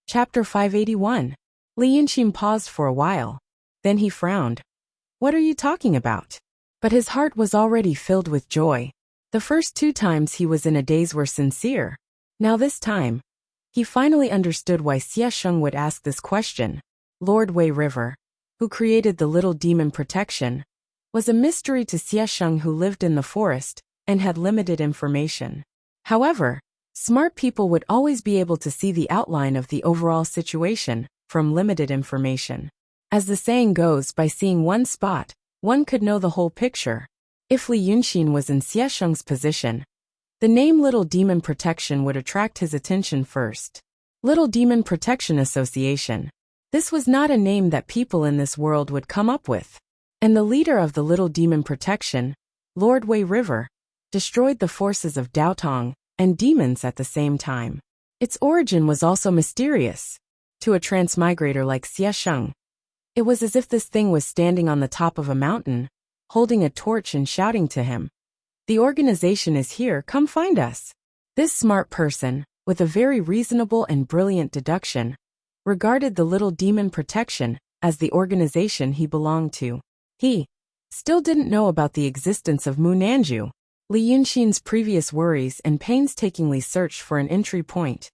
Chapter 581. Li Yunxin paused for a while. Then he frowned. What are you talking about? But his heart was already filled with joy. The first 2 times he was in a daze were sincere. Now this time, he finally understood why Xie Sheng would ask this question. Lord Wei River, who created the little demon protection, was a mystery to Xie Sheng, who lived in the forest and had limited information. However, smart people would always be able to see the outline of the overall situation from limited information. As the saying goes, by seeing one spot, one could know the whole picture. If Li Yunxin was in Xie Sheng's position, the name Little Demon Protection would attract his attention first. Little Demon Protection Association. This was not a name that people in this world would come up with. And the leader of the Little Demon Protection, Lord Wei River, destroyed the forces of Daotong and demons at the same time. Its origin was also mysterious. To a transmigrator like Xie Sheng, it was as if this thing was standing on the top of a mountain, holding a torch and shouting to him, "The organization is here, come find us." This smart person, with a very reasonable and brilliant deduction, regarded the Little Demon Protection as the organization he belonged to. He still didn't know about the existence of Mu Nanju. Li Yunxin's previous worries and painstakingly searched for an entry point.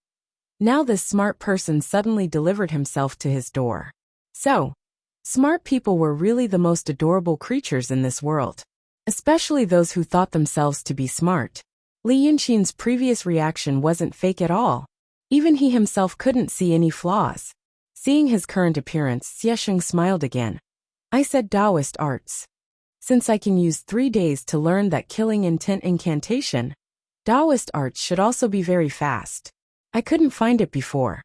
Now this smart person suddenly delivered himself to his door. So, smart people were really the most adorable creatures in this world. Especially those who thought themselves to be smart. Li Yunxin's previous reaction wasn't fake at all. Even he himself couldn't see any flaws. Seeing his current appearance, Xie Sheng smiled again. I said Taoist arts. Since I can use 3 days to learn that killing intent incantation, Taoist arts should also be very fast. I couldn't find it before.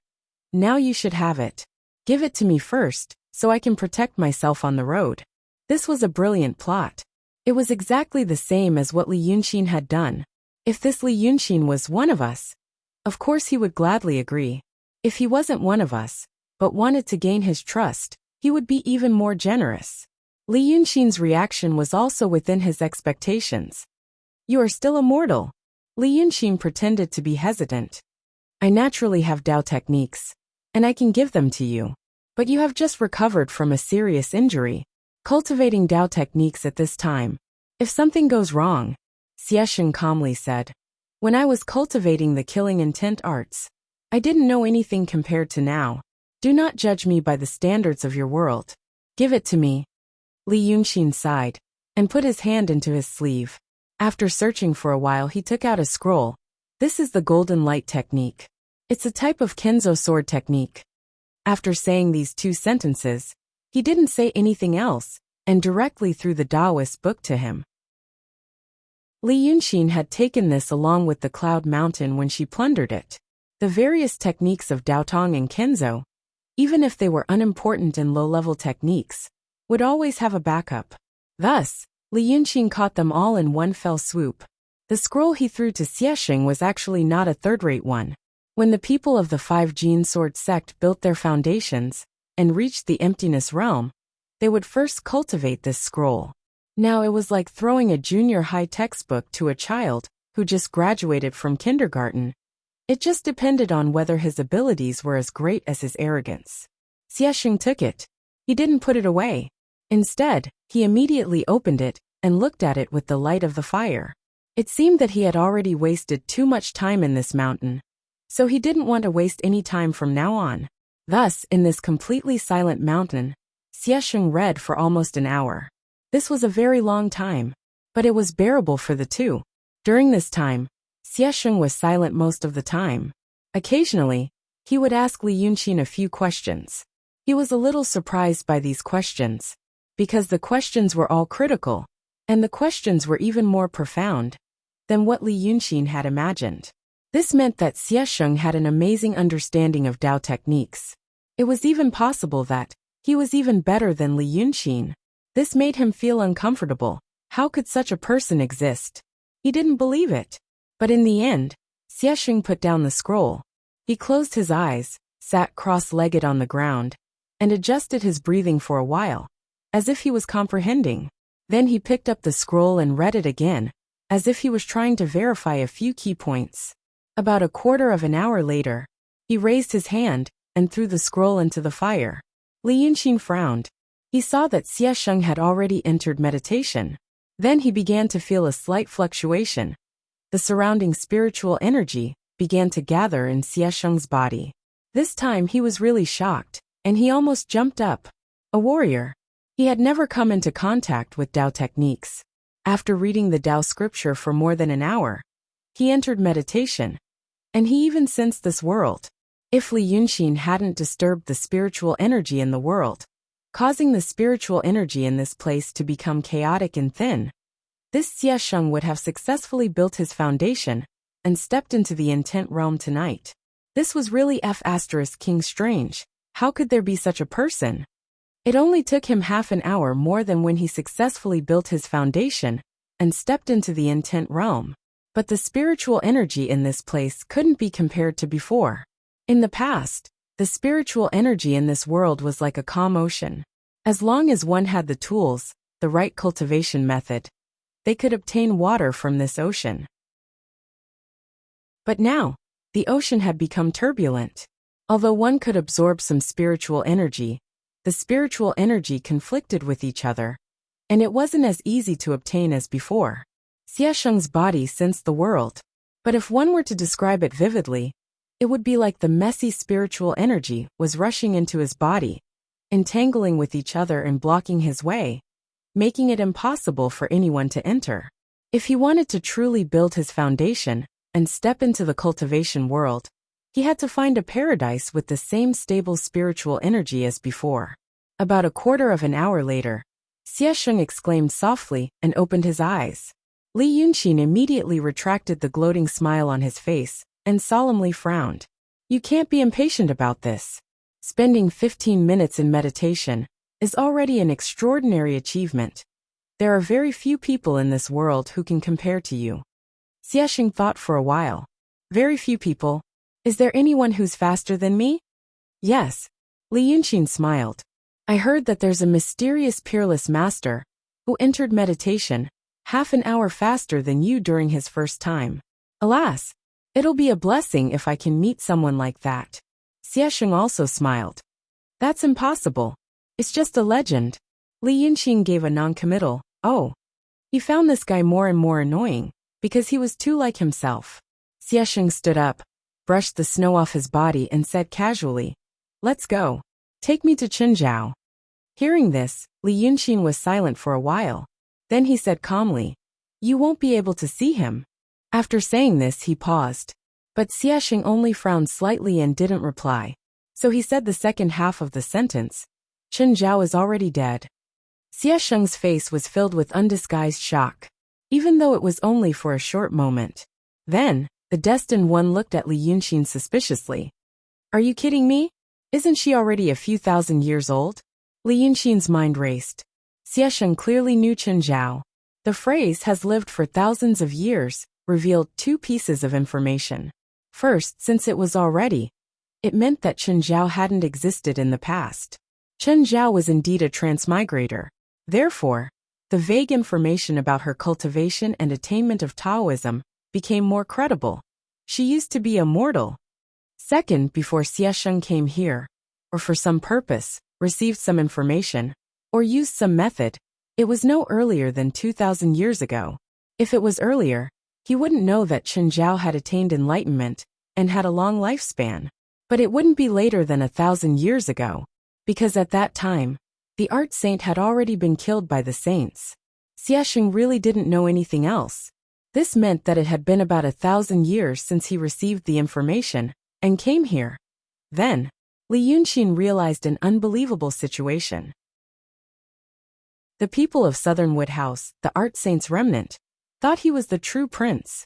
Now you should have it. Give it to me first, so I can protect myself on the road. This was a brilliant plot. It was exactly the same as what Li Yunxin had done. If this Li Yunxin was one of us, of course he would gladly agree. If he wasn't one of us, but wanted to gain his trust, he would be even more generous. Li Yunxin's reaction was also within his expectations. You are still immortal. Li Yunxin pretended to be hesitant. I naturally have Dao techniques, and I can give them to you. But you have just recovered from a serious injury. Cultivating Dao techniques at this time. If something goes wrong, Xie Sheng calmly said. When I was cultivating the killing intent arts, I didn't know anything compared to now. Do not judge me by the standards of your world. Give it to me. Li Yunxin sighed and put his hand into his sleeve. After searching for a while, he took out a scroll. This is the golden light technique. It's a type of Kenzo sword technique. After saying these 2 sentences, he didn't say anything else and directly threw the Taoist book to him. Li Yunxin had taken this along with the Cloud Mountain when she plundered it. The various techniques of Daotong and Kenzo, even if they were unimportant and low-level techniques, would always have a backup. Thus, Li Yunxin caught them all in one fell swoop. The scroll he threw to Xie Sheng was actually not a third-rate one. When the people of the 5 Jin Sword sect built their foundations and reached the emptiness realm, they would first cultivate this scroll. Now it was like throwing a junior high textbook to a child who just graduated from kindergarten. It just depended on whether his abilities were as great as his arrogance. Xie Sheng took it. He didn't put it away. Instead, he immediately opened it and looked at it with the light of the fire. It seemed that he had already wasted too much time in this mountain, so he didn't want to waste any time from now on. Thus, in this completely silent mountain, Xie Sheng read for almost an hour. This was a very long time, but it was bearable for the 2. During this time, Xie Sheng was silent most of the time. Occasionally, he would ask Li Yunxin a few questions. He was a little surprised by these questions, because the questions were all critical, and the questions were even more profound than what Li Yunxin had imagined. This meant that Xie Sheng had an amazing understanding of Dao techniques. It was even possible that he was even better than Li Yunxin. This made him feel uncomfortable. How could such a person exist? He didn't believe it. But in the end, Xie Sheng put down the scroll. He closed his eyes, sat cross-legged on the ground, and adjusted his breathing for a while, as if he was comprehending. Then he picked up the scroll and read it again, as if he was trying to verify a few key points. About a quarter of an hour later, he raised his hand and threw the scroll into the fire. Li Yunxin frowned. He saw that Xie Sheng had already entered meditation. Then he began to feel a slight fluctuation. The surrounding spiritual energy began to gather in Xie Sheng's body. This time he was really shocked, and he almost jumped up. A warrior. He had never come into contact with Dao techniques. After reading the Dao scripture for more than an hour, he entered meditation. And he even sensed this world. If Li Yunxin hadn't disturbed the spiritual energy in the world, causing the spiritual energy in this place to become chaotic and thin, this Xie Sheng would have successfully built his foundation and stepped into the intent realm tonight. This was really King strange. How could there be such a person? It only took him half an hour more than when he successfully built his foundation and stepped into the intent realm. But the spiritual energy in this place couldn't be compared to before. In the past, the spiritual energy in this world was like a calm ocean. As long as one had the tools, the right cultivation method, they could obtain water from this ocean. But now, the ocean had become turbulent. Although one could absorb some spiritual energy, the spiritual energy conflicted with each other, and it wasn't as easy to obtain as before. Xie Sheng's body sensed the world, but if one were to describe it vividly, it would be like the messy spiritual energy was rushing into his body, entangling with each other and blocking his way, making it impossible for anyone to enter. If he wanted to truly build his foundation and step into the cultivation world, he had to find a paradise with the same stable spiritual energy as before. About a quarter of an hour later, Xie Sheng exclaimed softly and opened his eyes. Li Yunxin immediately retracted the gloating smile on his face and solemnly frowned. You can't be impatient about this. Spending 15 minutes in meditation is already an extraordinary achievement. There are very few people in this world who can compare to you. Xie Sheng thought for a while. Very few people? Is there anyone who's faster than me? Yes. Li Yunxin smiled. I heard that there's a mysterious peerless master who entered meditation half an hour faster than you during his first time. Alas, it'll be a blessing if I can meet someone like that. Xie Sheng also smiled. That's impossible. It's just a legend. Li Yunxin gave a non-committal, oh. He found this guy more and more annoying, because he was too like himself. Xie Sheng stood up, brushed the snow off his body and said casually, let's go. Take me to Qinzhou. Hearing this, Li Yunxin was silent for a while. Then he said calmly, you won't be able to see him. After saying this he paused. But Xie Sheng only frowned slightly and didn't reply. So he said the second half of the sentence, Qinzhou is already dead. Xie Sheng's face was filled with undisguised shock, even though it was only for a short moment. Then, the destined one looked at Li Yunxin suspiciously. Are you kidding me? Isn't she already a few thousand years old? Li Yunxin's mind raced. Xie Sheng clearly knew Qinzhou. The phrase has lived for thousands of years, revealed two pieces of information. First, since it was already, it meant that Qinzhou hadn't existed in the past. Qinzhou was indeed a transmigrator. Therefore, the vague information about her cultivation and attainment of Taoism became more credible. She used to be a mortal. Second, before Xie Sheng came here, or for some purpose, received some information, or used some method, it was no earlier than 2,000 years ago. If it was earlier, he wouldn't know that Qinzhou had attained enlightenment and had a long lifespan. But it wouldn't be later than 1,000 years ago, because at that time, the art saint had already been killed by the saints. Xie Sheng really didn't know anything else. This meant that it had been about 1,000 years since he received the information and came here. Then, Li Yunxin realized an unbelievable situation. The people of Southern Wood House, the art saint's remnant, thought he was the true prince.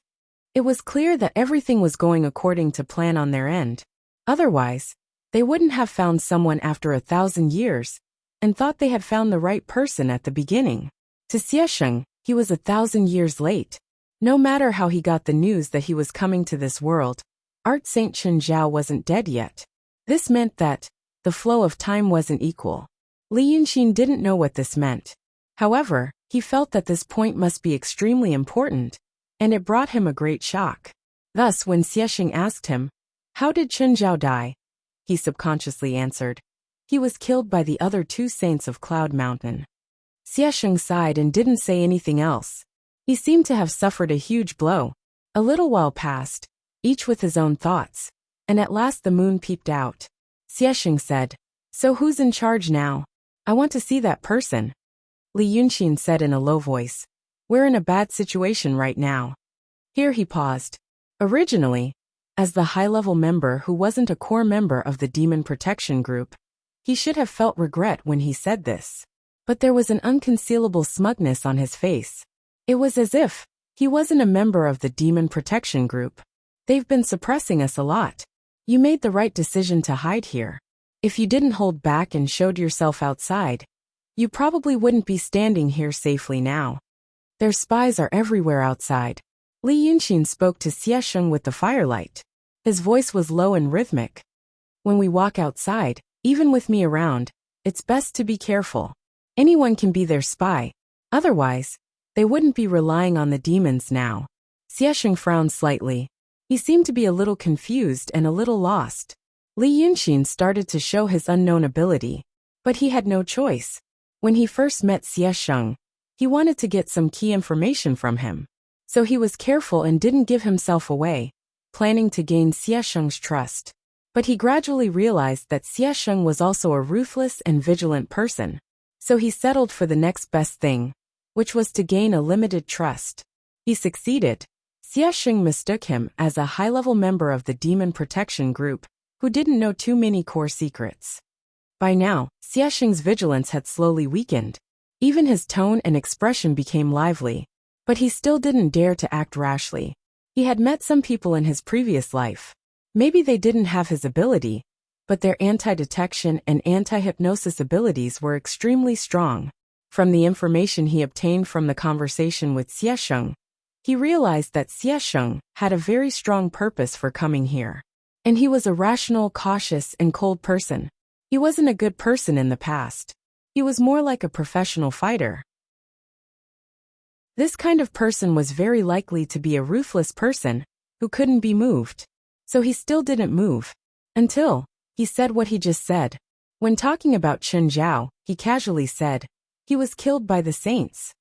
It was clear that everything was going according to plan on their end. Otherwise, they wouldn't have found someone after 1,000 years and thought they had found the right person at the beginning. To Xie Sheng, he was 1,000 years late. No matter how he got the news that he was coming to this world, Art Saint Qinzhou wasn't dead yet. This meant that the flow of time wasn't equal. Li Yunxin didn't know what this meant. However, he felt that this point must be extremely important, and it brought him a great shock. Thus, when Xie Sheng asked him, how did Qinzhou die? he subconsciously answered. He was killed by the other two saints of Cloud Mountain. Xiesheng sighed and didn't say anything else. He seemed to have suffered a huge blow. A little while passed, each with his own thoughts, and at last the moon peeped out. Xiesheng said, "So who's in charge now? I want to see that person." Li Yunxin said in a low voice, "We're in a bad situation right now." Here he paused. Originally, as the high-level member who wasn't a core member of the Demon Protection Group, he should have felt regret when he said this. But there was an unconcealable smugness on his face. It was as if he wasn't a member of the Demon Protection Group. "They've been suppressing us a lot. You made the right decision to hide here. If you didn't hold back and showed yourself outside, you probably wouldn't be standing here safely now. Their spies are everywhere outside." Li Yunxin spoke to Xiesheng with the firelight. His voice was low and rhythmic. "When we walk outside, even with me around, it's best to be careful. Anyone can be their spy. Otherwise, they wouldn't be relying on the demons now." Xiesheng frowned slightly. He seemed to be a little confused and a little lost. Li Yunxin started to show his unknown ability, but he had no choice. When he first met Xiesheng, he wanted to get some key information from him. So he was careful and didn't give himself away, planning to gain Xiesheng's trust. But he gradually realized that Xiesheng was also a ruthless and vigilant person. So he settled for the next best thing, which was to gain a limited trust. He succeeded. Xiesheng mistook him as a high-level member of the Demon Protection Group, who didn't know too many core secrets. By now, Xiesheng's vigilance had slowly weakened. Even his tone and expression became lively. But he still didn't dare to act rashly. He had met some people in his previous life. Maybe they didn't have his ability, but their anti-detection and anti-hypnosis abilities were extremely strong. From the information he obtained from the conversation with Xiesheng, he realized that Xiesheng had a very strong purpose for coming here. And he was a rational, cautious, and cold person. He wasn't a good person in the past. He was more like a professional fighter. This kind of person was very likely to be a ruthless person who couldn't be moved. So he still didn't move. Until he said what he just said. When talking about Chen Zhao, he casually said, "He was killed by the saints."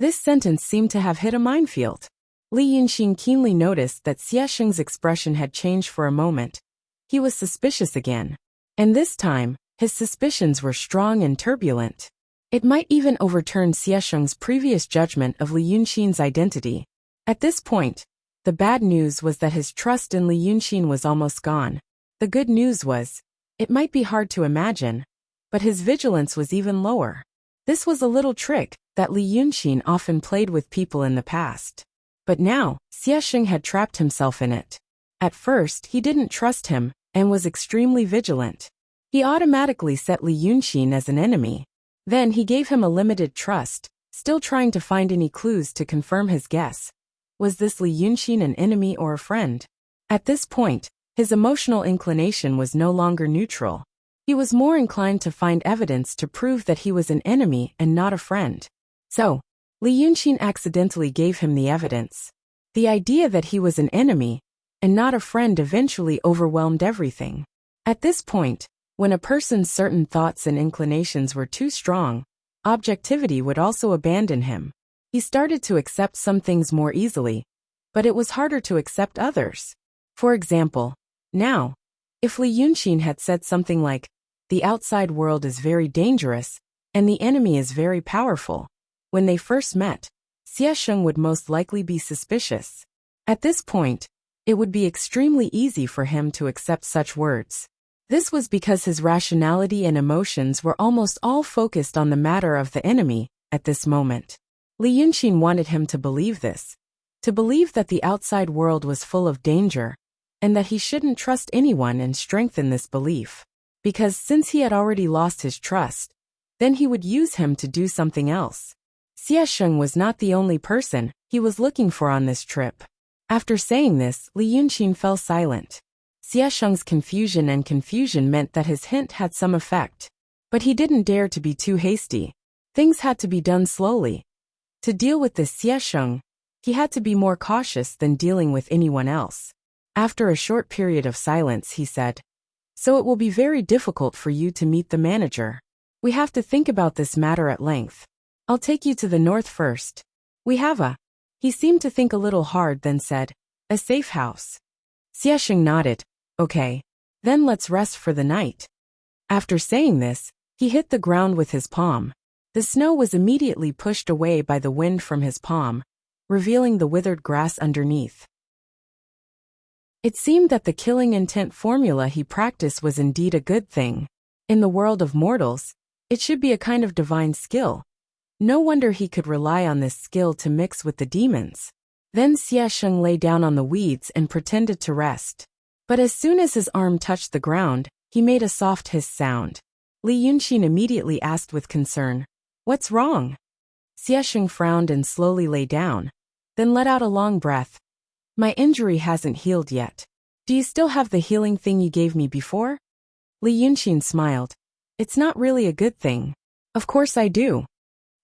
This sentence seemed to have hit a minefield. Li Yunxin keenly noticed that Xiesheng's expression had changed for a moment. He was suspicious again. And this time, his suspicions were strong and turbulent. It might even overturn Xiesheng's previous judgment of Li Yunxin's identity. At this point, the bad news was that his trust in Li Yunxin was almost gone. The good news was, it might be hard to imagine, but his vigilance was even lower. This was a little trick that Li Yunxin often played with people in the past. But now, Xiesheng had trapped himself in it. At first, he didn't trust him and was extremely vigilant. He automatically set Li Yunxin as an enemy. Then he gave him a limited trust, still trying to find any clues to confirm his guess. Was this Li Yunxin an enemy or a friend? At this point, his emotional inclination was no longer neutral. He was more inclined to find evidence to prove that he was an enemy and not a friend. So, Li Yunxin accidentally gave him the evidence. The idea that he was an enemy and not a friend eventually overwhelmed everything. At this point, when a person's certain thoughts and inclinations were too strong, objectivity would also abandon him. He started to accept some things more easily, but it was harder to accept others. For example, now, if Li Yunxin had said something like, "The outside world is very dangerous, and the enemy is very powerful," when they first met, Xiesheng would most likely be suspicious. At this point, it would be extremely easy for him to accept such words. This was because his rationality and emotions were almost all focused on the matter of the enemy at this moment. Li Yunxin wanted him to believe this. To believe that the outside world was full of danger, and that he shouldn't trust anyone and strengthen this belief. Because since he had already lost his trust, then he would use him to do something else. Xiesheng was not the only person he was looking for on this trip. After saying this, Li Yunxin fell silent. Xiesheng's confusion meant that his hint had some effect. But he didn't dare to be too hasty. Things had to be done slowly. To deal with this Xiesheng, he had to be more cautious than dealing with anyone else. After a short period of silence, he said, so it will be very difficult for you to meet the manager. We have to think about this matter at length. I'll take you to the north first. We have a... He seemed to think a little hard, then said, a safe house. Xiesheng nodded. Okay. Then let's rest for the night. After saying this, he hit the ground with his palm. The snow was immediately pushed away by the wind from his palm, revealing the withered grass underneath. It seemed that the killing intent formula he practiced was indeed a good thing. In the world of mortals, it should be a kind of divine skill. No wonder he could rely on this skill to mix with the demons. Then Xiesheng lay down on the weeds and pretended to rest. But as soon as his arm touched the ground, he made a soft hiss sound. Li Yunxin immediately asked with concern, "What's wrong?" Xiesheng frowned and slowly lay down, then let out a long breath. "My injury hasn't healed yet. Do you still have the healing thing you gave me before?" Li Yunxin smiled. "It's not really a good thing." "Of course I do."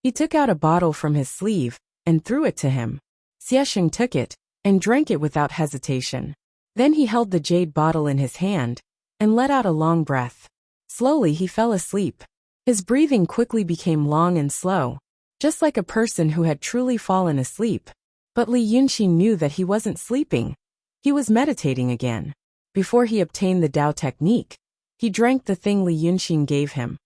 He took out a bottle from his sleeve and threw it to him. Xiesheng took it and drank it without hesitation. Then he held the jade bottle in his hand and let out a long breath. Slowly he fell asleep. His breathing quickly became long and slow, just like a person who had truly fallen asleep. But Li Yunxin knew that he wasn't sleeping. He was meditating again. Before he obtained the Dao technique, he drank the thing Li Yunxin gave him.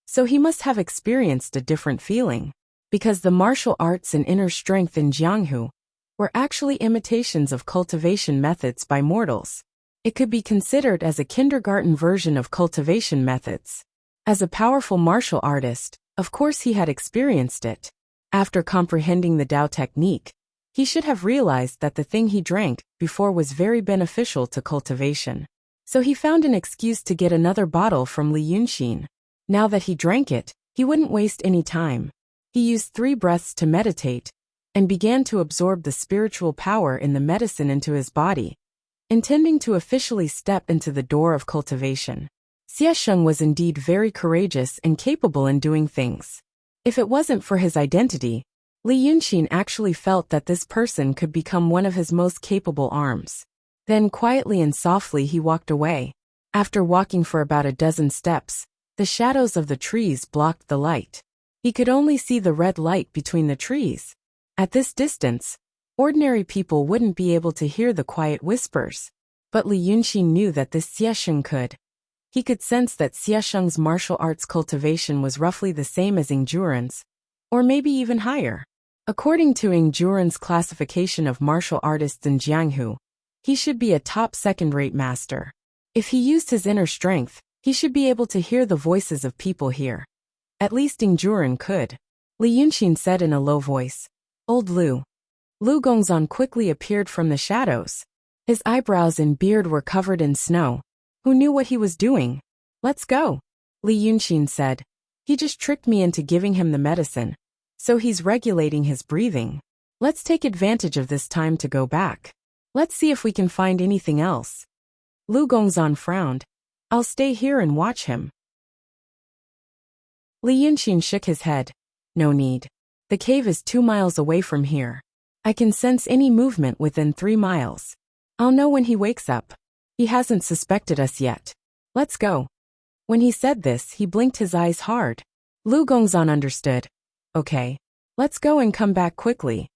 So he must have experienced a different feeling, because the martial arts and inner strength in Jianghu were actually imitations of cultivation methods by mortals. It could be considered as a kindergarten version of cultivation methods. As a powerful martial artist, of course he had experienced it. After comprehending the Dao technique, he should have realized that the thing he drank before was very beneficial to cultivation. So he found an excuse to get another bottle from Li Yunxin. Now that he drank it, he wouldn't waste any time. He used 3 breaths to meditate and began to absorb the spiritual power in the medicine into his body, intending to officially step into the door of cultivation. Xiesheng was indeed very courageous and capable in doing things. If it wasn't for his identity, Li Yunxin actually felt that this person could become one of his most capable arms. Then quietly and softly he walked away. After walking for about a dozen steps, the shadows of the trees blocked the light. He could only see the red light between the trees. At this distance, ordinary people wouldn't be able to hear the quiet whispers. But Li Yunxin knew that this Xiesheng could. He could sense that Xiesheng's martial arts cultivation was roughly the same as Ingjuren's, or maybe even higher. According to Ingjuren's classification of martial artists in Jianghu, he should be a top second-rate master. If he used his inner strength, he should be able to hear the voices of people here. At least Ingjuren could. Li Yunxin said in a low voice, "Old Lu." Lu Gongzan quickly appeared from the shadows. His eyebrows and beard were covered in snow. Who knew what he was doing? "Let's go," Li Yunxin said. "He just tricked me into giving him the medicine. So he's regulating his breathing. Let's take advantage of this time to go back. Let's see if we can find anything else." Lu Gongzan frowned. "I'll stay here and watch him." Li Yunxin shook his head. "No need. The cave is 2 miles away from here. I can sense any movement within 3 miles. I'll know when he wakes up. He hasn't suspected us yet. Let's go." When he said this, he blinked his eyes hard. Lu Gongzan understood. "Okay. Let's go and come back quickly."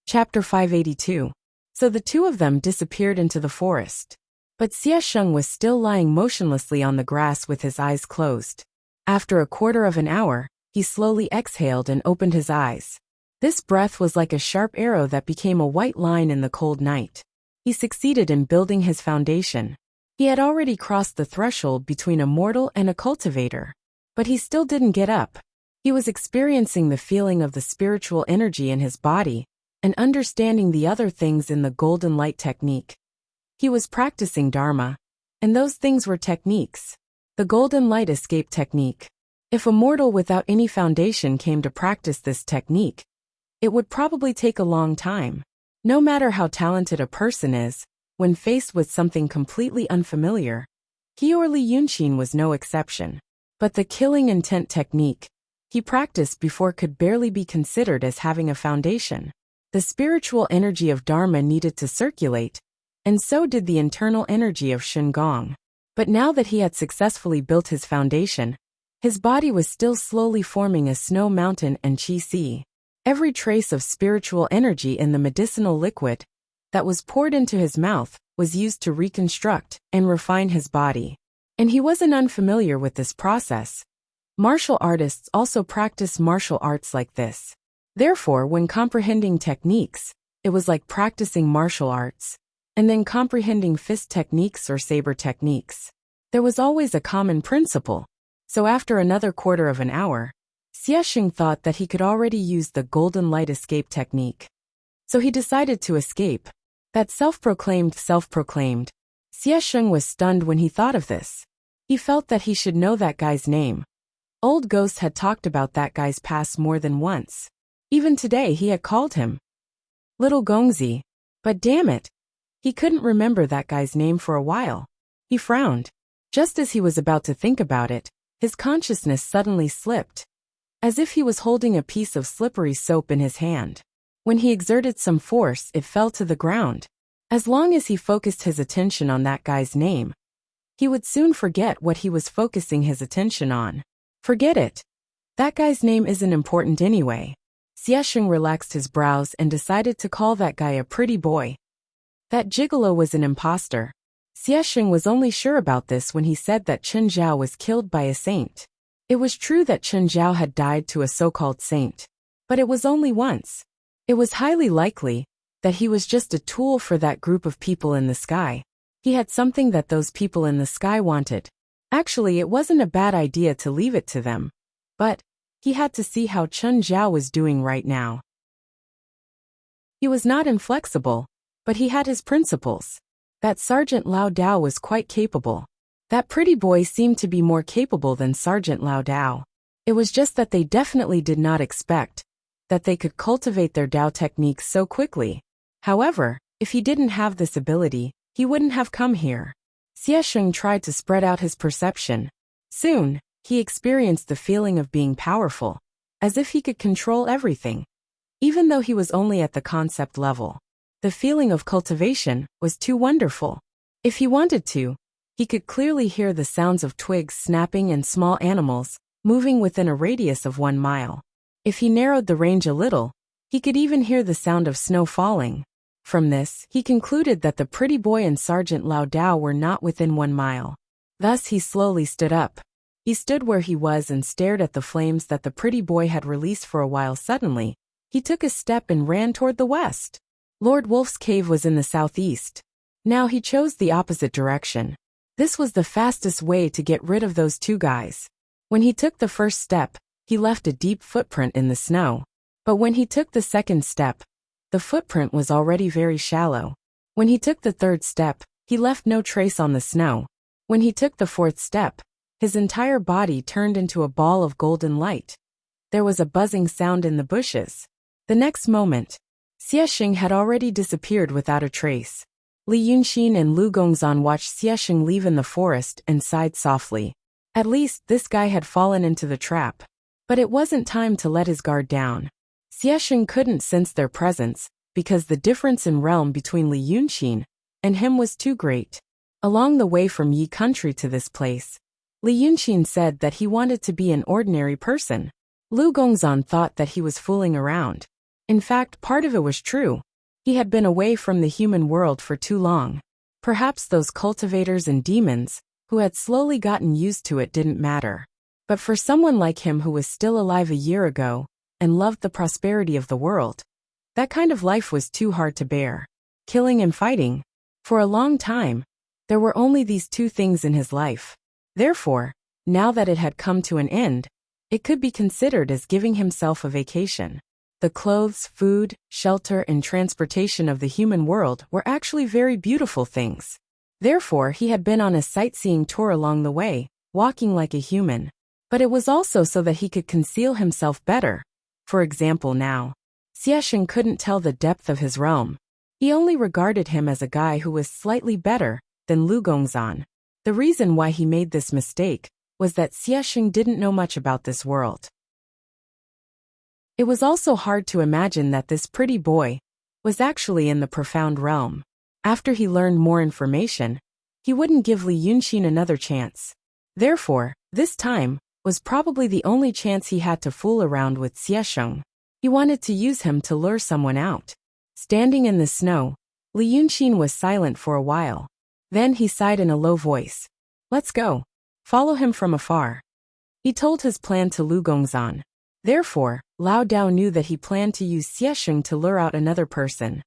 Chapter 582. So the two of them disappeared into the forest. But Xiesheng was still lying motionlessly on the grass with his eyes closed. After a quarter of an hour, he slowly exhaled and opened his eyes. This breath was like a sharp arrow that became a white line in the cold night. He succeeded in building his foundation. He had already crossed the threshold between a mortal and a cultivator. But he still didn't get up. He was experiencing the feeling of the spiritual energy in his body and understanding the other things in the golden light technique. He was practicing Dharma, and those things were techniques. The golden light escape technique. If a mortal without any foundation came to practice this technique, it would probably take a long time. No matter how talented a person is, when faced with something completely unfamiliar, he or Li Yunxin was no exception. But the killing intent technique he practiced before could barely be considered as having a foundation. The spiritual energy of Dharma needed to circulate, and so did the internal energy of Shengong. But now that he had successfully built his foundation, his body was still slowly forming a snow mountain and qi sea. Every trace of spiritual energy in the medicinal liquid that was poured into his mouth was used to reconstruct and refine his body. And he wasn't unfamiliar with this process. Martial artists also practice martial arts like this. Therefore, when comprehending techniques, it was like practicing martial arts, and then comprehending fist techniques or saber techniques. There was always a common principle. So after another quarter of an hour, Xiesheng thought that he could already use the golden light escape technique. So he decided to escape. That self-proclaimed. Xiesheng was stunned when he thought of this. He felt that he should know that guy's name. Old Ghost had talked about that guy's past more than once. Even today he had called him Little Gongzi. But damn it, he couldn't remember that guy's name for a while. He frowned. Just as he was about to think about it, his consciousness suddenly slipped, as if he was holding a piece of slippery soap in his hand. When he exerted some force, it fell to the ground. As long as he focused his attention on that guy's name, he would soon forget what he was focusing his attention on. Forget it. That guy's name isn't important anyway. Xiesheng relaxed his brows and decided to call that guy a pretty boy. That gigolo was an imposter. Xiesheng was only sure about this when he said that Chen Zhao was killed by a saint. It was true that Chen Zhao had died to a so-called saint, but it was only once. It was highly likely that he was just a tool for that group of people in the sky. He had something that those people in the sky wanted. Actually, it wasn't a bad idea to leave it to them, but he had to see how Chen Zhao was doing right now. He was not inflexible, but he had his principles. That Sergeant Lao Dao was quite capable. That pretty boy seemed to be more capable than Sergeant Lao Dao. It was just that they definitely did not expect that they could cultivate their Dao techniques so quickly. However, if he didn't have this ability, he wouldn't have come here. Xiesheng tried to spread out his perception. Soon, he experienced the feeling of being powerful, as if he could control everything. Even though he was only at the concept level, the feeling of cultivation was too wonderful. If he wanted to, he could clearly hear the sounds of twigs snapping and small animals moving within a radius of 1 mile. If he narrowed the range a little, he could even hear the sound of snow falling. From this, he concluded that the pretty boy and Sergeant Lao Dao were not within 1 mile. Thus he slowly stood up. He stood where he was and stared at the flames that the pretty boy had released for a while. Suddenly, he took a step and ran toward the west. Lord Wolf's cave was in the southeast. Now he chose the opposite direction. This was the fastest way to get rid of those two guys. When he took the first step, he left a deep footprint in the snow. But when he took the second step, the footprint was already very shallow. When he took the third step, he left no trace on the snow. When he took the fourth step, his entire body turned into a ball of golden light. There was a buzzing sound in the bushes. The next moment, Xiesheng had already disappeared without a trace. Li Yunxin and Lu Gongzan watched Xiesheng leave in the forest and sighed softly. At least this guy had fallen into the trap. But it wasn't time to let his guard down. Xiesheng couldn't sense their presence, because the difference in realm between Li Yunxin and him was too great. Along the way from Yi country to this place, Li Yunxin said that he wanted to be an ordinary person. Lu Gongzan thought that he was fooling around. In fact, part of it was true. He had been away from the human world for too long. Perhaps those cultivators and demons, who had slowly gotten used to it, didn't matter. But for someone like him who was still alive a year ago, and loved the prosperity of the world, that kind of life was too hard to bear. Killing and fighting. For a long time, there were only these two things in his life. Therefore, now that it had come to an end, it could be considered as giving himself a vacation. The clothes, food, shelter, and transportation of the human world were actually very beautiful things. Therefore, he had been on a sightseeing tour along the way, walking like a human. But it was also so that he could conceal himself better. For example, now, Xiesheng couldn't tell the depth of his realm. He only regarded him as a guy who was slightly better than Lu Gongzan. The reason why he made this mistake was that Xiesheng didn't know much about this world. It was also hard to imagine that this pretty boy was actually in the profound realm. After he learned more information, he wouldn't give Li Yunxin another chance. Therefore, this time was probably the only chance he had to fool around with Xie Sheng. He wanted to use him to lure someone out. Standing in the snow, Li Yunxin was silent for a while. Then he sighed in a low voice. Let's go. Follow him from afar. He told his plan to Lu Gongzan. Therefore, Lao Dao knew that he planned to use Xie Sheng to lure out another person.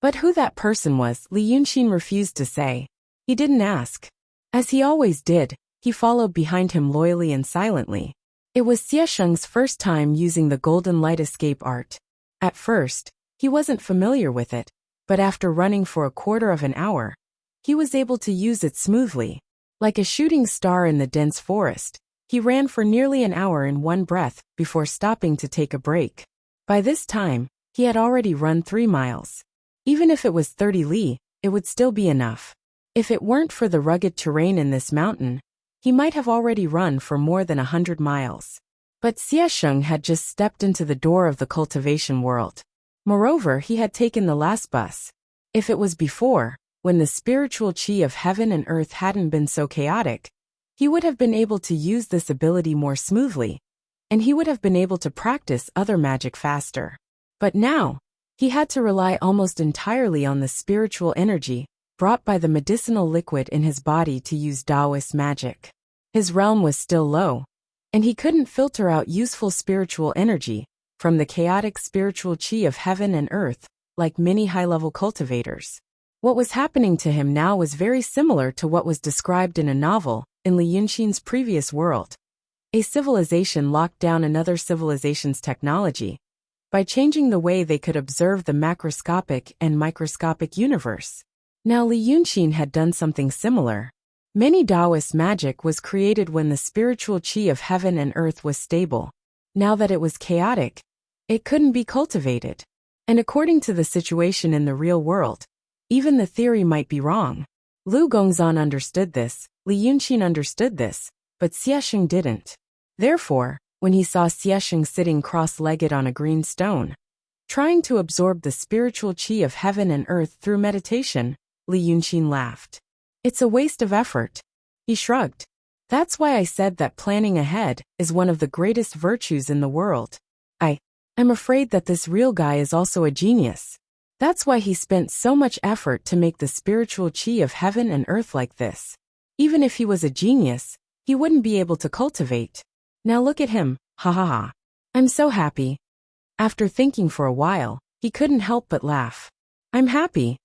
But who that person was, Li Yunxin refused to say. He didn't ask. As he always did, he followed behind him loyally and silently. It was Xie Sheng's first time using the golden light escape art. At first, he wasn't familiar with it, but after running for a quarter of an hour, he was able to use it smoothly. Like a shooting star in the dense forest, he ran for nearly an hour in one breath before stopping to take a break. By this time, he had already run 3 miles. Even if it was 30 li, it would still be enough. If it weren't for the rugged terrain in this mountain, he might have already run for more than 100 miles. But Xie Sheng had just stepped into the door of the cultivation world. Moreover, he had taken the last bus. If it was before, when the spiritual qi of heaven and earth hadn't been so chaotic, he would have been able to use this ability more smoothly, and he would have been able to practice other magic faster. But now, he had to rely almost entirely on the spiritual energy brought by the medicinal liquid in his body to use Taoist magic. His realm was still low, and he couldn't filter out useful spiritual energy from the chaotic spiritual qi of heaven and earth like many high-level cultivators. What was happening to him now was very similar to what was described in a novel in Li Yunxin's previous world. A civilization locked down another civilization's technology by changing the way they could observe the macroscopic and microscopic universe. Now Li Yunxin had done something similar. Many Taoist magic was created when the spiritual qi of heaven and earth was stable. Now that it was chaotic, it couldn't be cultivated. And according to the situation in the real world, even the theory might be wrong. Lu Gongzan understood this, Li Yunxin understood this, but Xie Sheng didn't. Therefore, when he saw Xie Sheng sitting cross-legged on a green stone, trying to absorb the spiritual qi of heaven and earth through meditation, Li Yunxin laughed. It's a waste of effort. He shrugged. That's why I said that planning ahead is one of the greatest virtues in the world. I'm afraid that this real guy is also a genius. That's why he spent so much effort to make the spiritual qi of heaven and earth like this. Even if he was a genius, he wouldn't be able to cultivate. Now look at him, ha ha ha. I'm so happy. After thinking for a while, he couldn't help but laugh. I'm happy.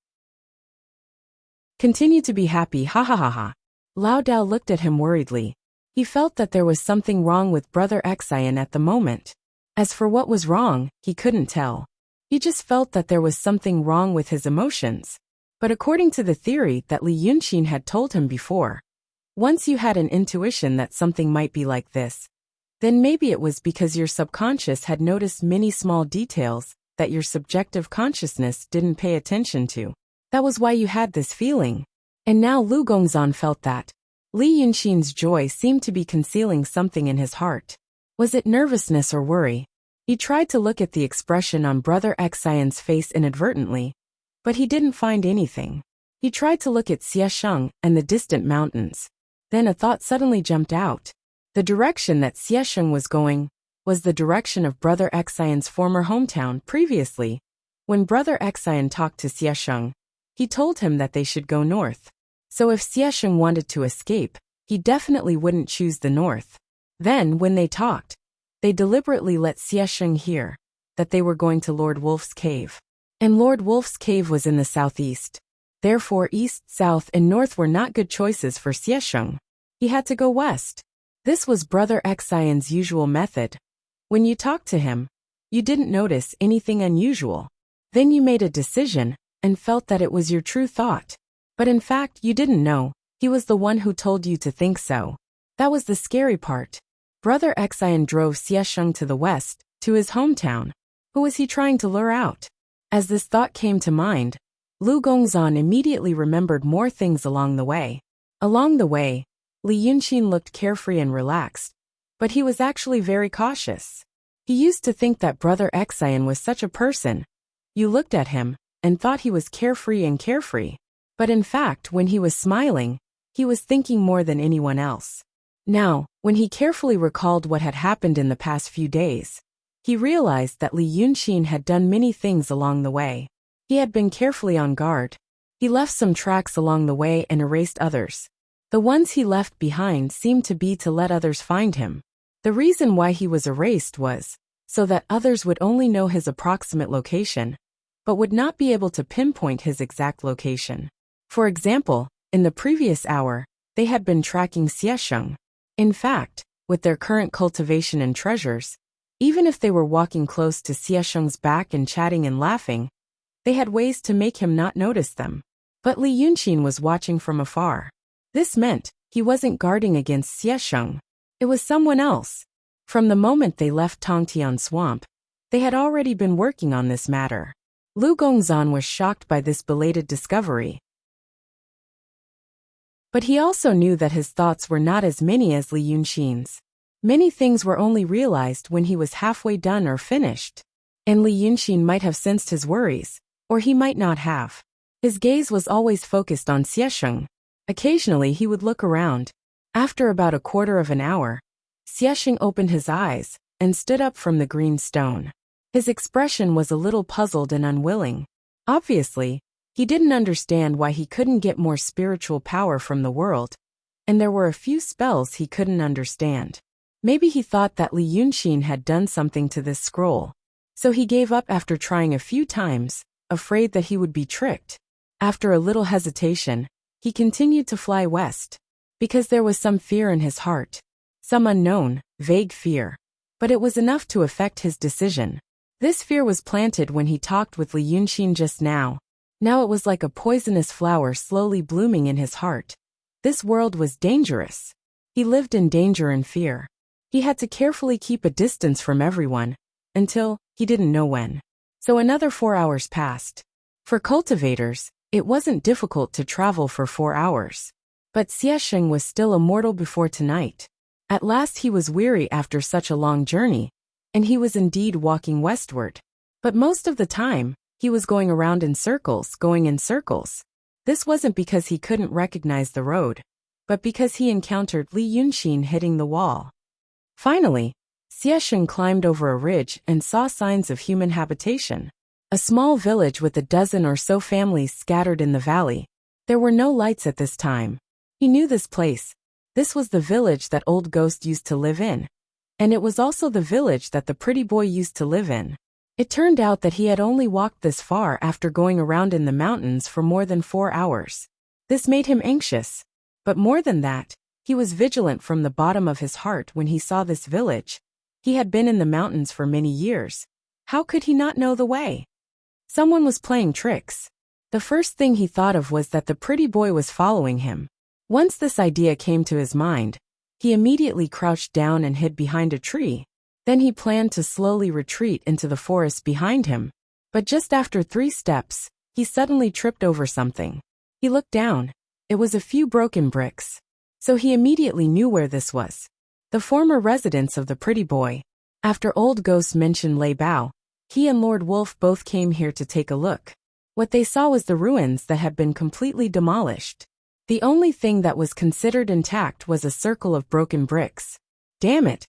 Continue to be happy, ha ha ha ha. Lao Dao looked at him worriedly. He felt that there was something wrong with Brother Xian at the moment. As for what was wrong, he couldn't tell. He just felt that there was something wrong with his emotions. But according to the theory that Li Yunxin had told him before, once you had an intuition that something might be like this, then maybe it was because your subconscious had noticed many small details that your subjective consciousness didn't pay attention to. That was why you had this feeling. And now Lu Gongzan felt that. Li Yunxin's joy seemed to be concealing something in his heart. Was it nervousness or worry? He tried to look at the expression on Brother Xian's face inadvertently, but he didn't find anything. He tried to look at Xie Sheng and the distant mountains. Then a thought suddenly jumped out. The direction that Xie Sheng was going was the direction of Brother Xian's former hometown previously. When Brother Xian talked to Xie Sheng, he told him that they should go north. So if Xie Sheng wanted to escape, he definitely wouldn't choose the north. Then, when they talked, they deliberately let Xie Sheng hear that they were going to Lord Wolf's cave. And Lord Wolf's cave was in the southeast. Therefore east, south, and north were not good choices for Xie Sheng. He had to go west. This was Brother Xian's usual method. When you talked to him, you didn't notice anything unusual. Then you made a decision and felt that it was your true thought. But in fact, you didn't know. He was the one who told you to think so. That was the scary part. Brother Xian drove Xie Sheng to the west, to his hometown. Who was he trying to lure out? As this thought came to mind, Lu Gongzan immediately remembered more things along the way. Along the way, Li Yunxin looked carefree and relaxed, but he was actually very cautious. He used to think that Brother Xian was such a person. You looked at him and thought he was carefree and carefree. But in fact, when he was smiling, he was thinking more than anyone else. Now, when he carefully recalled what had happened in the past few days, he realized that Li Yunxin had done many things along the way. He had been carefully on guard. He left some tracks along the way and erased others. The ones he left behind seemed to be to let others find him. The reason why he was erased was so that others would only know his approximate location, but would not be able to pinpoint his exact location. For example, in the previous hour, they had been tracking Xiesheng. In fact, with their current cultivation and treasures, even if they were walking close to Xiesheng's back and chatting and laughing, they had ways to make him not notice them. But Li Yunxin was watching from afar. This meant he wasn't guarding against Xiesheng. It was someone else. From the moment they left Tongtian Swamp, they had already been working on this matter. Lu Gongzan was shocked by this belated discovery. But he also knew that his thoughts were not as many as Li Yunxin's. Many things were only realized when he was halfway done or finished. And Li Yunxin might have sensed his worries, or he might not have. His gaze was always focused on Xiesheng. Occasionally he would look around. After about a quarter of an hour, Xiesheng opened his eyes and stood up from the green stone. His expression was a little puzzled and unwilling. Obviously, he didn't understand why he couldn't get more spiritual power from the world, and there were a few spells he couldn't understand. Maybe he thought that Li Yunxin had done something to this scroll. So he gave up after trying a few times, afraid that he would be tricked. After a little hesitation, he continued to fly west, because there was some fear in his heart. Some unknown, vague fear. But it was enough to affect his decision. This fear was planted when he talked with Li Yunxin just now. Now it was like a poisonous flower slowly blooming in his heart. This world was dangerous. He lived in danger and fear. He had to carefully keep a distance from everyone, until he didn't know when. So another 4 hours passed. For cultivators, it wasn't difficult to travel for 4 hours. But Xiesheng was still immortal before tonight. At last he was weary after such a long journey, and he was indeed walking westward. But most of the time, he was going around in circles, going in circles. This wasn't because he couldn't recognize the road, but because he encountered Li Yunxin hitting the wall. Finally, Xiesheng climbed over a ridge and saw signs of human habitation. A small village with a dozen or so families scattered in the valley. There were no lights at this time. He knew this place. This was the village that Old Ghost used to live in. And it was also the village that the pretty boy used to live in. It turned out that he had only walked this far after going around in the mountains for more than 4 hours. This made him anxious. But more than that, he was vigilant from the bottom of his heart when he saw this village. He had been in the mountains for many years. How could he not know the way? Someone was playing tricks. The first thing he thought of was that the pretty boy was following him. Once this idea came to his mind, he immediately crouched down and hid behind a tree. Then he planned to slowly retreat into the forest behind him. But just after 3 steps, he suddenly tripped over something. He looked down. It was a few broken bricks. So he immediately knew where this was. The former residence of the pretty boy. After Old Ghost mentioned Lei Bao, he and Lord Wolf both came here to take a look. What they saw was the ruins that had been completely demolished. The only thing that was considered intact was a circle of broken bricks. Damn it!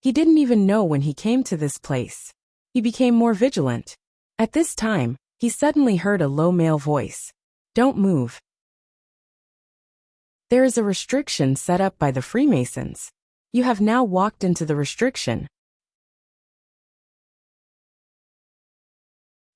He didn't even know when he came to this place. He became more vigilant. At this time, he suddenly heard a low male voice. Don't move. There is a restriction set up by the Freemasons. You have now walked into the restriction.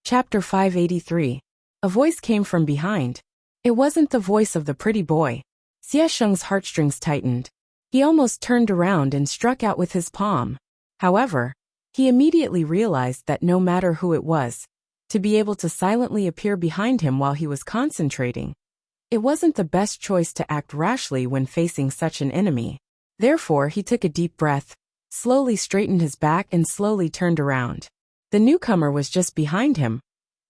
Chapter 583. A voice came from behind. It wasn't the voice of the pretty boy. Xiesheng's heartstrings tightened. He almost turned around and struck out with his palm. However, he immediately realized that no matter who it was, to be able to silently appear behind him while he was concentrating, it wasn't the best choice to act rashly when facing such an enemy. Therefore, he took a deep breath, slowly straightened his back and slowly turned around. The newcomer was just behind him,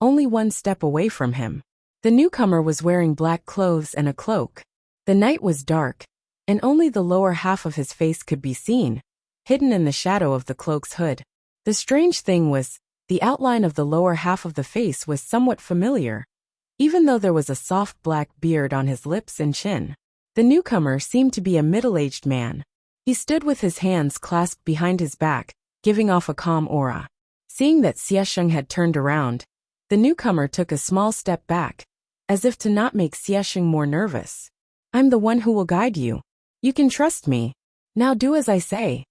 only 1 step away from him. The newcomer was wearing black clothes and a cloak. The night was dark, and only the lower half of his face could be seen, hidden in the shadow of the cloak's hood. The strange thing was, the outline of the lower half of the face was somewhat familiar. even though there was a soft black beard on his lips and chin. The newcomer seemed to be a middle-aged man. He stood with his hands clasped behind his back, giving off a calm aura. Seeing that Xiesheng had turned around, the newcomer took a small step back, as if to not make Xiesheng more nervous. I'm the one who will guide you. You can trust me. Now do as I say.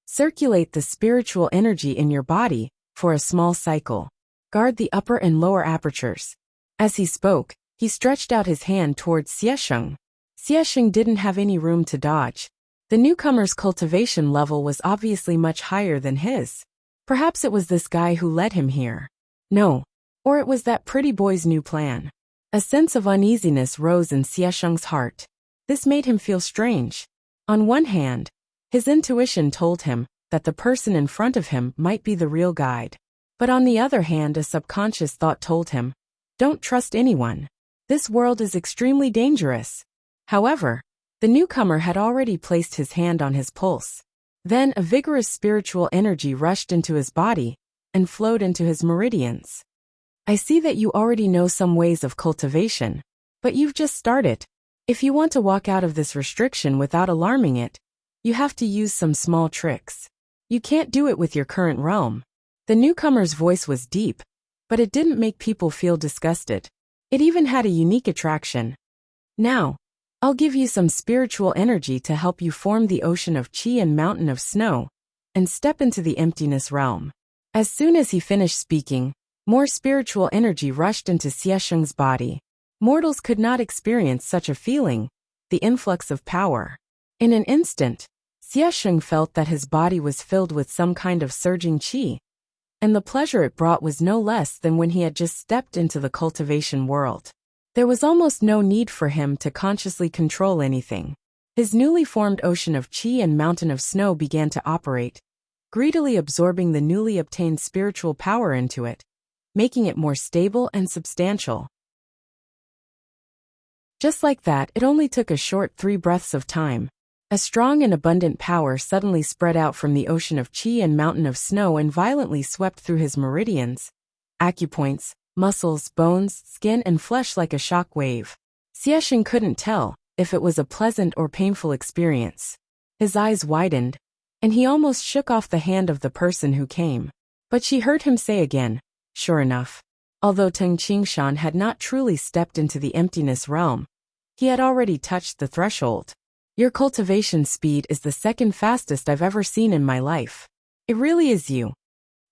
Circulate the spiritual energy in your body for a small cycle. Guard the upper and lower apertures. As he spoke, he stretched out his hand towards Xiesheng. Xiesheng didn't have any room to dodge. The newcomer's cultivation level was obviously much higher than his. Perhaps it was this guy who led him here. No. Or it was that pretty boy's new plan. A sense of uneasiness rose in Xiesheng's heart. This made him feel strange. On one hand, his intuition told him that the person in front of him might be the real guide. But on the other hand, a subconscious thought told him, don't trust anyone. This world is extremely dangerous. However, the newcomer had already placed his hand on his pulse. Then a vigorous spiritual energy rushed into his body and flowed into his meridians. I see that you already know some ways of cultivation, but you've just started. If you want to walk out of this restriction without alarming it, you have to use some small tricks. You can't do it with your current realm. The newcomer's voice was deep, but it didn't make people feel disgusted. It even had a unique attraction. Now, I'll give you some spiritual energy to help you form the ocean of chi and mountain of snow, and step into the emptiness realm. As soon as he finished speaking, more spiritual energy rushed into Xiesheng's body. Mortals could not experience such a feeling, the influx of power. In an instant, Xiesheng felt that his body was filled with some kind of surging qi, and the pleasure it brought was no less than when he had just stepped into the cultivation world. There was almost no need for him to consciously control anything. His newly formed ocean of qi and mountain of snow began to operate, greedily absorbing the newly obtained spiritual power into it, making it more stable and substantial. Just like that, it only took a short 3 breaths of time. A strong and abundant power suddenly spread out from the ocean of qi and mountain of snow and violently swept through his meridians, acupoints, muscles, bones, skin, and flesh like a shock wave. Xiesheng couldn't tell if it was a pleasant or painful experience. His eyes widened, and he almost shook off the hand of the person who came. But she heard him say again, sure enough. Although Teng Qingshan had not truly stepped into the emptiness realm, he had already touched the threshold. Your cultivation speed is the second fastest I've ever seen in my life. It really is you.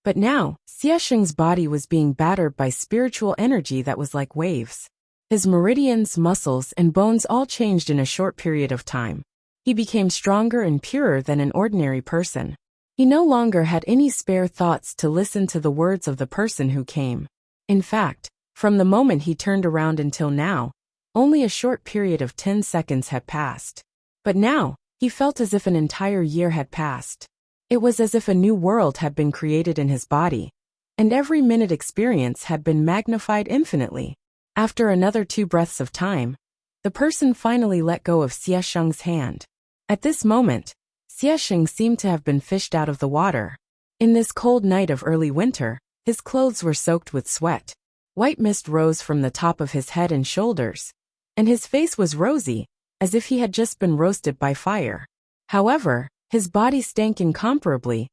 But now, Xiesheng's body was being battered by spiritual energy that was like waves. His meridians, muscles, and bones all changed in a short period of time. He became stronger and purer than an ordinary person. He no longer had any spare thoughts to listen to the words of the person who came. In fact, from the moment he turned around until now, only a short period of 10 seconds had passed. But now, he felt as if an entire year had passed. It was as if a new world had been created in his body, and every minute experience had been magnified infinitely. After another 2 breaths of time, the person finally let go of Xiesheng's hand. At this moment, Xiesheng seemed to have been fished out of the water. In this cold night of early winter, his clothes were soaked with sweat. White mist rose from the top of his head and shoulders, and his face was rosy, as if he had just been roasted by fire. However, his body stank incomparably.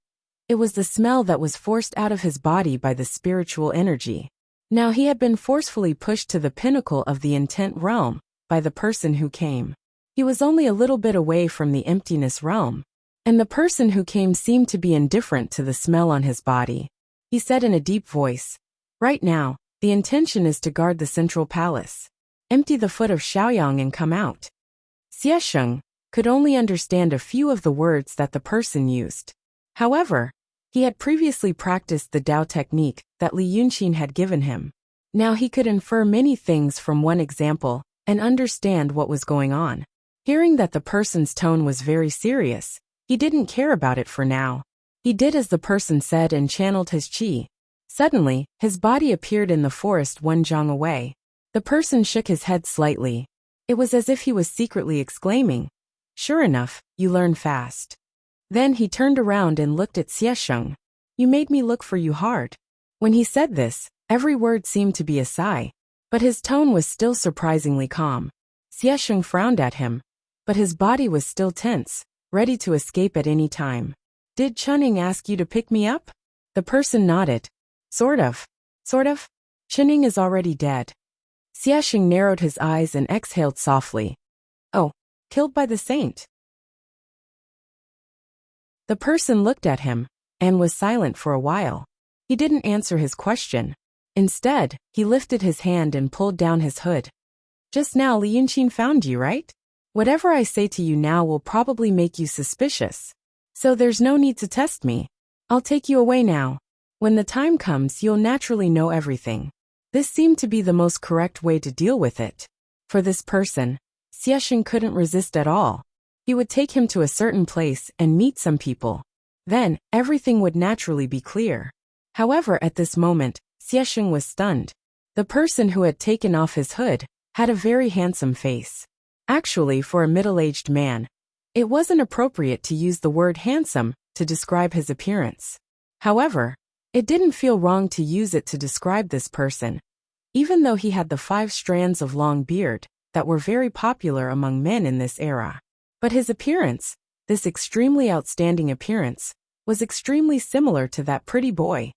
It was the smell that was forced out of his body by the spiritual energy. Now he had been forcefully pushed to the pinnacle of the intent realm by the person who came. He was only a little bit away from the emptiness realm, and the person who came seemed to be indifferent to the smell on his body. He said in a deep voice, right now, the intention is to guard the central palace. Empty the foot of Xiaoyang and come out. Xiesheng could only understand a few of the words that the person used. However, he had previously practiced the Dao technique that Li Yunqin had given him. Now he could infer many things from one example and understand what was going on. Hearing that the person's tone was very serious, he didn't care about it for now. He did as the person said and channeled his qi. Suddenly, his body appeared in the forest 1 zhang away. The person shook his head slightly. It was as if he was secretly exclaiming, sure enough, you learn fast. Then he turned around and looked at Xiesheng. You made me look for you hard. When he said this, every word seemed to be a sigh. But his tone was still surprisingly calm. Xiesheng frowned at him, but his body was still tense, ready to escape at any time. Did Chunning ask you to pick me up? The person nodded. Sort of. Sort of? Chunning is already dead. Xiesheng narrowed his eyes and exhaled softly. Oh, killed by the saint. The person looked at him, and was silent for a while. He didn't answer his question. Instead, he lifted his hand and pulled down his hood. Just now Li Yunqin found you, right? Whatever I say to you now will probably make you suspicious. So there's no need to test me. I'll take you away now. When the time comes, you'll naturally know everything. This seemed to be the most correct way to deal with it. For this person, Xiesheng couldn't resist at all. He would take him to a certain place and meet some people. Then, everything would naturally be clear. However, at this moment, Xiesheng was stunned. The person who had taken off his hood had a very handsome face. Actually, for a middle-aged man, it wasn't appropriate to use the word handsome to describe his appearance. However, it didn't feel wrong to use it to describe this person, even though he had the 5 strands of long beard that were very popular among men in this era. But his appearance, this extremely outstanding appearance, was extremely similar to that pretty boy.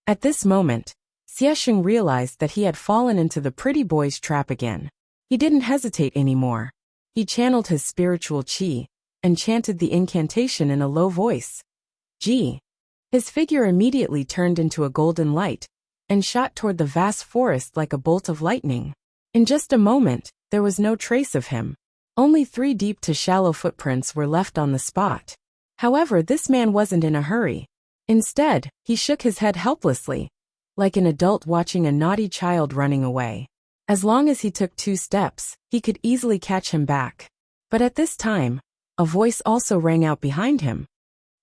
At this moment, Xiesheng realized that he had fallen into the pretty boy's trap again. He didn't hesitate anymore. He channeled his spiritual qi and chanted the incantation in a low voice. Ji. His figure immediately turned into a golden light and shot toward the vast forest like a bolt of lightning. In just a moment, there was no trace of him. Only 3 deep to shallow footprints were left on the spot. However, this man wasn't in a hurry. Instead, he shook his head helplessly, like an adult watching a naughty child running away. As long as he took 2 steps, he could easily catch him back. But at this time, a voice also rang out behind him.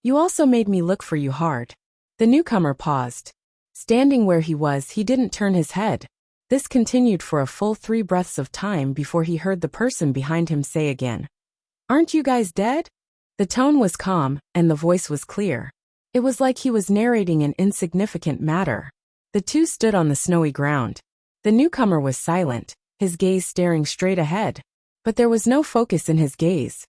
You also made me look for you hard. The newcomer paused. Standing where he was, he didn't turn his head. This continued for a full 3 breaths of time before he heard the person behind him say again, Aren't you guys dead? The tone was calm, and the voice was clear. It was like he was narrating an insignificant matter. The 2 stood on the snowy ground. The newcomer was silent, his gaze staring straight ahead. But there was no focus in his gaze,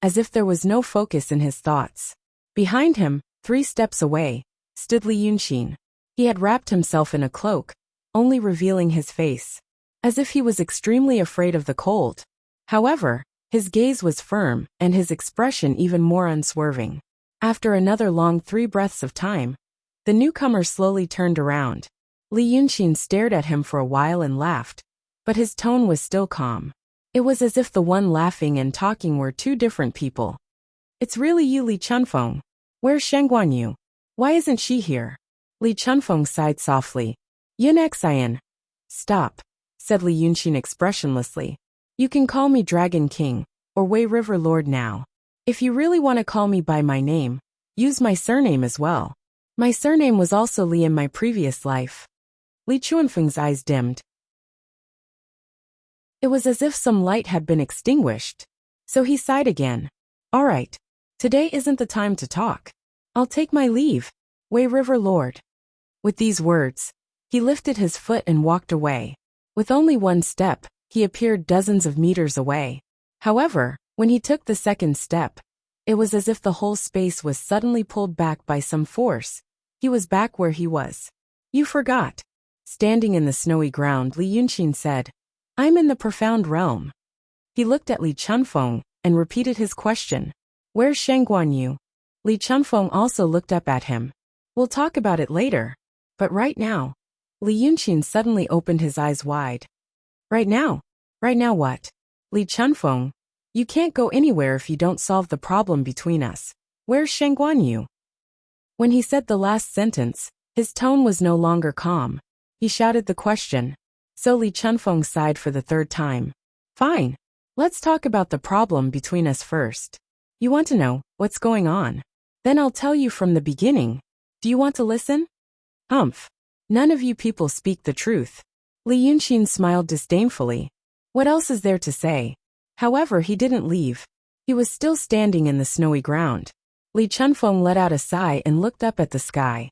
as if there was no focus in his thoughts. Behind him, 3 steps away, stood Li Yunqin. He had wrapped himself in a cloak, only revealing his face, as if he was extremely afraid of the cold. However, his gaze was firm and his expression even more unswerving. After another long 3 breaths of time, the newcomer slowly turned around. Li Yunqin stared at him for a while and laughed, but his tone was still calm. It was as if the one laughing and talking were 2 different people. It's really you, Li Chunfeng. Where's Shen Guanyu? Why isn't she here? Li Chunfeng sighed softly. Yun Xian. Stop, said Li Yunqin expressionlessly. You can call me Dragon King, or Wei River Lord now. If you really want to call me by my name, use my surname as well. My surname was also Li in my previous life. Li Chunfeng's eyes dimmed. It was as if some light had been extinguished. So he sighed again. All right. Today isn't the time to talk. I'll take my leave, Wei River Lord. With these words, he lifted his foot and walked away. With only 1 step, he appeared dozens of meters away. However, when he took the 2nd step, it was as if the whole space was suddenly pulled back by some force. He was back where he was. You forgot. Standing in the snowy ground, Li Yunqin said, I'm in the profound realm. He looked at Li Chunfeng and repeated his question. Where's Shen Guanyu? Li Chunfeng also looked up at him. We'll talk about it later. But right now, Li Yunqin suddenly opened his eyes wide. Right now? Right now what? Li Chunfeng, you can't go anywhere if you don't solve the problem between us. Where's Shen Guanyu? When he said the last sentence, his tone was no longer calm. He shouted the question. So Li Chunfeng sighed for the 3rd time. Fine. Let's talk about the problem between us first. You want to know what's going on? Then I'll tell you from the beginning. Do you want to listen? Humph. None of you people speak the truth. Li Yunqin smiled disdainfully. What else is there to say? However, he didn't leave. He was still standing in the snowy ground. Li Chunfeng let out a sigh and looked up at the sky.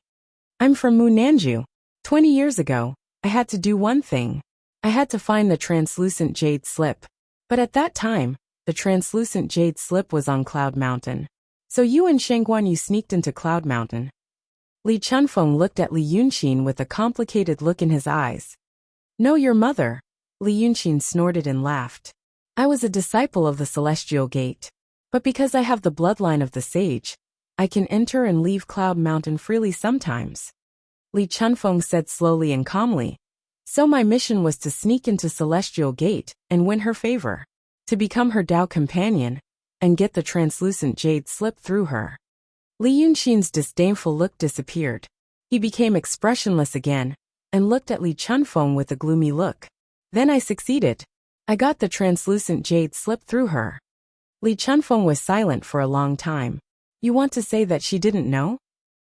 I'm from Mu Nanju. 20 years ago, I had to do one thing. I had to find the translucent jade slip. But at that time, the translucent jade slip was on Cloud Mountain. So you and Shangguanyu sneaked into Cloud Mountain. Li Chunfeng looked at Li Yunqin with a complicated look in his eyes. No, your mother. Li Yunqin snorted and laughed. I was a disciple of the Celestial Gate. But because I have the bloodline of the sage, I can enter and leave Cloud Mountain freely sometimes. Li Chunfeng said slowly and calmly. So my mission was to sneak into Celestial Gate and win her favor. To become her Dao companion, and get the translucent jade slip through her. Li Yunqin's disdainful look disappeared. He became expressionless again, and looked at Li Chunfeng with a gloomy look. Then I succeeded. I got the translucent jade slip through her. Li Chunfeng was silent for a long time. You want to say that she didn't know?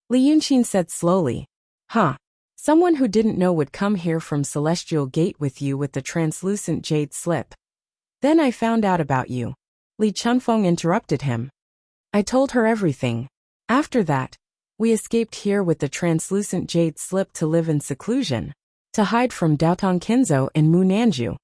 Li Yunqin said slowly. Huh. Someone who didn't know would come here from Celestial Gate with you with the translucent jade slip. Then I found out about you. Li Chunfeng interrupted him. I told her everything. After that, we escaped here with the translucent jade slip to live in seclusion, to hide from Daotong Kinzo and Mu Nanju.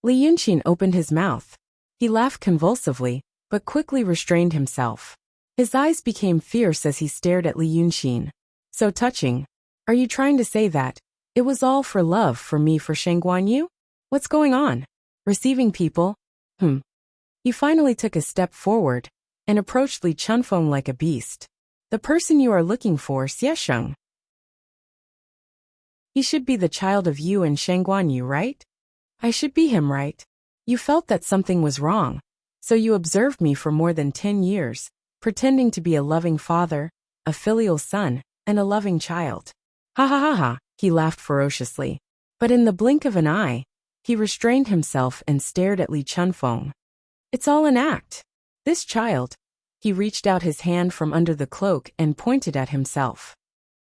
Li Yunqin opened his mouth. He laughed convulsively, but quickly restrained himself. His eyes became fierce as he stared at Li Yunqin. So touching. Are you trying to say that it was all for love for me for Shangguanyu? What's going on? Receiving people? He finally took a step forward and approached Li Chunfeng like a beast. The person you are looking for, Xiesheng. He should be the child of you and Shangguanyu, right? I should be him, right? You felt that something was wrong, so you observed me for more than 10 years, pretending to be a loving father, a filial son, and a loving child. Ha ha ha ha, he laughed ferociously. But in the blink of an eye, he restrained himself and stared at Li Chunfeng. It's all an act. This child. He reached out his hand from under the cloak and pointed at himself.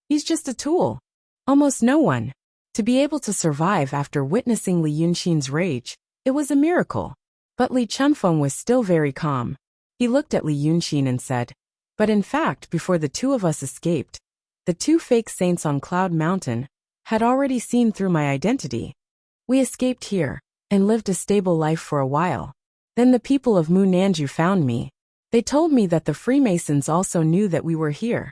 He's just a tool. Almost no one. To be able to survive after witnessing Li Yunqin's rage, it was a miracle. But Li Chunfeng was still very calm. He looked at Li Yunqin and said, but in fact, before the two of us escaped, the two fake saints on Cloud Mountain had already seen through my identity. We escaped here and lived a stable life for a while. Then the people of Mu Nanju found me. They told me that the Freemasons also knew that we were here.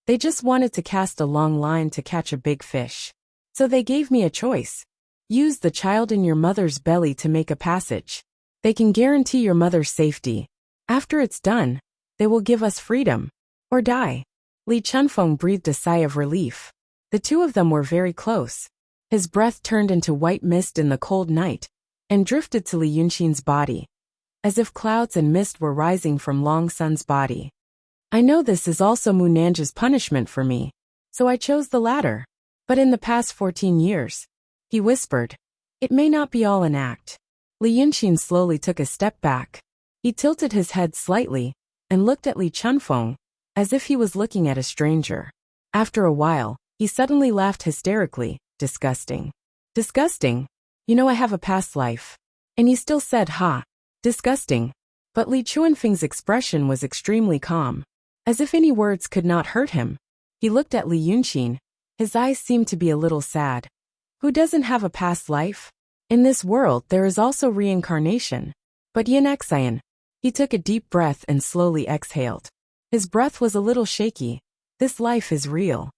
They just wanted to cast a long line to catch a big fish. So they gave me a choice. Use the child in your mother's belly to make a passage. They can guarantee your mother's safety. After it's done, they will give us freedom. Or die. Li Chunfeng breathed a sigh of relief. The two of them were very close. His breath turned into white mist in the cold night, and drifted to Li Yunqin's body, as if clouds and mist were rising from Long Sun's body. I know this is also Mu Nanju's punishment for me, so I chose the latter. But in the past 14 years, he whispered, it may not be all an act. Li Yunqin slowly took a step back. He tilted his head slightly, and looked at Li Chunfeng, as if he was looking at a stranger. After a while, he suddenly laughed hysterically. Disgusting. Disgusting? You know I have a past life. And he still said, ha. Disgusting. But Li Chunfeng's expression was extremely calm. As if any words could not hurt him. He looked at Li Yunqin. His eyes seemed to be a little sad. Who doesn't have a past life? In this world there is also reincarnation. But Yin Xian. He took a deep breath and slowly exhaled. His breath was a little shaky. This life is real.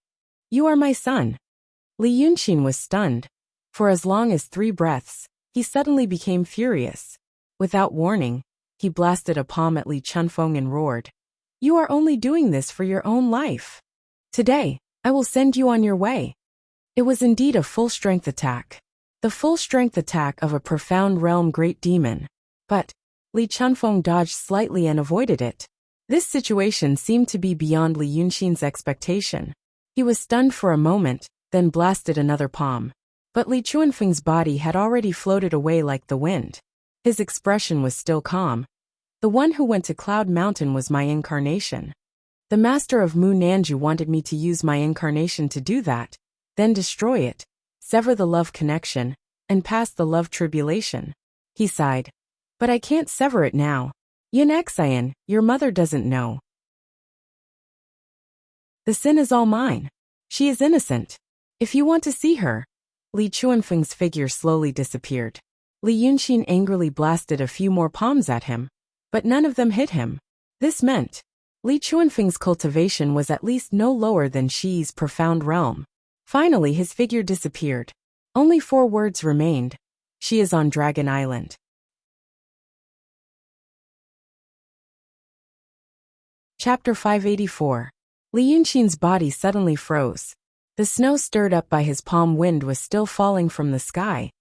You are my son. Li Yunqin was stunned. For as long as 3 breaths, he suddenly became furious. Without warning, he blasted a palm at Li Chunfeng and roared. You are only doing this for your own life. Today, I will send you on your way. It was indeed a full-strength attack. The full-strength attack of a profound realm great demon. But Li Chunfeng dodged slightly and avoided it. This situation seemed to be beyond Li Yunqin's expectation. He was stunned for a moment, then blasted another palm. But Li Chunfeng's body had already floated away like the wind. His expression was still calm. The one who went to Cloud Mountain was my incarnation. The master of Mu Nanju wanted me to use my incarnation to do that, then destroy it, sever the love connection, and pass the love tribulation. He sighed. But I can't sever it now. Yin Xian, your mother doesn't know. The sin is all mine. She is innocent. If you want to see her, Li Chuanfeng's figure slowly disappeared. Li Yunxin angrily blasted a few more palms at him, but none of them hit him. This meant Li Chuanfeng's cultivation was at least no lower than Shi's profound realm. Finally his figure disappeared. Only 4 words remained. She is on Dragon Island. Chapter 584. Li Yunxin's body suddenly froze. The snow stirred up by his palm wind was still falling from the sky,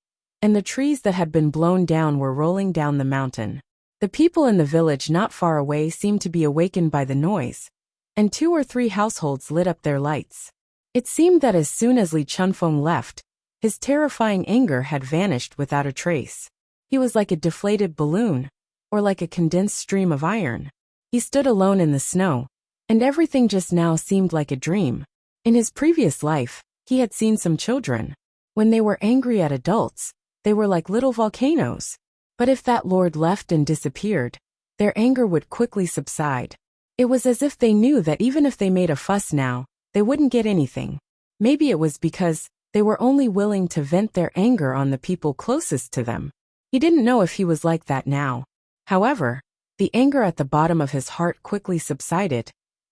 and the trees that had been blown down were rolling down the mountain. The people in the village not far away seemed to be awakened by the noise, and 2 or 3 households lit up their lights. It seemed that as soon as Li Chunfeng left, his terrifying anger had vanished without a trace. He was like a deflated balloon, or like a condensed stream of iron. He stood alone in the snow, and everything just now seemed like a dream. In his previous life, he had seen some children. When they were angry at adults, they were like little volcanoes. But if that lord left and disappeared, their anger would quickly subside. It was as if they knew that even if they made a fuss now, they wouldn't get anything. Maybe it was because they were only willing to vent their anger on the people closest to them. He didn't know if he was like that now. However, the anger at the bottom of his heart quickly subsided,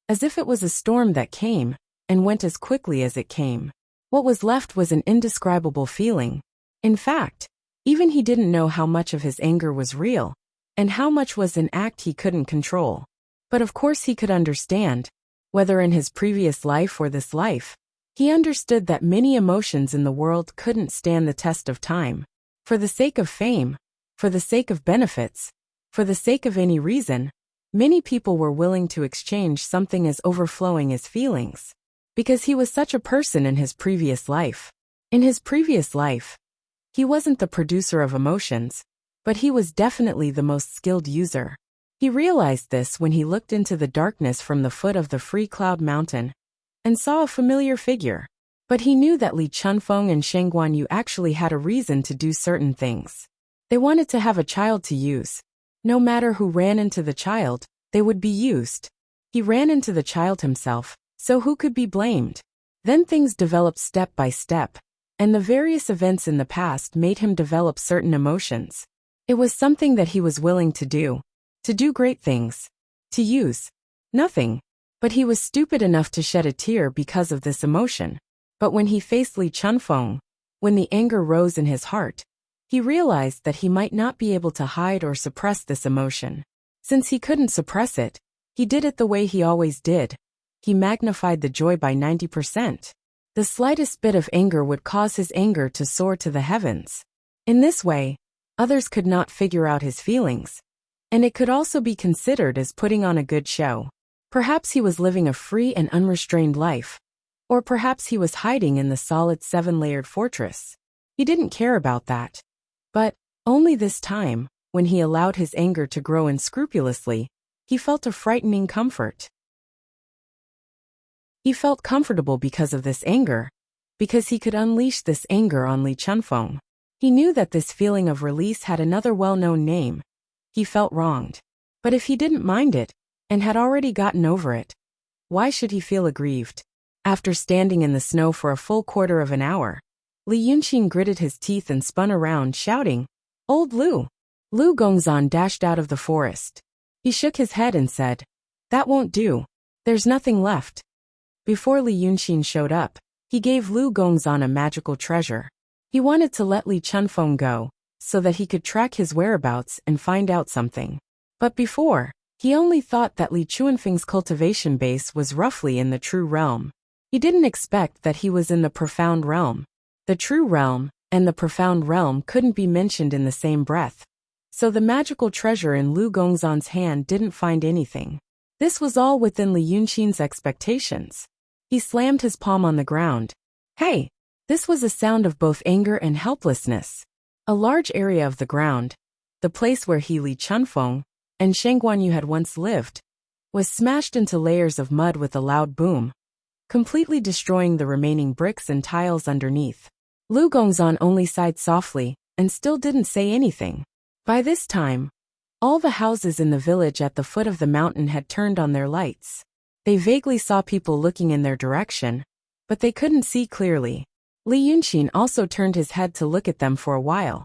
as if it was a storm that came and went as quickly as it came. What was left was an indescribable feeling. In fact, even he didn't know how much of his anger was real, and how much was an act he couldn't control. But of course he could understand, whether in his previous life or this life, he understood that many emotions in the world couldn't stand the test of time. For the sake of fame, for the sake of benefits, for the sake of any reason, many people were willing to exchange something as overflowing as feelings. Because he was such a person in his previous life. In his previous life, he wasn't the producer of emotions, but he was definitely the most skilled user. He realized this when he looked into the darkness from the foot of the Free Cloud Mountain and saw a familiar figure. But he knew that Li Chunfeng and Sheng Guanyu actually had a reason to do certain things. They wanted to have a child to use. No matter who ran into the child, they would be used. He ran into the child himself, so who could be blamed? Then things developed step by step, and the various events in the past made him develop certain emotions. It was something that he was willing to do great things, to use nothing. But he was stupid enough to shed a tear because of this emotion. But when he faced Li Chunfeng, when the anger rose in his heart, he realized that he might not be able to hide or suppress this emotion. Since he couldn't suppress it, he did it the way he always did. He magnified the joy by 90%. The slightest bit of anger would cause his anger to soar to the heavens. In this way, others could not figure out his feelings, and it could also be considered as putting on a good show. Perhaps he was living a free and unrestrained life, or perhaps he was hiding in the solid 7-layered fortress. He didn't care about that. But only this time, when he allowed his anger to grow unscrupulously, he felt a frightening comfort. He felt comfortable because of this anger, because he could unleash this anger on Li Chunfeng. He knew that this feeling of release had another well-known name. He felt wronged. But if he didn't mind it, and had already gotten over it, why should he feel aggrieved? After standing in the snow for a full quarter of an hour, Li Yunxin gritted his teeth and spun around, shouting, "Old Lu!" Lu Gongzan dashed out of the forest. He shook his head and said, "That won't do. There's nothing left." Before Li Yunxin showed up, he gave Lu Gongzan a magical treasure. He wanted to let Li Chunfeng go, so that he could track his whereabouts and find out something. But before, he only thought that Li Chuanfeng's cultivation base was roughly in the true realm. He didn't expect that he was in the profound realm. The true realm and the profound realm couldn't be mentioned in the same breath. So the magical treasure in Lu Gongzan's hand didn't find anything. This was all within Li Yunxin's expectations. He slammed his palm on the ground. Hey! This was a sound of both anger and helplessness. A large area of the ground, the place where Li Chunfeng and Sheng Guanyu had once lived, was smashed into layers of mud with a loud boom, completely destroying the remaining bricks and tiles underneath. Lu Gongzan only sighed softly and still didn't say anything. By this time, all the houses in the village at the foot of the mountain had turned on their lights. They vaguely saw people looking in their direction, but they couldn't see clearly. Li Yunqin also turned his head to look at them for a while,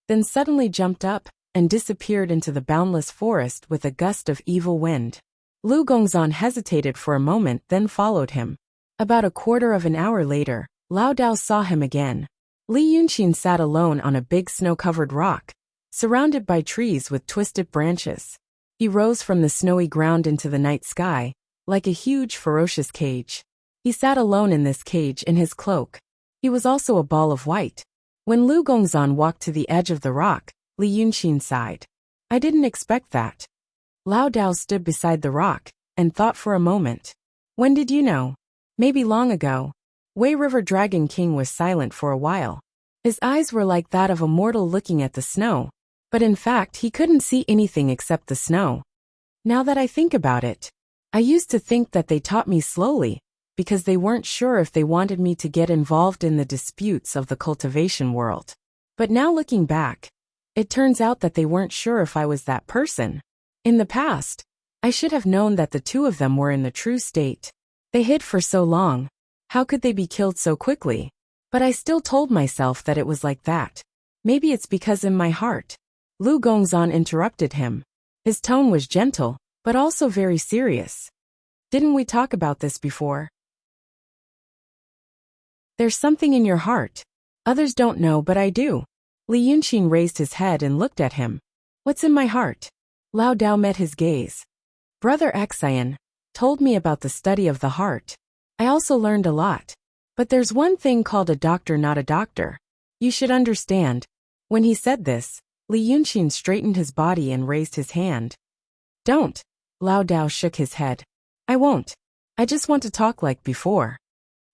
then suddenly jumped up and disappeared into the boundless forest with a gust of evil wind. Lu Gongzan hesitated for a moment, then followed him. About a quarter of an hour later, Lao Dao saw him again. Li Yunqin sat alone on a big snow-covered rock, surrounded by trees with twisted branches. He rose from the snowy ground into the night sky, like a huge, ferocious cage. He sat alone in this cage in his cloak. He was also a ball of white. When Lu Gongzan walked to the edge of the rock, Li Yunqin sighed. I didn't expect that. Lao Dao stood beside the rock and thought for a moment. When did you know? Maybe long ago. Wei River Dragon King was silent for a while. His eyes were like that of a mortal looking at the snow, but in fact he couldn't see anything except the snow. Now that I think about it, I used to think that they taught me slowly, because they weren't sure if they wanted me to get involved in the disputes of the cultivation world. But now looking back, it turns out that they weren't sure if I was that person. In the past, I should have known that the two of them were in the true state. They hid for so long. How could they be killed so quickly? But I still told myself that it was like that. Maybe it's because in my heart. Lu Gongzan interrupted him. His tone was gentle, but also very serious. Didn't we talk about this before? There's something in your heart. Others don't know, but I do. Li Yunqin raised his head and looked at him. What's in my heart? Lao Dao met his gaze. Brother Xian told me about the study of the heart. I also learned a lot. But there's one thing called a doctor, not a doctor. You should understand. When he said this, Li Yunqin straightened his body and raised his hand. Don't. Lao Dao shook his head. I won't. I just want to talk like before.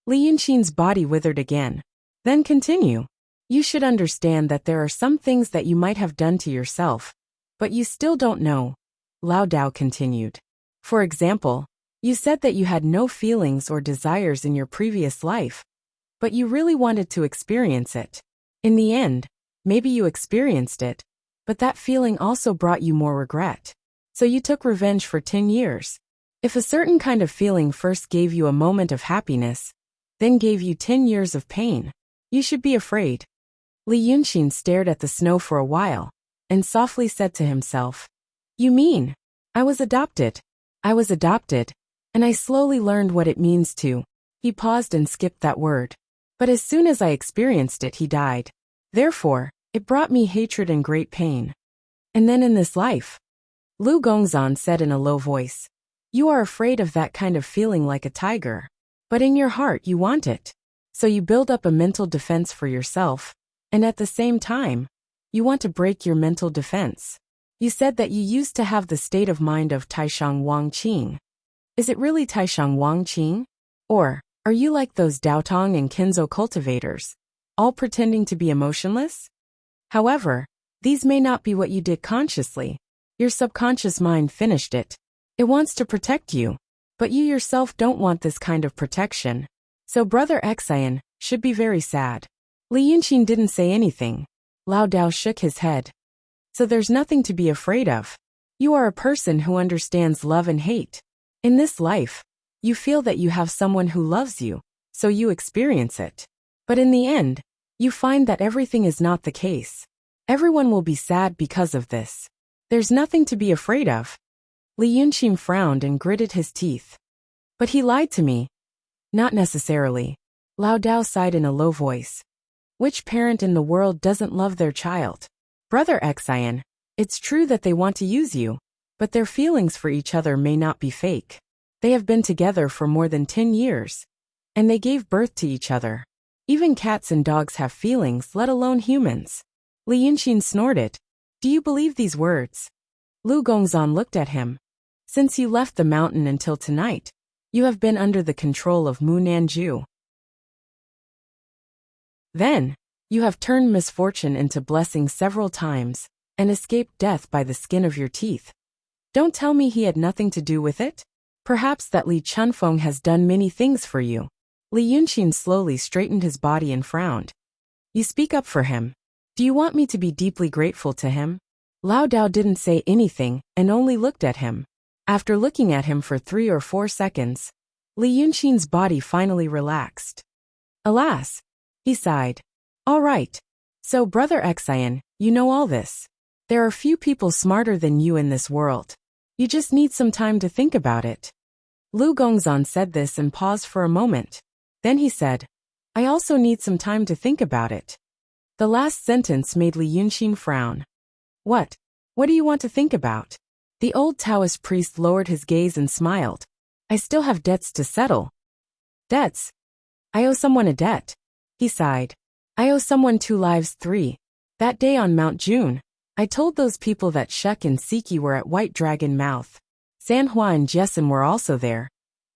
Li Yunqin's body withered again. Then continue. You should understand that there are some things that you might have done to yourself, but you still don't know. Lao Dao continued. For example, you said that you had no feelings or desires in your previous life, but you really wanted to experience it. In the end, maybe you experienced it, but that feeling also brought you more regret. So you took revenge for 10 years. If a certain kind of feeling first gave you a moment of happiness, then gave you 10 years of pain, you should be afraid. Li Yunqin stared at the snow for a while, and softly said to himself, You mean, I was adopted? I was adopted, and I slowly learned what it means to. He paused and skipped that word. But as soon as I experienced it, he died. Therefore, it brought me hatred and great pain. And then in this life, Lu Gongzan said in a low voice, You are afraid of that kind of feeling like a tiger. But in your heart you want it. So you build up a mental defense for yourself, and at the same time, you want to break your mental defense. You said that you used to have the state of mind of Taishang Wang Qing. Is it really Taishang Wang Qing? Or, are you like those Daotong and Kinzo cultivators, all pretending to be emotionless? However, these may not be what you did consciously. Your subconscious mind finished it. It wants to protect you, but you yourself don't want this kind of protection. So Brother Xian should be very sad. Li Yunqin didn't say anything. Lao Dao shook his head. So there's nothing to be afraid of. You are a person who understands love and hate. In this life, you feel that you have someone who loves you, so you experience it. But in the end, you find that everything is not the case. Everyone will be sad because of this. There's nothing to be afraid of. Li Yunqin frowned and gritted his teeth. But he lied to me. Not necessarily. Lao Dao sighed in a low voice. Which parent in the world doesn't love their child? Brother Xian, it's true that they want to use you, but their feelings for each other may not be fake. They have been together for more than 10 years, and they gave birth to each other. Even cats and dogs have feelings, let alone humans. Li Yunqin snorted. Do you believe these words? Lu Gongzan looked at him. Since you left the mountain until tonight, you have been under the control of Mu Nanju. Then, you have turned misfortune into blessing several times, and escaped death by the skin of your teeth. Don't tell me he had nothing to do with it? Perhaps that Li Chunfeng has done many things for you. Li Yunqin slowly straightened his body and frowned. You speak up for him. Do you want me to be deeply grateful to him? Lao Dao didn't say anything and only looked at him. After looking at him for 3 or 4 seconds, Li Yunqin's body finally relaxed. Alas, He sighed. All right. So, Brother Xian, you know all this. There are few people smarter than you in this world. You just need some time to think about it. Lu Gongzan said this and paused for a moment. Then he said, I also need some time to think about it. The last sentence made Li Yunxin frown. What? What do you want to think about? The old Taoist priest lowered his gaze and smiled. I still have debts to settle. Debts? I owe someone a debt. He sighed. I owe someone 2 lives 3. That day on Mount June, I told those people that Shek and Siki were at White Dragon Mouth. Sanhua and Jessen were also there.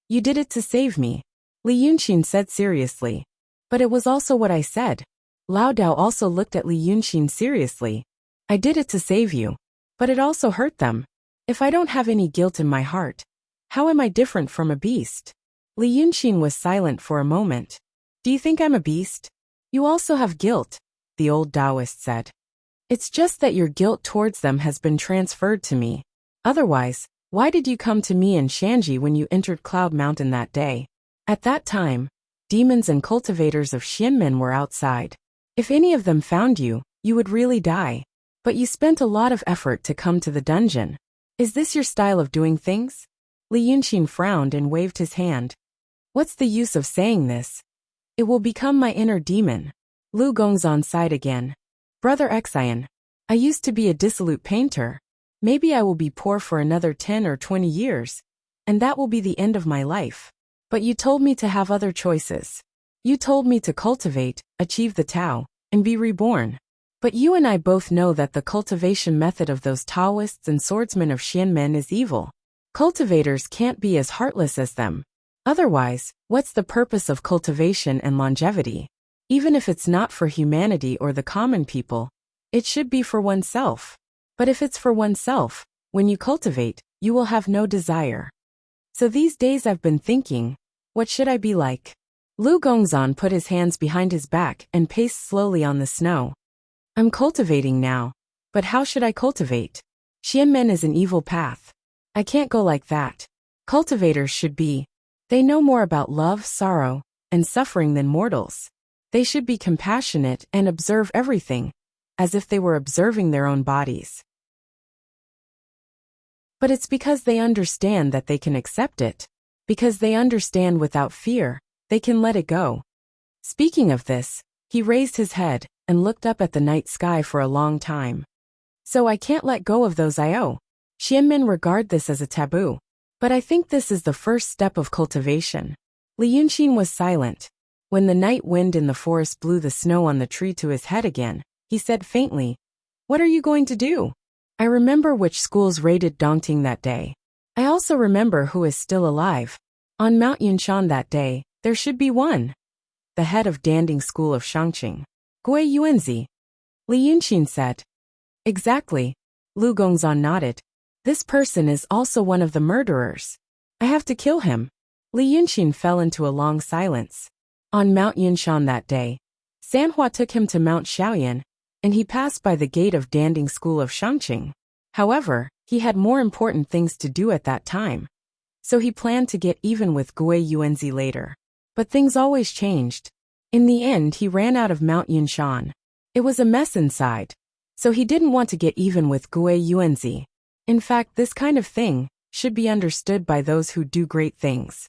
You did it to save me, Li Yunxin said seriously. But it was also what I said. Lao Dao also looked at Li Yunxin seriously. I did it to save you. But it also hurt them. If I don't have any guilt in my heart, how am I different from a beast? Li Yunxin was silent for a moment. Do you think I'm a beast? You also have guilt, the old Taoist said. It's just that your guilt towards them has been transferred to me. Otherwise, why did you come to me in Shanji when you entered Cloud Mountain that day? At that time, demons and cultivators of Xianmen were outside. If any of them found you, you would really die. But you spent a lot of effort to come to the dungeon. Is this your style of doing things? Li Yunxin frowned and waved his hand. What's the use of saying this? It will become my inner demon. Lu Gongzan sighed again. Brother Xian, I used to be a dissolute painter. Maybe I will be poor for another 10 or 20 years, and that will be the end of my life. But you told me to have other choices. You told me to cultivate, achieve the Tao, and be reborn. But you and I both know that the cultivation method of those Taoists and swordsmen of Xianmen is evil. Cultivators can't be as heartless as them. Otherwise, what's the purpose of cultivation and longevity? Even if it's not for humanity or the common people, it should be for oneself. But if it's for oneself, when you cultivate, you will have no desire. So these days I've been thinking, what should I be like? Lu Gongzan put his hands behind his back and paced slowly on the snow. I'm cultivating now, but how should I cultivate? Xianmen is an evil path. I can't go like that. Cultivators should be. They know more about love, sorrow, and suffering than mortals. They should be compassionate and observe everything, as if they were observing their own bodies. But it's because they understand that they can accept it. Because they understand without fear, they can let it go. Speaking of this, he raised his head and looked up at the night sky for a long time. So I can't let go of those I owe. Xianmen regard this as a taboo. But I think this is the first step of cultivation. Li Yunxin was silent. When the night wind in the forest blew the snow on the tree to his head again, he said faintly, What are you going to do? I remember which schools raided Dongting that day. I also remember who is still alive. On Mount Yunshan that day, there should be one. The head of Danding School of Shangqing. Gui Yuanzi. Li Yunxin said. Exactly. Lu Gongzan nodded. This person is also one of the murderers. I have to kill him. Li Yunxin fell into a long silence. On Mount Yunshan that day, Sanhua took him to Mount Shaoyan, and he passed by the gate of Danding School of Shangqing. However, he had more important things to do at that time. So he planned to get even with Gui Yuanzi later. But things always changed. In the end, he ran out of Mount Yunshan. It was a mess inside. So he didn't want to get even with Gui Yuanzi. In fact, this kind of thing should be understood by those who do great things.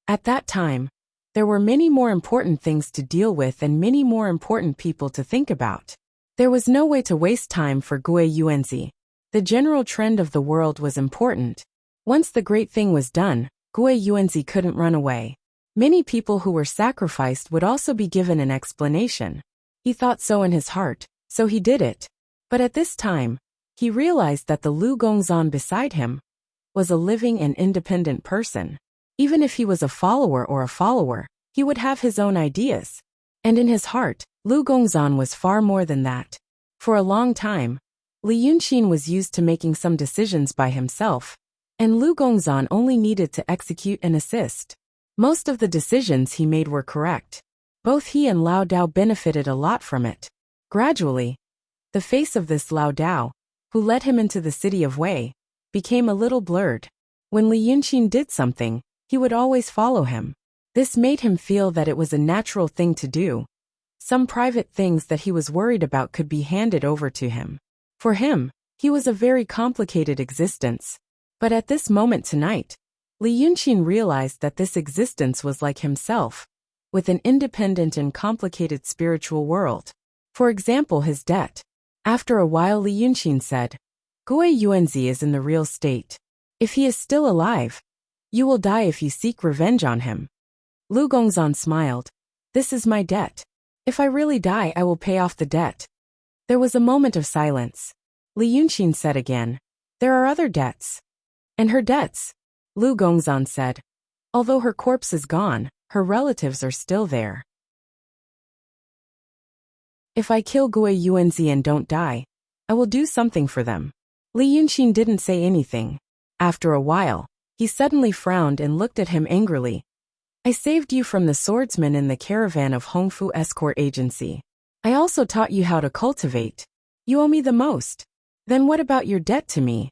At that time, there were many more important things to deal with and many more important people to think about. There was no way to waste time for Gui Yuanzi. The general trend of the world was important. Once the great thing was done, Gui Yuanzi couldn't run away. Many people who were sacrificed would also be given an explanation. He thought so in his heart, so he did it. But at this time, he realized that the Lu Gongzan beside him was a living and independent person. Even if he was a follower, he would have his own ideas. And in his heart, Lu Gongzan was far more than that. For a long time, Li Yunxin was used to making some decisions by himself, and Lu Gongzan only needed to execute and assist. Most of the decisions he made were correct. Both he and Lao Dao benefited a lot from it. Gradually, the face of this Lao Dao, who led him into the city of Wei, became a little blurred. When Li Yunxin did something, he would always follow him. This made him feel that it was a natural thing to do. Some private things that he was worried about could be handed over to him. For him, he was a very complicated existence. But at this moment tonight, Li Yunqin realized that this existence was like himself, with an independent and complicated spiritual world. For example, his debt. After a while, Li Yunqin said, Gui Yuanzi is in the real state. If he is still alive, you will die if you seek revenge on him. Lu Gongzan smiled. This is my debt. If I really die, I will pay off the debt. There was a moment of silence. Li Yunqin said again, there are other debts. And her debts? Lu Gongzan said. Although her corpse is gone, her relatives are still there. If I kill Gui Yuanzi and don't die, I will do something for them. Li Yunqin didn't say anything. After a while, he suddenly frowned and looked at him angrily. I saved you from the swordsman in the caravan of Hongfu Escort Agency. I also taught you how to cultivate. You owe me the most. Then what about your debt to me?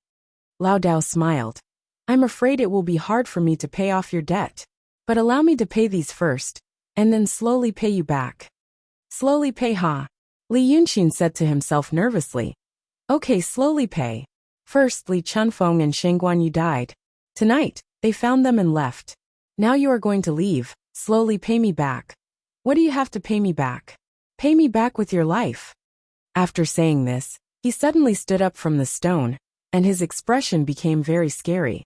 Lao Dao smiled. I'm afraid it will be hard for me to pay off your debt. But allow me to pay these first, and then slowly pay you back. Slowly pay, huh? Li Yunqin said to himself nervously. Okay, slowly pay. First, Li Chunfeng and Sheng Guanyu died. Tonight, they found them and left. Now you are going to leave. Slowly pay me back. What do you have to pay me back? Pay me back with your life. After saying this, he suddenly stood up from the stone, and his expression became very scary.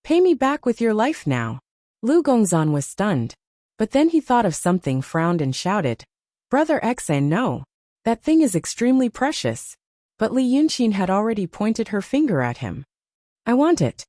Pay me back with your life now. Lu Gongzan was stunned. But then he thought of something, frowned and shouted. Brother Xan, no. That thing is extremely precious. But Li Yunqin had already pointed her finger at him. I want it.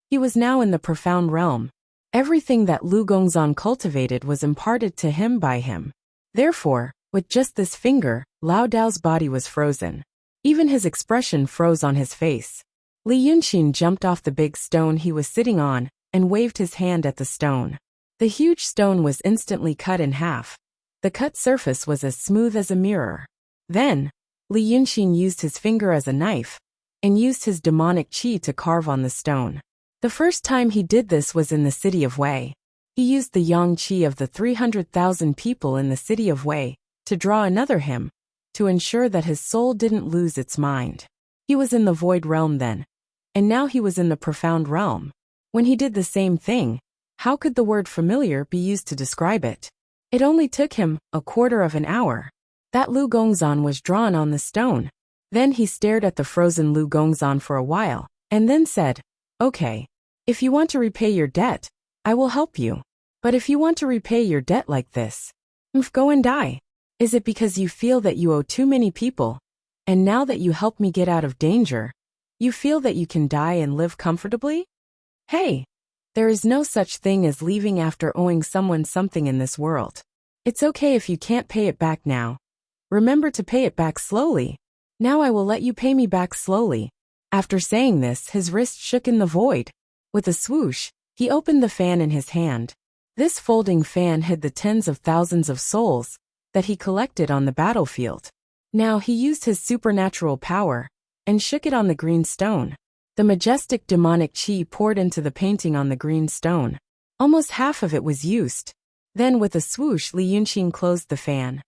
He was now in the profound realm. Everything that Lu Gongzan cultivated was imparted to him by him. Therefore, with just this finger, Lao Dao's body was frozen. Even his expression froze on his face. Li Yunqin jumped off the big stone he was sitting on and waved his hand at the stone. The huge stone was instantly cut in half. The cut surface was as smooth as a mirror. Then, Li Yunqin used his finger as a knife and used his demonic qi to carve on the stone. The first time he did this was in the city of Wei. He used the yang qi of the 300,000 people in the city of Wei to draw another him, to ensure that his soul didn't lose its mind. He was in the void realm then, and now he was in the profound realm. When he did the same thing, how could the word familiar be used to describe it? It only took him a quarter of an hour. That Lu Gongzan was drawn on the stone. Then he stared at the frozen Lu Gongzan for a while, and then said, Okay. If you want to repay your debt, I will help you. But if you want to repay your debt like this, go and die. Is it because you feel that you owe too many people, and now that you help me get out of danger, you feel that you can die and live comfortably? Hey, there is no such thing as leaving after owing someone something in this world. It's okay if you can't pay it back now. Remember to pay it back slowly. Now I will let you pay me back slowly. After saying this, his wrist shook in the void. With a swoosh, he opened the fan in his hand. This folding fan hid the tens of thousands of souls that he collected on the battlefield. Now he used his supernatural power and shook it on the green stone. The majestic demonic qi poured into the painting on the green stone. Almost half of it was used. Then with a swoosh, Li Yunqin closed the fan.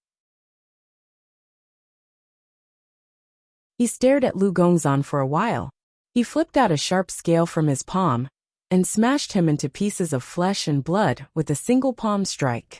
He stared at Lu Gongzan for a while. He flipped out a sharp scale from his palm and smashed him into pieces of flesh and blood with a single palm strike.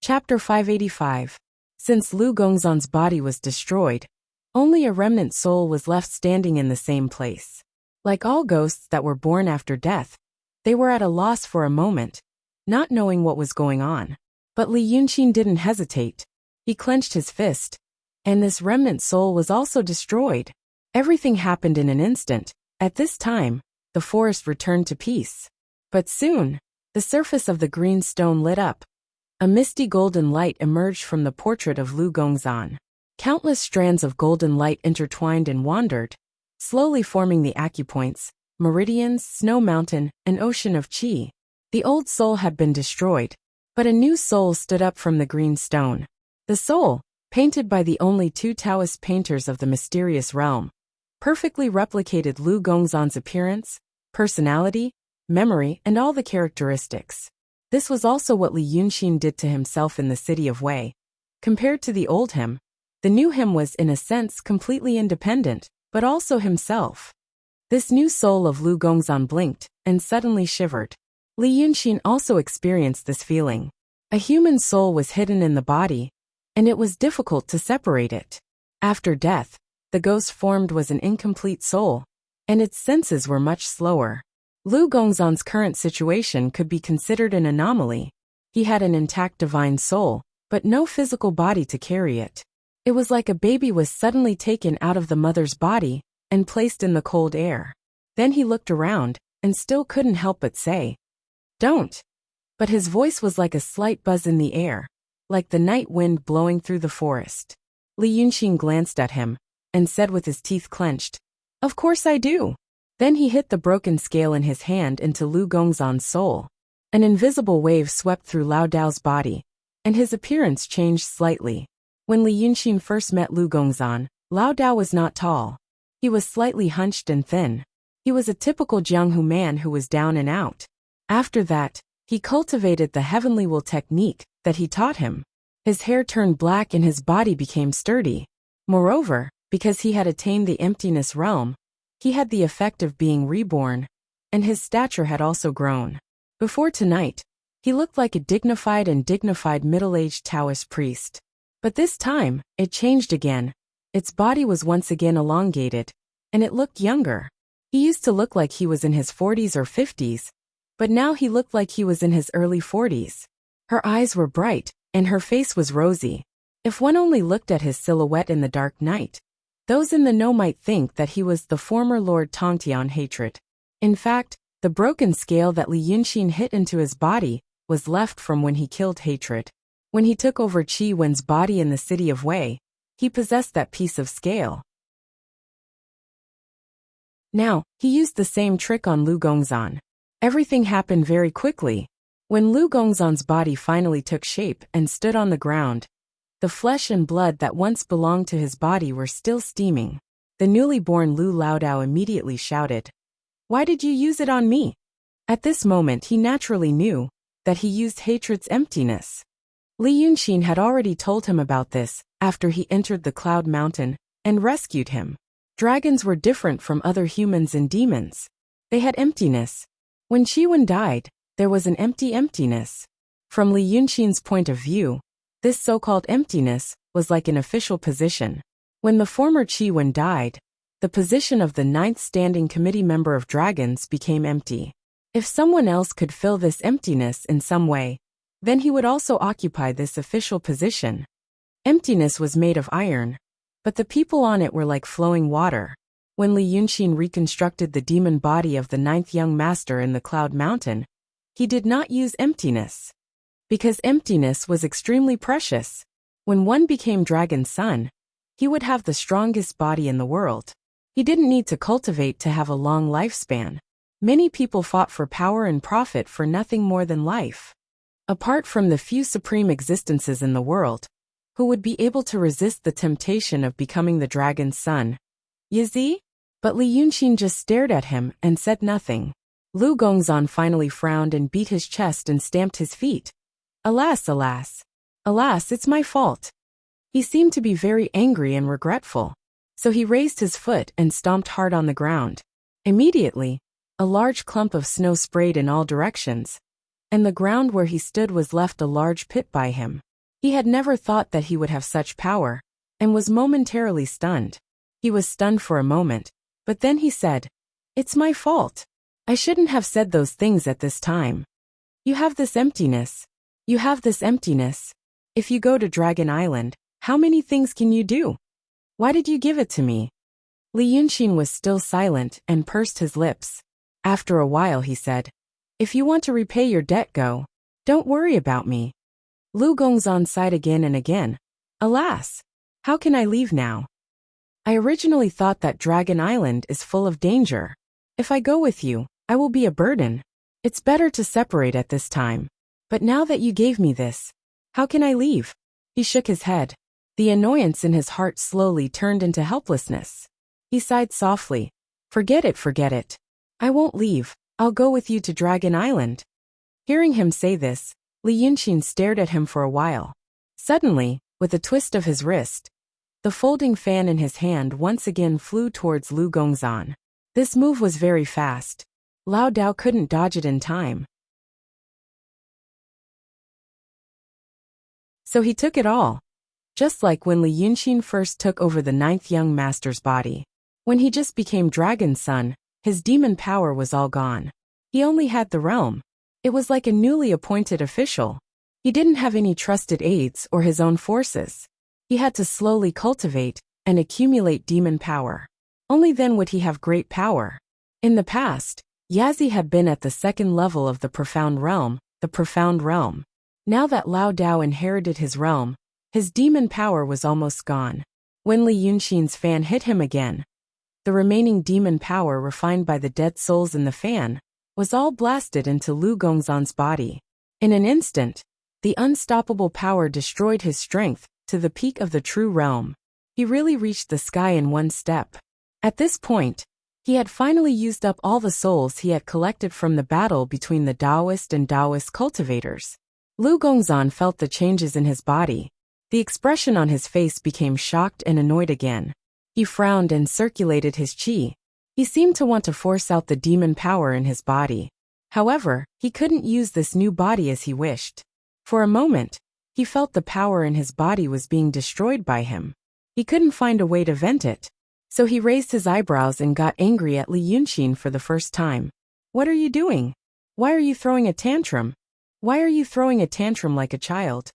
Chapter 585. Since Lu Gongzan's body was destroyed, only a remnant soul was left standing in the same place. Like all ghosts that were born after death, they were at a loss for a moment, not knowing what was going on. But Li Yunqin didn't hesitate. He clenched his fist, and this remnant soul was also destroyed. Everything happened in an instant. At this time, the forest returned to peace. But soon, the surface of the green stone lit up. A misty golden light emerged from the portrait of Lu Gongzan. Countless strands of golden light intertwined and wandered, slowly forming the acupoints, meridians, snow mountain, and ocean of qi. The old soul had been destroyed, but a new soul stood up from the green stone. The soul, painted by the only two Taoist painters of the mysterious realm, perfectly replicated Lu Gongzan's appearance, personality, memory, and all the characteristics. This was also what Li Yunxin did to himself in the city of Wei. Compared to the old him, the new him was in a sense completely independent, but also himself. This new soul of Lu Gongzan blinked and suddenly shivered. Li Yunxin also experienced this feeling. A human soul was hidden in the body, and it was difficult to separate it. After death, the ghost formed was an incomplete soul, and its senses were much slower. Lu Gongzan's current situation could be considered an anomaly. He had an intact divine soul, but no physical body to carry it. It was like a baby was suddenly taken out of the mother's body and placed in the cold air. Then he looked around and still couldn't help but say, "Don't." But his voice was like a slight buzz in the air, like the night wind blowing through the forest. Li Yunxin glanced at him and said with his teeth clenched, "Of course I do." Then he hit the broken scale in his hand into Lu Gongzan's soul. An invisible wave swept through Lao Dao's body, and his appearance changed slightly. When Li Yunxin first met Lu Gongzan, Lao Dao was not tall. He was slightly hunched and thin. He was a typical Jianghu man who was down and out. After that, he cultivated the heavenly will technique that he taught him. His hair turned black and his body became sturdy. Moreover, because he had attained the emptiness realm, he had the effect of being reborn, and his stature had also grown. Before tonight, he looked like a dignified middle-aged Taoist priest. But this time, it changed again. Its body was once again elongated, and it looked younger. He used to look like he was in his 40s or 50s, but now he looked like he was in his early 40s. Her eyes were bright, and her face was rosy. If one only looked at his silhouette in the dark night, those in the know might think that he was the former Lord Tongtian Hatred. In fact, the broken scale that Li Yunxin hit into his body was left from when he killed Hatred. When he took over Qi Wen's body in the city of Wei, he possessed that piece of scale. Now, he used the same trick on Lu Gongzan. Everything happened very quickly. When Lu Gongzan's body finally took shape and stood on the ground, the flesh and blood that once belonged to his body were still steaming. The newly born Lu Laodao immediately shouted, "Why did you use it on me?" At this moment he naturally knew that he used Hatred's emptiness. Li Yunxin had already told him about this after he entered the Cloud Mountain and rescued him. Dragons were different from other humans and demons. They had emptiness. When Qi Wen died, there was an emptiness. From Li Yunxin's point of view, this so-called emptiness was like an official position. When the former Qi Wen died, the position of the 9th Standing Committee member of dragons became empty. If someone else could fill this emptiness in some way, then he would also occupy this official position. Emptiness was made of iron, but the people on it were like flowing water. When Li Yunxin reconstructed the demon body of the 9th young master in the Cloud Mountain, he did not use emptiness. Because emptiness was extremely precious. When one became Dragon's son, he would have the strongest body in the world. He didn't need to cultivate to have a long lifespan. Many people fought for power and profit for nothing more than life. Apart from the few supreme existences in the world, who would be able to resist the temptation of becoming the dragon's son? Yizi? But Li Yunxin just stared at him and said nothing. Lu Gongzan finally frowned and beat his chest and stamped his feet. Alas, alas. Alas, it's my fault. He seemed to be very angry and regretful. So he raised his foot and stomped hard on the ground. Immediately, a large clump of snow sprayed in all directions, and the ground where he stood was left a large pit by him. He had never thought that he would have such power, and was momentarily stunned. He was stunned for a moment, but then he said, "It's my fault. I shouldn't have said those things at this time. You have this emptiness. You have this emptiness. If you go to Dragon Island, how many things can you do? Why did you give it to me?" Li Yunxin was still silent and pursed his lips. After a while he said, "If you want to repay your debt, go. Don't worry about me." Lu Gongzan sighed again and again. "Alas! How can I leave now? I originally thought that Dragon Island is full of danger. If I go with you, I will be a burden. It's better to separate at this time. But now that you gave me this, how can I leave?" He shook his head. The annoyance in his heart slowly turned into helplessness. He sighed softly. Forget it, forget it. I won't leave. I'll go with you to Dragon Island." Hearing him say this, Li Yunqin stared at him for a while. Suddenly, with a twist of his wrist, the folding fan in his hand once again flew towards Lu Gongzan. This move was very fast. Lao Dao couldn't dodge it in time. So he took it all. Just like when Li Yunqin first took over the 9th young master's body. When he just became Dragon's son, his demon power was all gone. He only had the realm. It was like a newly appointed official. He didn't have any trusted aides or his own forces. He had to slowly cultivate and accumulate demon power. Only then would he have great power. In the past, Yazi had been at the 2nd level of the profound realm, Now that Lao Dao inherited his realm, his demon power was almost gone. When Li Yunqin's fan hit him again, the remaining demon power refined by the dead souls in the fan was all blasted into Lu Gongzan's body. In an instant, the unstoppable power destroyed his strength to the peak of the true realm. He really reached the sky in one step. At this point, he had finally used up all the souls he had collected from the battle between the Taoist and Taoist cultivators. Lu Gongzan felt the changes in his body. The expression on his face became shocked and annoyed again. He frowned and circulated his qi. He seemed to want to force out the demon power in his body. However, he couldn't use this new body as he wished. For a moment, he felt the power in his body was being destroyed by him. He couldn't find a way to vent it. So he raised his eyebrows and got angry at Li Yunqin for the first time. What are you doing? Why are you throwing a tantrum? Why are you throwing a tantrum like a child?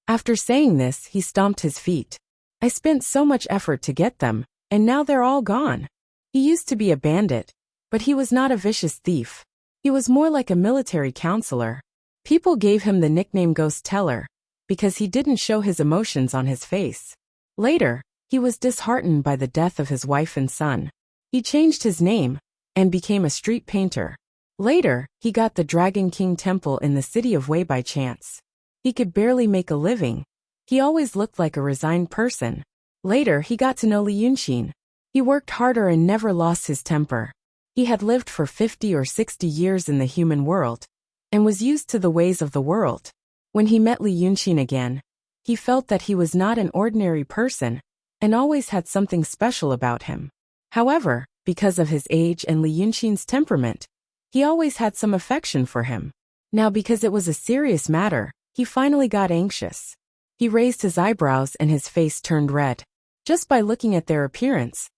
After saying this, he stomped his feet. I spent so much effort to get them, and now they're all gone. He used to be a bandit, but he was not a vicious thief. He was more like a military counselor. People gave him the nickname Ghost Teller, because he didn't show his emotions on his face. Later, he was disheartened by the death of his wife and son. He changed his name and became a street painter. Later, he got the Dragon King Temple in the city of Wei by chance. He could barely make a living. He always looked like a resigned person. Later, he got to know Li Yunqin. He worked harder and never lost his temper. He had lived for 50 or 60 years in the human world and was used to the ways of the world. When he met Li Yunqin again, he felt that he was not an ordinary person and always had something special about him. However, because of his age and Li Yunqin's temperament, he always had some affection for him. Now because it was a serious matter, he finally got anxious. He raised his eyebrows and his face turned red. Just by looking at their appearance,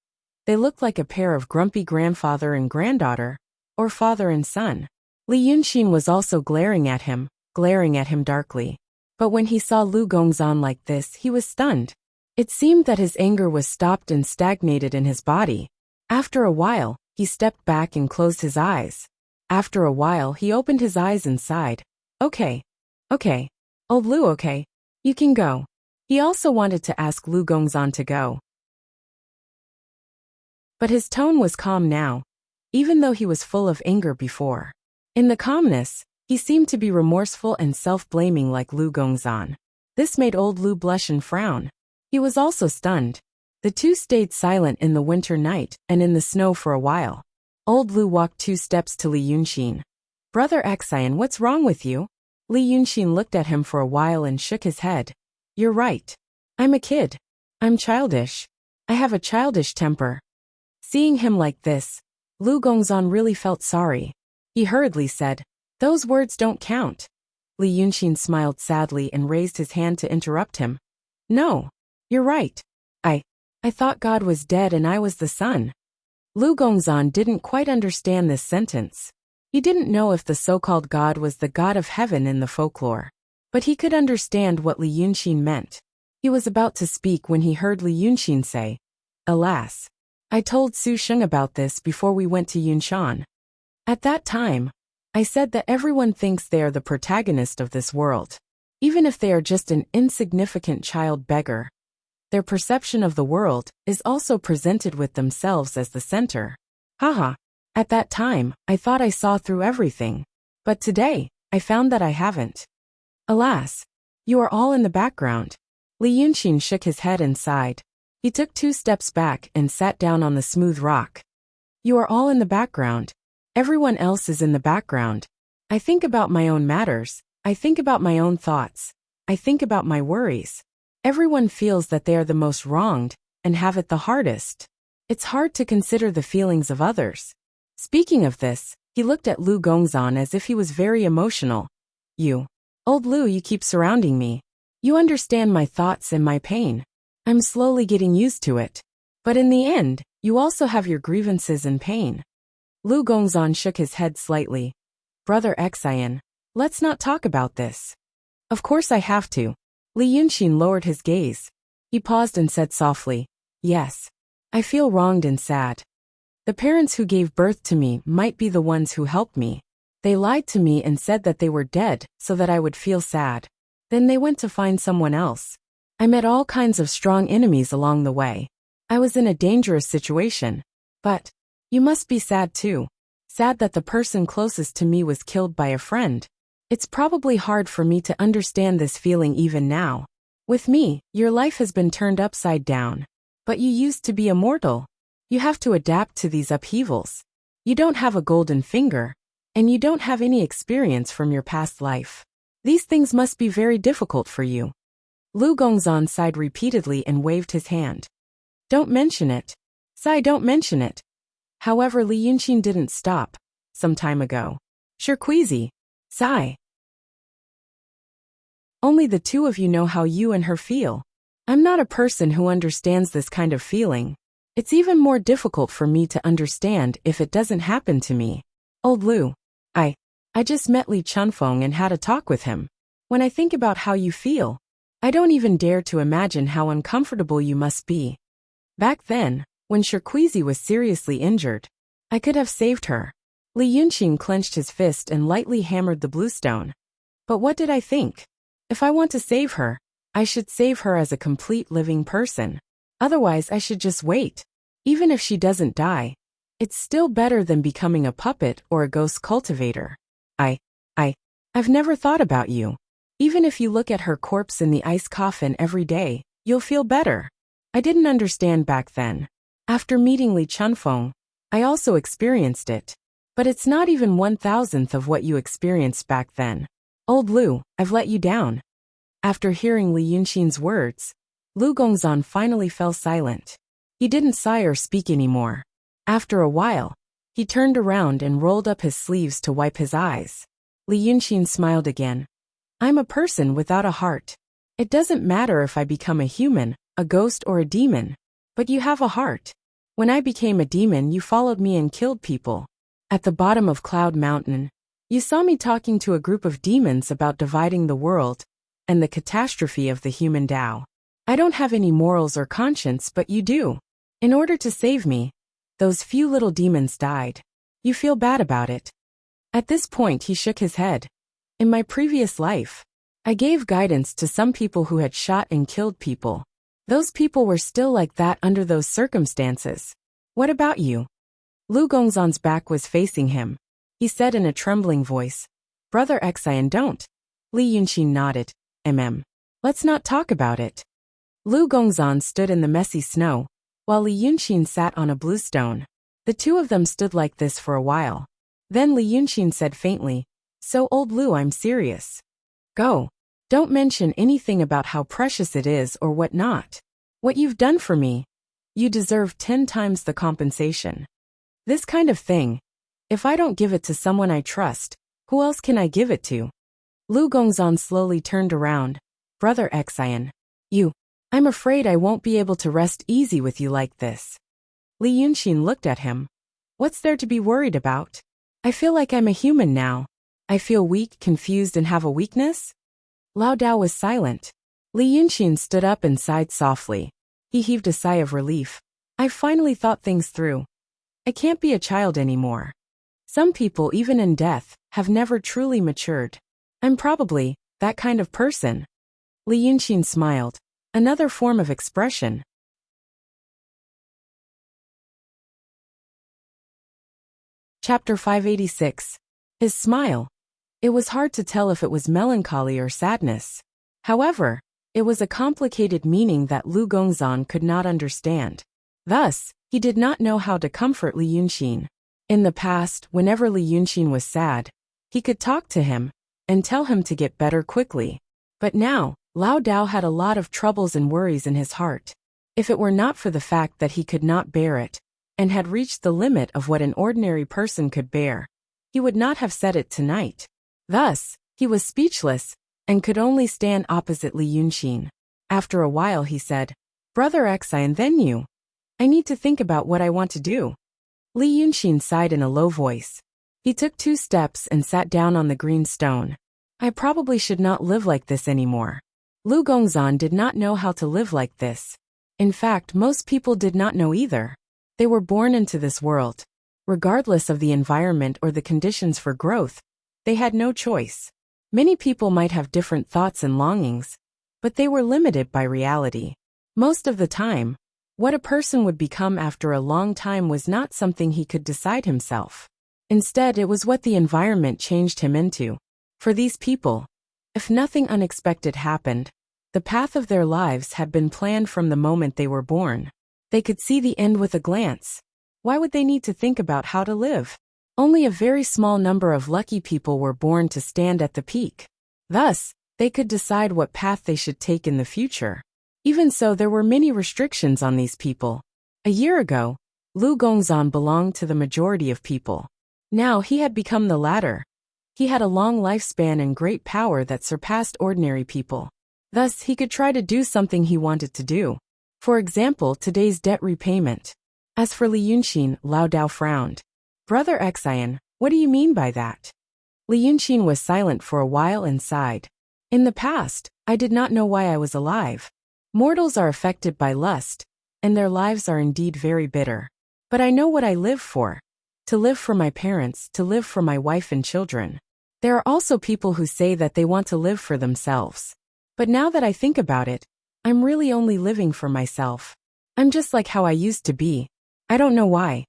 they looked like a pair of grumpy grandfather and granddaughter, or father and son. Li Yunqin was also glaring at him darkly. But when he saw Lu Gongzan like this, he was stunned. It seemed that his anger was stopped and stagnated in his body. After a while, he stepped back and closed his eyes. After a while, he opened his eyes and sighed. Okay. Old Lu, okay. You can go. He also wanted to ask Lu Gongzan to go. But his tone was calm now, even though he was full of anger before. In the calmness, he seemed to be remorseful and self-blaming like Lu Gongzan. This made old Lu blush and frown. He was also stunned. The two stayed silent in the winter night and in the snow for a while. Old Lu walked 2 steps to Li Yunqin. Brother Xian, what's wrong with you? Li Yunqin looked at him for a while and shook his head. You're right. I'm a kid. I'm childish. I have a childish temper. Seeing him like this, Lu Gongzan really felt sorry. He hurriedly said, those words don't count. Li Yunqin smiled sadly and raised his hand to interrupt him. No. You're right. I thought God was dead and I was the son. Lu Gongzan didn't quite understand this sentence. He didn't know if the so-called God was the God of heaven in the folklore. But he could understand what Li Yunqin meant. He was about to speak when he heard Li Yunqin say, alas. I told Su Sheng about this before we went to Yunshan. At that time, I said that everyone thinks they are the protagonist of this world. Even if they are just an insignificant child beggar. Their perception of the world is also presented with themselves as the center. Haha. At that time, I thought I saw through everything. But today, I found that I haven't. Alas. You are all in the background. Li Yunqin shook his head and sighed. He took 2 steps back and sat down on the smooth rock. You are all in the background. Everyone else is in the background. I think about my own matters. I think about my own thoughts. I think about my worries. Everyone feels that they are the most wronged and have it the hardest. It's hard to consider the feelings of others. Speaking of this, he looked at Lu Gongzan as if he was very emotional. Old Lu, you keep surrounding me. You understand my thoughts and my pain. I'm slowly getting used to it. But in the end, you also have your grievances and pain. Lu Gongzan shook his head slightly. Brother Xian, let's not talk about this. Of course I have to. Li Yunxin lowered his gaze. He paused and said softly, yes. I feel wronged and sad. The parents who gave birth to me might be the ones who helped me. They lied to me and said that they were dead so that I would feel sad. Then they went to find someone else. I met all kinds of strong enemies along the way. I was in a dangerous situation. But you must be sad too. Sad that the person closest to me was killed by a friend. It's probably hard for me to understand this feeling even now. With me, your life has been turned upside down. But you used to be immortal. You have to adapt to these upheavals. You don't have a golden finger. And you don't have any experience from your past life. These things must be very difficult for you. Lu Gongzan sighed repeatedly and waved his hand. Don't mention it. Sai, don't mention it. However, Li Yunxin didn't stop. Some time ago. Sure, Queasy. Sai. Only the two of you know how you and her feel. I'm not a person who understands this kind of feeling. It's even more difficult for me to understand if it doesn't happen to me. Old Lu. I just met Li Chunfeng and had a talk with him. When I think about how you feel, I don't even dare to imagine how uncomfortable you must be. Back then, when Shirqueezy was seriously injured, I could have saved her. Li Yunxin clenched his fist and lightly hammered the bluestone. But what did I think? If I want to save her, I should save her as a complete living person. Otherwise, I should just wait. Even if she doesn't die, it's still better than becoming a puppet or a ghost cultivator. I've never thought about you. Even if you look at her corpse in the ice coffin every day, you'll feel better. I didn't understand back then. After meeting Li Chunfeng, I also experienced it. But it's not even 1,000th of what you experienced back then. Old Lu, I've let you down. After hearing Li Yunxin's words, Lu Gongzan finally fell silent. He didn't sigh or speak anymore. After a while, he turned around and rolled up his sleeves to wipe his eyes. Li Yunxin smiled again. I'm a person without a heart. It doesn't matter if I become a human, a ghost or a demon. But you have a heart. When I became a demon, you followed me and killed people. At the bottom of Cloud Mountain, you saw me talking to a group of demons about dividing the world and the catastrophe of the human Tao. I don't have any morals or conscience, but you do. In order to save me, those few little demons died. You feel bad about it. At this point, he shook his head. In my previous life, I gave guidance to some people who had shot and killed people. Those people were still like that under those circumstances. What about you? Lu Gongzan's back was facing him. He said in a trembling voice, Brother Xian, don't. Li Yunxin nodded. Let's not talk about it. Lu Gongzan stood in the messy snow, while Li Yunxin sat on a bluestone. The two of them stood like this for a while. Then Li Yunxin said faintly, So old Lu, I'm serious. Go. Don't mention anything about how precious it is or what not. What you've done for me, you deserve 10 times the compensation. This kind of thing, if I don't give it to someone I trust, who else can I give it to? Lu Gongzan slowly turned around. Brother Xian. I'm afraid I won't be able to rest easy with you like this. Li Yunxin looked at him. What's there to be worried about? I feel like I'm a human now. I feel weak, confused, and have a weakness? Lao Dao was silent. Li Yunxin stood up and sighed softly. He heaved a sigh of relief. I finally thought things through. I can't be a child anymore. Some people, even in death, have never truly matured. I'm probably that kind of person. Li Yunxin smiled. Another form of expression. Chapter 586. His smile. It was hard to tell if it was melancholy or sadness. However, it was a complicated meaning that Lu Gongzan could not understand. Thus, he did not know how to comfort Li Yunxin. In the past, whenever Li Yunxin was sad, He could talk to him and tell him to get better quickly. But now, Lao Dao had a lot of troubles and worries in his heart. If it were not for the fact that he could not bear it, and had reached the limit of what an ordinary person could bear, he would not have said it tonight. Thus, he was speechless, and could only stand opposite Li Yunxin. After a while he said, "Brother Xi, and then you. I need to think about what I want to do." Li Yunxin sighed in a low voice. He took 2 steps and sat down on the green stone. "I probably should not live like this anymore." Lu Gongzan did not know how to live like this. In fact, most people did not know either. They were born into this world. Regardless of the environment or the conditions for growth, they had no choice. Many people might have different thoughts and longings, but they were limited by reality. Most of the time, what a person would become after a long time was not something he could decide himself. Instead, it was what the environment changed him into. For these people, if nothing unexpected happened, the path of their lives had been planned from the moment they were born. They could see the end with a glance. Why would they need to think about how to live? Only a very small number of lucky people were born to stand at the peak. Thus, they could decide what path they should take in the future. Even so, there were many restrictions on these people. A year ago, Lu Gongzan belonged to the majority of people. Now he had become the latter. He had a long lifespan and great power that surpassed ordinary people. Thus, he could try to do something he wanted to do. For example, today's debt repayment. As for Li Yunxin, Lao Dao frowned. "Brother Xian, what do you mean by that?" Li Yunxin was silent for a while and sighed. "In the past, I did not know why I was alive. Mortals are affected by lust, and their lives are indeed very bitter. But I know what I live for. To live for my parents, to live for my wife and children. There are also people who say that they want to live for themselves. But now that I think about it, I'm really only living for myself. I'm just like how I used to be. I don't know why.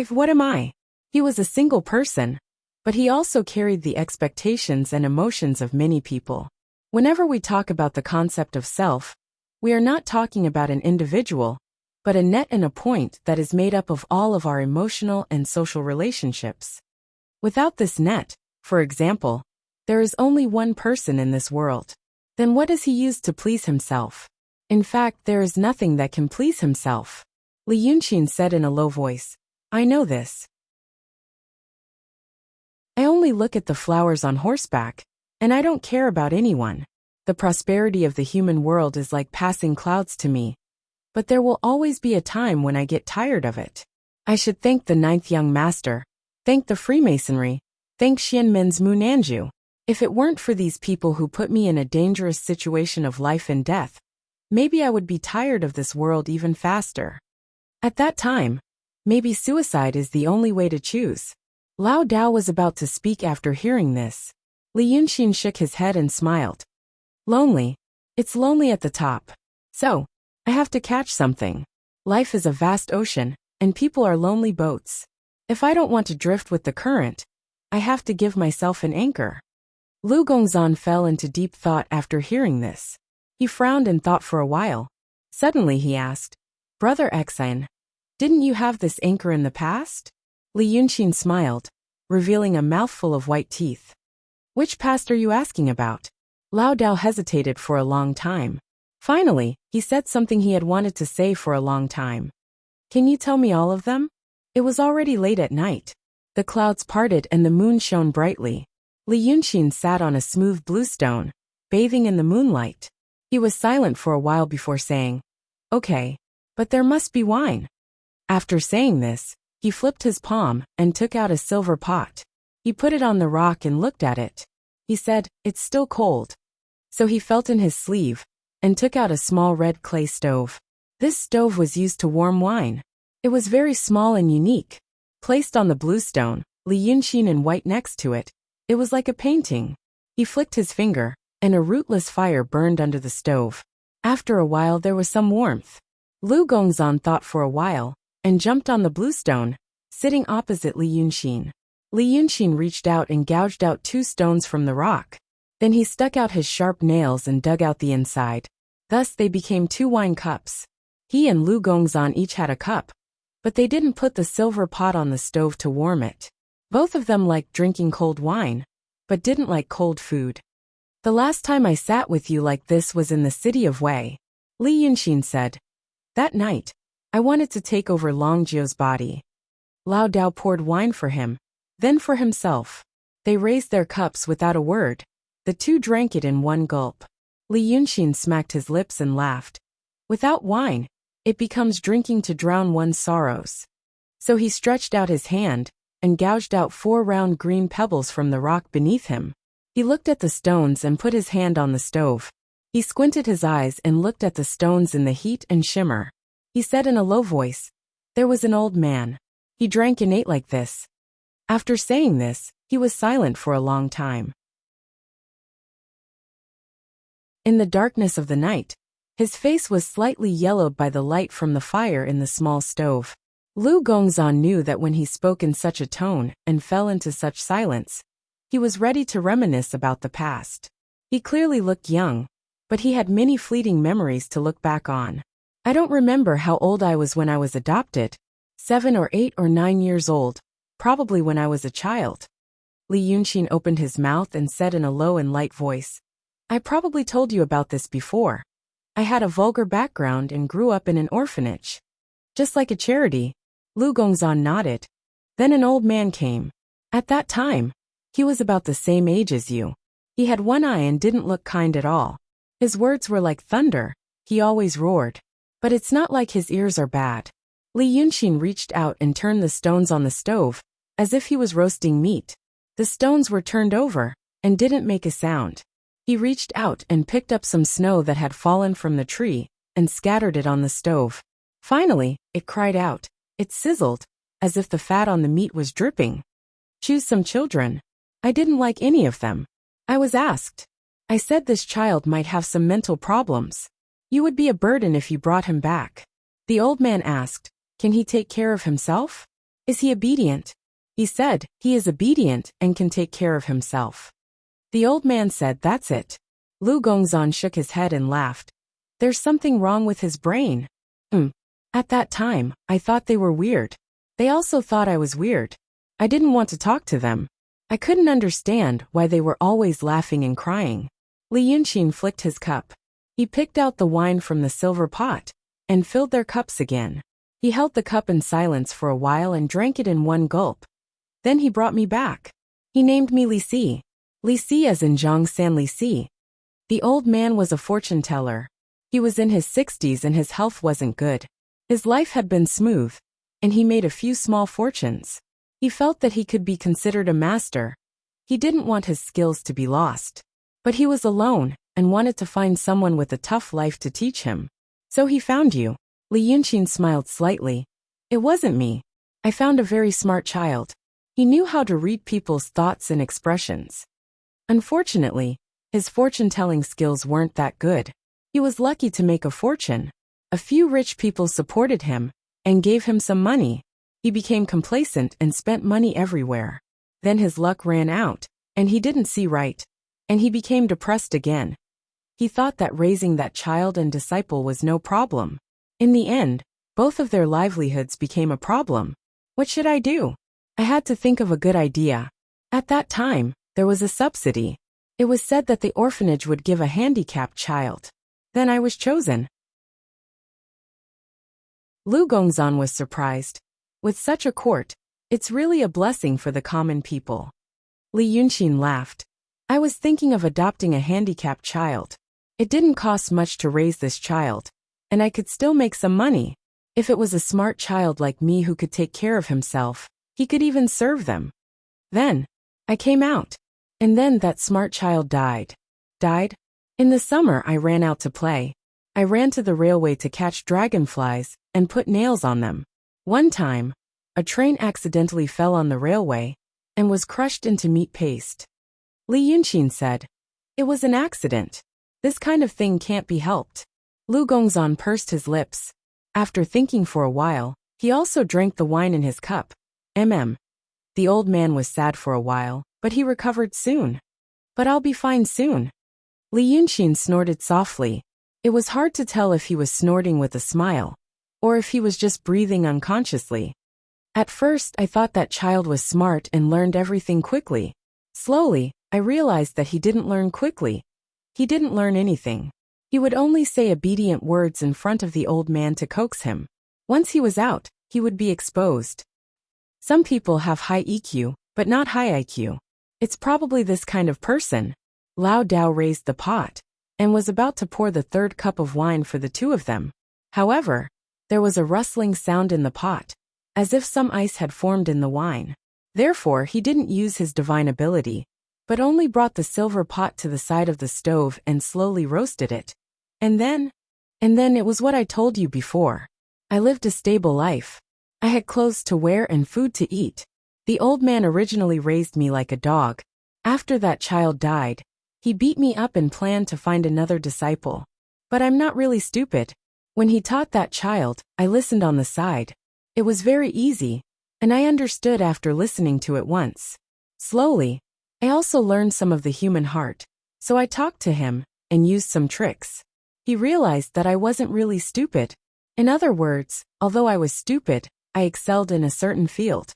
What am I?" He was a single person, but he also carried the expectations and emotions of many people. Whenever we talk about the concept of self, we are not talking about an individual, but a net and a point that is made up of all of our emotional and social relationships. Without this net, for example, there is only one person in this world. Then what does he use to please himself? In fact, there is nothing that can please himself. Li Yunxin said in a low voice, "I know this. I only look at the flowers on horseback, and I don't care about anyone. The prosperity of the human world is like passing clouds to me. But there will always be a time when I get tired of it. I should thank the 9th young master, thank the Freemasonry, thank Xianmen's Munanju. If it weren't for these people who put me in a dangerous situation of life and death, maybe I would be tired of this world even faster. At that time, maybe suicide is the only way to choose." Lao Dao was about to speak after hearing this. Li Yunxin shook his head and smiled. "Lonely. It's lonely at the top. So, I have to catch something. Life is a vast ocean, and people are lonely boats. If I don't want to drift with the current, I have to give myself an anchor." Lu Gongzan fell into deep thought after hearing this. He frowned and thought for a while. Suddenly he asked, "Brother Xian, didn't you have this anchor in the past?" Li Yunxin smiled, revealing a mouthful of white teeth. "Which past are you asking about?" Lao Dao hesitated for a long time. Finally, he said something he had wanted to say for a long time. "Can you tell me all of them?" It was already late at night. The clouds parted and the moon shone brightly. Li Yunxin sat on a smooth blue stone, bathing in the moonlight. He was silent for a while before saying, "Okay, but there must be wine." After saying this, he flipped his palm and took out a silver pot. He put it on the rock and looked at it. He said, "It's still cold." So he felt in his sleeve and took out a small red clay stove. This stove was used to warm wine. It was very small and unique. Placed on the blue stone, Li Yunxin in white next to it, it was like a painting. He flicked his finger, and a rootless fire burned under the stove. After a while there was some warmth. Lu Gongzan thought for a while, and jumped on the blue stone, sitting opposite Li Yunxin. Li Yunxin reached out and gouged out 2 stones from the rock. Then he stuck out his sharp nails and dug out the inside. Thus they became 2 wine cups. He and Lu Gongzan each had a cup, but they didn't put the silver pot on the stove to warm it. Both of them liked drinking cold wine, but didn't like cold food. The last time I sat with you like this was in the city of Wei, Li Yunxin said. That night, I wanted to take over Long Jiu's body. Lao Dao poured wine for him, then for himself. They raised their cups without a word. The two drank it in one gulp. Li Yunxin smacked his lips and laughed. Without wine, it becomes drinking to drown one's sorrows. So he stretched out his hand and gouged out 4 round green pebbles from the rock beneath him. He looked at the stones and put his hand on the stove. He squinted his eyes and looked at the stones in the heat and shimmer. He said in a low voice, "There was an old man. He drank and ate like this." After saying this, he was silent for a long time. In the darkness of the night, his face was slightly yellowed by the light from the fire in the small stove. Lu Gongzan knew that when he spoke in such a tone and fell into such silence, he was ready to reminisce about the past. He clearly looked young, but he had many fleeting memories to look back on. I don't remember how old I was when I was adopted, 7 or 8 or 9 years old, probably when I was a child. Li Yunxin opened his mouth and said in a low and light voice, "I probably told you about this before. I had a vulgar background and grew up in an orphanage." Just like a charity, Lu Gongzan nodded. Then an old man came. At that time, he was about the same age as you. He had one eye and didn't look kind at all. His words were like thunder, he always roared. But it's not like his ears are bad. Li Yunxin reached out and turned the stones on the stove, as if he was roasting meat. The stones were turned over, and didn't make a sound. He reached out and picked up some snow that had fallen from the tree, and scattered it on the stove. Finally, it cried out. It sizzled, as if the fat on the meat was dripping. Choose some children. I didn't like any of them. I was asked. I said this child might have some mental problems. You would be a burden if you brought him back. The old man asked, "Can he take care of himself? Is he obedient?" He said, "He is obedient and can take care of himself." The old man said, "That's it." Lu Gongzan shook his head and laughed. "There's something wrong with his brain." At that time, I thought they were weird. They also thought I was weird. I didn't want to talk to them. I couldn't understand why they were always laughing and crying. Li Yunxin flicked his cup. He picked out the wine from the silver pot and filled their cups again. He held the cup in silence for a while and drank it in one gulp. Then he brought me back. He named me Li Si. Li Si as in Zhang San Li Si. The old man was a fortune teller. He was in his 60s and his health wasn't good. His life had been smooth, and he made a few small fortunes. He felt that he could be considered a master. He didn't want his skills to be lost. But he was alone, and wanted to find someone with a tough life to teach him. So he found you. Li Yunxin smiled slightly. It wasn't me. I found a very smart child. He knew how to read people's thoughts and expressions. Unfortunately, his fortune-telling skills weren't that good. He was lucky to make a fortune. A few rich people supported him and gave him some money. He became complacent and spent money everywhere. Then his luck ran out, and he didn't see right. And he became depressed again. He thought that raising that child and disciple was no problem. In the end, both of their livelihoods became a problem. What should I do? I had to think of a good idea. At that time, there was a subsidy. It was said that the orphanage would give a handicapped child. Then I was chosen. Lu Gongzan was surprised. With such a court, it's really a blessing for the common people. Li Yunxin laughed. I was thinking of adopting a handicapped child. It didn't cost much to raise this child, and I could still make some money. If it was a smart child like me who could take care of himself, he could even serve them. Then, I came out. And then that smart child died. Died? In the summer I ran out to play. I ran to the railway to catch dragonflies and put nails on them. One time, a train accidentally fell on the railway and was crushed into meat paste. Li Yunxin said, "It was an accident. This kind of thing can't be helped." Lu Gongzan pursed his lips. After thinking for a while, he also drank the wine in his cup. The old man was sad for a while, but he recovered soon. "But I'll be fine soon." Li Yunxin snorted softly. It was hard to tell if he was snorting with a smile, or if he was just breathing unconsciously. At first, I thought that child was smart and learned everything quickly. Slowly, I realized that he didn't learn quickly. He didn't learn anything. He would only say obedient words in front of the old man to coax him. Once he was out, he would be exposed. Some people have high EQ, but not high IQ. It's probably this kind of person. Lao Dao raised the pot and was about to pour the third cup of wine for the two of them. However, there was a rustling sound in the pot, as if some ice had formed in the wine. Therefore, he didn't use his divine ability, but only brought the silver pot to the side of the stove and slowly roasted it. And then it was what I told you before. I lived a stable life. I had clothes to wear and food to eat. The old man originally raised me like a dog. After that child died, he beat me up and planned to find another disciple. But I'm not really stupid. When he taught that child, I listened on the side. It was very easy, and I understood after listening to it once. Slowly, I also learned some of the human heart, so I talked to him and used some tricks. He realized that I wasn't really stupid. In other words, although I was stupid, I excelled in a certain field.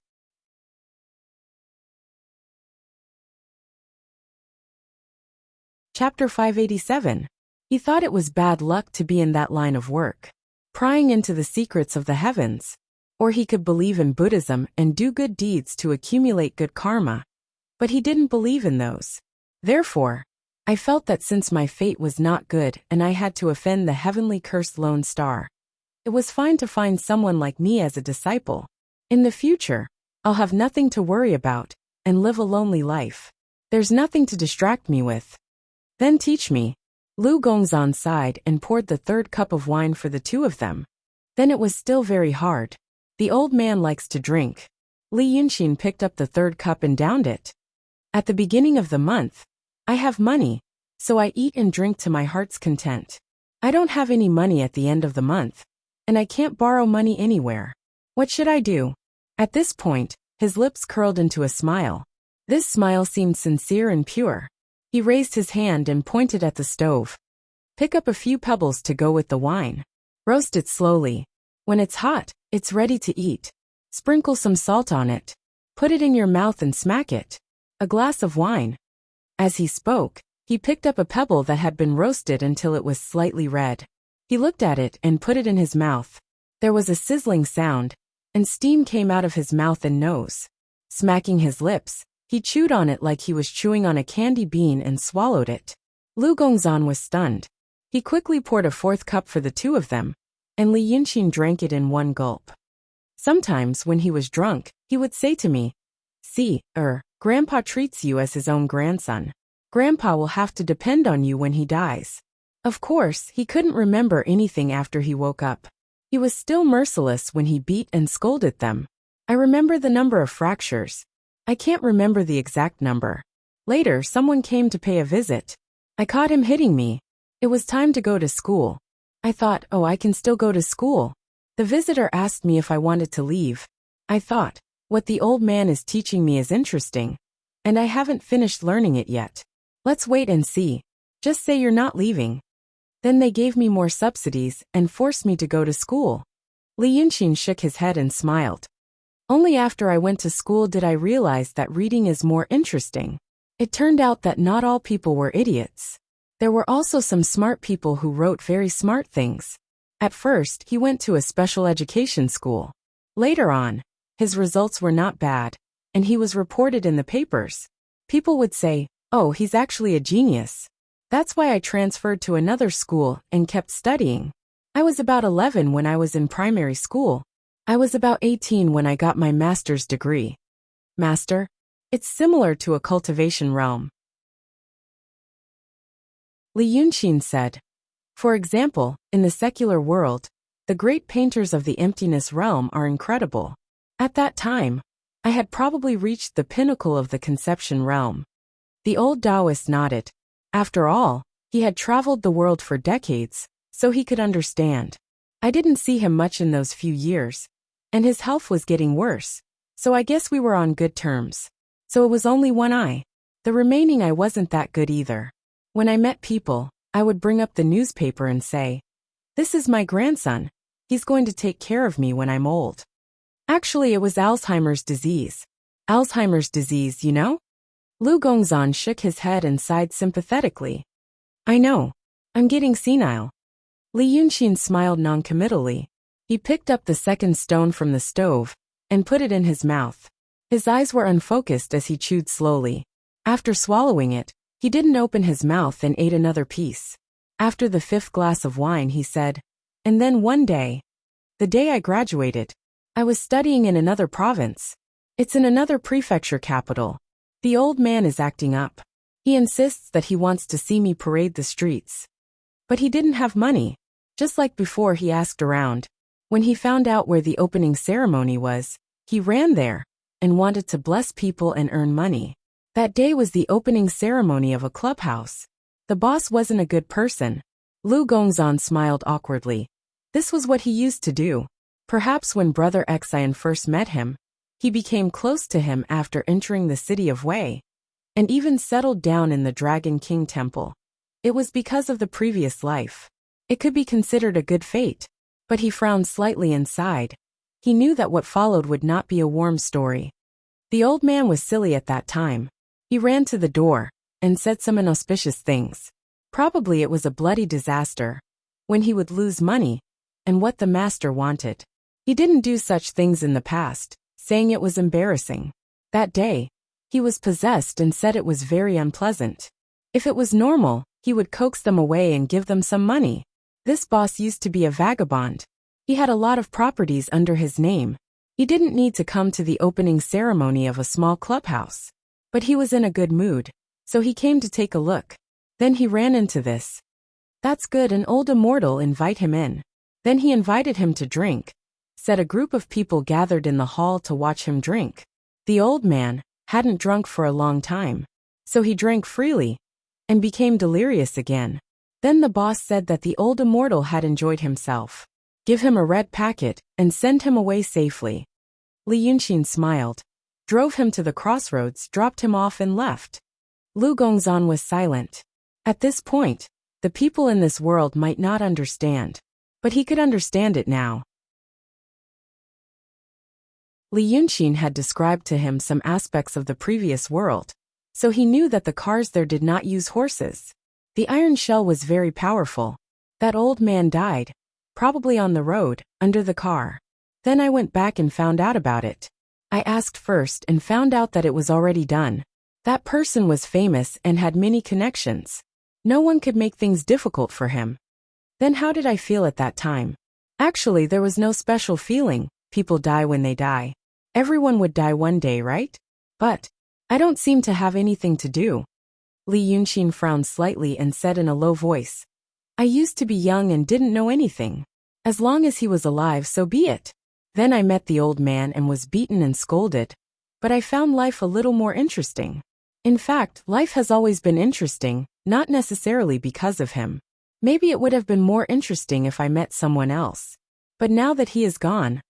Chapter 587. He thought it was bad luck to be in that line of work, prying into the secrets of the heavens. Or he could believe in Buddhism and do good deeds to accumulate good karma. But he didn't believe in those. Therefore, I felt that since my fate was not good and I had to offend the heavenly cursed lone star, it was fine to find someone like me as a disciple. In the future, I'll have nothing to worry about and live a lonely life. There's nothing to distract me with. Then teach me. Lu Gongzan sighed and poured the third cup of wine for the two of them. Then it was still very hard. The old man likes to drink. Li Yunxin picked up the third cup and downed it. At the beginning of the month, I have money, so I eat and drink to my heart's content. I don't have any money at the end of the month, and I can't borrow money anywhere. What should I do? At this point, his lips curled into a smile. This smile seemed sincere and pure. He raised his hand and pointed at the stove. Pick up a few pebbles to go with the wine. Roast it slowly. When it's hot, it's ready to eat. Sprinkle some salt on it. Put it in your mouth and smack it. A glass of wine. As he spoke, he picked up a pebble that had been roasted until it was slightly red. He looked at it and put it in his mouth. There was a sizzling sound, and steam came out of his mouth and nose. Smacking his lips, he chewed on it like he was chewing on a candy bean and swallowed it. Lu Gongzan was stunned. He quickly poured a fourth cup for the two of them, and Li Yunxin drank it in one gulp. Sometimes when he was drunk, he would say to me, "See, Grandpa treats you as his own grandson. Grandpa will have to depend on you when he dies." Of course, he couldn't remember anything after he woke up. He was still merciless when he beat and scolded them. I remember the number of fractures. I can't remember the exact number. Later, someone came to pay a visit. I caught him hitting me. It was time to go to school. I thought, oh, I can still go to school. The visitor asked me if I wanted to leave. I thought, what the old man is teaching me is interesting, and I haven't finished learning it yet. Let's wait and see. Just say you're not leaving. Then they gave me more subsidies and forced me to go to school. Li Yunxin shook his head and smiled. Only after I went to school did I realize that reading is more interesting. It turned out that not all people were idiots. There were also some smart people who wrote very smart things. At first, he went to a special education school. Later on, his results were not bad, and he was reported in the papers. People would say, oh, he's actually a genius. That's why I transferred to another school and kept studying. I was about 11 when I was in primary school. I was about 18 when I got my master's degree. Master? It's similar to a cultivation realm. Li Yunxin said. For example, in the secular world, the great painters of the emptiness realm are incredible. At that time, I had probably reached the pinnacle of the conception realm. The old Taoist nodded. After all, he had traveled the world for decades, so he could understand. I didn't see him much in those few years, and his health was getting worse, so I guess we were on good terms. So it was only one eye. The remaining eye wasn't that good either. When I met people, I would bring up the newspaper and say, "This is my grandson. He's going to take care of me when I'm old." Actually, it was Alzheimer's disease. Alzheimer's disease, you know? Lu Gongzan shook his head and sighed sympathetically. I know. I'm getting senile. Li Yunxin smiled noncommittally. He picked up the second stone from the stove and put it in his mouth. His eyes were unfocused as he chewed slowly. After swallowing it, he didn't open his mouth and ate another piece. After the fifth glass of wine, he said, and then one day, the day I graduated, I was studying in another province. It's in another prefecture capital. The old man is acting up. He insists that he wants to see me parade the streets. But he didn't have money. Just like before, he asked around. When he found out where the opening ceremony was, he ran there and wanted to bless people and earn money. That day was the opening ceremony of a clubhouse. The boss wasn't a good person. Lu Gongzan smiled awkwardly. This was what he used to do. Perhaps when Brother Xian first met him, he became close to him after entering the city of Wei, and even settled down in the Dragon King Temple. It was because of the previous life. It could be considered a good fate, but he frowned slightly inside. He knew that what followed would not be a warm story. The old man was silly at that time. He ran to the door and said some inauspicious things. Probably it was a bloody disaster, when he would lose money, and what the master wanted. He didn't do such things in the past, saying it was embarrassing. That day, he was possessed and said it was very unpleasant. If it was normal, he would coax them away and give them some money. This boss used to be a vagabond. He had a lot of properties under his name. He didn't need to come to the opening ceremony of a small clubhouse. But he was in a good mood, so he came to take a look. Then he ran into this. That's good, an old immortal, invite him in. Then he invited him to drink. Said a group of people gathered in the hall to watch him drink. The old man hadn't drunk for a long time, so he drank freely and became delirious again. Then the boss said that the old immortal had enjoyed himself. Give him a red packet and send him away safely. Li Yunxin smiled, drove him to the crossroads, dropped him off and left. Lu Gongzan was silent. At this point, the people in this world might not understand, but he could understand it now. Li Yunxin had described to him some aspects of the previous world, so he knew that the cars there did not use horses. The iron shell was very powerful. That old man died, probably on the road, under the car. Then I went back and found out about it. I asked first and found out that it was already done. That person was famous and had many connections. No one could make things difficult for him. Then how did I feel at that time? Actually, there was no special feeling. People die when they die. Everyone would die one day, right? But I don't seem to have anything to do. Li Yunxin frowned slightly and said in a low voice, I used to be young and didn't know anything. As long as he was alive, so be it. Then I met the old man and was beaten and scolded. But I found life a little more interesting. In fact, life has always been interesting, not necessarily because of him. Maybe it would have been more interesting if I met someone else. But now that he is gone,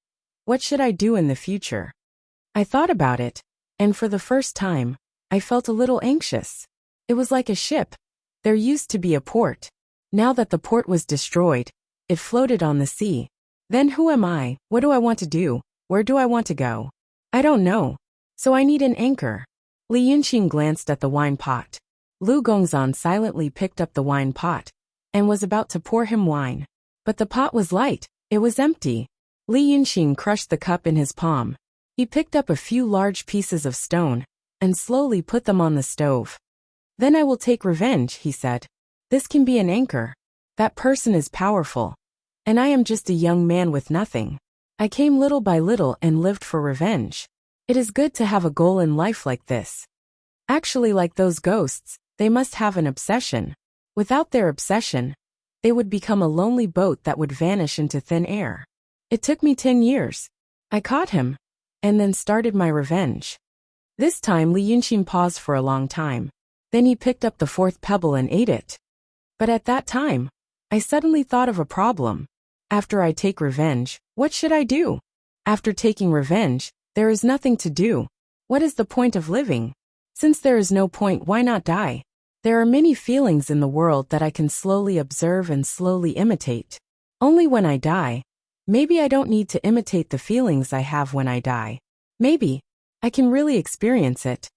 what should I do in the future? I thought about it, and for the first time, I felt a little anxious. It was like a ship. There used to be a port. Now that the port was destroyed, it floated on the sea. Then who am I? What do I want to do? Where do I want to go? I don't know. So I need an anchor. Li Yunxin glanced at the wine pot. Lu Gongzan silently picked up the wine pot and was about to pour him wine. But the pot was light. It was empty. Li Yunxin crushed the cup in his palm. He picked up a few large pieces of stone and slowly put them on the stove. Then I will take revenge, he said. This can be an anchor. That person is powerful. And I am just a young man with nothing. I came little by little and lived for revenge. It is good to have a goal in life like this. Actually, like those ghosts, they must have an obsession. Without their obsession, they would become a lonely boat that would vanish into thin air. It took me 10 years. I caught him, and then started my revenge. This time Li Yunxin paused for a long time. Then he picked up the fourth pebble and ate it. But at that time, I suddenly thought of a problem. After I take revenge, what should I do? After taking revenge, there is nothing to do. What is the point of living? Since there is no point, why not die? There are many feelings in the world that I can slowly observe and slowly imitate. Only when I die, Maybe I don't need to imitate the feelings I have when I die. Maybe I can really experience it.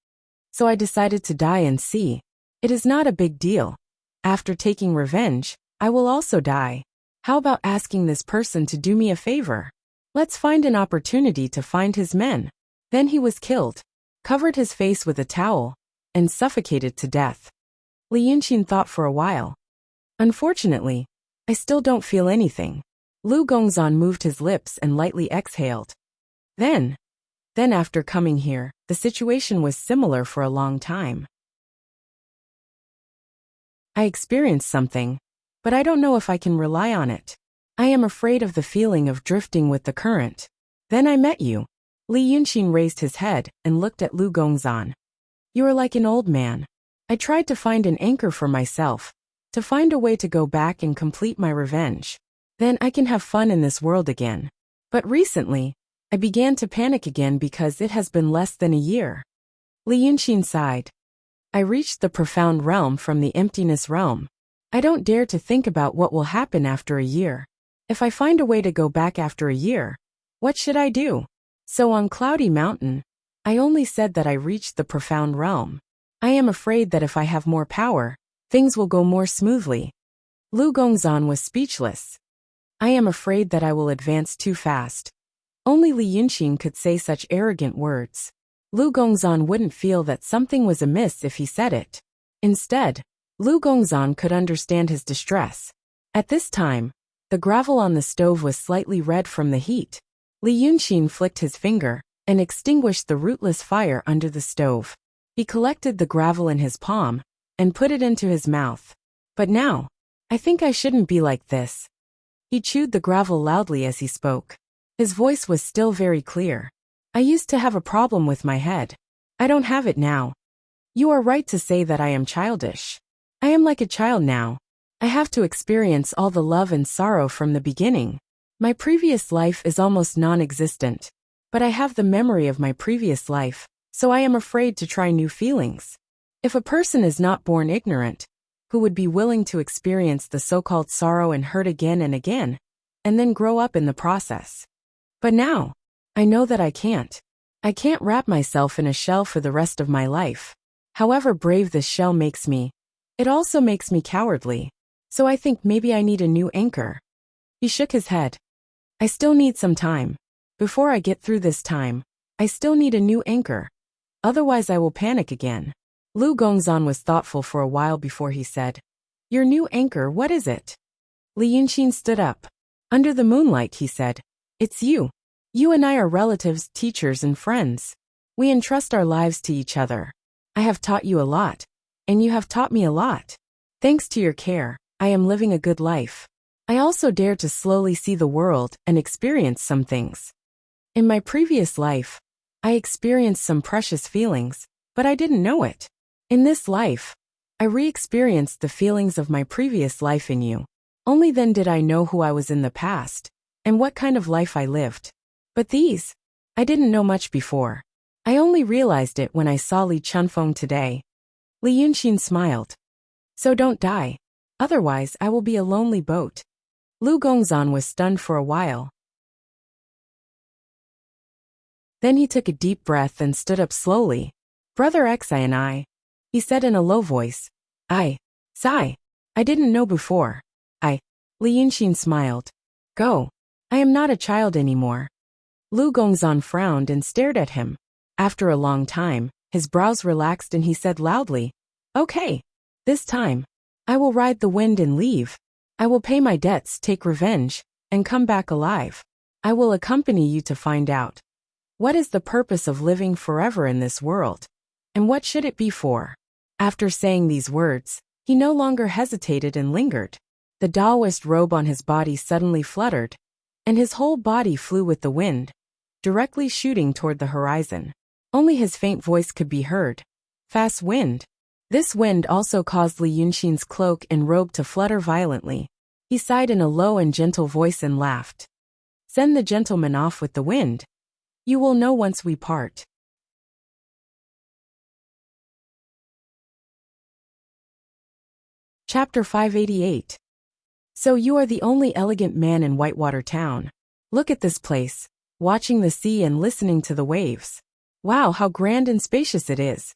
So I decided to die and see. It is not a big deal. After taking revenge, I will also die. How about asking this person to do me a favor? Let's find an opportunity to find his men. Then he was killed, covered his face with a towel, and suffocated to death. Li Yunqin thought for a while. Unfortunately, I still don't feel anything. Lu Gongzan moved his lips and lightly exhaled. Then after coming here, the situation was similar for a long time. I experienced something, but I don't know if I can rely on it. I am afraid of the feeling of drifting with the current. Then I met you. Li Yunqin raised his head and looked at Lu Gongzan. You are like an old man. I tried to find an anchor for myself, to find a way to go back and complete my revenge. Then I can have fun in this world again. But recently, I began to panic again because it has been less than a year. Li Yunqin sighed. I reached the profound realm from the emptiness realm. I don't dare to think about what will happen after a year. If I find a way to go back after a year, what should I do? So on Cloudy Mountain, I only said that I reached the profound realm. I am afraid that if I have more power, things will go more smoothly. Lu Gongzan was speechless. I am afraid that I will advance too fast. Only Li Yunqin could say such arrogant words. Lu Gongzan wouldn't feel that something was amiss if he said it. Instead, Lu Gongzan could understand his distress. At this time, the gravel on the stove was slightly red from the heat. Li Yunqin flicked his finger and extinguished the rootless fire under the stove. He collected the gravel in his palm and put it into his mouth. But now, I think I shouldn't be like this. He chewed the gravel loudly as he spoke. His voice was still very clear. I used to have a problem with my head. I don't have it now. You are right to say that I am childish. I am like a child now. I have to experience all the love and sorrow from the beginning. My previous life is almost non-existent. But I have the memory of my previous life, so I am afraid to try new feelings. If a person is not born ignorant, who would be willing to experience the so-called sorrow and hurt again and again, and then grow up in the process? But now, I know that I can't. I can't wrap myself in a shell for the rest of my life. However brave this shell makes me, it also makes me cowardly. So I think maybe I need a new anchor. He shook his head. I still need some time. Before I get through this time, I still need a new anchor. Otherwise I will panic again. Lu Gongzan was thoughtful for a while before he said, Your new anchor, what is it? Li Yunqin stood up. Under the moonlight, he said, It's you. You and I are relatives, teachers, and friends. We entrust our lives to each other. I have taught you a lot, and you have taught me a lot. Thanks to your care, I am living a good life. I also dare to slowly see the world and experience some things. In my previous life, I experienced some precious feelings, but I didn't know it. In this life, I re-experienced the feelings of my previous life in you. Only then did I know who I was in the past, and what kind of life I lived. But these, I didn't know much before. I only realized it when I saw Li Chunfeng today. Li Yunqin smiled. So don't die. Otherwise I will be a lonely boat. Lu Gongzan was stunned for a while. Then he took a deep breath and stood up slowly. Brother Xi and I, he said in a low voice. Sai. I didn't know before. Li Yunqin smiled. Go. I am not a child anymore. Lu Gongzan frowned and stared at him. After a long time, his brows relaxed and he said loudly, Okay. This time, I will ride the wind and leave. I will pay my debts, take revenge, and come back alive. I will accompany you to find out. What is the purpose of living forever in this world? And what should it be for? After saying these words, he no longer hesitated and lingered. The Taoist robe on his body suddenly fluttered, and his whole body flew with the wind, directly shooting toward the horizon. Only his faint voice could be heard. Fast wind. This wind also caused Li Yunqin's cloak and robe to flutter violently. He sighed in a low and gentle voice and laughed. Send the gentleman off with the wind. You will know once we part. Chapter 588. So you are the only elegant man in Whitewater Town. Look at this place, watching the sea and listening to the waves. Wow, how grand and spacious it is.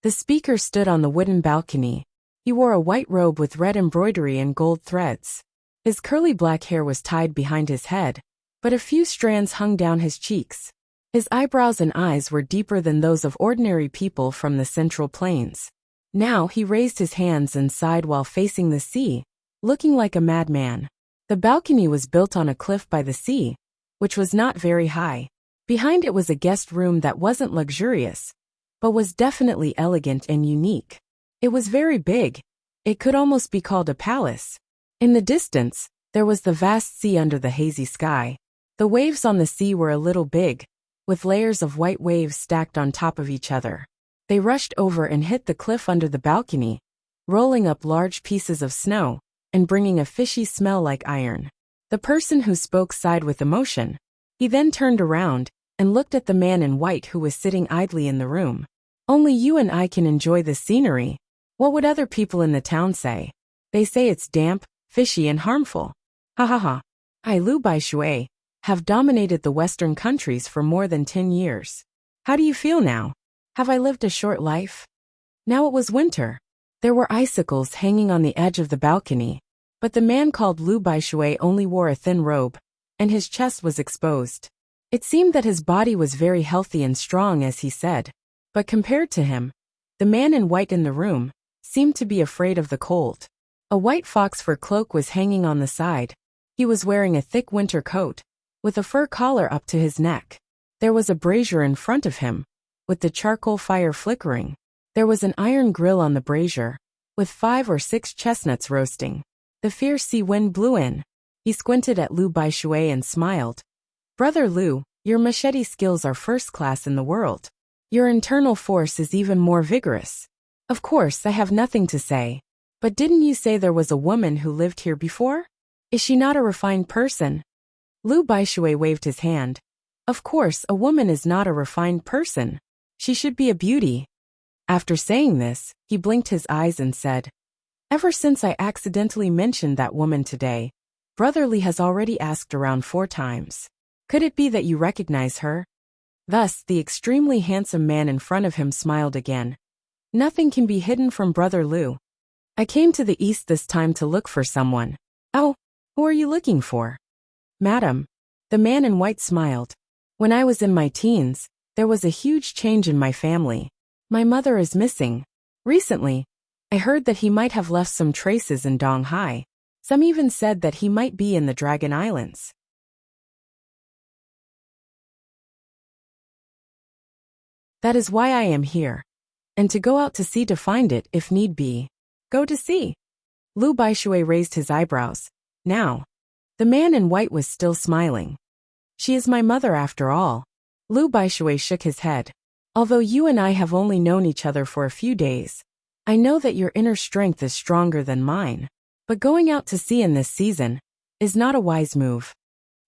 The speaker stood on the wooden balcony. He wore a white robe with red embroidery and gold threads. His curly black hair was tied behind his head, but a few strands hung down his cheeks. His eyebrows and eyes were deeper than those of ordinary people from the Central Plains. Now he raised his hands and sighed while facing the sea, looking like a madman. The balcony was built on a cliff by the sea, which was not very high. Behind it was a guest room that wasn't luxurious, but was definitely elegant and unique. It was very big. It could almost be called a palace. In the distance, there was the vast sea under the hazy sky. The waves on the sea were a little big, with layers of white waves stacked on top of each other. They rushed over and hit the cliff under the balcony, rolling up large pieces of snow and bringing a fishy smell like iron. The person who spoke sighed with emotion. He then turned around and looked at the man in white who was sitting idly in the room. Only you and I can enjoy this scenery. What would other people in the town say? They say it's damp, fishy and harmful. Ha ha ha. I, Liu Baishui, have dominated the Western countries for more than 10 years. How do you feel now? Have I lived a short life? Now it was winter. There were icicles hanging on the edge of the balcony, but the man called Liu Baishui only wore a thin robe, and his chest was exposed. It seemed that his body was very healthy and strong, as he said, but compared to him, the man in white in the room seemed to be afraid of the cold. A white fox fur cloak was hanging on the side. He was wearing a thick winter coat, with a fur collar up to his neck. There was a brazier in front of him, with the charcoal fire flickering. There was an iron grill on the brazier, with 5 or 6 chestnuts roasting. The fierce sea wind blew in. He squinted at Liu Baishui and smiled. Brother Liu, your machete skills are first class in the world. Your internal force is even more vigorous. Of course, I have nothing to say. But didn't you say there was a woman who lived here before? Is she not a refined person? Liu Baishui waved his hand. Of course, a woman is not a refined person. She should be a beauty. After saying this, he blinked his eyes and said, Ever since I accidentally mentioned that woman today, Brother Li has already asked around 4 times. Could it be that you recognize her? Thus, the extremely handsome man in front of him smiled again. Nothing can be hidden from Brother Liu. I came to the east this time to look for someone. Oh, who are you looking for? Madam. The man in white smiled. When I was in my teens, there was a huge change in my family. My mother is missing. Recently, I heard that he might have left some traces in Donghai. Some even said that he might be in the Dragon Islands. That is why I am here. And to go out to sea to find it if need be. Go to sea. Liu Baishui raised his eyebrows. Now. The man in white was still smiling. She is my mother after all. Liu Baishui shook his head. Although you and I have only known each other for a few days, I know that your inner strength is stronger than mine. But going out to sea in this season is not a wise move.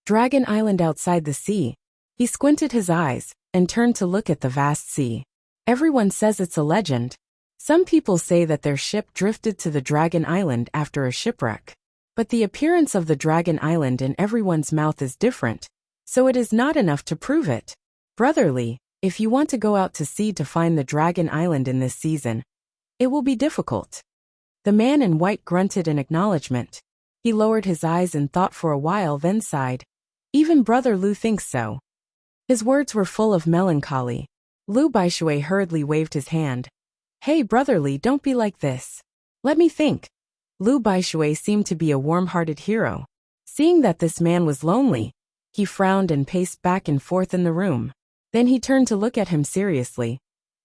Dragon Island outside the sea. He squinted his eyes and turned to look at the vast sea. Everyone says it's a legend. Some people say that their ship drifted to the Dragon Island after a shipwreck. But the appearance of the Dragon Island in everyone's mouth is different, so it is not enough to prove it. Brother Li, if you want to go out to sea to find the Dragon Island in this season, it will be difficult. The man in white grunted in acknowledgement. He lowered his eyes and thought for a while, then sighed. Even Brother Liu thinks so. His words were full of melancholy. Liu Baishui hurriedly waved his hand. Hey, Brother Li, don't be like this. Let me think. Liu Baishui seemed to be a warm-hearted hero. Seeing that this man was lonely, he frowned and paced back and forth in the room. Then he turned to look at him seriously.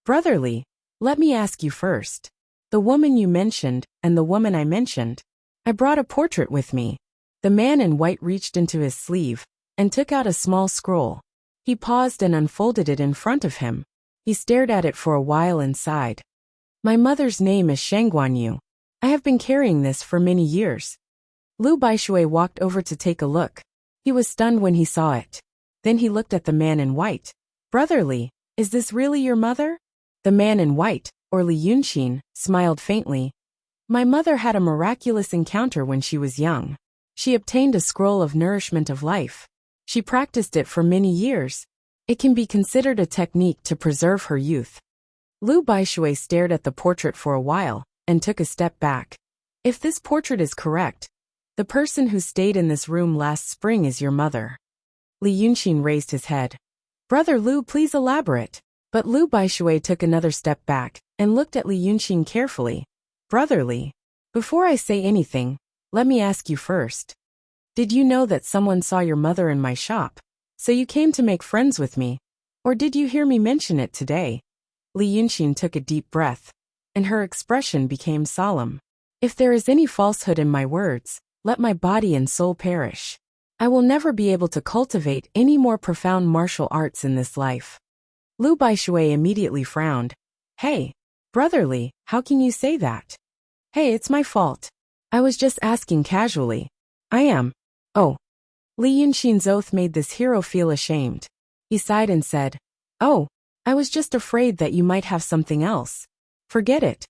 Brother Li, let me ask you first. The woman you mentioned and the woman I mentioned. I brought a portrait with me. The man in white reached into his sleeve and took out a small scroll. He paused and unfolded it in front of him. He stared at it for a while and sighed. My mother's name is Shangguanyu. I have been carrying this for many years. Liu Baishui walked over to take a look. He was stunned when he saw it. Then he looked at the man in white. Brother Li, is this really your mother? The man in white, or Li Yunqin, smiled faintly. My mother had a miraculous encounter when she was young. She obtained a scroll of nourishment of life. She practiced it for many years. It can be considered a technique to preserve her youth. Lu Baishui stared at the portrait for a while and took a step back. If this portrait is correct, the person who stayed in this room last spring is your mother. Li Yunxin raised his head. Brother Lu, please elaborate. But Lu Baishui took another step back and looked at Li Yunxin carefully. Brother Li, before I say anything, let me ask you first. Did you know that someone saw your mother in my shop, so you came to make friends with me? Or did you hear me mention it today? Li Yunxin took a deep breath, and her expression became solemn. If there is any falsehood in my words, let my body and soul perish. I will never be able to cultivate any more profound martial arts in this life. Lu Baishui immediately frowned. Hey, Brother Li, how can you say that? Hey, it's my fault. I was just asking casually. I am. Oh. Li Yunxin's oath made this hero feel ashamed. He sighed and said, Oh, I was just afraid that you might have something else. Forget it.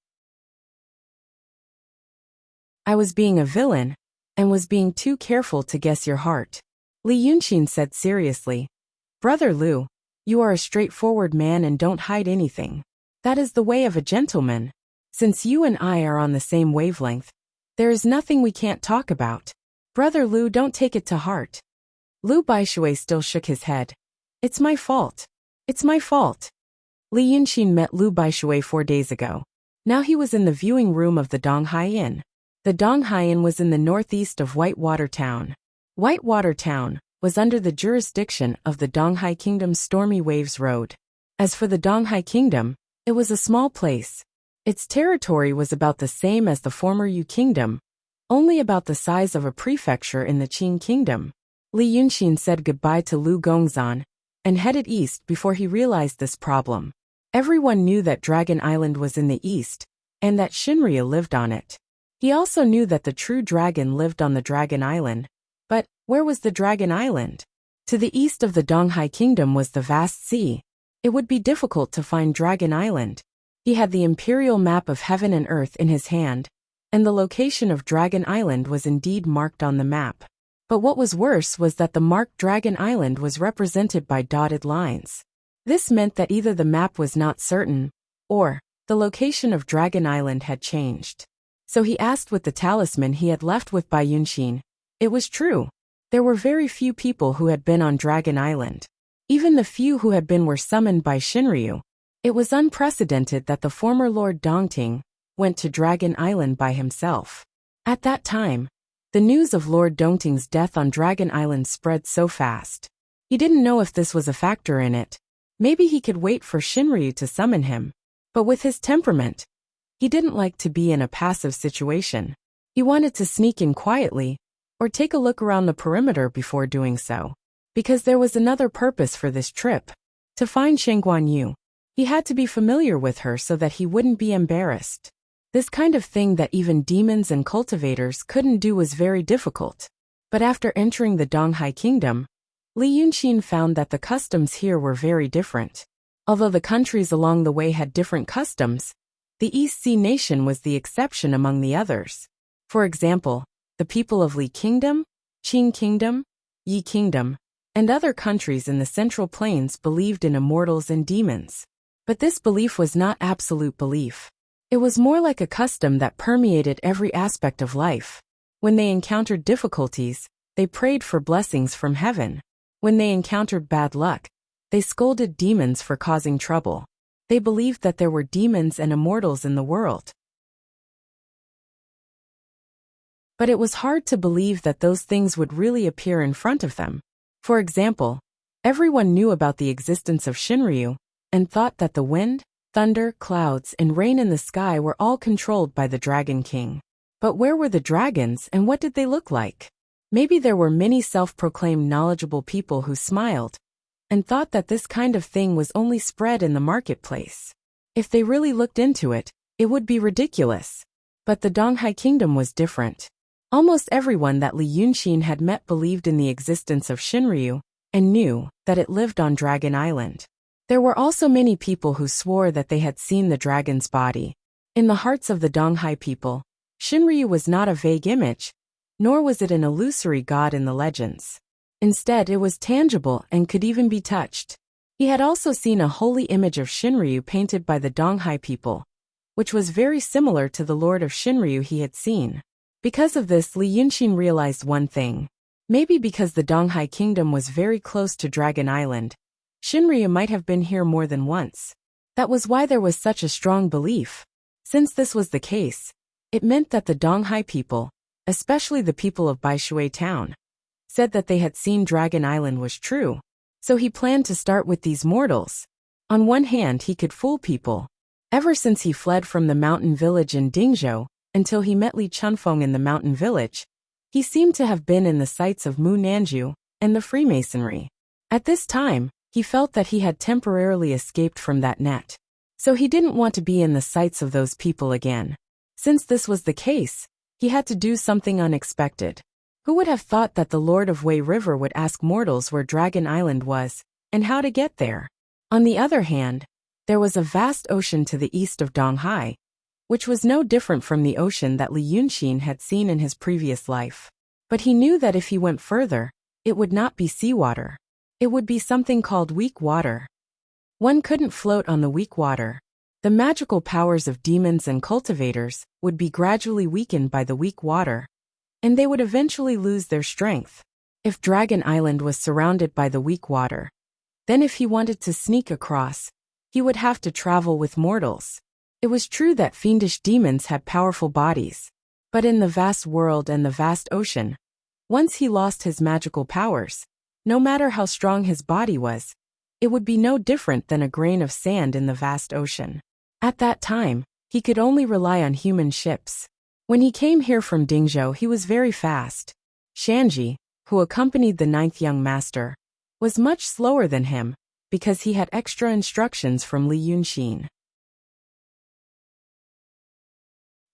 I was being a villain, and was being too careful to guess your heart. Li Yunxin said seriously. Brother Lu, you are a straightforward man and don't hide anything. That is the way of a gentleman. Since you and I are on the same wavelength, there is nothing we can't talk about. Brother Lu, don't take it to heart. Lu Baishui still shook his head. It's my fault. It's my fault. Li Yunxin met Lu Baishui 4 days ago. Now he was in the viewing room of the Donghai Inn. The Donghai Inn was in the northeast of Whitewater Town. Whitewater Town was under the jurisdiction of the Donghai Kingdom's Stormy Waves Road. As for the Donghai Kingdom, it was a small place. Its territory was about the same as the former Yu Kingdom, only about the size of a prefecture in the Qing Kingdom. Li Yunxin said goodbye to Lu Gongzan and headed east before he realized this problem. Everyone knew that Dragon Island was in the east, and that Shinryu lived on it. He also knew that the true dragon lived on the Dragon Island. But where was the Dragon Island? To the east of the Donghai Kingdom was the vast sea. It would be difficult to find Dragon Island. He had the imperial map of heaven and earth in his hand, and the location of Dragon Island was indeed marked on the map. But what was worse was that the marked Dragon Island was represented by dotted lines. This meant that either the map was not certain, or the location of Dragon Island had changed. So he asked with the talisman he had left with Bai Yunxin. It was true. There were very few people who had been on Dragon Island. Even the few who had been were summoned by Shinryu. It was unprecedented that the former Lord Dongting went to Dragon Island by himself. At that time, the news of Lord Dongting's death on Dragon Island spread so fast. He didn't know if this was a factor in it. Maybe he could wait for Shinryu to summon him. But with his temperament, he didn't like to be in a passive situation. He wanted to sneak in quietly, or take a look around the perimeter before doing so. Because there was another purpose for this trip. To find Shen Guanyu, he had to be familiar with her so that he wouldn't be embarrassed. This kind of thing that even demons and cultivators couldn't do was very difficult. But after entering the Donghai Kingdom, Li Yunxin found that the customs here were very different. Although the countries along the way had different customs, the East Sea Nation was the exception among the others. For example, the people of Li Kingdom, Qing Kingdom, Yi Kingdom, and other countries in the Central Plains believed in immortals and demons. But this belief was not absolute belief. It was more like a custom that permeated every aspect of life. When they encountered difficulties, they prayed for blessings from heaven. When they encountered bad luck, they scolded demons for causing trouble. They believed that there were demons and immortals in the world. But it was hard to believe that those things would really appear in front of them. For example, everyone knew about the existence of Shinryu, and thought that the wind, thunder, clouds, and rain in the sky were all controlled by the Dragon King. But where were the dragons and what did they look like? Maybe there were many self-proclaimed knowledgeable people who smiled, and thought that this kind of thing was only spread in the marketplace. If they really looked into it, it would be ridiculous. But the Donghai Kingdom was different. Almost everyone that Li Yunxin had met believed in the existence of Shinryu, and knew that it lived on Dragon Island. There were also many people who swore that they had seen the dragon's body. In the hearts of the Donghai people, Shinryu was not a vague image, nor was it an illusory god in the legends. Instead, it was tangible and could even be touched. He had also seen a holy image of Shinryu painted by the Donghai people, which was very similar to the Lord of Shinryu he had seen. Because of this, Li Yunxin realized one thing. Maybe because the Donghai kingdom was very close to Dragon Island, Shinryu might have been here more than once. That was why there was such a strong belief. Since this was the case, it meant that the Donghai people, especially the people of Baishui town, said that they had seen Dragon Island was true. So he planned to start with these mortals. On one hand, he could fool people. Ever since he fled from the mountain village in Dingzhou, until he met Li Chunfeng in the mountain village, he seemed to have been in the sights of Mu Nanju and the Freemasonry. At this time, he felt that he had temporarily escaped from that net. So he didn't want to be in the sights of those people again. Since this was the case, he had to do something unexpected. Who would have thought that the Lord of Wei River would ask mortals where Dragon Island was, and how to get there? On the other hand, there was a vast ocean to the east of Donghai, which was no different from the ocean that Li Yunxin had seen in his previous life. But he knew that if he went further, it would not be seawater. It would be something called weak water. One couldn't float on the weak water. The magical powers of demons and cultivators would be gradually weakened by the weak water, and they would eventually lose their strength. If Dragon Island was surrounded by the weak water, then if he wanted to sneak across, he would have to travel with mortals. It was true that fiendish demons had powerful bodies, but in the vast world and the vast ocean, once he lost his magical powers, no matter how strong his body was, it would be no different than a grain of sand in the vast ocean. At that time, he could only rely on human ships. When he came here from Dingzhou, he was very fast. Shanji, who accompanied the ninth young master, was much slower than him, because he had extra instructions from Li Yunxin.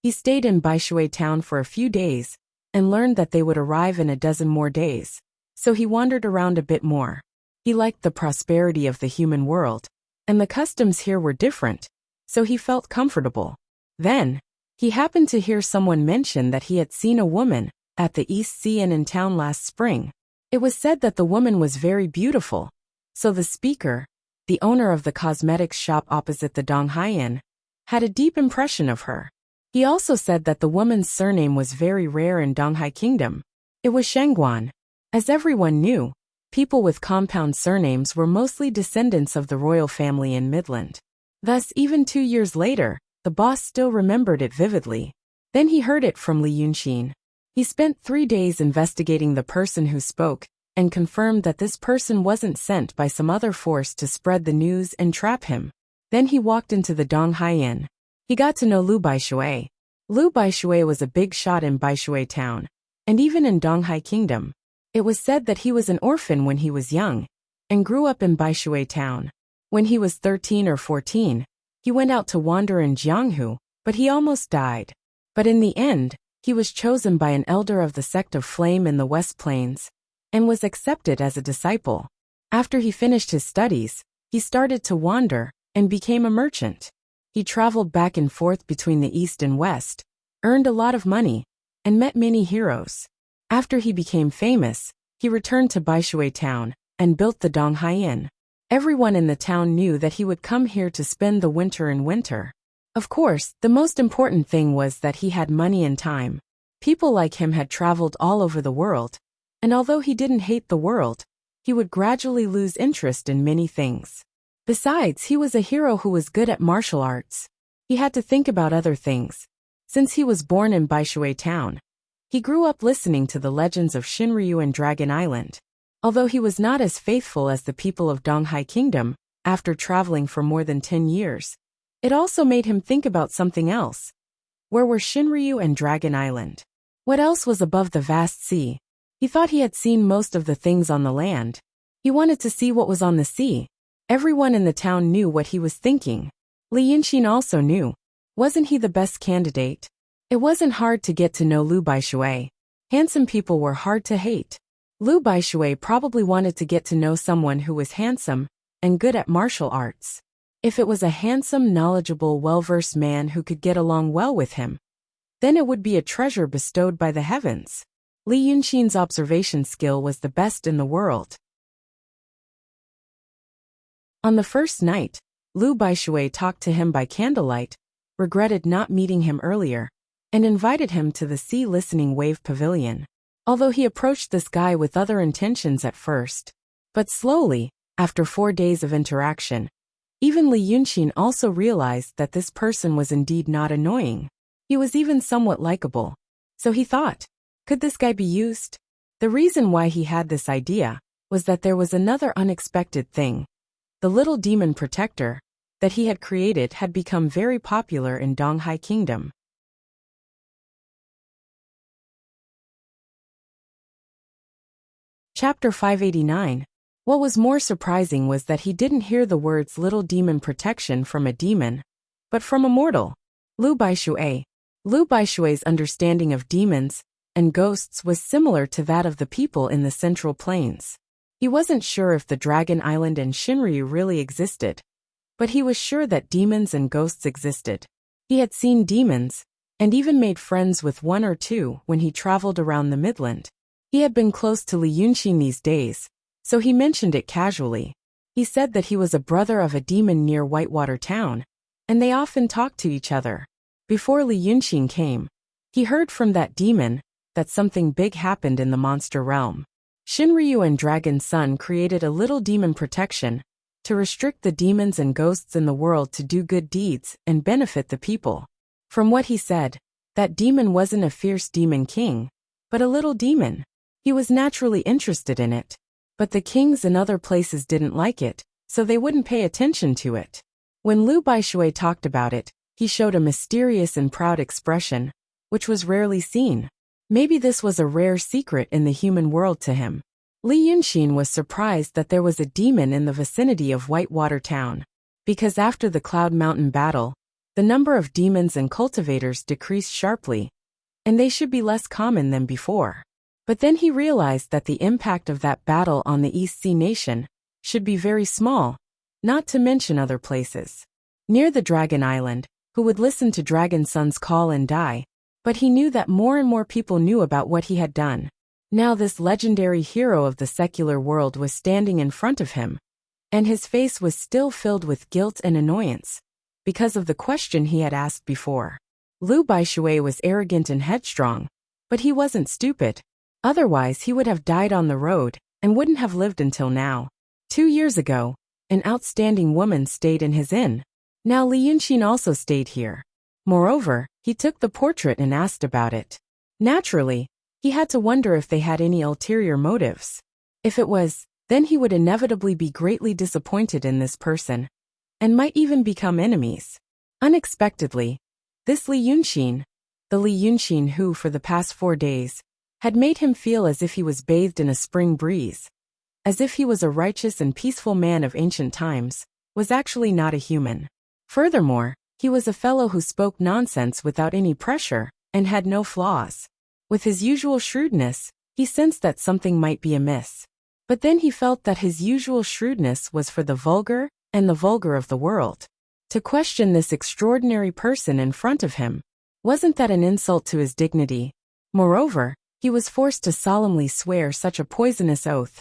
He stayed in Baishui town for a few days, and learned that they would arrive in a dozen more days, so he wandered around a bit more. He liked the prosperity of the human world, and the customs here were different, so he felt comfortable. Then, he happened to hear someone mention that he had seen a woman at the East Sea Inn in town last spring. It was said that the woman was very beautiful, so the speaker, the owner of the cosmetics shop opposite the Donghai Inn, had a deep impression of her. He also said that the woman's surname was very rare in Donghai Kingdom. It was Shengguan. As everyone knew, people with compound surnames were mostly descendants of the royal family in Midland. Thus, even 2 years later, the boss still remembered it vividly. Then he heard it from Li Yunxin. He spent 3 days investigating the person who spoke, and confirmed that this person wasn't sent by some other force to spread the news and trap him. Then he walked into the Donghai Inn. He got to know Lu Baishui. Lu Baishui was a big shot in Baishui town, and even in Donghai Kingdom. It was said that he was an orphan when he was young, and grew up in Baishui town. When he was 13 or 14, he went out to wander in Jianghu, but he almost died. But in the end, he was chosen by an elder of the sect of Flame in the West Plains, and was accepted as a disciple. After he finished his studies, he started to wander, and became a merchant. He traveled back and forth between the East and West, earned a lot of money, and met many heroes. After he became famous, he returned to Baishui town, and built the Donghai Inn. Everyone in the town knew that he would come here to spend the winter in winter. Of course, the most important thing was that he had money and time. People like him had traveled all over the world, and although he didn't hate the world, he would gradually lose interest in many things. Besides, he was a hero who was good at martial arts. He had to think about other things. Since he was born in Baishui town, he grew up listening to the legends of Shinryu and Dragon Island. Although he was not as faithful as the people of Donghai Kingdom, after traveling for more than 10 years, it also made him think about something else. Where were Shinryu and Dragon Island? What else was above the vast sea? He thought he had seen most of the things on the land. He wanted to see what was on the sea. Everyone in the town knew what he was thinking. Li Yunxin also knew. Wasn't he the best candidate? It wasn't hard to get to know Lu Baishui. Handsome people were hard to hate. Lu Baishui probably wanted to get to know someone who was handsome and good at martial arts. If it was a handsome, knowledgeable, well-versed man who could get along well with him, then it would be a treasure bestowed by the heavens. Li Yunxin's observation skill was the best in the world. On the first night, Lu Baishui talked to him by candlelight, regretted not meeting him earlier, and invited him to the Sea Listening Wave Pavilion. Although he approached this guy with other intentions at first. But slowly, after 4 days of interaction, even Li Yunxin also realized that this person was indeed not annoying. He was even somewhat likable. So he thought, could this guy be used? The reason why he had this idea was that there was another unexpected thing. The little demon protector that he had created had become very popular in Donghai Kingdom. Chapter 589. What was more surprising was that he didn't hear the words little demon protection from a demon, but from a mortal. Lu Baishui. Lu Baishui's understanding of demons and ghosts was similar to that of the people in the Central Plains. He wasn't sure if the Dragon Island and Shinryu really existed, but he was sure that demons and ghosts existed. He had seen demons, and even made friends with 1 or 2 when he traveled around the Midland. He had been close to Li Yunxin these days, so he mentioned it casually. He said that he was a brother of a demon near Whitewater Town, and they often talked to each other. Before Li Yunxin came, he heard from that demon that something big happened in the monster realm. Shinryu and Dragon Sun created a little demon protection to restrict the demons and ghosts in the world to do good deeds and benefit the people. From what he said, that demon wasn't a fierce demon king, but a little demon. He was naturally interested in it, but the kings in other places didn't like it, so they wouldn't pay attention to it. When Lu Baishui talked about it, he showed a mysterious and proud expression, which was rarely seen. Maybe this was a rare secret in the human world to him. Li Yunxin was surprised that there was a demon in the vicinity of Whitewater Town, because after the Cloud Mountain battle, the number of demons and cultivators decreased sharply, and they should be less common than before. But then he realized that the impact of that battle on the East Sea Nation should be very small, not to mention other places. Near the Dragon Island, who would listen to Dragon Sun's call and die, but he knew that more and more people knew about what he had done. Now this legendary hero of the secular world was standing in front of him, and his face was still filled with guilt and annoyance, because of the question he had asked before. Lu Baishui was arrogant and headstrong, but he wasn't stupid. Otherwise he would have died on the road, and wouldn't have lived until now. 2 years ago, an outstanding woman stayed in his inn. Now Li Yunxin also stayed here. Moreover, he took the portrait and asked about it. Naturally, he had to wonder if they had any ulterior motives. If it was, then he would inevitably be greatly disappointed in this person, and might even become enemies. Unexpectedly, this Li Yunxin, the Li Yunxin who for the past 4 days, had made him feel as if he was bathed in a spring breeze, as if he was a righteous and peaceful man of ancient times, was actually not a human. Furthermore, he was a fellow who spoke nonsense without any pressure, and had no flaws. With his usual shrewdness, he sensed that something might be amiss. But then he felt that his usual shrewdness was for the vulgar and the vulgar of the world. To question this extraordinary person in front of him, wasn't that an insult to his dignity? Moreover, he was forced to solemnly swear such a poisonous oath.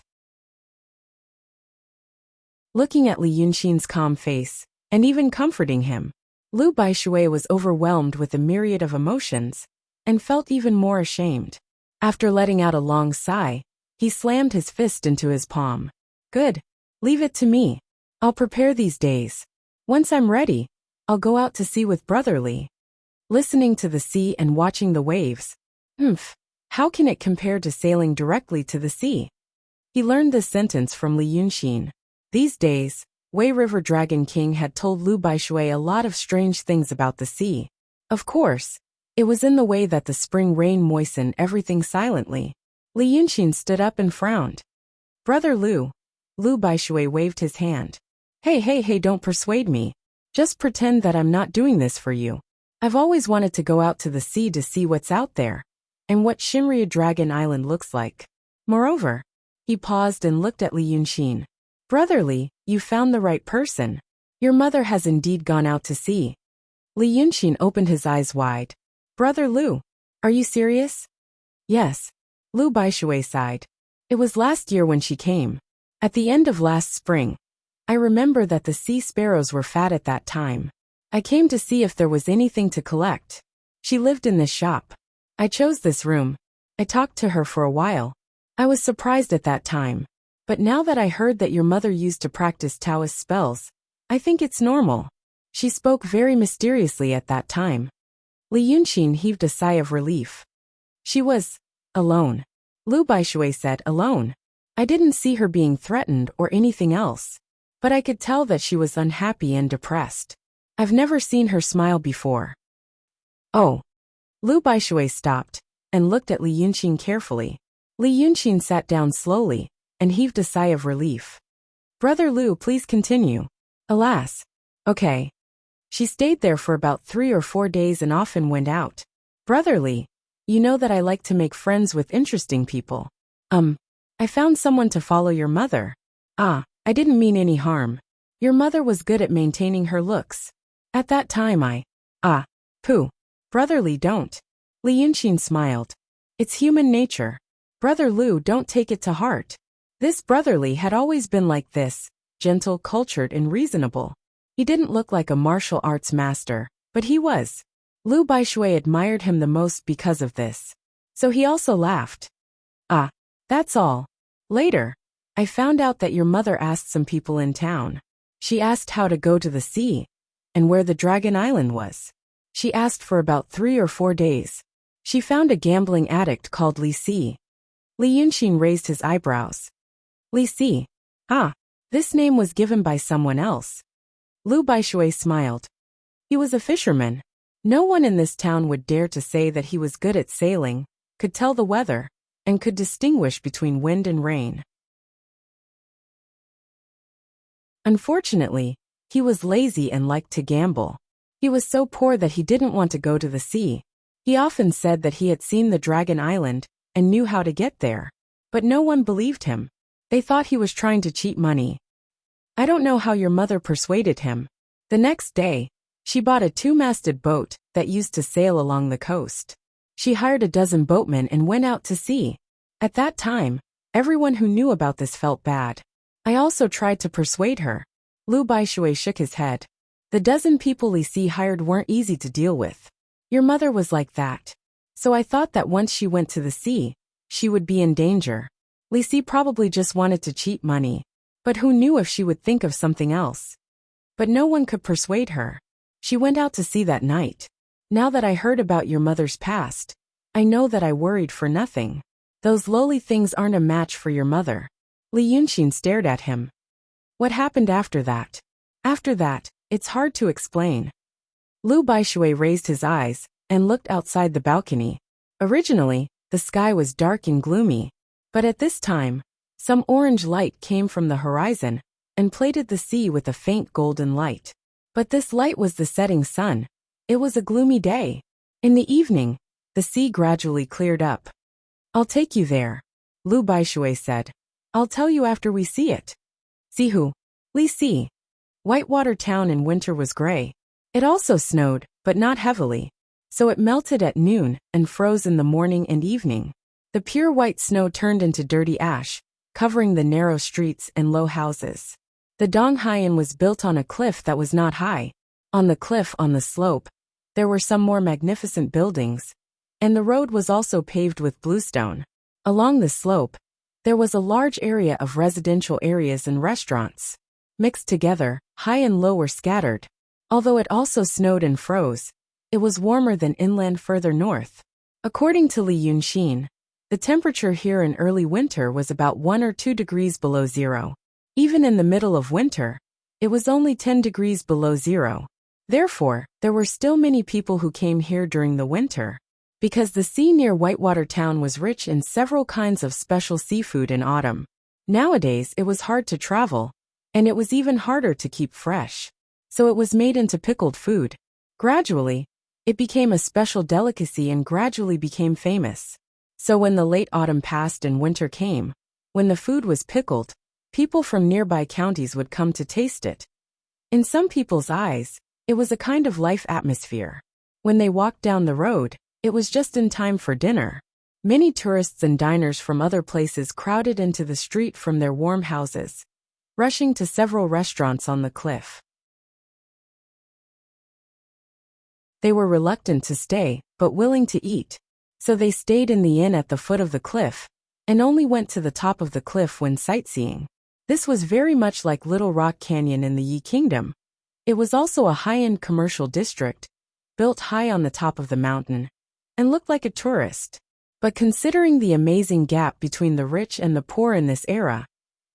Looking at Li Yunxin's calm face, and even comforting him, Lu Baishui was overwhelmed with a myriad of emotions, and felt even more ashamed. After letting out a long sigh, he slammed his fist into his palm. Good. Leave it to me. I'll prepare these days. Once I'm ready, I'll go out to sea with Brother Li. Listening to the sea and watching the waves. How can it compare to sailing directly to the sea? He learned this sentence from Li Yunxin. These days, Wei River Dragon King had told Lu Baishui a lot of strange things about the sea. Of course, it was in the way that the spring rain moistened everything silently. Li Yunxin stood up and frowned. Brother Lu. Lu Baishui waved his hand. Hey, don't persuade me. Just pretend that I'm not doing this for you. I've always wanted to go out to the sea to see what's out there, and what Shinryu Dragon Island looks like. Moreover, he paused and looked at Li Yunxin. Brother Li, you found the right person. Your mother has indeed gone out to sea. Li Yunxin opened his eyes wide. Brother Lu, are you serious? Yes. Lu Baishui sighed. It was last year when she came. At the end of last spring. I remember that the sea sparrows were fat at that time. I came to see if there was anything to collect. She lived in this shop. I chose this room. I talked to her for a while. I was surprised at that time. But now that I heard that your mother used to practice Taoist spells, I think it's normal. She spoke very mysteriously at that time. Li Yunxin heaved a sigh of relief. She was alone. Lu Baishui said, alone. I didn't see her being threatened or anything else. But I could tell that she was unhappy and depressed. I've never seen her smile before. Oh. Lu Baishui stopped and looked at Li Yunxin carefully. Li Yunxin sat down slowly and heaved a sigh of relief. Brother Lu, please continue. Alas. Okay. She stayed there for about 3 or 4 days and often went out. Brother Li, you know that I like to make friends with interesting people. I found someone to follow your mother. I didn't mean any harm. Your mother was good at maintaining her looks. At that time pooh. Brother Li, don't. Li Yunxin smiled. It's human nature. Brother Lu, don't take it to heart. This Brother Li had always been like this, gentle, cultured, and reasonable. He didn't look like a martial arts master, but he was. Lu Baishui admired him the most because of this. So he also laughed. That's all. Later, I found out that your mother asked some people in town. She asked how to go to the sea, and where the Dragon Island was. She asked for about 3 or 4 days. She found a gambling addict called Li Si. Li Yunxin raised his eyebrows. Li Si. This name was given by someone else. Lu Baishui smiled. He was a fisherman. No one in this town would dare to say that he was good at sailing, could tell the weather, and could distinguish between wind and rain. Unfortunately, he was lazy and liked to gamble. He was so poor that he didn't want to go to the sea. He often said that he had seen the Dragon Island and knew how to get there. But no one believed him. They thought he was trying to cheat money. I don't know how your mother persuaded him. The next day, she bought a 2-masted boat that used to sail along the coast. She hired a dozen boatmen and went out to sea. At that time, everyone who knew about this felt bad. I also tried to persuade her. Lu Baishui shook his head. The dozen people Li Si hired weren't easy to deal with. Your mother was like that. So I thought that once she went to the sea, she would be in danger. Li Si probably just wanted to cheat money. But who knew if she would think of something else? But no one could persuade her. She went out to sea that night. Now that I heard about your mother's past, I know that I worried for nothing. Those lowly things aren't a match for your mother. Li Yunxin stared at him. What happened after that? After that, it's hard to explain. Lu Baishui raised his eyes and looked outside the balcony. Originally, the sky was dark and gloomy, but at this time, some orange light came from the horizon and plated the sea with a faint golden light. But this light was the setting sun. It was a gloomy day. In the evening, the sea gradually cleared up. I'll take you there, Lu Baishui said. I'll tell you after we see it. See who? Li Si. Whitewater Town in winter was gray. It also snowed, but not heavily. So it melted at noon and froze in the morning and evening. The pure white snow turned into dirty ash, covering the narrow streets and low houses. The Donghaian was built on a cliff that was not high. On the cliff on the slope, there were some more magnificent buildings, and the road was also paved with bluestone. Along the slope, there was a large area of residential areas and restaurants. Mixed together, high and low were scattered. Although it also snowed and froze, it was warmer than inland further north. According to Li Yunxin, the temperature here in early winter was about 1 or 2 degrees below zero. Even in the middle of winter, it was only 10 degrees below zero. Therefore, there were still many people who came here during the winter. Because the sea near Whitewater Town was rich in several kinds of special seafood in autumn. Nowadays it was hard to travel, and it was even harder to keep fresh. So it was made into pickled food. Gradually, it became a special delicacy and gradually became famous. So when the late autumn passed and winter came, when the food was pickled, people from nearby counties would come to taste it. In some people's eyes, it was a kind of life atmosphere. When they walked down the road, it was just in time for dinner. Many tourists and diners from other places crowded into the street from their warm houses, rushing to several restaurants on the cliff. They were reluctant to stay, but willing to eat, so they stayed in the inn at the foot of the cliff, and only went to the top of the cliff when sightseeing. This was very much like Little Rock Canyon in the Yi Kingdom. It was also a high-end commercial district, built high on the top of the mountain, and looked like a tourist. But considering the amazing gap between the rich and the poor in this era,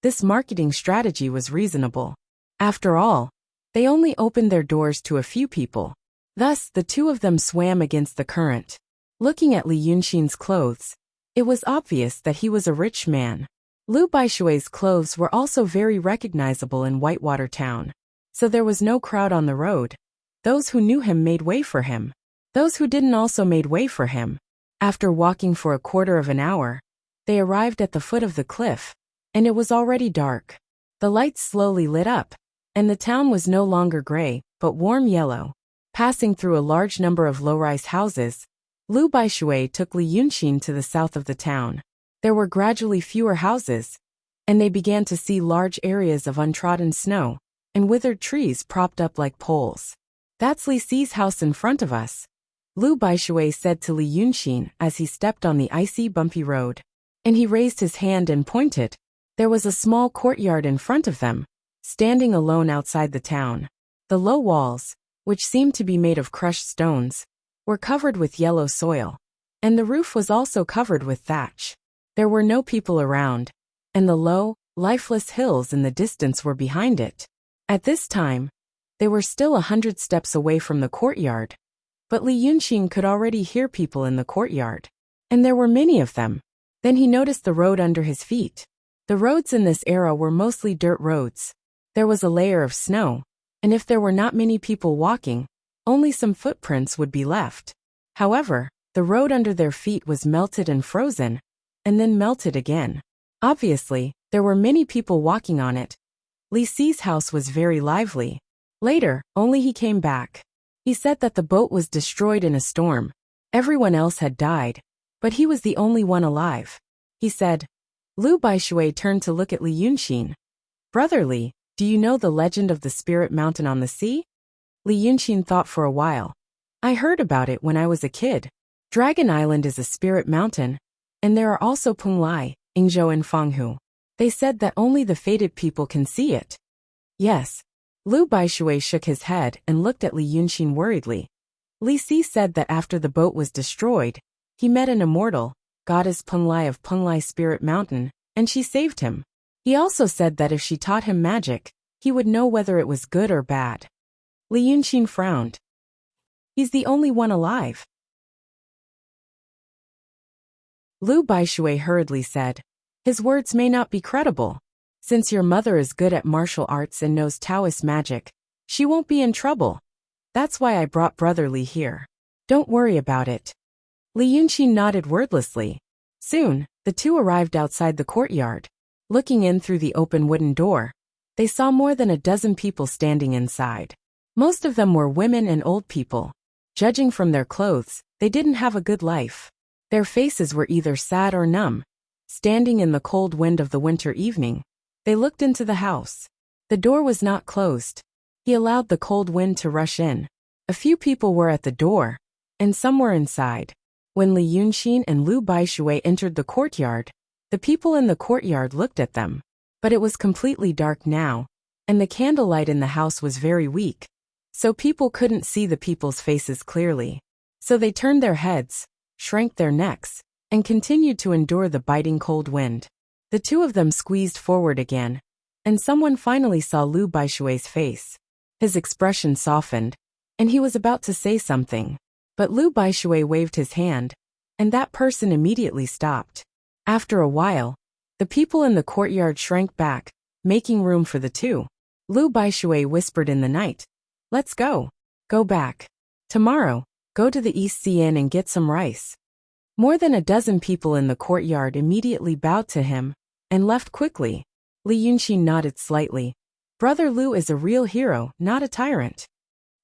this marketing strategy was reasonable. After all, they only opened their doors to a few people. Thus, the two of them swam against the current. Looking at Li Yunxin's clothes, it was obvious that he was a rich man. Lu Baishui's clothes were also very recognizable in Whitewater Town. So there was no crowd on the road. Those who knew him made way for him. Those who didn't also made way for him. After walking for a quarter of an hour, they arrived at the foot of the cliff, and it was already dark. The lights slowly lit up, and the town was no longer gray, but warm yellow. Passing through a large number of low-rise houses, Lu Baishui took Li Yunxin to the south of the town. There were gradually fewer houses, and they began to see large areas of untrodden snow and withered trees propped up like poles. "That's Li Si's house in front of us," Lu Baishui said to Li Yunxin as he stepped on the icy bumpy road. And he raised his hand and pointed. There was a small courtyard in front of them, standing alone outside the town. The low walls, which seemed to be made of crushed stones, were covered with yellow soil, and the roof was also covered with thatch. There were no people around, and the low, lifeless hills in the distance were behind it. At this time, they were still 100 steps away from the courtyard, but Li Yunxin could already hear people in the courtyard, and there were many of them. Then he noticed the road under his feet. The roads in this era were mostly dirt roads. There was a layer of snow, and if there were not many people walking, only some footprints would be left. However, the road under their feet was melted and frozen, and then melted again. Obviously, there were many people walking on it. Li Si's house was very lively. Later, only he came back. He said that the boat was destroyed in a storm. Everyone else had died, but he was the only one alive. He said. Lu Baishui turned to look at Li Yunxin. "Brother Li, do you know the legend of the Spirit Mountain on the sea?" Li Yunxin thought for a while. "I heard about it when I was a kid. Dragon Island is a spirit mountain, and there are also Punglai, Yingzhou and Fanghu. They said that only the fated people can see it." "Yes." Lu Baishui shook his head and looked at Li Yunxin worriedly. Li Si said that after the boat was destroyed, he met an immortal, goddess Punglai of Punglai Spirit Mountain, and she saved him. He also said that if she taught him magic, he would know whether it was good or bad. Li Yunxin frowned. "He's the only one alive." Lu Baishui hurriedly said. "His words may not be credible. Since your mother is good at martial arts and knows Taoist magic, she won't be in trouble. That's why I brought Brother Li here. Don't worry about it." Li Yunxin nodded wordlessly. Soon, the two arrived outside the courtyard. Looking in through the open wooden door, they saw more than a dozen people standing inside. Most of them were women and old people. Judging from their clothes, they didn't have a good life. Their faces were either sad or numb. Standing in the cold wind of the winter evening, they looked into the house. The door was not closed. He allowed the cold wind to rush in. A few people were at the door, and some were inside. When Li Yunxin and Lu Baishui entered the courtyard, the people in the courtyard looked at them. But it was completely dark now, and the candlelight in the house was very weak, so people couldn't see the people's faces clearly. So they turned their heads, shrank their necks, and continued to endure the biting cold wind. The two of them squeezed forward again, and someone finally saw Lu Baishui's face. His expression softened, and he was about to say something. But Lu Baishui waved his hand, and that person immediately stopped. After a while, the people in the courtyard shrank back, making room for the two. Lu Baishui whispered in the night, "Let's go. Go back. Tomorrow, go to the East Sea Inn and get some rice." More than a dozen people in the courtyard immediately bowed to him and left quickly. Li Yunxin nodded slightly. Brother Lu is a real hero, not a tyrant.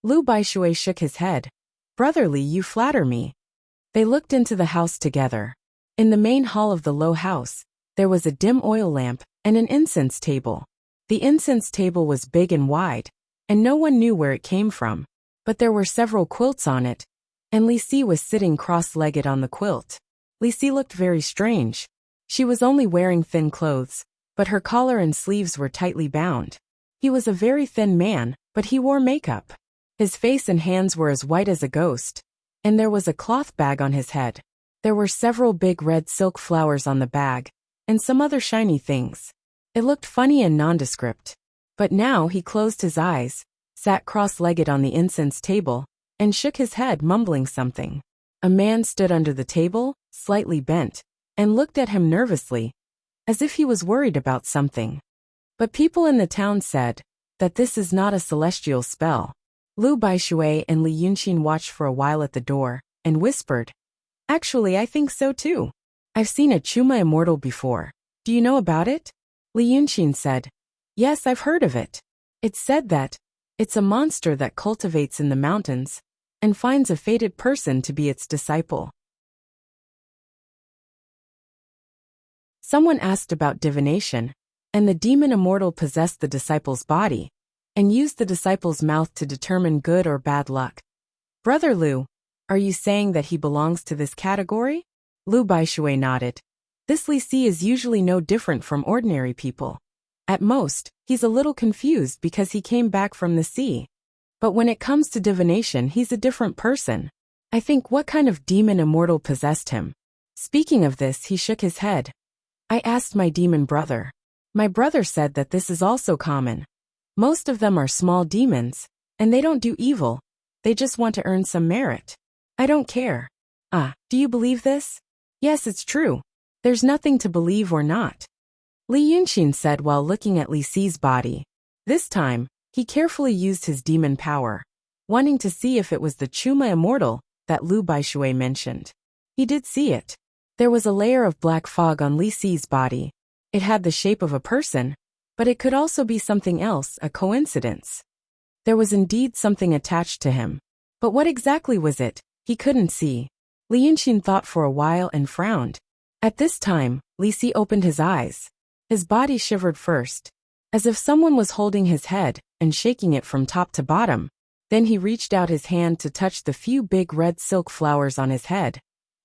Lu Baishui shook his head. Brother Li, you flatter me. They looked into the house together. In the main hall of the low house, there was a dim oil lamp and an incense table. The incense table was big and wide, and no one knew where it came from, but there were several quilts on it, and Lisi was sitting cross-legged on the quilt. Lisi looked very strange. She was only wearing thin clothes, but her collar and sleeves were tightly bound. He was a very thin man, but he wore makeup. His face and hands were as white as a ghost, and there was a cloth bag on his head. There were several big red silk flowers on the bag, and some other shiny things. It looked funny and nondescript. But now he closed his eyes, sat cross-legged on the incense table, and shook his head, mumbling something. A man stood under the table, slightly bent, and looked at him nervously, as if he was worried about something. But people in the town said that this is not a celestial spell. Lu Baishui and Li Yunxin watched for a while at the door, and whispered, "Actually, I think so too. I've seen a Chuma immortal before. Do you know about it?" Li Yunxin said, "Yes, I've heard of it. It's said that it's a monster that cultivates in the mountains and finds a fated person to be its disciple." Someone asked about divination, and the demon immortal possessed the disciple's body and used the disciple's mouth to determine good or bad luck. "Brother Lu, are you saying that he belongs to this category?" Lu Baishui nodded. "This Li Si is usually no different from ordinary people. At most, he's a little confused because he came back from the sea. But when it comes to divination, he's a different person. I think what kind of demon immortal possessed him?" Speaking of this, he shook his head. "I asked my demon brother. My brother said that this is also common. Most of them are small demons, and they don't do evil. They just want to earn some merit. I don't care." Do you believe this?" "Yes, it's true. There's nothing to believe or not," Li Yunxin said while looking at Li Si's body. This time, he carefully used his demon power, wanting to see if it was the Chuma immortal that Lu Baishui mentioned. He did see it. There was a layer of black fog on Li Si's body. It had the shape of a person, but it could also be something else, a coincidence. There was indeed something attached to him. But what exactly was it? He couldn't see. Li Yunxin thought for a while and frowned. At this time, Li Si opened his eyes. His body shivered first, as if someone was holding his head and shaking it from top to bottom. Then he reached out his hand to touch the few big red silk flowers on his head,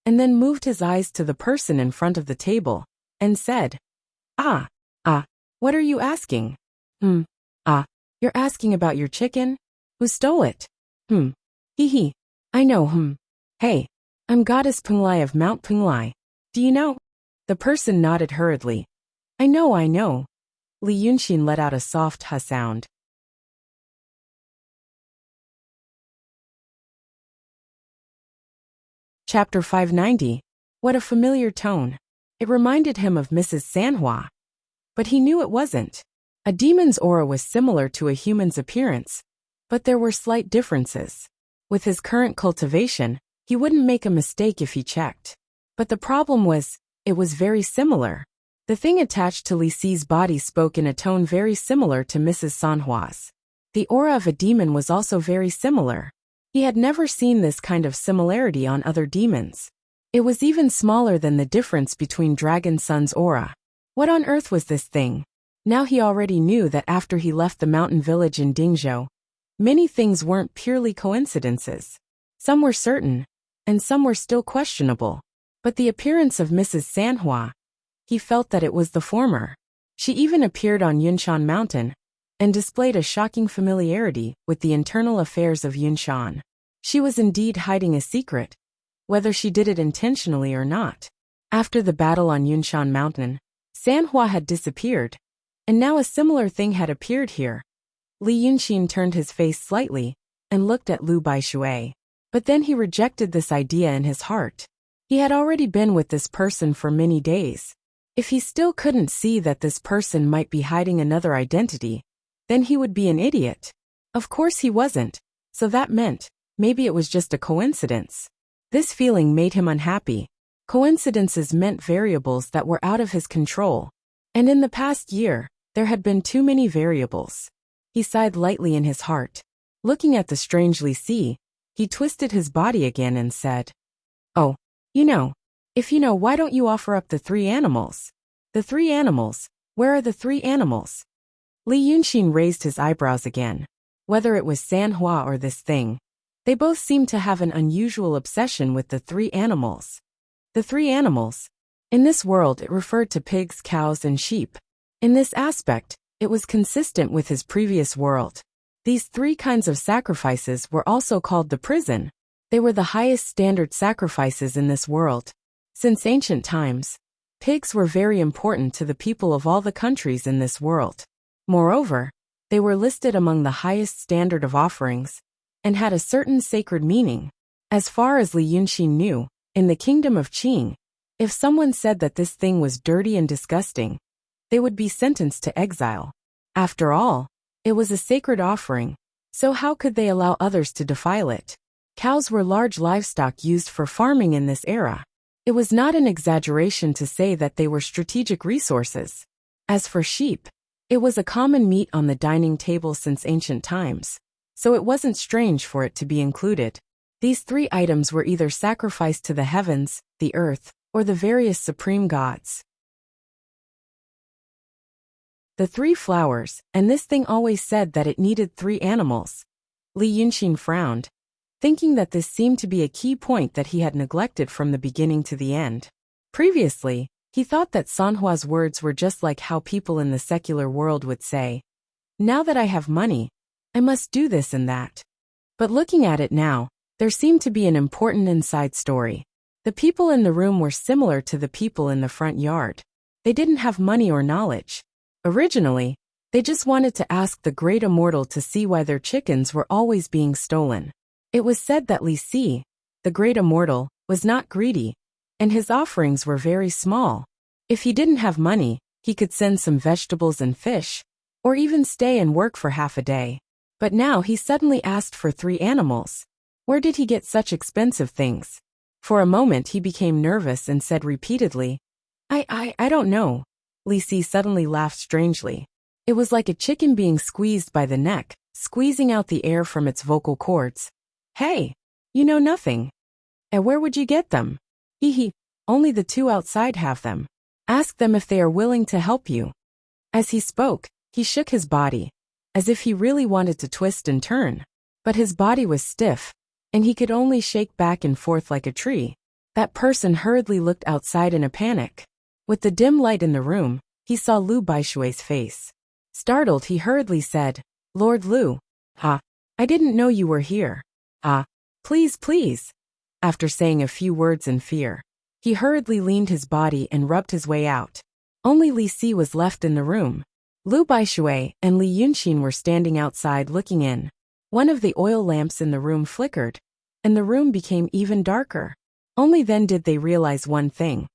and then moved his eyes to the person in front of the table, and said, What are you asking?" You're asking about your chicken? Who stole it?" Hee. I know, Hey, I'm Goddess Penglai of Mount Penglai. Do you know?" The person nodded hurriedly. I know. Li Yunxin let out a soft huh sound. Chapter 590. What a familiar tone. It reminded him of Mrs. Sanhua. But he knew it wasn't. A demon's aura was similar to a human's appearance, but there were slight differences. With his current cultivation, he wouldn't make a mistake if he checked. But the problem was, it was very similar. The thing attached to Li Si's body spoke in a tone very similar to Mrs. Sanhua's. The aura of a demon was also very similar. He had never seen this kind of similarity on other demons. It was even smaller than the difference between Dragon Sun's aura. What on earth was this thing? Now he already knew that after he left the mountain village in Dingzhou, many things weren't purely coincidences. Some were certain, and some were still questionable. But the appearance of Mrs. Sanhua, he felt that it was the former. She even appeared on Yunshan Mountain and displayed a shocking familiarity with the internal affairs of Yunshan. She was indeed hiding a secret, whether she did it intentionally or not. After the battle on Yunshan Mountain, Sanhua had disappeared, and now a similar thing had appeared here. Li Yunxin turned his face slightly and looked at Lu Baishui. But then he rejected this idea in his heart. He had already been with this person for many days. If he still couldn't see that this person might be hiding another identity, then he would be an idiot. Of course he wasn't, so that meant, maybe it was just a coincidence. This feeling made him unhappy. Coincidences meant variables that were out of his control. And in the past year, there had been too many variables. He sighed lightly in his heart. Looking at the strange Li Si, he twisted his body again and said, "Oh, you know, If you know, why don't you offer up the 3 animals? The 3 animals? Where are the 3 animals? Li Yunxin raised his eyebrows again. Whether it was Sanhua or this thing, they both seemed to have an unusual obsession with the 3 animals. The 3 animals. In this world it referred to pigs, cows, and sheep. In this aspect, it was consistent with his previous world. These 3 kinds of sacrifices were also called the prison. They were the highest standard sacrifices in this world. Since ancient times, pigs were very important to the people of all the countries in this world. Moreover, they were listed among the highest standard of offerings, and had a certain sacred meaning. As far as Li Yunxin knew, in the kingdom of Qing, if someone said that this thing was dirty and disgusting, they would be sentenced to exile. After all, it was a sacred offering, so how could they allow others to defile it? Cows were large livestock used for farming in this era. It was not an exaggeration to say that they were strategic resources. As for sheep, it was a common meat on the dining table since ancient times, so it wasn't strange for it to be included. These 3 items were either sacrificed to the heavens, the earth, or the various supreme gods. The 3 flowers, and this thing always said that it needed 3 animals. Li Yunxin frowned, thinking that this seemed to be a key point that he had neglected from the beginning to the end. Previously, he thought that Sanhua's words were just like how people in the secular world would say, "Now that I have money, I must do this and that." But looking at it now, there seemed to be an important inside story. The people in the room were similar to the people in the front yard. They didn't have money or knowledge. Originally, they just wanted to ask the great immortal to see why their chickens were always being stolen. It was said that Li Si, the great immortal, was not greedy, and his offerings were very small. If he didn't have money, he could send some vegetables and fish, or even stay and work for half a day. But now he suddenly asked for 3 animals. Where did he get such expensive things? For a moment he became nervous and said repeatedly, I don't know. Li Si suddenly laughed strangely. It was like a chicken being squeezed by the neck, squeezing out the air from its vocal cords. Hey, you know nothing. And where would you get them? Hee, only the 2 outside have them. Ask them if they are willing to help you. As he spoke, he shook his body, as if he really wanted to twist and turn. But his body was stiff, and he could only shake back and forth like a tree. That person hurriedly looked outside in a panic. With the dim light in the room, he saw Lu Baishui's face. Startled, he hurriedly said, "Lord Lu. I didn't know you were here. Please." After saying a few words in fear, he hurriedly leaned his body and rubbed his way out. Only Li Si was left in the room. Lu Baishui and Li Yunxin were standing outside looking in. One of the oil lamps in the room flickered, and the room became even darker. Only then did they realize one thing.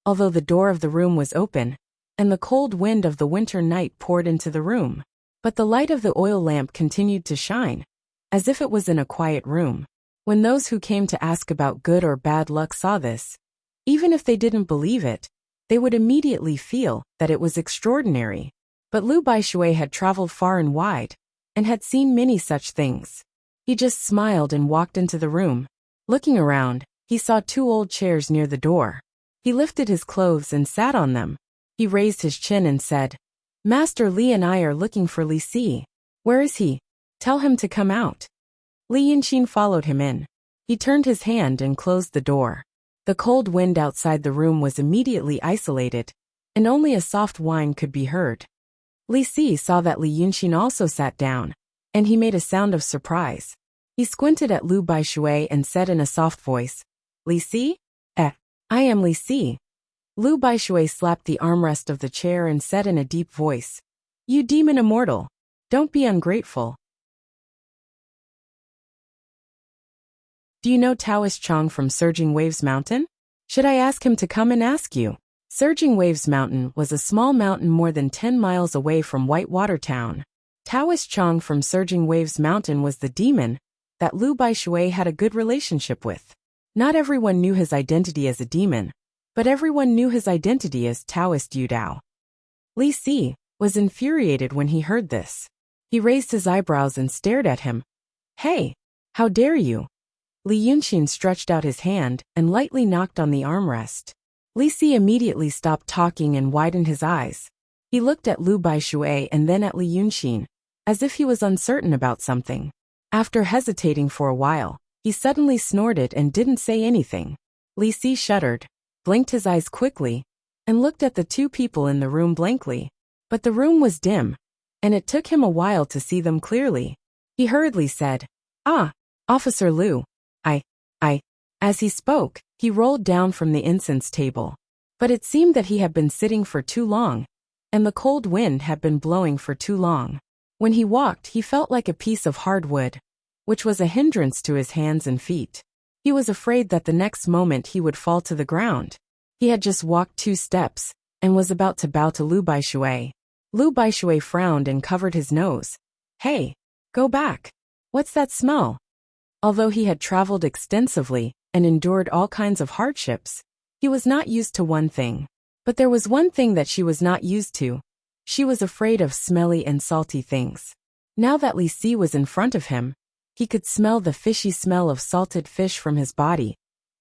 Although the door of the room was open, and the cold wind of the winter night poured into the room, but the light of the oil lamp continued to shine, as if it was in a quiet room. When those who came to ask about good or bad luck saw this, even if they didn't believe it, they would immediately feel that it was extraordinary. But Lu Baishui had traveled far and wide, and had seen many such things. He just smiled and walked into the room. Looking around, he saw 2 old chairs near the door. He lifted his clothes and sat on them. He raised his chin and said, "Master Li and I are looking for Li Si. Where is he? Tell him to come out." Li Yunxin followed him in. He turned his hand and closed the door. The cold wind outside the room was immediately isolated, and only a soft whine could be heard. Li Si saw that Li Yunxin also sat down, and he made a sound of surprise. He squinted at Lu Baishui and said in a soft voice, "Li Si? I am Li Si." Lu Baishui slapped the armrest of the chair and said in a deep voice, "You demon immortal, don't be ungrateful. Do you know Taoist Chong from Surging Waves Mountain? Should I ask him to come and ask you?" Surging Waves Mountain was a small mountain more than 10 miles away from Whitewater Town. Taoist Chong from Surging Waves Mountain was the demon that Lu Baishui had a good relationship with. Not everyone knew his identity as a demon, but everyone knew his identity as Taoist Yudao. Li Si was infuriated when he heard this. He raised his eyebrows and stared at him. "Hey, how dare you? Li Yunxin stretched out his hand and lightly knocked on the armrest. Li Si immediately stopped talking and widened his eyes. He looked at Lu Baishui and then at Li Yunxin, as if he was uncertain about something. After hesitating for a while, he suddenly snorted and didn't say anything. Li Si shuddered, blinked his eyes quickly, and looked at the two people in the room blankly. But the room was dim, and it took him a while to see them clearly. He hurriedly said, "Ah, Officer Lu, I." As he spoke, he rolled down from the incense table. But it seemed that he had been sitting for too long, and the cold wind had been blowing for too long. When he walked, he felt like a piece of hardwood, which was a hindrance to his hands and feet. He was afraid that the next moment he would fall to the ground. He had just walked 2 steps, and was about to bow to Lu Baishui. Lu Baishui frowned and covered his nose. "Hey, go back. What's that smell?" Although he had traveled extensively and endured all kinds of hardships, he was not used to one thing. But there was one thing that she was not used to. She was afraid of smelly and salty things. Now that Li Si was in front of him, he could smell the fishy smell of salted fish from his body,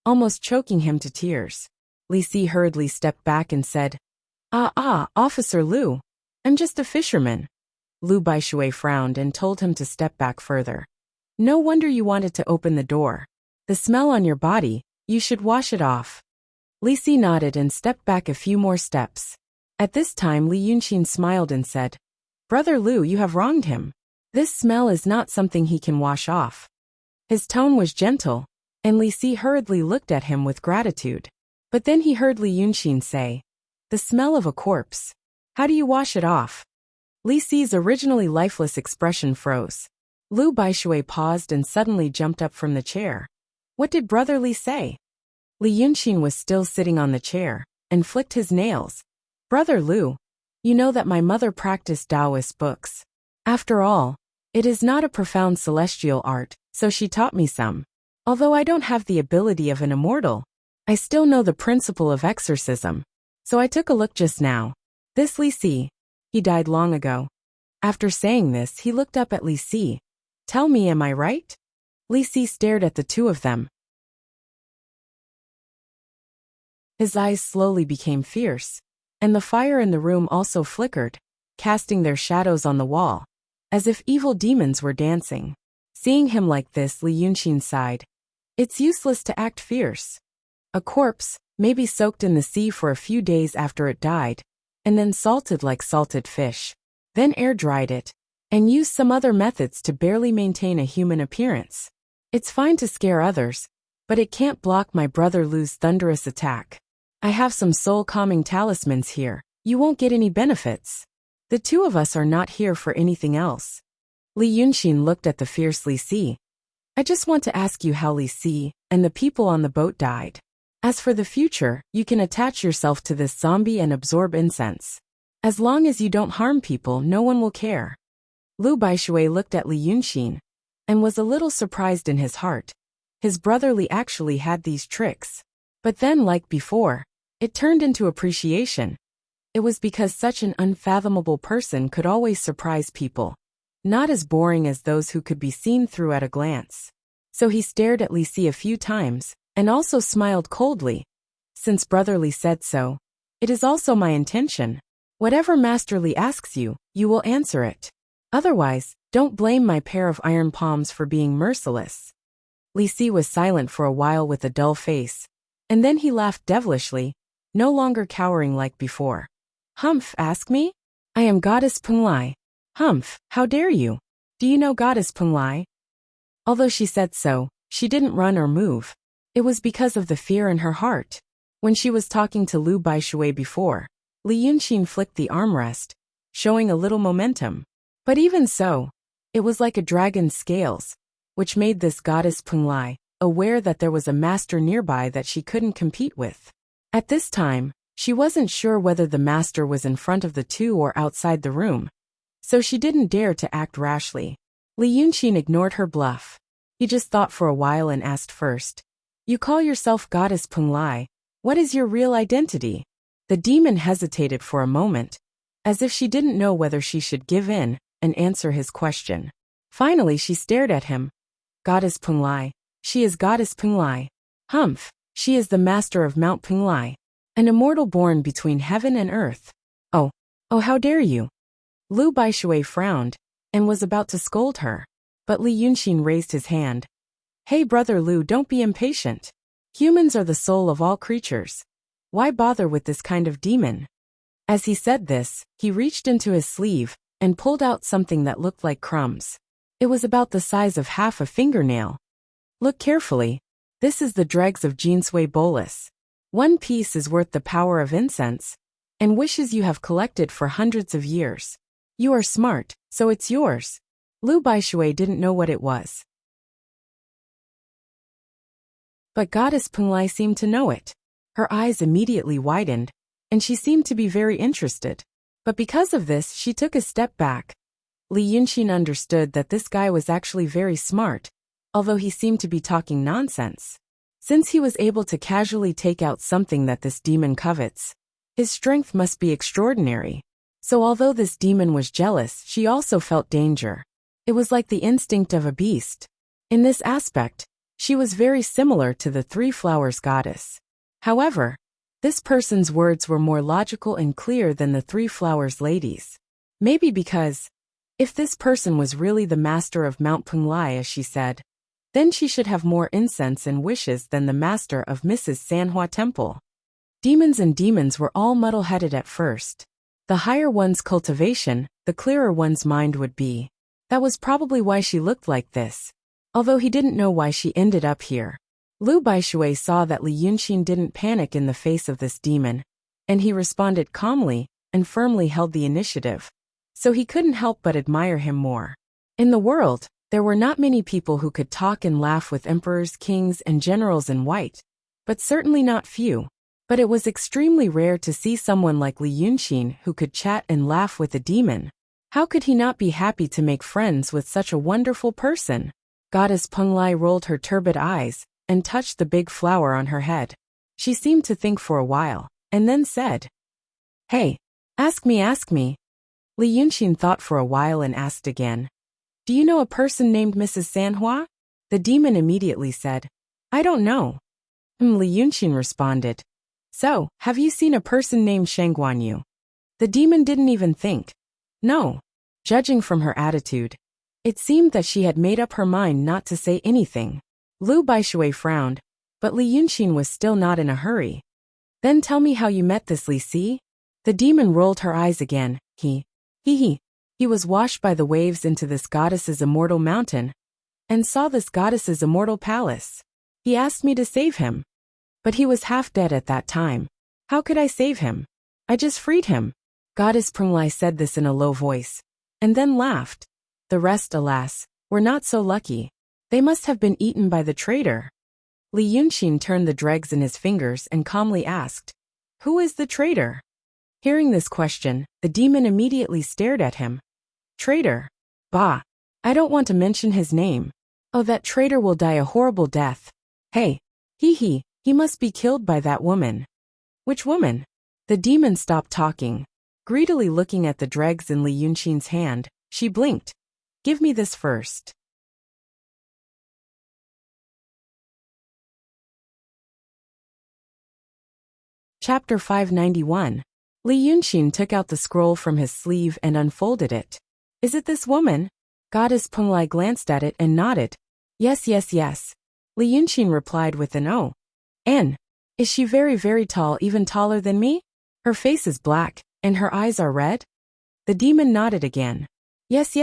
almost choking him to tears. Li Si hurriedly stepped back and said, Officer Lu, I'm just a fisherman." Lu Baishui frowned and told him to step back further. "No wonder you wanted to open the door. The smell on your body, you should wash it off." Li Si nodded and stepped back a few more steps. At this time Li Yunxin smiled and said, "Brother Lu, you have wronged him. This smell is not something he can wash off." His tone was gentle, and Li Si hurriedly looked at him with gratitude. But then he heard Li Yunxin say, "The smell of a corpse. How do you wash it off?" Li Si's originally lifeless expression froze. Lu Baishui paused and suddenly jumped up from the chair. What did Brother Li say? Li Yunxin was still sitting on the chair, and flicked his nails. "Brother Lu, you know that my mother practiced Taoist books. After all, it is not a profound celestial art, so she taught me some. Although I don't have the ability of an immortal, I still know the principle of exorcism. So I took a look just now. This Li Si, he died long ago." After saying this, he looked up at Li Si. "Tell me, am I right?" Li Si stared at the two of them. His eyes slowly became fierce, and the fire in the room also flickered, casting their shadows on the wall, as if evil demons were dancing. Seeing him like this, Li Yunxin sighed. It's useless to act fierce. A corpse may be soaked in the sea for a few days after it died, and then salted like salted fish, then air-dried it, and use some other methods to barely maintain a human appearance. It's fine to scare others, but it can't block my brother Lu's thunderous attack. I have some soul-calming talismans here. You won't get any benefits. The two of us are not here for anything else." Li Yunxin looked at the fierce Li Si. "I just want to ask you how Li Si and the people on the boat died. As for the future, you can attach yourself to this zombie and absorb incense. As long as you don't harm people, no one will care." Lu Baishui looked at Li Yunxin, and was a little surprised in his heart. His brother Li actually had these tricks. But then, like before, it turned into appreciation. It was because such an unfathomable person could always surprise people, not as boring as those who could be seen through at a glance. So he stared at Li Si a few times, and also smiled coldly. "Since Brother Li said so, it is also my intention. Whatever Master Li asks you, you will answer it. Otherwise, don't blame my pair of iron palms for being merciless." Li Si was silent for a while with a dull face, and then he laughed devilishly, no longer cowering like before. "Humph, ask me? I am Goddess Penglai. Humph, how dare you? Do you know Goddess Penglai?" Although she said so, she didn't run or move. It was because of the fear in her heart. When she was talking to Lu Baishui before, Li Yunxin flicked the armrest, showing a little momentum. But even so, it was like a dragon's scales, which made this Goddess Penglai aware that there was a master nearby that she couldn't compete with. At this time, she wasn't sure whether the master was in front of the two or outside the room, so she didn't dare to act rashly. Li Yunxin ignored her bluff. He just thought for a while and asked first, "You call yourself Goddess Penglai. What is your real identity?" The demon hesitated for a moment, as if she didn't know whether she should give in and answer his question. Finally she stared at him. "Goddess Penglai, She is Goddess Penglai. Humph, she is the master of Mount Penglai, an immortal born between heaven and earth. Oh, how dare you? Lu Baishui frowned and was about to scold her, but Li Yunxin raised his hand. Hey brother Lu, don't be impatient. Humans are the soul of all creatures. Why bother with this kind of demon? As he said this, he reached into his sleeve and pulled out something that looked like crumbs. It was about the size of half a fingernail. Look carefully. This is the dregs of Jinsui bolus. One piece is worth the power of incense, and wishes you have collected for hundreds of years. You are smart, so it's yours. Lu Baishui didn't know what it was, but Goddess Penglai seemed to know it. Her eyes immediately widened, and she seemed to be very interested. But because of this, she took a step back. Li Yunxin understood that this guy was actually very smart, although he seemed to be talking nonsense. Since he was able to casually take out something that this demon covets, his strength must be extraordinary. So although this demon was jealous, she also felt danger. It was like the instinct of a beast. In this aspect, she was very similar to the Three Flowers goddess. However, this person's words were more logical and clear than the Three Flowers ladies. Maybe because, if this person was really the master of Mount Penglai as she said, then she should have more incense and wishes than the master of Mrs. Sanhua Temple. Demons and demons were all muddle-headed at first. The higher one's cultivation, the clearer one's mind would be. That was probably why she looked like this. Although he didn't know why she ended up here. Lu Baishui saw that Li Yunxin didn't panic in the face of this demon, and he responded calmly and firmly held the initiative. So he couldn't help but admire him more. In the world, there were not many people who could talk and laugh with emperors, kings, and generals in white, but certainly not few. But it was extremely rare to see someone like Li Yunxin who could chat and laugh with a demon. How could he not be happy to make friends with such a wonderful person? Goddess Penglai rolled her turbid eyes and touched the big flower on her head. She seemed to think for a while, and then said, Hey, ask me. Li Yunxin thought for a while and asked again, Do you know a person named Mrs. Sanhua? The demon immediately said, I don't know. Li Yunxin responded, So, have you seen a person named Shangguanyu? The demon didn't even think. No. Judging from her attitude, it seemed that she had made up her mind not to say anything. Lu Baishui frowned, but Li Yunxin was still not in a hurry. Then tell me how you met this Li Si? The demon rolled her eyes again. He was washed by the waves into this goddess's immortal mountain, and saw this goddess's immortal palace. He asked me to save him. But he was half dead at that time. How could I save him? I just freed him. Goddess Penglai said this in a low voice, and then laughed. The rest, alas, were not so lucky. They must have been eaten by the traitor. Li Yunxin turned the dregs in his fingers and calmly asked, Who is the traitor? Hearing this question, the demon immediately stared at him. Traitor? Bah! I don't want to mention his name. Oh, that traitor will die a horrible death. Hey! He must be killed by that woman. Which woman? The demon stopped talking. Greedily looking at the dregs in Li Yunxin's hand, she blinked. Give me this first. Chapter 591. Li Yunxin took out the scroll from his sleeve and unfolded it. Is it this woman? Goddess Penglai glanced at it and nodded. Yes. Li Yunxin replied with an oh. And, is she very, very tall, even taller than me? Her face is black, and her eyes are red? The demon nodded again. Yes.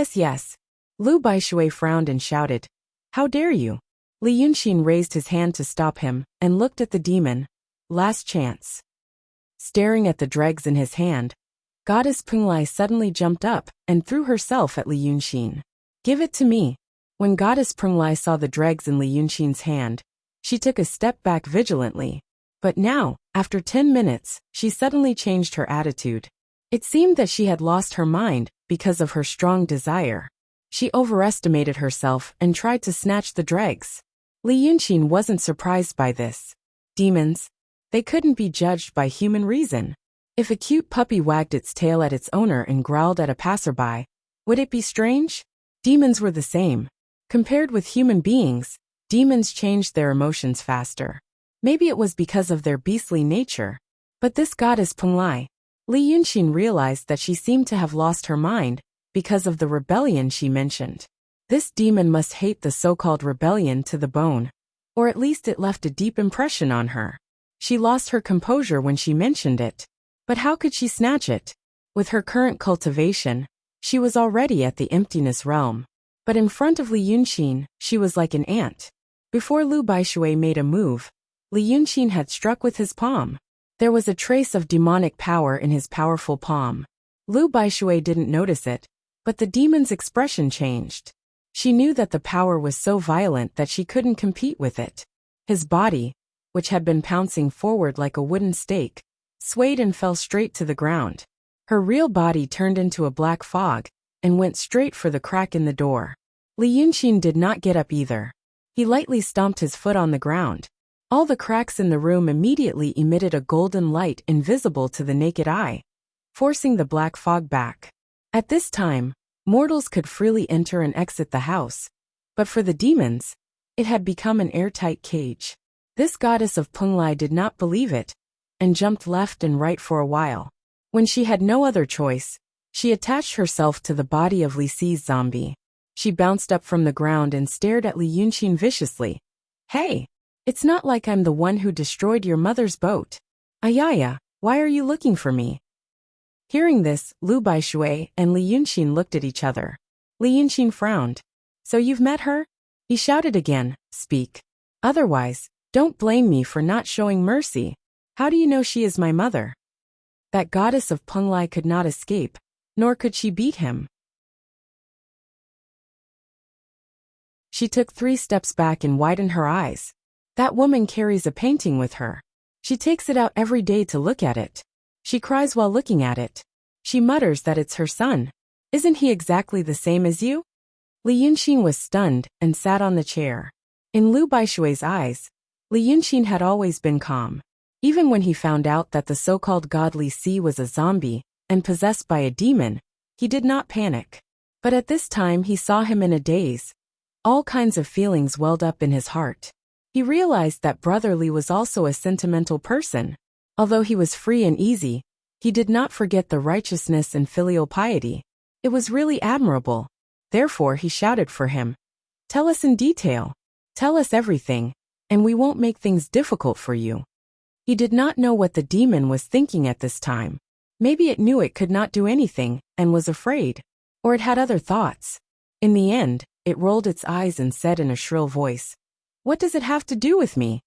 Lu Baishui frowned and shouted, How dare you? Li Yunxin raised his hand to stop him and looked at the demon. Last chance. Staring at the dregs in his hand, Goddess Penglai suddenly jumped up and threw herself at Li Yunxin. Give it to me. When Goddess Penglai saw the dregs in Li Yunxin's hand, she took a step back vigilantly. But now, after 10 minutes, she suddenly changed her attitude. It seemed that she had lost her mind because of her strong desire. She overestimated herself and tried to snatch the dregs. Li Yunxin wasn't surprised by this. Demons, they couldn't be judged by human reason. If a cute puppy wagged its tail at its owner and growled at a passerby, would it be strange? Demons were the same. Compared with human beings, Demons changed their emotions faster. Maybe it was because of their beastly nature. But this goddess Penglai, Li Yunxin realized that she seemed to have lost her mind because of the rebellion she mentioned. This demon must hate the so-called rebellion to the bone. Or at least it left a deep impression on her. She lost her composure when she mentioned it. But how could she snatch it? With her current cultivation, she was already at the emptiness realm. But in front of Li Yunxin, she was like an ant. Before Lu Baishui made a move, Li Yunxin had struck with his palm. There was a trace of demonic power in his powerful palm. Lu Baishui didn't notice it, but the demon's expression changed. She knew that the power was so violent that she couldn't compete with it. His body, which had been pouncing forward like a wooden stake, swayed and fell straight to the ground. Her real body turned into a black fog and went straight for the crack in the door. Li Yunxin did not get up either. He lightly stomped his foot on the ground. All the cracks in the room immediately emitted a golden light invisible to the naked eye, forcing the black fog back. At this time, mortals could freely enter and exit the house, but for the demons, it had become an airtight cage. This goddess of Penglai did not believe it, and jumped left and right for a while. When she had no other choice, she attached herself to the body of Li Si's zombie. She bounced up from the ground and stared at Li Yunxin viciously. "Hey! It's not like I'm the one who destroyed your mother's boat. Ayaya, why are you looking for me?" Hearing this, Lu Baishui and Li Yunxin looked at each other. Li Yunxin frowned. "So you've met her?" He shouted again, "Speak. Otherwise, don't blame me for not showing mercy. How do you know she is my mother?" That goddess of Penglai could not escape, nor could she beat him. She took 3 steps back and widened her eyes. That woman carries a painting with her. She takes it out every day to look at it. She cries while looking at it. She mutters that it's her son. Isn't he exactly the same as you? Li Yunxin was stunned and sat on the chair. In Lu Baishui's eyes, Li Yunxin had always been calm. Even when he found out that the so-called god Li Si was a zombie and possessed by a demon, he did not panic. But at this time he saw him in a daze. All kinds of feelings welled up in his heart. He realized that Brother Li was also a sentimental person. Although he was free and easy, he did not forget the righteousness and filial piety. It was really admirable. Therefore he shouted for him. "Tell us in detail. Tell us everything, and we won't make things difficult for you." He did not know what the demon was thinking at this time. Maybe it knew it could not do anything and was afraid. Or it had other thoughts. In the end, it rolled its eyes and said in a shrill voice, "What does it have to do with me?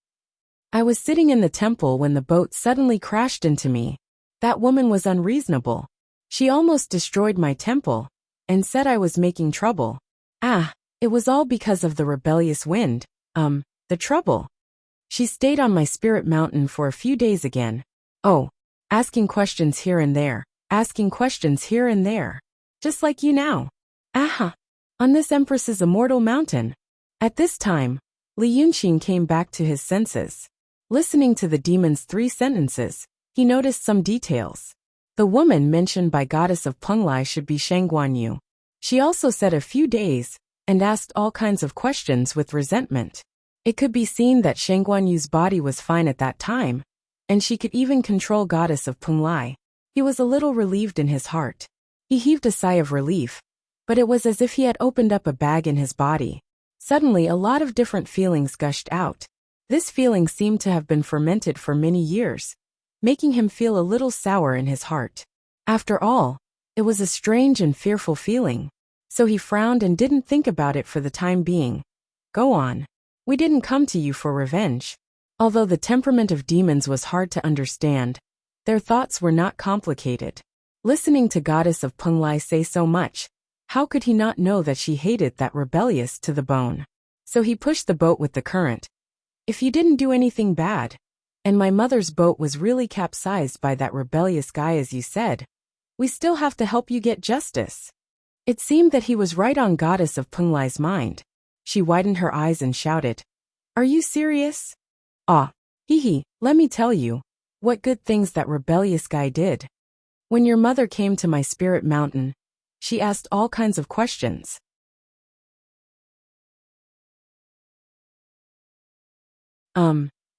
I was sitting in the temple when the boat suddenly crashed into me. That woman was unreasonable. She almost destroyed my temple and said I was making trouble. It was all because of the rebellious wind. The trouble. She stayed on my spirit mountain for a few days again. Oh, asking questions here and there, asking questions here and there. Just like you now. On this Empress's immortal mountain." At this time, Li Yunxin came back to his senses. Listening to the demon's 3 sentences, he noticed some details. The woman mentioned by goddess of Penglai should be Shangguanyu. She also said a few days, and asked all kinds of questions with resentment. It could be seen that Shangguanyu's body was fine at that time, and she could even control goddess of Penglai. He was a little relieved in his heart. He heaved a sigh of relief, but it was as if he had opened up a bag in his body. Suddenly a lot of different feelings gushed out. This feeling seemed to have been fermented for many years, making him feel a little sour in his heart. After all, it was a strange and fearful feeling. So he frowned and didn't think about it for the time being. "Go on. We didn't come to you for revenge." Although the temperament of demons was hard to understand, their thoughts were not complicated. Listening to goddess of Penglai say so much, how could he not know that she hated that rebellious to the bone? So he pushed the boat with the current. "If you didn't do anything bad, and my mother's boat was really capsized by that rebellious guy as you said, we still have to help you get justice." It seemed that he was right on goddess of Penglai's mind. She widened her eyes and shouted, "Are you serious? Let me tell you, what good things that rebellious guy did. When your mother came to my spirit mountain, she asked all kinds of questions.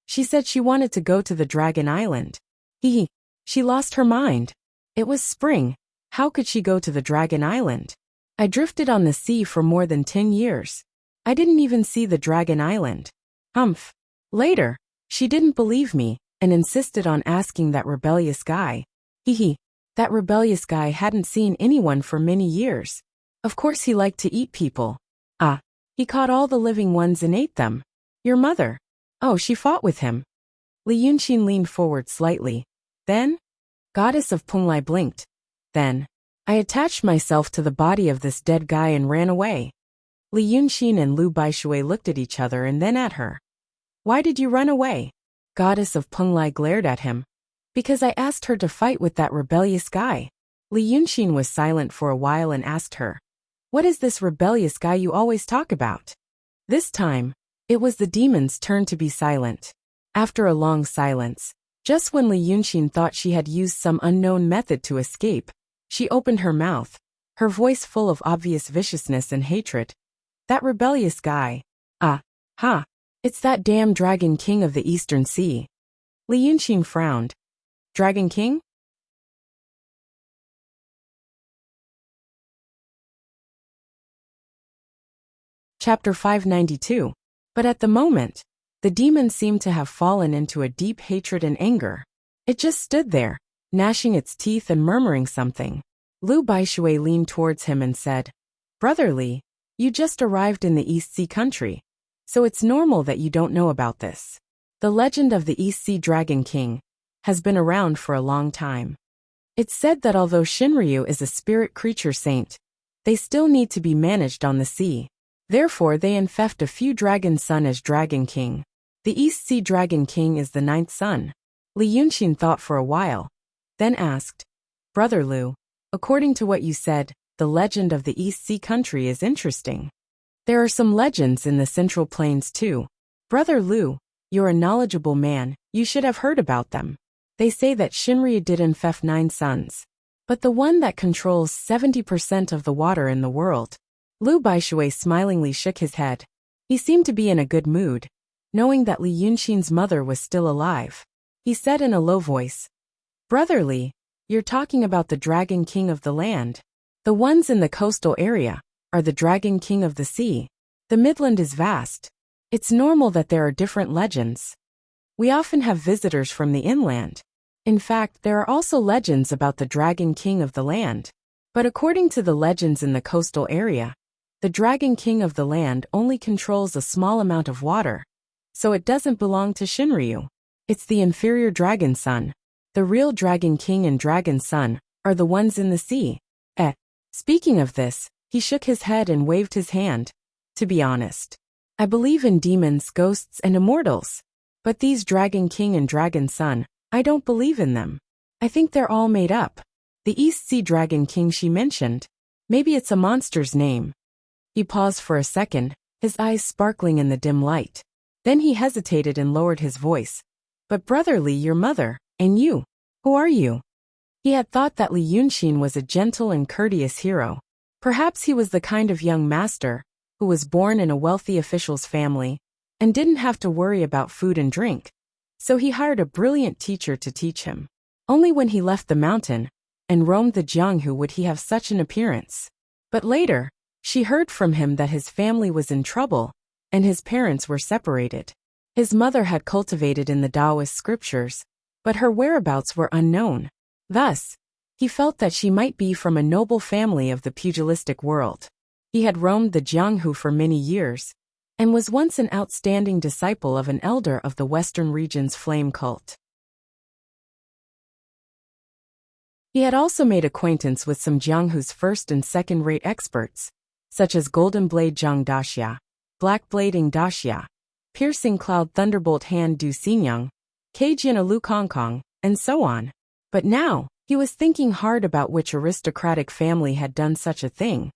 She said she wanted to go to the Dragon Island. Hee. She lost her mind. It was spring. How could she go to the Dragon Island? I drifted on the sea for more than 10 years. I didn't even see the Dragon Island. Humph. Later, she didn't believe me and insisted on asking that rebellious guy. Hee. That rebellious guy hadn't seen anyone for many years. Of course he liked to eat people. He caught all the living ones and ate them. Your mother. Oh, she fought with him. Li Yunxin leaned forward slightly. Then? Goddess of Punglai blinked. Then. I attached myself to the body of this dead guy and ran away. Li Yunxin and Lu Baishui looked at each other and then at her. Why did you run away? Goddess of Punglai glared at him. Because I asked her to fight with that rebellious guy. Li Yunxin was silent for a while and asked her. What is this rebellious guy you always talk about? This time, it was the demon's turn to be silent. After a long silence, just when Li Yunxin thought she had used some unknown method to escape, she opened her mouth, her voice full of obvious viciousness and hatred. That rebellious guy. It's that damn Dragon King of the Eastern Sea. Li Yunxin frowned. Dragon King? Chapter 592. But at the moment, the demon seemed to have fallen into a deep hatred and anger. It just stood there, gnashing its teeth and murmuring something. Lu Baishui leaned towards him and said, Brother Li, you just arrived in the East Sea country, so it's normal that you don't know about this. The legend of the East Sea Dragon King has been around for a long time. It's said that although Shinryu is a spirit creature saint, they still need to be managed on the sea. Therefore they infect a few dragon son as Dragon King. The East Sea Dragon King is the 9th son. Li Yunxin thought for a while, then asked, Brother Lu, according to what you said, the legend of the East Sea country is interesting. There are some legends in the Central Plains too. Brother Lu, you're a knowledgeable man, you should have heard about them. They say that Shinryu did infect 9 sons. But the one that controls 70% of the water in the world. Lu Baishui smilingly shook his head. He seemed to be in a good mood, knowing that Li Yunxin's mother was still alive. He said in a low voice, Brother Li, you're talking about the Dragon King of the land. The ones in the coastal area are the Dragon King of the sea. The Midland is vast. It's normal that there are different legends. We often have visitors from the inland. In fact, there are also legends about the Dragon King of the land. But according to the legends in the coastal area, the Dragon King of the land only controls a small amount of water, so it doesn't belong to Shinryu. It's the inferior Dragon Son. The real Dragon King and Dragon Son are the ones in the sea. Speaking of this, he shook his head and waved his hand. To be honest, I believe in demons, ghosts, and immortals. But these Dragon King and Dragon Son, I don't believe in them. I think they're all made up. The East Sea Dragon King she mentioned. Maybe it's a monster's name. He paused for a second, his eyes sparkling in the dim light. Then he hesitated and lowered his voice. But Brother Li, your mother, and you, who are you? He had thought that Li Yunxin was a gentle and courteous hero. Perhaps he was the kind of young master who was born in a wealthy official's family and didn't have to worry about food and drink. So he hired a brilliant teacher to teach him. Only when he left the mountain and roamed the Jianghu would he have such an appearance. But later, she heard from him that his family was in trouble and his parents were separated. His mother had cultivated in the Taoist scriptures, but her whereabouts were unknown. Thus, he felt that she might be from a noble family of the pugilistic world. He had roamed the Jianghu for many years and was once an outstanding disciple of an elder of the western region's flame cult. He had also made acquaintance with some Jianghu's first and second-rate experts, such as Golden Blade Zhang Daxia, Black Blading Daxia, Piercing Cloud Thunderbolt Hand Du Xingyang, Cajun Alu Kongkong, and so on. But now, he was thinking hard about which aristocratic family had done such a thing.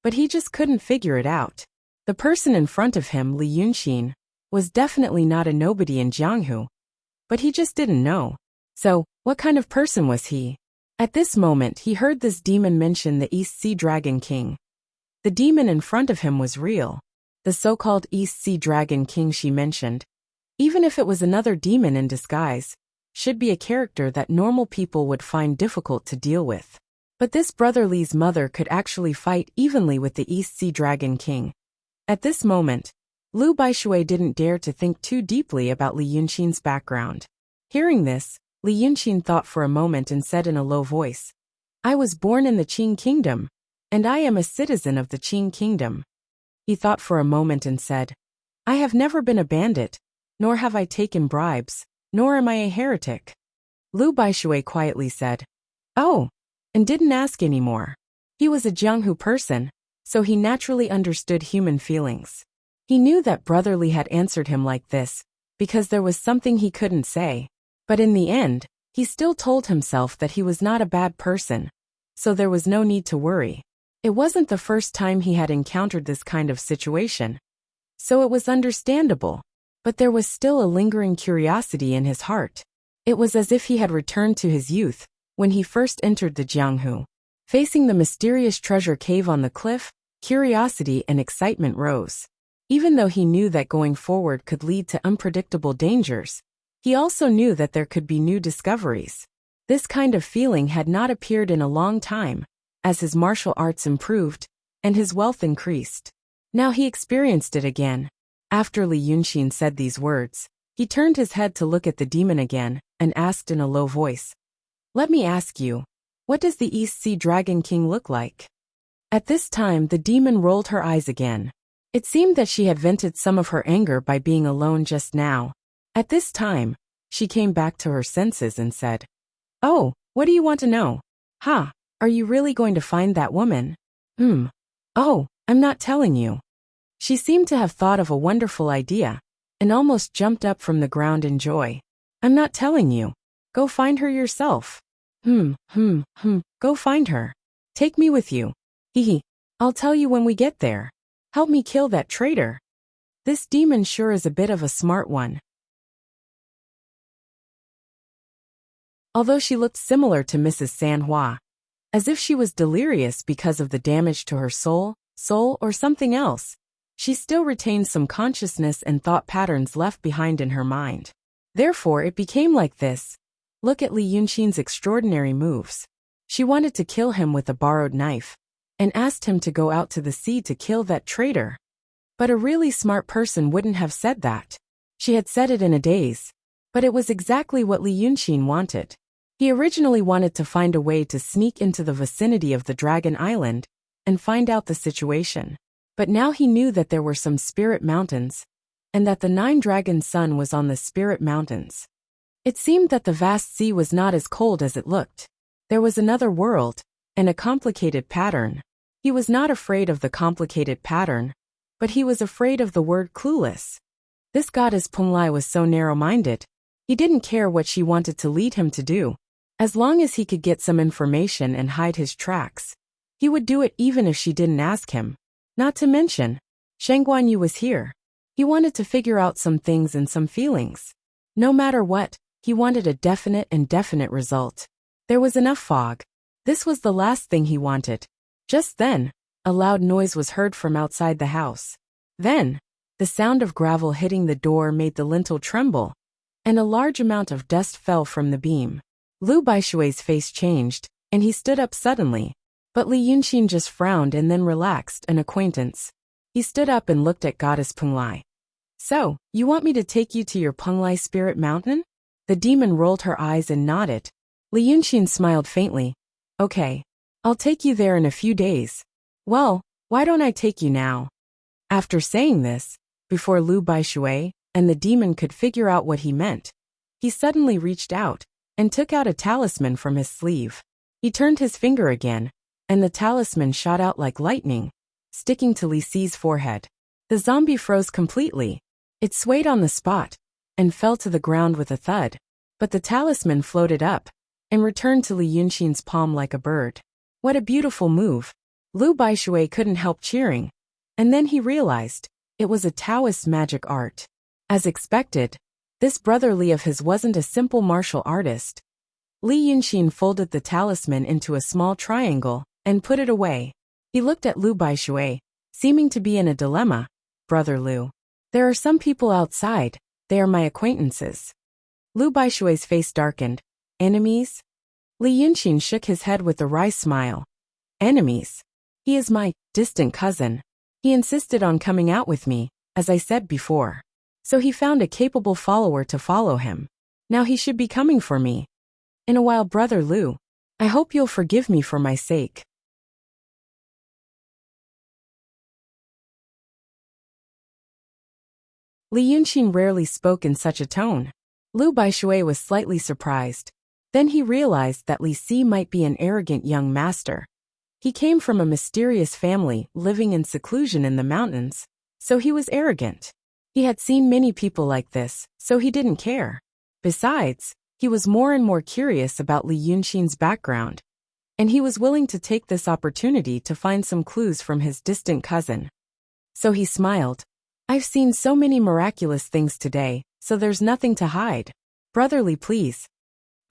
But he just couldn't figure it out. The person in front of him, Li Yunxin, was definitely not a nobody in Jianghu. But he just didn't know. So, what kind of person was he? At this moment he heard this demon mention the East Sea Dragon King. The demon in front of him was real. The so-called East Sea Dragon King she mentioned Even if it was another demon in disguise, should be a character that normal people would find difficult to deal with. But this brother Li's mother could actually fight evenly with the East Sea Dragon King. At this moment, Lu Baishui didn't dare to think too deeply about Li Yunqin's background. Hearing this, Li Yunqin thought for a moment and said in a low voice, "I was born in the Qing Kingdom, and I am a citizen of the Qing Kingdom." He thought for a moment and said, "I have never been a bandit, nor have I taken bribes, nor am I a heretic." Lu Baishui quietly said, "Oh," and didn't ask any more. He was a Jianghu person, so he naturally understood human feelings. He knew that Brother Li had answered him like this, because there was something he couldn't say. But in the end, he still told himself that he was not a bad person, so there was no need to worry. It wasn't the first time he had encountered this kind of situation, so it was understandable, but there was still a lingering curiosity in his heart. It was as if he had returned to his youth, when he first entered the Jianghu. Facing the mysterious treasure cave on the cliff, curiosity and excitement rose. Even though he knew that going forward could lead to unpredictable dangers, he also knew that there could be new discoveries. This kind of feeling had not appeared in a long time, as his martial arts improved, and his wealth increased. Now he experienced it again. After Li Yunqin said these words, he turned his head to look at the demon again, and asked in a low voice, "Let me ask you, what does the East Sea Dragon King look like?" At this time the demon rolled her eyes again. It seemed that she had vented some of her anger by being alone just now. At this time, she came back to her senses and said, "Oh, what do you want to know? Ha, are you really going to find that woman?" "Oh, I'm not telling you." She seemed to have thought of a wonderful idea, and almost jumped up from the ground in joy. "I'm not telling you. Go find her yourself." Go find her. Take me with you. Hee. I'll tell you when we get there. Help me kill that traitor. This demon sure is a bit of a smart one. Although she looked similar to Mrs. Sanhua, as if she was delirious because of the damage to her soul or something else, she still retained some consciousness and thought patterns left behind in her mind. Therefore it became like this. Look at Li Yunqin's extraordinary moves. She wanted to kill him with a borrowed knife, and asked him to go out to the sea to kill that traitor. But a really smart person wouldn't have said that. She had said it in a daze. But it was exactly what Li Yunqin wanted. He originally wanted to find a way to sneak into the vicinity of the Dragon Island, and find out the situation. But now he knew that there were some spirit mountains, and that the 9-dragon sun was on the spirit mountains. It seemed that the vast sea was not as cold as it looked. There was another world, and a complicated pattern. He was not afraid of the complicated pattern, but he was afraid of the word clueless. This goddess Penglai was so narrow-minded. He didn't care what she wanted to lead him to do. As long as he could get some information and hide his tracks, he would do it even if she didn't ask him. Not to mention, Shang Guanyu was here. He wanted to figure out some things and some feelings. No matter what, he wanted a definite and definite result. There was enough fog. This was the last thing he wanted. Just then, a loud noise was heard from outside the house. Then, the sound of gravel hitting the door made the lintel tremble, and a large amount of dust fell from the beam. Lu Baishui's face changed, and he stood up suddenly. But Li Yunqin just frowned and then relaxed. An acquaintance. He stood up and looked at Goddess Penglai. "So, you want me to take you to your Penglai spirit mountain?" The demon rolled her eyes and nodded. Li Yunqin smiled faintly. "Okay. I'll take you there in a few days." "Well, why don't I take you now?" After saying this, before Lu Baishui and the demon could figure out what he meant, he suddenly reached out and took out a talisman from his sleeve. He turned his finger again, and the talisman shot out like lightning, sticking to Li Si's forehead. The zombie froze completely. It swayed on the spot, and fell to the ground with a thud. But the talisman floated up, and returned to Li Yunqin's palm like a bird. What a beautiful move. Lu Baishui couldn't help cheering. And then he realized, it was a Taoist magic art. As expected, this brother Li of his wasn't a simple martial artist. Li Yunqin folded the talisman into a small triangle, and put it away. He looked at Lu Baishui, seeming to be in a dilemma. "Brother Lu, there are some people outside, They are my acquaintances. Lu Baishui's face darkened. Enemies? Li Yunqin shook his head with a wry smile. Enemies? He is my distant cousin. He insisted on coming out with me, as I said before. So he found a capable follower to follow him. Now he should be coming for me. In a while, Brother Lu. I hope you'll forgive me for my sake. Li Yunqin rarely spoke in such a tone. Lu Baishui was slightly surprised. Then he realized that Li Si might be an arrogant young master. He came from a mysterious family living in seclusion in the mountains, so he was arrogant. He had seen many people like this, so he didn't care. Besides, he was more and more curious about Li Yunqin's background, and he was willing to take this opportunity to find some clues from his distant cousin. So he smiled. I've seen so many miraculous things today, so there's nothing to hide. Brotherly, please.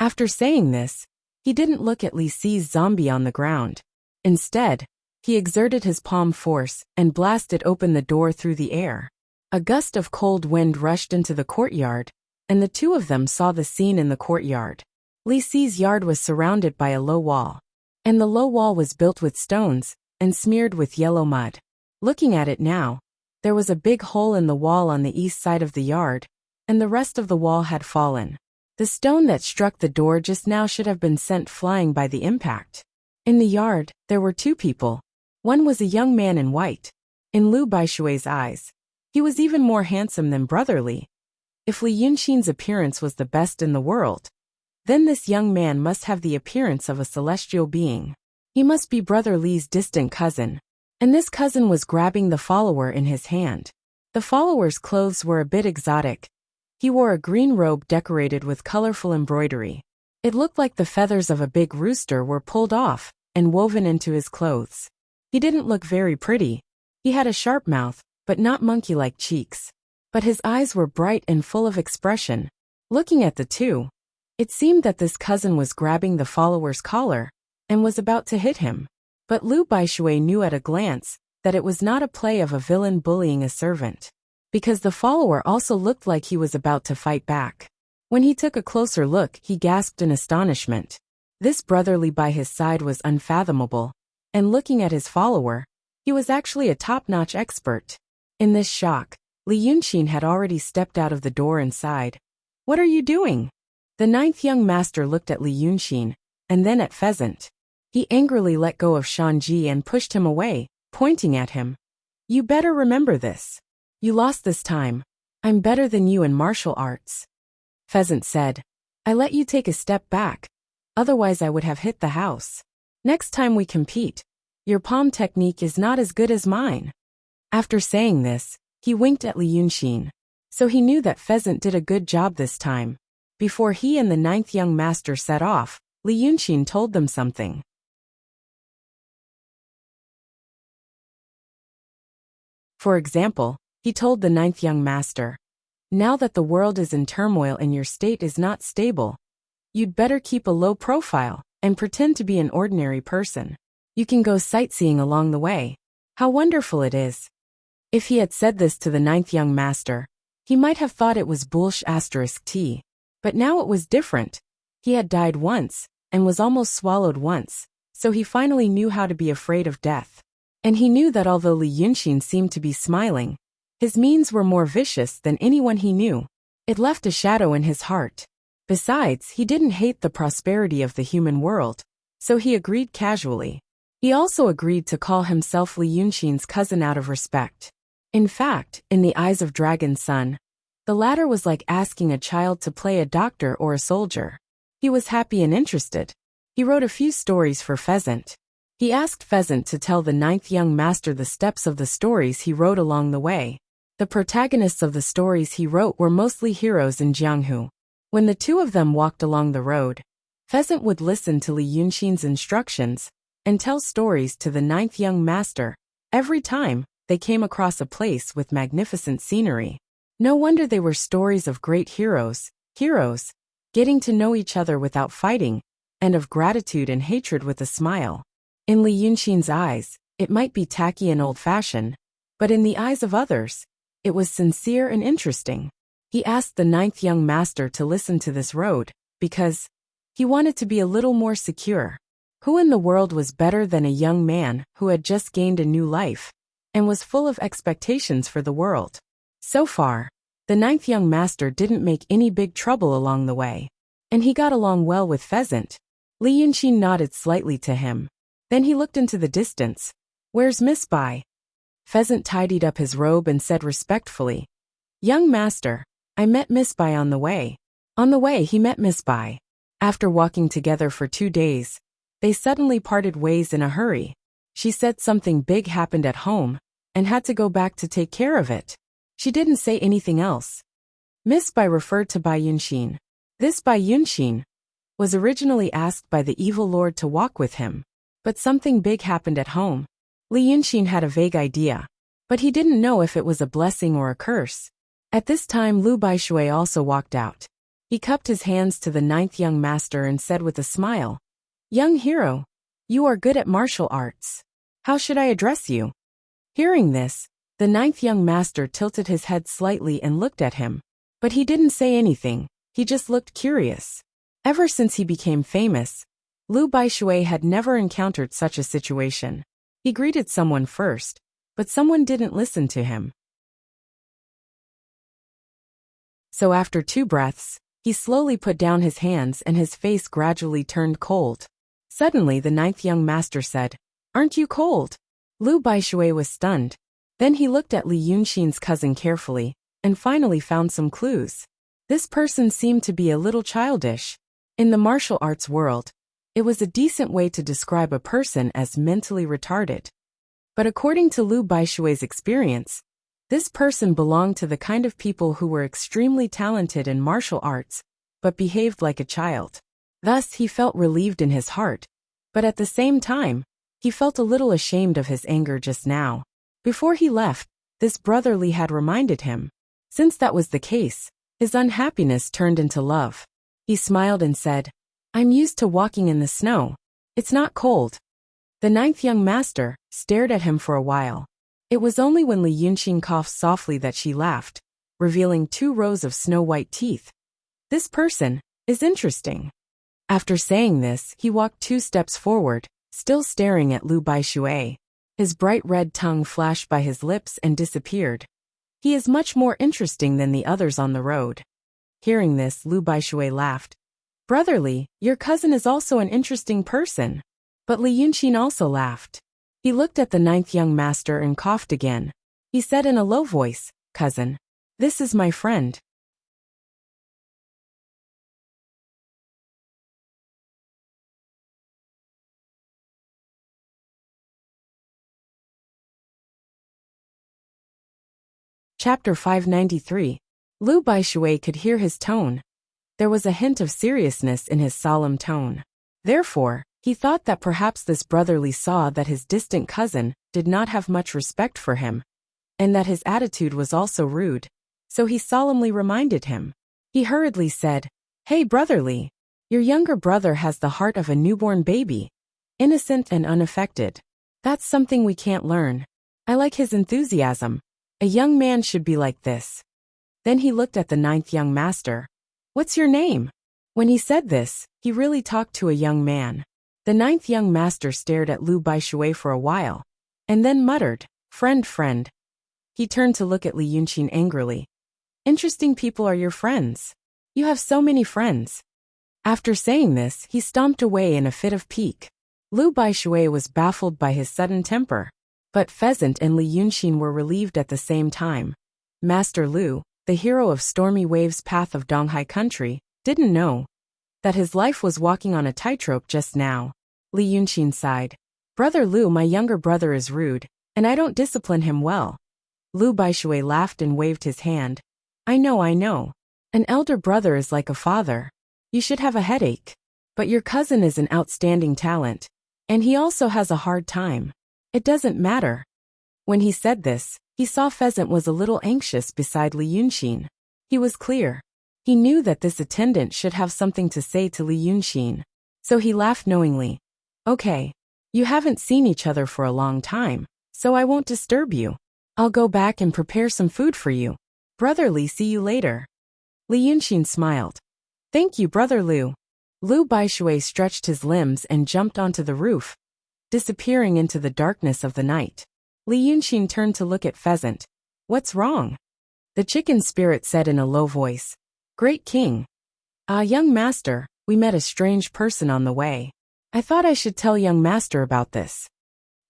After saying this, he didn't look at Li Si's zombie on the ground. Instead, he exerted his palm force and blasted open the door through the air. A gust of cold wind rushed into the courtyard, and the two of them saw the scene in the courtyard. Li Si's yard was surrounded by a low wall, and the low wall was built with stones and smeared with yellow mud. Looking at it now, there was a big hole in the wall on the east side of the yard, and the rest of the wall had fallen. The stone that struck the door just now should have been sent flying by the impact. In the yard, there were two people. One was a young man in white. In Lu Baishui's eyes, he was even more handsome than Brotherly. If Li Yunqin's appearance was the best in the world, then this young man must have the appearance of a celestial being. He must be Brother Li's distant cousin. And this cousin was grabbing the follower in his hand. The follower's clothes were a bit exotic. He wore a green robe decorated with colorful embroidery. It looked like the feathers of a big rooster were pulled off and woven into his clothes. He didn't look very pretty. He had a sharp mouth, but not monkey-like cheeks. But his eyes were bright and full of expression. Looking at the two, it seemed that this cousin was grabbing the follower's collar and was about to hit him. But Lu Baishui knew at a glance that it was not a play of a villain bullying a servant, because the follower also looked like he was about to fight back. When he took a closer look, he gasped in astonishment. This Brotherly by his side was unfathomable, and looking at his follower, he was actually a top-notch expert. In this shock, Li Yunqin had already stepped out of the door and sighed. What are you doing? The ninth young master looked at Li Yunqin, and then at Pheasant. He angrily let go of Shanji and pushed him away, pointing at him. You better remember this. You lost this time. I'm better than you in martial arts. Pheasant said. I let you take a step back. Otherwise I would have hit the house. Next time we compete, your palm technique is not as good as mine. After saying this, he winked at Li Yunqin. So he knew that Pheasant did a good job this time. Before he and the ninth young master set off, Li Yunqin told them something. For example, he told the ninth young master, now that the world is in turmoil and your state is not stable, you'd better keep a low profile and pretend to be an ordinary person. You can go sightseeing along the way. How wonderful it is. If he had said this to the ninth young master, he might have thought it was bullsh*t. But now it was different. He had died once and was almost swallowed once, so he finally knew how to be afraid of death. And he knew that although Li Yunqin seemed to be smiling, his means were more vicious than anyone he knew. It left a shadow in his heart. Besides, he didn't hate the prosperity of the human world, so he agreed casually. He also agreed to call himself Li Yunqin's cousin out of respect. In fact, in the eyes of Dragon's Son, the latter was like asking a child to play a doctor or a soldier. He was happy and interested. He wrote a few stories for Pheasant. He asked Pheasant to tell the ninth young master the steps of the stories he wrote along the way. The protagonists of the stories he wrote were mostly heroes in Jianghu. When the two of them walked along the road, Pheasant would listen to Li Yunqin's instructions and tell stories to the ninth young master every time they came across a place with magnificent scenery. No wonder they were stories of great heroes, getting to know each other without fighting, and of gratitude and hatred with a smile. In Li Yunqin's eyes, it might be tacky and old-fashioned, but in the eyes of others, it was sincere and interesting. He asked the ninth young master to listen to this road, because he wanted to be a little more secure. Who in the world was better than a young man who had just gained a new life and was full of expectations for the world? So far, the ninth young master didn't make any big trouble along the way, and he got along well with Pheasant. Li Yunxin nodded slightly to him. Then he looked into the distance. Where's Miss Bai? Pheasant tidied up his robe and said respectfully, Young master, I met Miss Bai on the way. On the way he met Miss Bai. After walking together for 2 days, they suddenly parted ways in a hurry. She said something big happened at home and had to go back to take care of it. She didn't say anything else. Miss Bai referred to Bai Yunxin. This Bai Yunxin was originally asked by the evil lord to walk with him, but something big happened at home. Li Yunxin had a vague idea, but he didn't know if it was a blessing or a curse. At this time Lu Baishui also walked out. He cupped his hands to the ninth young master and said with a smile, Young hero, you are good at martial arts. How should I address you? Hearing this, the ninth young master tilted his head slightly and looked at him, but he didn't say anything, he just looked curious. Ever since he became famous, Lu Baishui had never encountered such a situation. He greeted someone first, but someone didn't listen to him. So after 2 breaths, he slowly put down his hands and his face gradually turned cold. Suddenly the ninth young master said, Aren't you cold? Lu Baishui was stunned. Then he looked at Li Yunxin's cousin carefully, and finally found some clues. This person seemed to be a little childish. In the martial arts world, it was a decent way to describe a person as mentally retarded. But according to Lu Baishui's experience, this person belonged to the kind of people who were extremely talented in martial arts, but behaved like a child. Thus he felt relieved in his heart, but at the same time, he felt a little ashamed of his anger just now. Before he left, this brotherly had reminded him. Since that was the case, his unhappiness turned into love. He smiled and said, I'm used to walking in the snow. It's not cold. The ninth young master stared at him for a while. It was only when Li Yunxin coughed softly that she laughed, revealing 2 rows of snow-white teeth. This person is interesting. After saying this, he walked 2 steps forward, still staring at Lu Baishui. His bright red tongue flashed by his lips and disappeared. He is much more interesting than the others on the road. Hearing this, Lu Baishui laughed. Brotherly, your cousin is also an interesting person. But Li Yunxin also laughed. He looked at the ninth young master and coughed again. He said in a low voice, Cousin, this is my friend. Chapter 593. Lu Baishui could hear his tone. There was a hint of seriousness in his solemn tone. Therefore, he thought that perhaps this brotherly saw that his distant cousin did not have much respect for him, and that his attitude was also rude, so he solemnly reminded him. He hurriedly said, Hey brotherly, your younger brother has the heart of a newborn baby, innocent and unaffected. That's something we can't learn. I like his enthusiasm. A young man should be like this. Then he looked at the ninth young master. What's your name? When he said this, he really talked to a young man. The ninth young master stared at Lu Baishui for a while, and then muttered, Friend. He turned to look at Li Yunxin angrily. Interesting people are your friends. You have so many friends. After saying this, he stomped away in a fit of pique. Lu Baishui was baffled by his sudden temper. But Pheasant and Li Yunxin were relieved at the same time. Master Lu, the hero of Stormy Wave's Path of Donghai Country, didn't know that his life was walking on a tightrope just now. Li Yunxin sighed. Brother Lu, my younger brother is rude, and I don't discipline him well. Lu Baishui laughed and waved his hand. I know. An elder brother is like a father. You should have a headache. But your cousin is an outstanding talent, and he also has a hard time. It doesn't matter. When he said this, he saw Pheasant was a little anxious beside Li Yunxin. He was clear. He knew that this attendant should have something to say to Li Yunxin, so he laughed knowingly. Okay. You haven't seen each other for a long time, so I won't disturb you. I'll go back and prepare some food for you. Brotherly, see you later. Li Yunxin smiled. Thank you, Brother Liu. Liu Baishui stretched his limbs and jumped onto the roof, disappearing into the darkness of the night. Li Yunxin turned to look at Pheasant. What's wrong? The chicken spirit said in a low voice. Great King. Young master, we met a strange person on the way. I thought I should tell young master about this.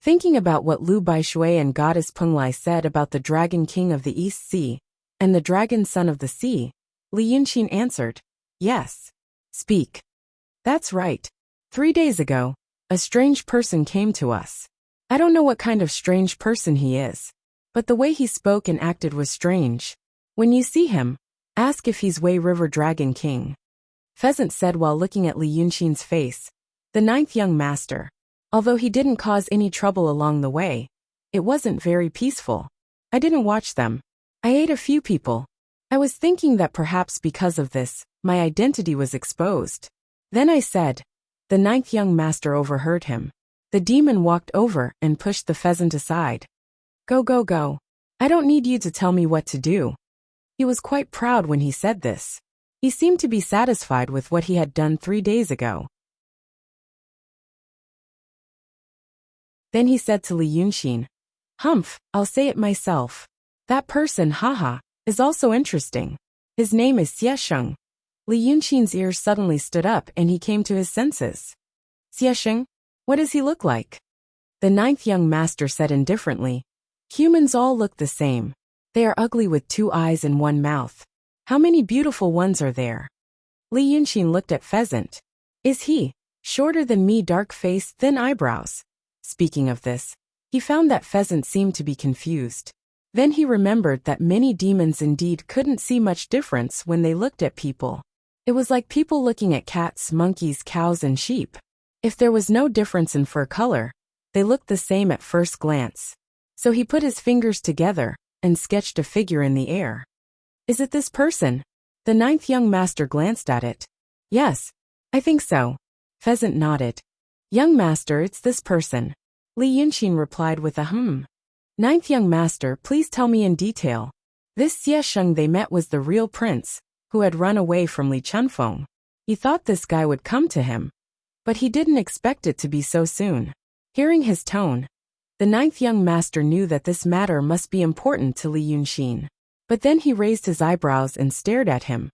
Thinking about what Liu Baishui and Goddess Penglai said about the Dragon King of the East Sea and the Dragon Son of the Sea, Li Yunxin answered, Yes. Speak. That's right. 3 days ago, a strange person came to us. I don't know what kind of strange person he is, but the way he spoke and acted was strange. When you see him, ask if he's Wei River Dragon King. Pheasant said while looking at Li Yunxin's face. The 9th young master. Although he didn't cause any trouble along the way, it wasn't very peaceful. I didn't watch them. I ate a few people. I was thinking that perhaps because of this, my identity was exposed. Then I said. The 9th young master overheard him. The demon walked over and pushed the pheasant aside. Go, go, go. I don't need you to tell me what to do. He was quite proud when he said this. He seemed to be satisfied with what he had done 3 days ago. Then he said to Li Yunxin, Humph, I'll say it myself. That person, haha, is also interesting. His name is Xie Sheng. Li Yunxin's ears suddenly stood up and he came to his senses. Xie Sheng? What does he look like? The 9th young master said indifferently. Humans all look the same. They are ugly with 2 eyes and 1 mouth. How many beautiful ones are there? Li Yunxin looked at Pheasant. Is he shorter than me, dark face, thin eyebrows? Speaking of this, he found that Pheasant seemed to be confused. Then he remembered that many demons indeed couldn't see much difference when they looked at people. It was like people looking at cats, monkeys, cows, and sheep. If there was no difference in fur color, they looked the same at first glance. So he put his fingers together and sketched a figure in the air. Is it this person? The 9th young master glanced at it. Yes, I think so. Pheasant nodded. Young master, it's this person. Li Yunxin replied with a 9th young master, please tell me in detail. This Xie Sheng they met was the real prince, who had run away from Li Chunfeng. He thought this guy would come to him, but he didn't expect it to be so soon. Hearing his tone, the 9th young master knew that this matter must be important to Li Yunxin. But then he raised his eyebrows and stared at him.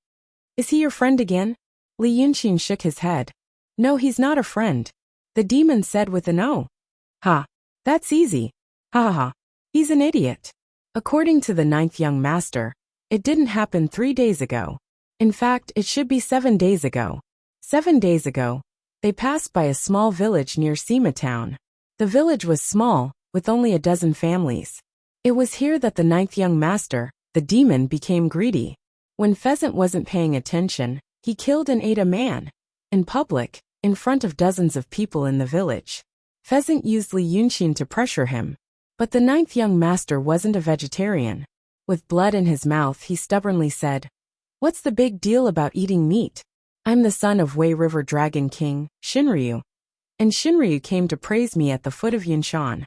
Is he your friend again? Li Yunxin shook his head. No, he's not a friend. The demon said with an O. Ha. That's easy. Ha ha ha. He's an idiot. According to the 9th young master, it didn't happen 3 days ago. In fact, it should be 7 days ago. 7 days ago, they passed by a small village near Sima Town. The village was small, with only a dozen families. It was here that the 9th young master, the demon, became greedy. When Pheasant wasn't paying attention, he killed and ate a man. In public, in front of dozens of people in the village. Pheasant used Li Yunxin to pressure him. But the 9th young master wasn't a vegetarian. With blood in his mouth, he stubbornly said, What's the big deal about eating meat? I'm the son of Wei River Dragon King, Shinryu. And Shinryu came to praise me at the foot of Yinshan.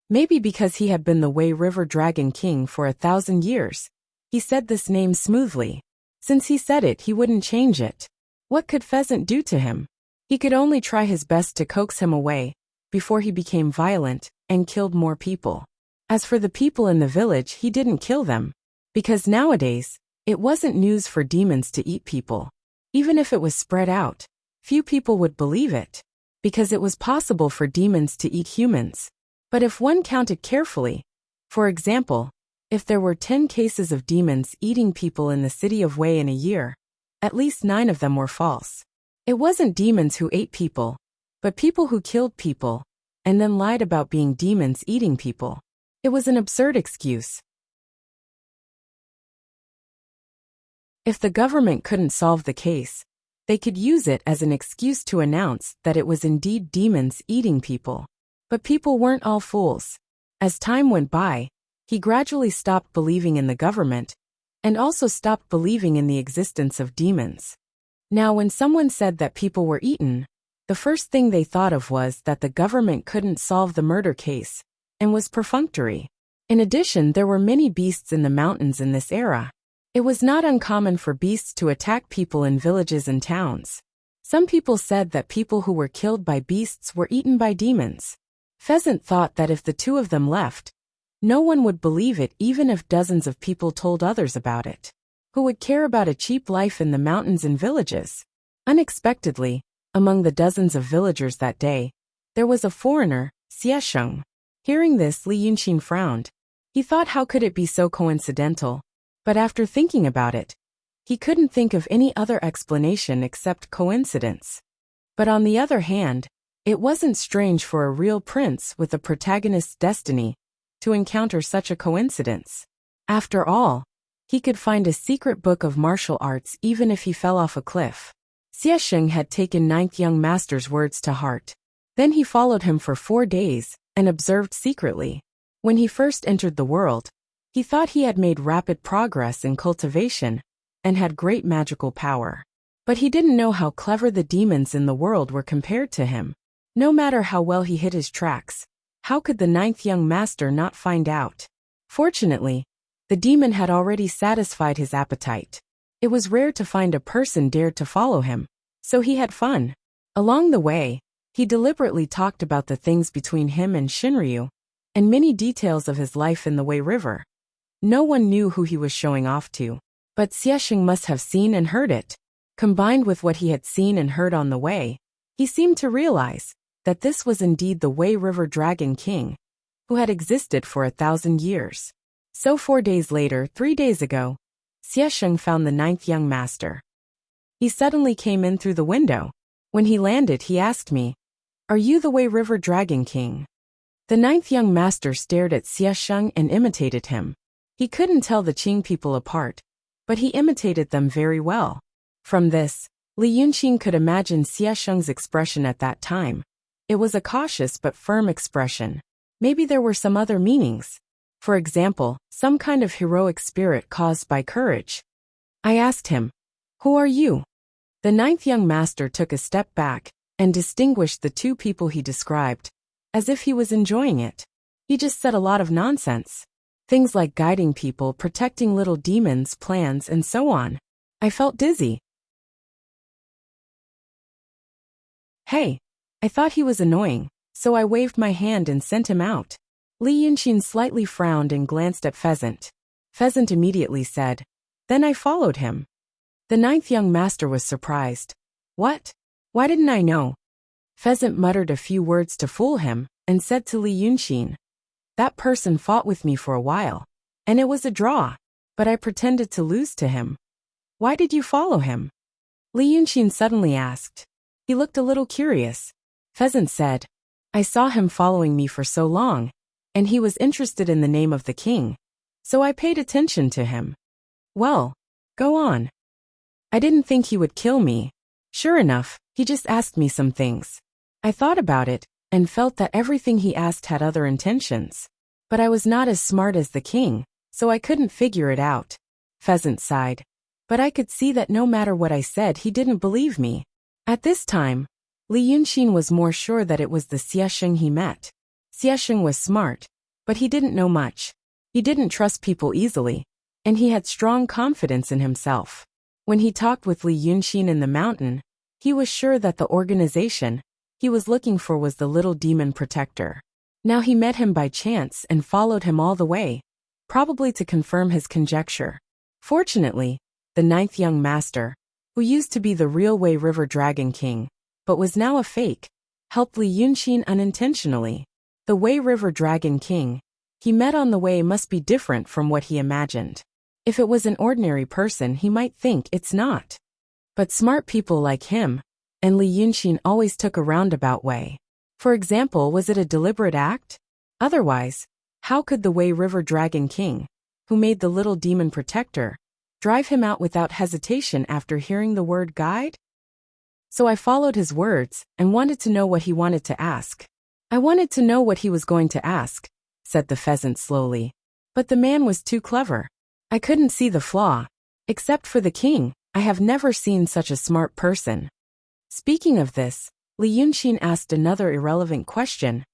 Maybe because he had been the Wei River Dragon King for 1,000 years. He said this name smoothly. Since he said it, he wouldn't change it. What could Pheasant do to him? He could only try his best to coax him away, before he became violent and killed more people. As for the people in the village, he didn't kill them. Because nowadays, it wasn't news for demons to eat people. Even if it was spread out, few people would believe it. Because it was possible for demons to eat humans. But if one counted carefully, for example, if there were 10 cases of demons eating people in the city of Wei in a year, at least 9 of them were false. It wasn't demons who ate people, but people who killed people, and then lied about being demons eating people. It was an absurd excuse. If the government couldn't solve the case, they could use it as an excuse to announce that it was indeed demons eating people. But people weren't all fools. As time went by, he gradually stopped believing in the government, and also stopped believing in the existence of demons. Now, when someone said that people were eaten, the first thing they thought of was that the government couldn't solve the murder case, and was perfunctory. In addition, there were many beasts in the mountains in this era. It was not uncommon for beasts to attack people in villages and towns. Some people said that people who were killed by beasts were eaten by demons. Pheasant thought that if the two of them left, no one would believe it even if dozens of people told others about it. Who would care about a cheap life in the mountains and villages? Unexpectedly, among the dozens of villagers that day, there was a foreigner, Xiesheng. Hearing this, Li Yunqin frowned. He thought how could it be so coincidental? But after thinking about it, he couldn't think of any other explanation except coincidence. But on the other hand, it wasn't strange for a real prince with a protagonist's destiny to encounter such a coincidence. After all, he could find a secret book of martial arts even if he fell off a cliff. Xiesheng had taken Ninth Young Master's words to heart. Then he followed him for 4 days and observed secretly. When he first entered the world, he thought he had made rapid progress in cultivation and had great magical power. But he didn't know how clever the demons in the world were compared to him. No matter how well he hid his tracks, how could the Ninth Young Master not find out? Fortunately, the demon had already satisfied his appetite. It was rare to find a person dared to follow him, so he had fun. Along the way, he deliberately talked about the things between him and Shinryu, and many details of his life in the Wei River. No one knew who he was showing off to, but Xiesheng must have seen and heard it. Combined with what he had seen and heard on the way, he seemed to realize that this was indeed the Wei River Dragon King, who had existed for 1,000 years. So 4 days later, 3 days ago, Xiesheng found the Ninth Young Master. He suddenly came in through the window. When he landed, he asked me, "Are you the Wei River Dragon King?" The Ninth Young Master stared at Xiesheng and imitated him. He couldn't tell the Qing people apart, but he imitated them very well. From this, Li Yunqin could imagine Xiesheng's expression at that time. It was a cautious but firm expression. Maybe there were some other meanings. For example, some kind of heroic spirit caused by courage. I asked him, "Who are you?" The Ninth Young Master took a step back and distinguished the two people he described, as if he was enjoying it. He just said a lot of nonsense. Things like guiding people, protecting little demons, plans, and so on. I felt dizzy. Hey, I thought he was annoying, so I waved my hand and sent him out. Li Yunqin slightly frowned and glanced at Pheasant. Pheasant immediately said, "Then I followed him." The Ninth Young Master was surprised. "What? Why didn't I know?" Pheasant muttered a few words to fool him and said to Li Yunqin, "That person fought with me for a while, and it was a draw, but I pretended to lose to him." "Why did you follow him?" Li Yunqin suddenly asked. He looked a little curious. Pheasant said, "I saw him following me for so long, and he was interested in the name of the king, so I paid attention to him." "Well, go on." "I didn't think he would kill me. Sure enough, he just asked me some things. I thought about it and felt that everything he asked had other intentions. But I was not as smart as the king, so I couldn't figure it out." Pheasant sighed. "But I could see that no matter what I said, he didn't believe me." At this time, Li Yunqin was more sure that it was the Xiesheng he met. Xiesheng was smart, but he didn't know much. He didn't trust people easily, and he had strong confidence in himself. When he talked with Li Yunqin in the mountain, he was sure that the organization he was looking for was the little demon protector. Now he met him by chance and followed him all the way, probably to confirm his conjecture. Fortunately, the Ninth Young Master, who used to be the real Wei River Dragon King, but was now a fake, helped Li Yunqin unintentionally. The Wei River Dragon King he met on the way must be different from what he imagined. If it was an ordinary person, he might think it's not. But smart people like him and Li Yunqin always took a roundabout way. For example, was it a deliberate act? Otherwise, how could the Wei River Dragon King, who made the little demon protector, drive him out without hesitation after hearing the word guide? So I followed his words and wanted to know what he wanted to ask. "I wanted to know what he was going to ask," said the Pheasant slowly. "But the man was too clever. I couldn't see the flaw. Except for the king, I have never seen such a smart person." Speaking of this, Li Yunqin asked another irrelevant question.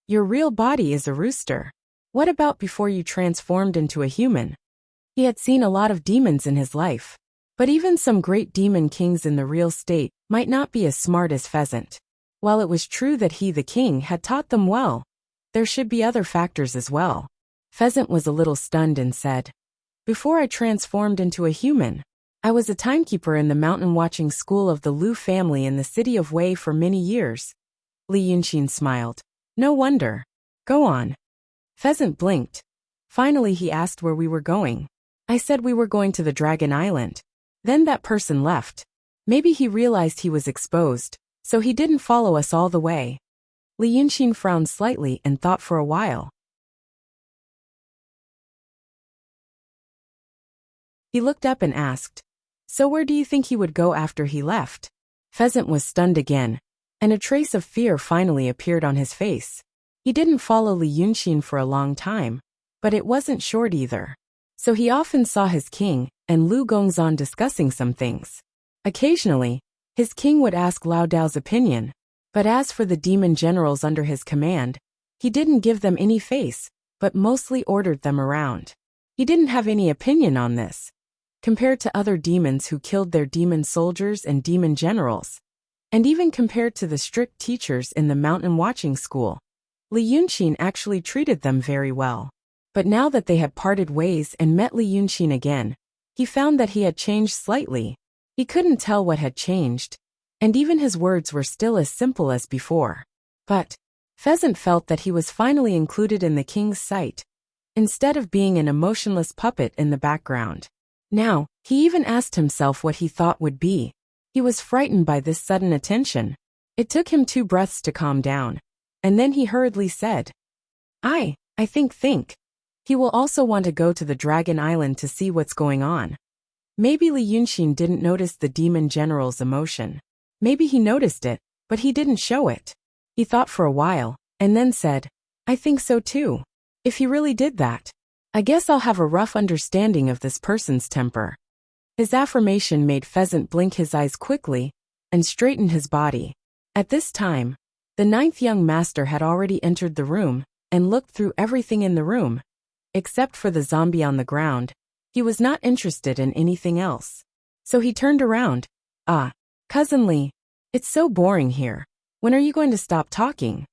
"Your real body is a rooster. What about before you transformed into a human?" He had seen a lot of demons in his life. But even some great demon kings in the real state might not be as smart as Pheasant. While it was true that he, the king, had taught them well, there should be other factors as well. Pheasant was a little stunned and said, "Before I transformed into a human, I was a timekeeper in the mountain watching school of the Liu family in the city of Wei for many years." Li Yunxin smiled. "No wonder. Go on." Pheasant blinked. Finally he asked where we were going. I said we were going to the Dragon Island. Then that person left. Maybe he realized he was exposed, so he didn't follow us all the way. Li Yunxin frowned slightly and thought for a while. He looked up and asked, "So where do you think he would go after he left?" Pheasant was stunned again, and a trace of fear finally appeared on his face. He didn't follow Li Yunxin for a long time, but it wasn't short either. So he often saw his king and Lu Gongzan discussing some things. Occasionally, his king would ask Lao Dao's opinion, but as for the demon generals under his command, he didn't give them any face, but mostly ordered them around. He didn't have any opinion on this. Compared to other demons who killed their demon soldiers and demon generals, and even compared to the strict teachers in the mountain watching school, Li Yunxin actually treated them very well. But now that they had parted ways and met Li Yunxin again, he found that he had changed slightly. He couldn't tell what had changed, and even his words were still as simple as before. But Pheasant felt that he was finally included in the king's sight, instead of being an emotionless puppet in the background. Now, he even asked himself what he thought would be. He was frightened by this sudden attention. It took him 2 breaths to calm down, and then he hurriedly said, I think. He will also want to go to the Dragon Island to see what's going on." Maybe Li Yunxin didn't notice the demon general's emotion. Maybe he noticed it, but he didn't show it. He thought for a while, and then said, "I think so too. If he really did that, I guess I'll have a rough understanding of this person's temper." His affirmation made Pheasant blink his eyes quickly and straighten his body. At this time, the 9th young master had already entered the room and looked through everything in the room. Except for the zombie on the ground, he was not interested in anything else. So he turned around. Cousin Li, it's so boring here. When are you going to stop talking?"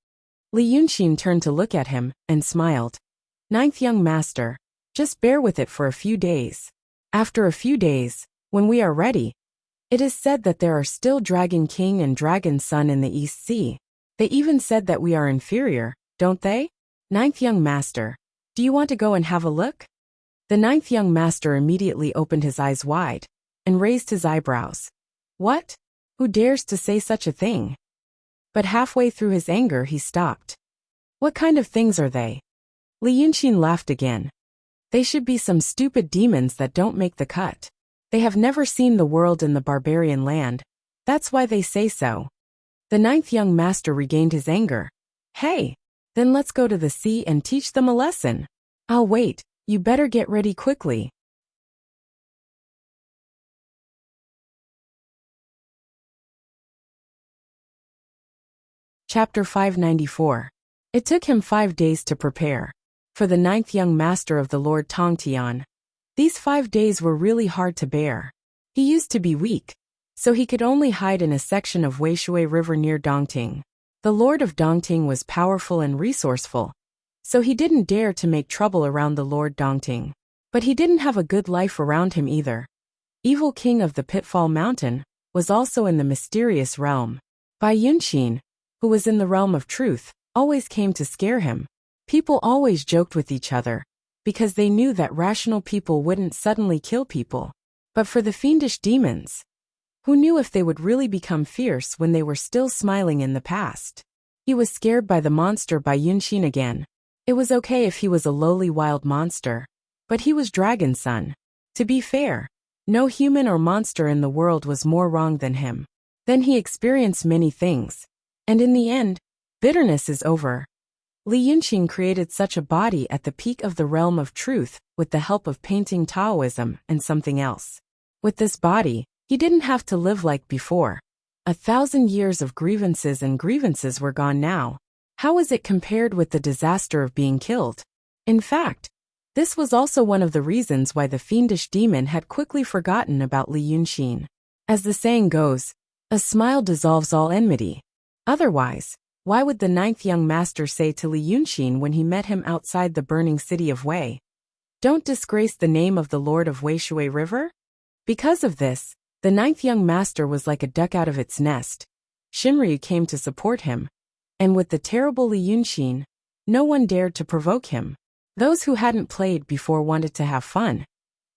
Li Yunxin turned to look at him and smiled. "9th young master, just bear with it for a few days. After a few days, when we are ready, it is said that there are still Dragon King and Dragon Son in the East Sea. They even said that we are inferior, don't they? 9th young master, do you want to go and have a look?" The 9th young master immediately opened his eyes wide and raised his eyebrows. "What? Who dares to say such a thing?" But halfway through his anger he stopped. "What kind of things are they?" Li Yunxin laughed again. "They should be some stupid demons that don't make the cut. They have never seen the world in the barbarian land. That's why they say so." The 9th young master regained his anger. "Hey, then let's go to the sea and teach them a lesson." "I'll wait, you better get ready quickly." Chapter 594. It took him 5 days to prepare. For the 9th young master of the Lord Tongtian, these 5 days were really hard to bear. He used to be weak, so he could only hide in a section of Weishui River near Dongting. The Lord of Dongting was powerful and resourceful, so he didn't dare to make trouble around the Lord Dongting. But he didn't have a good life around him either. Evil King of the Pitfall Mountain was also in the mysterious realm. Bai Yunxin, who was in the realm of truth, always came to scare him. People always joked with each other, because they knew that rational people wouldn't suddenly kill people. But for the fiendish demons, who knew if they would really become fierce when they were still smiling in the past? He was scared by the monster Bai Yunxin again. It was okay if he was a lowly wild monster, but he was Dragon Son. To be fair, no human or monster in the world was more wrong than him. Then he experienced many things, and in the end, bitterness is over. Li Yunxin created such a body at the peak of the realm of truth with the help of painting Taoism and something else. With this body, he didn't have to live like before. 1,000 years of grievances were gone now. How was it compared with the disaster of being killed? In fact, This was also one of the reasons why the fiendish demon had quickly forgotten about Li Yunxin. As the saying goes, a smile dissolves all enmity. Otherwise, why would the ninth young master say to Li Yunxin when he met him outside the burning city of Wei, "Don't disgrace the name of the Lord of Weishui River"? Because of this, the ninth young master was like a duck out of its nest. Shinryu came to support him, and with the terrible Li Yunxin, no one dared to provoke him. Those who hadn't played before wanted to have fun,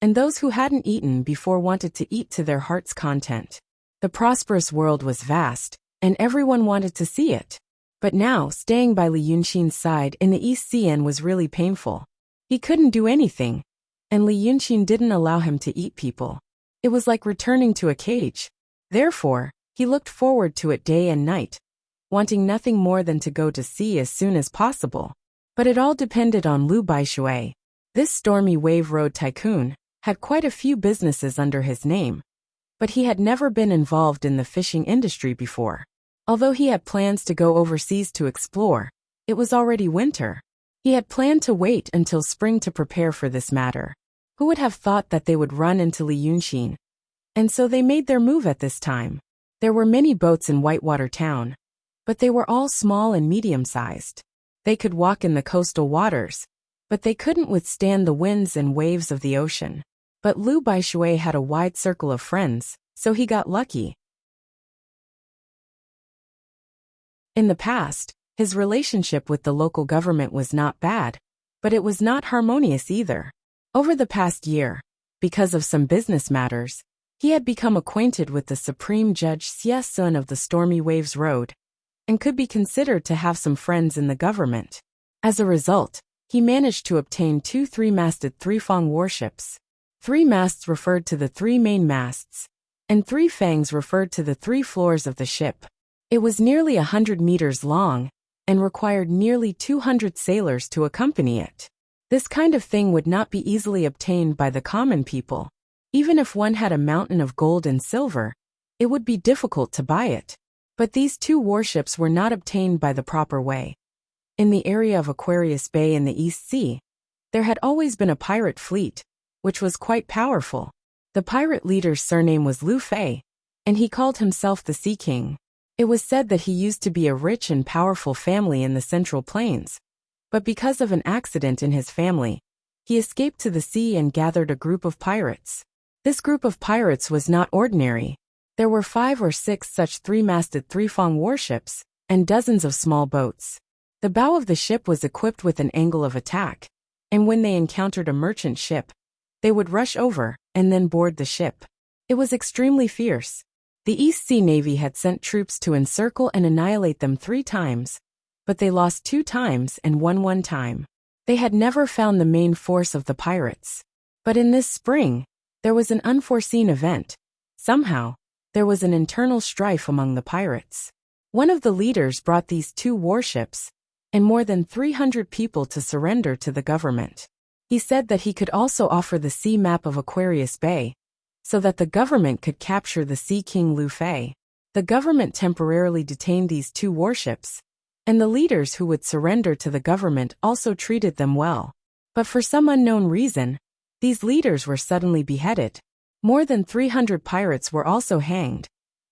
and those who hadn't eaten before wanted to eat to their heart's content. The prosperous world was vast, and everyone wanted to see it. But now, staying by Li Yunxin's side in the East Xian was really painful. He couldn't do anything, and Li Yunxin didn't allow him to eat people. It was like returning to a cage. Therefore, he looked forward to it day and night, wanting nothing more than to go to sea as soon as possible. But it all depended on Lu Baishui. This stormy wave road tycoon had quite a few businesses under his name, but he had never been involved in the fishing industry before. Although he had plans to go overseas to explore, it was already winter. He had planned to wait until spring to prepare for this matter. Who would have thought that they would run into Li Yunxin? And so they made their move at this time. There were many boats in Whitewater Town, but they were all small and medium-sized. They could walk in the coastal waters, but they couldn't withstand the winds and waves of the ocean. But Lu Baishui had a wide circle of friends, so he got lucky. In the past, his relationship with the local government was not bad, but it was not harmonious either. Over the past year, because of some business matters, he had become acquainted with the Supreme Judge Xie Sun of the Stormy Waves Road, and could be considered to have some friends in the government. As a result, he managed to obtain 2 three-masted three-fang warships. 3 masts referred to the 3 main masts, and 3 fangs referred to the 3 floors of the ship. It was nearly 100 meters long, and required nearly 200 sailors to accompany it. This kind of thing would not be easily obtained by the common people. Even if one had a mountain of gold and silver, it would be difficult to buy it. But these 2 warships were not obtained by the proper way. In the area of Aquarius Bay in the East Sea, there had always been a pirate fleet, which was quite powerful. The pirate leader's surname was Lu Fei, and he called himself the Sea King. It was said that he used to be a rich and powerful family in the Central Plains, but because of an accident in his family, he escaped to the sea and gathered a group of pirates. This group of pirates was not ordinary. There were 5 or 6 such 3-masted three-fang warships, and dozens of small boats. The bow of the ship was equipped with an angle of attack, and when they encountered a merchant ship, they would rush over and then board the ship. It was extremely fierce. The East Sea Navy had sent troops to encircle and annihilate them 3 times, but they lost 2 times and won 1 time. They had never found the main force of the pirates. But in this spring, there was an unforeseen event. Somehow, there was an internal strife among the pirates. One of the leaders brought these 2 warships, and more than 300 people to surrender to the government. He said that he could also offer the sea map of Aquarius Bay, so that the government could capture the Sea King Lu Fei. The government temporarily detained these 2 warships, and the leaders who would surrender to the government also treated them well. But for some unknown reason, these leaders were suddenly beheaded. More than 300 pirates were also hanged.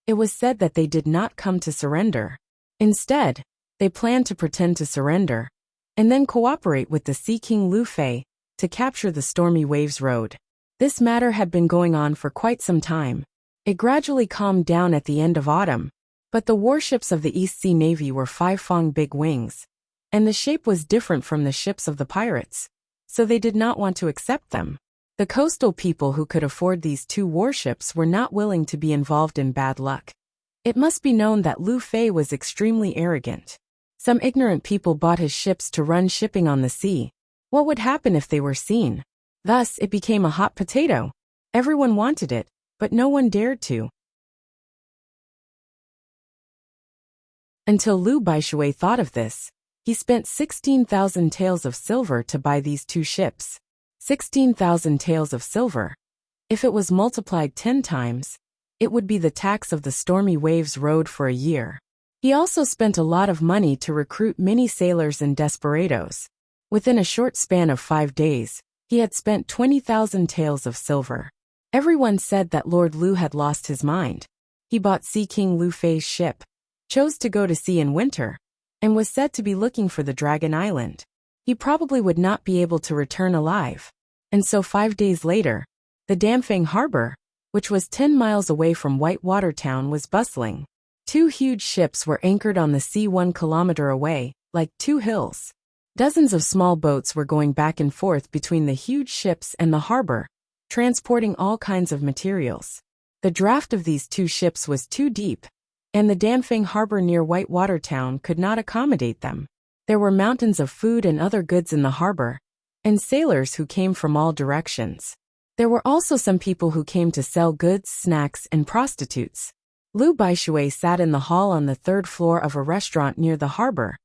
It was said that they did not come to surrender. Instead, they planned to pretend to surrender, and then cooperate with the Sea King Lu Fei to capture the Stormy Waves Road. This matter had been going on for quite some time. It gradually calmed down at the end of autumn, but the warships of the East Sea Navy were 5-fang big wings, and the shape was different from the ships of the pirates, so they did not want to accept them. The coastal people who could afford these 2 warships were not willing to be involved in bad luck. It must be known that Lu Fei was extremely arrogant. Some ignorant people bought his ships to run shipping on the sea. What would happen if they were seen? Thus, it became a hot potato. Everyone wanted it, but no one dared to. Until Lu Baishui thought of this, he spent 16,000 taels of silver to buy these 2 ships. 16,000 taels of silver. If it was multiplied 10 times, it would be the tax of the Stormy Waves Road for a year. He also spent a lot of money to recruit many sailors and desperados. Within a short span of 5 days, He had spent 20,000 taels of silver. Everyone said that Lord Lu had lost his mind. He bought Sea King Lu Fei's ship, chose to go to sea in winter, and was said to be looking for the Dragon Island. He probably would not be able to return alive. And so 5 days later, the Damfeng harbor, which was 10 miles away from Whitewater Town, was bustling. 2 huge ships were anchored on the sea 1 kilometer away, like 2 hills. Dozens of small boats were going back and forth between the huge ships and the harbor, transporting all kinds of materials. The draft of these 2 ships was too deep, and the Damfeng harbor near Whitewater Town could not accommodate them. There were mountains of food and other goods in the harbor, and sailors who came from all directions. There were also some people who came to sell goods, snacks, and prostitutes. Lu Baishui sat in the hall on the 3rd floor of a restaurant near the harbor,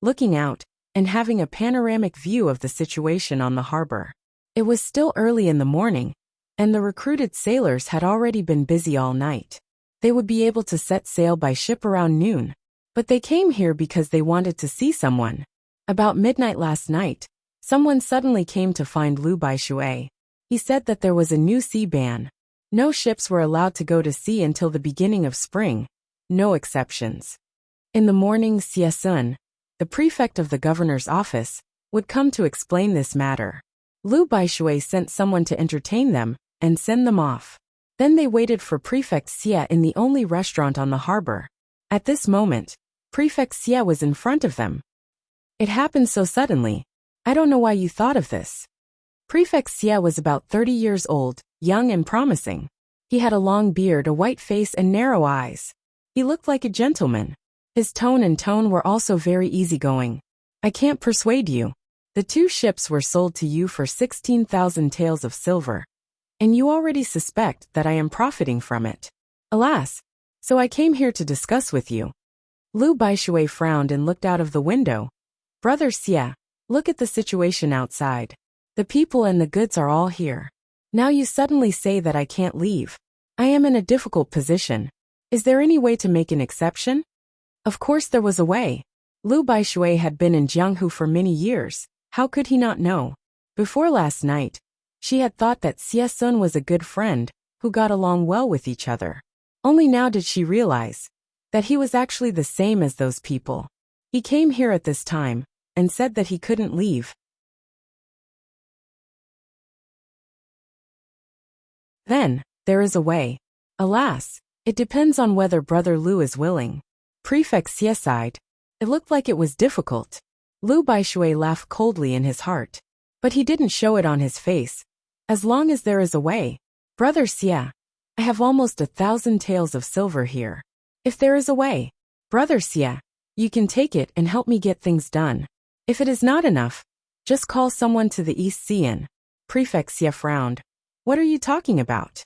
looking out and having a panoramic view of the situation on the harbor. It was still early in the morning, and the recruited sailors had already been busy all night. They would be able to set sail by ship around noon, but they came here because they wanted to see someone. About midnight last night, someone suddenly came to find Lu Baishui. He said that there was a new sea ban. No ships were allowed to go to sea until the beginning of spring, no exceptions. In the morning, Xie Sun, the prefect of the governor's office, would come to explain this matter. Lu Baishui sent someone to entertain them and send them off. Then they waited for Prefect Xie in the only restaurant on the harbor. At this moment, Prefect Xie was in front of them. It happened so suddenly. I don't know why you thought of this. Prefect Xie was about 30 years old, young and promising. He had a long beard, a white face, and narrow eyes. He looked like a gentleman. His tone and tone were also very easygoing. I can't persuade you. The 2 ships were sold to you for 16,000 taels of silver, and you already suspect that I am profiting from it. Alas, so I came here to discuss with you. Lu Baishui frowned and looked out of the window. Brother Xie, look at the situation outside. The people and the goods are all here. Now you suddenly say that I can't leave. I am in a difficult position. Is there any way to make an exception? Of course there was a way. Lu Baishui had been in Jianghu for many years. How could he not know? Before last night, she had thought that Xie Sun was a good friend, who got along well with each other. Only now did she realize that he was actually the same as those people. He came here at this time, and said that he couldn't leave. Then, there is a way. Alas, it depends on whether Brother Lu is willing. Prefect Xie sighed. It looked like it was difficult. Lu Baishui laughed coldly in his heart. But he didn't show it on his face. As long as there is a way. Brother Xie, I have almost 1,000 taels of silver here. If there is a way, Brother Xie, you can take it and help me get things done. If it is not enough, just call someone to the East Xian. Prefect Xie frowned. What are you talking about?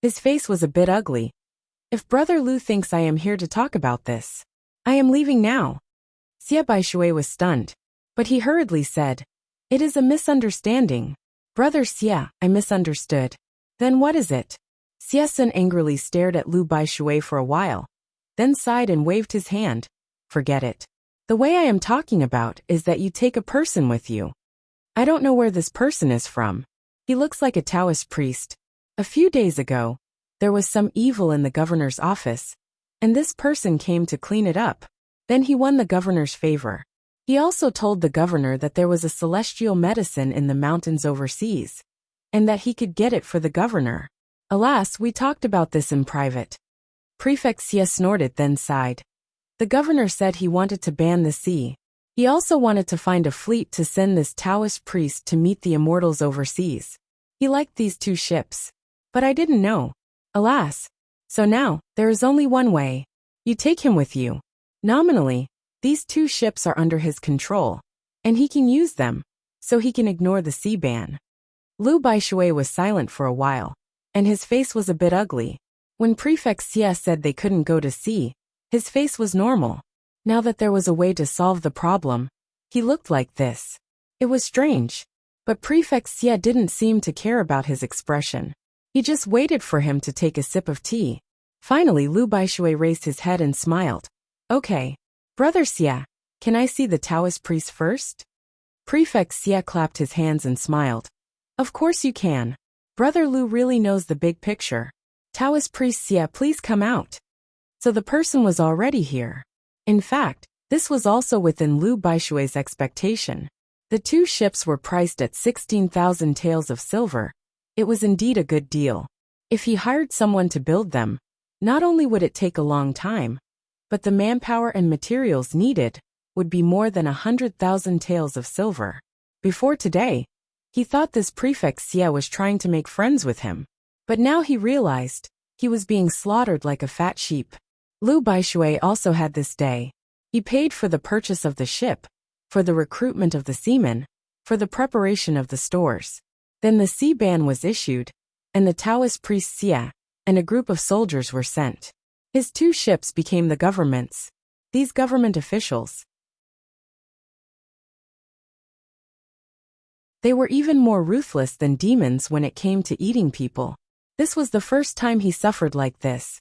His face was a bit ugly. If Brother Lu thinks I am here to talk about this, I am leaving now. Xie Baishui was stunned, but he hurriedly said, It is a misunderstanding. Brother Xie, I misunderstood. Then what is it? Xie Sun angrily stared at Lu Baishui for a while, then sighed and waved his hand. Forget it. The way I am talking about is that you take a person with you. I don't know where this person is from. He looks like a Taoist priest. A few days ago, there was some evil in the governor's office, and this person came to clean it up. Then he won the governor's favor. He also told the governor that there was a celestial medicine in the mountains overseas, and that he could get it for the governor. Alas, we talked about this in private. Prefect Xie snorted, then sighed. The governor said he wanted to ban the sea. He also wanted to find a fleet to send this Taoist priest to meet the immortals overseas. He liked these 2 ships. But I didn't know. Alas. So now, there is only one way. You take him with you. Nominally, these 2 ships are under his control, and he can use them, so he can ignore the sea ban. Lu Baishui was silent for a while, and his face was a bit ugly. When Prefect Xie said they couldn't go to sea, his face was normal. Now that there was a way to solve the problem, he looked like this. It was strange, but Prefect Xie didn't seem to care about his expression. He just waited for him to take a sip of tea. Finally, Lu Baishui raised his head and smiled. Okay. Brother Xie, can I see the Taoist priest first? Prefect Xie clapped his hands and smiled. Of course you can. Brother Lu really knows the big picture. Taoist priest Xie, please come out. So the person was already here. In fact, this was also within Lu Baishui's expectation. The two ships were priced at 16,000 taels of silver. It was indeed a good deal. If he hired someone to build them, not only would it take a long time, but the manpower and materials needed would be more than 100,000 taels of silver. Before today, he thought this prefect Xie was trying to make friends with him. But now he realized he was being slaughtered like a fat sheep. Lu Baishui also had this day. He paid for the purchase of the ship, for the recruitment of the seamen, for the preparation of the stores. Then the sea ban was issued, and the Taoist priest Xie and a group of soldiers were sent. His two ships became the governments. These government officials, they were even more ruthless than demons when it came to eating people. This was the first time he suffered like this.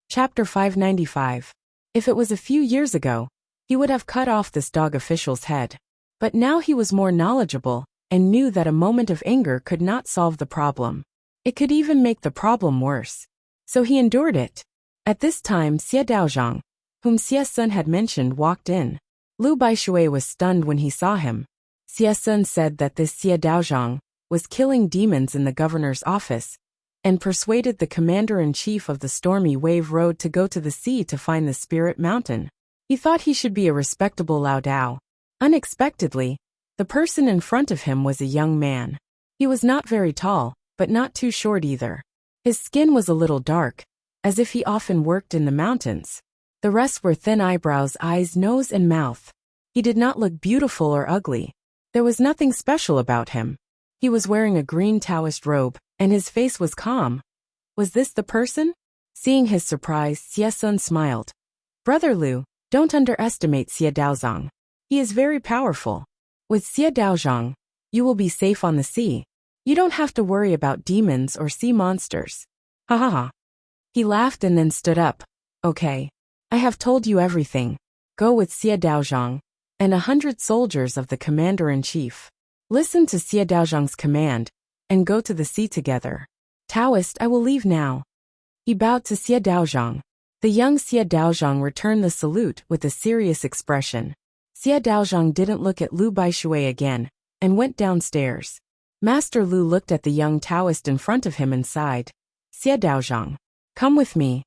Chapter 595. If it was a few years ago, he would have cut off this dog official's head. But now he was more knowledgeable and knew that a moment of anger could not solve the problem. It could even make the problem worse. So he endured it. At this time, Xie Daozhang, whom Xie Sun had mentioned, walked in. Lu Baishui was stunned when he saw him. Xie Sun said that this Xie Daozhang was killing demons in the governor's office, and persuaded the commander-in-chief of the Stormy Wave Road to go to the sea to find the Spirit Mountain. He thought he should be a respectable Lao Dao. Unexpectedly, the person in front of him was a young man. He was not very tall, but not too short either. His skin was a little dark, as if he often worked in the mountains. The rest were thin eyebrows, eyes, nose, and mouth. He did not look beautiful or ugly. There was nothing special about him. He was wearing a green Taoist robe, and his face was calm. Was this the person? Seeing his surprise, Xie Sun smiled. Brother Lu, don't underestimate Xie Daozhang. He is very powerful. With Xie Daozhang, you will be safe on the sea. You don't have to worry about demons or sea monsters. Ha ha ha. He laughed and then stood up. Okay. I have told you everything. Go with Xie Daozhang and 100 soldiers of the commander-in-chief. Listen to Xie Daozhang's command and go to the sea together. Taoist, I will leave now. He bowed to Xie Daozhang. The young Xie Daozhang returned the salute with a serious expression. Xie Daozhang didn't look at Lu Baishui again and went downstairs. Master Lu looked at the young Taoist in front of him and sighed. Xie Daozhang, come with me.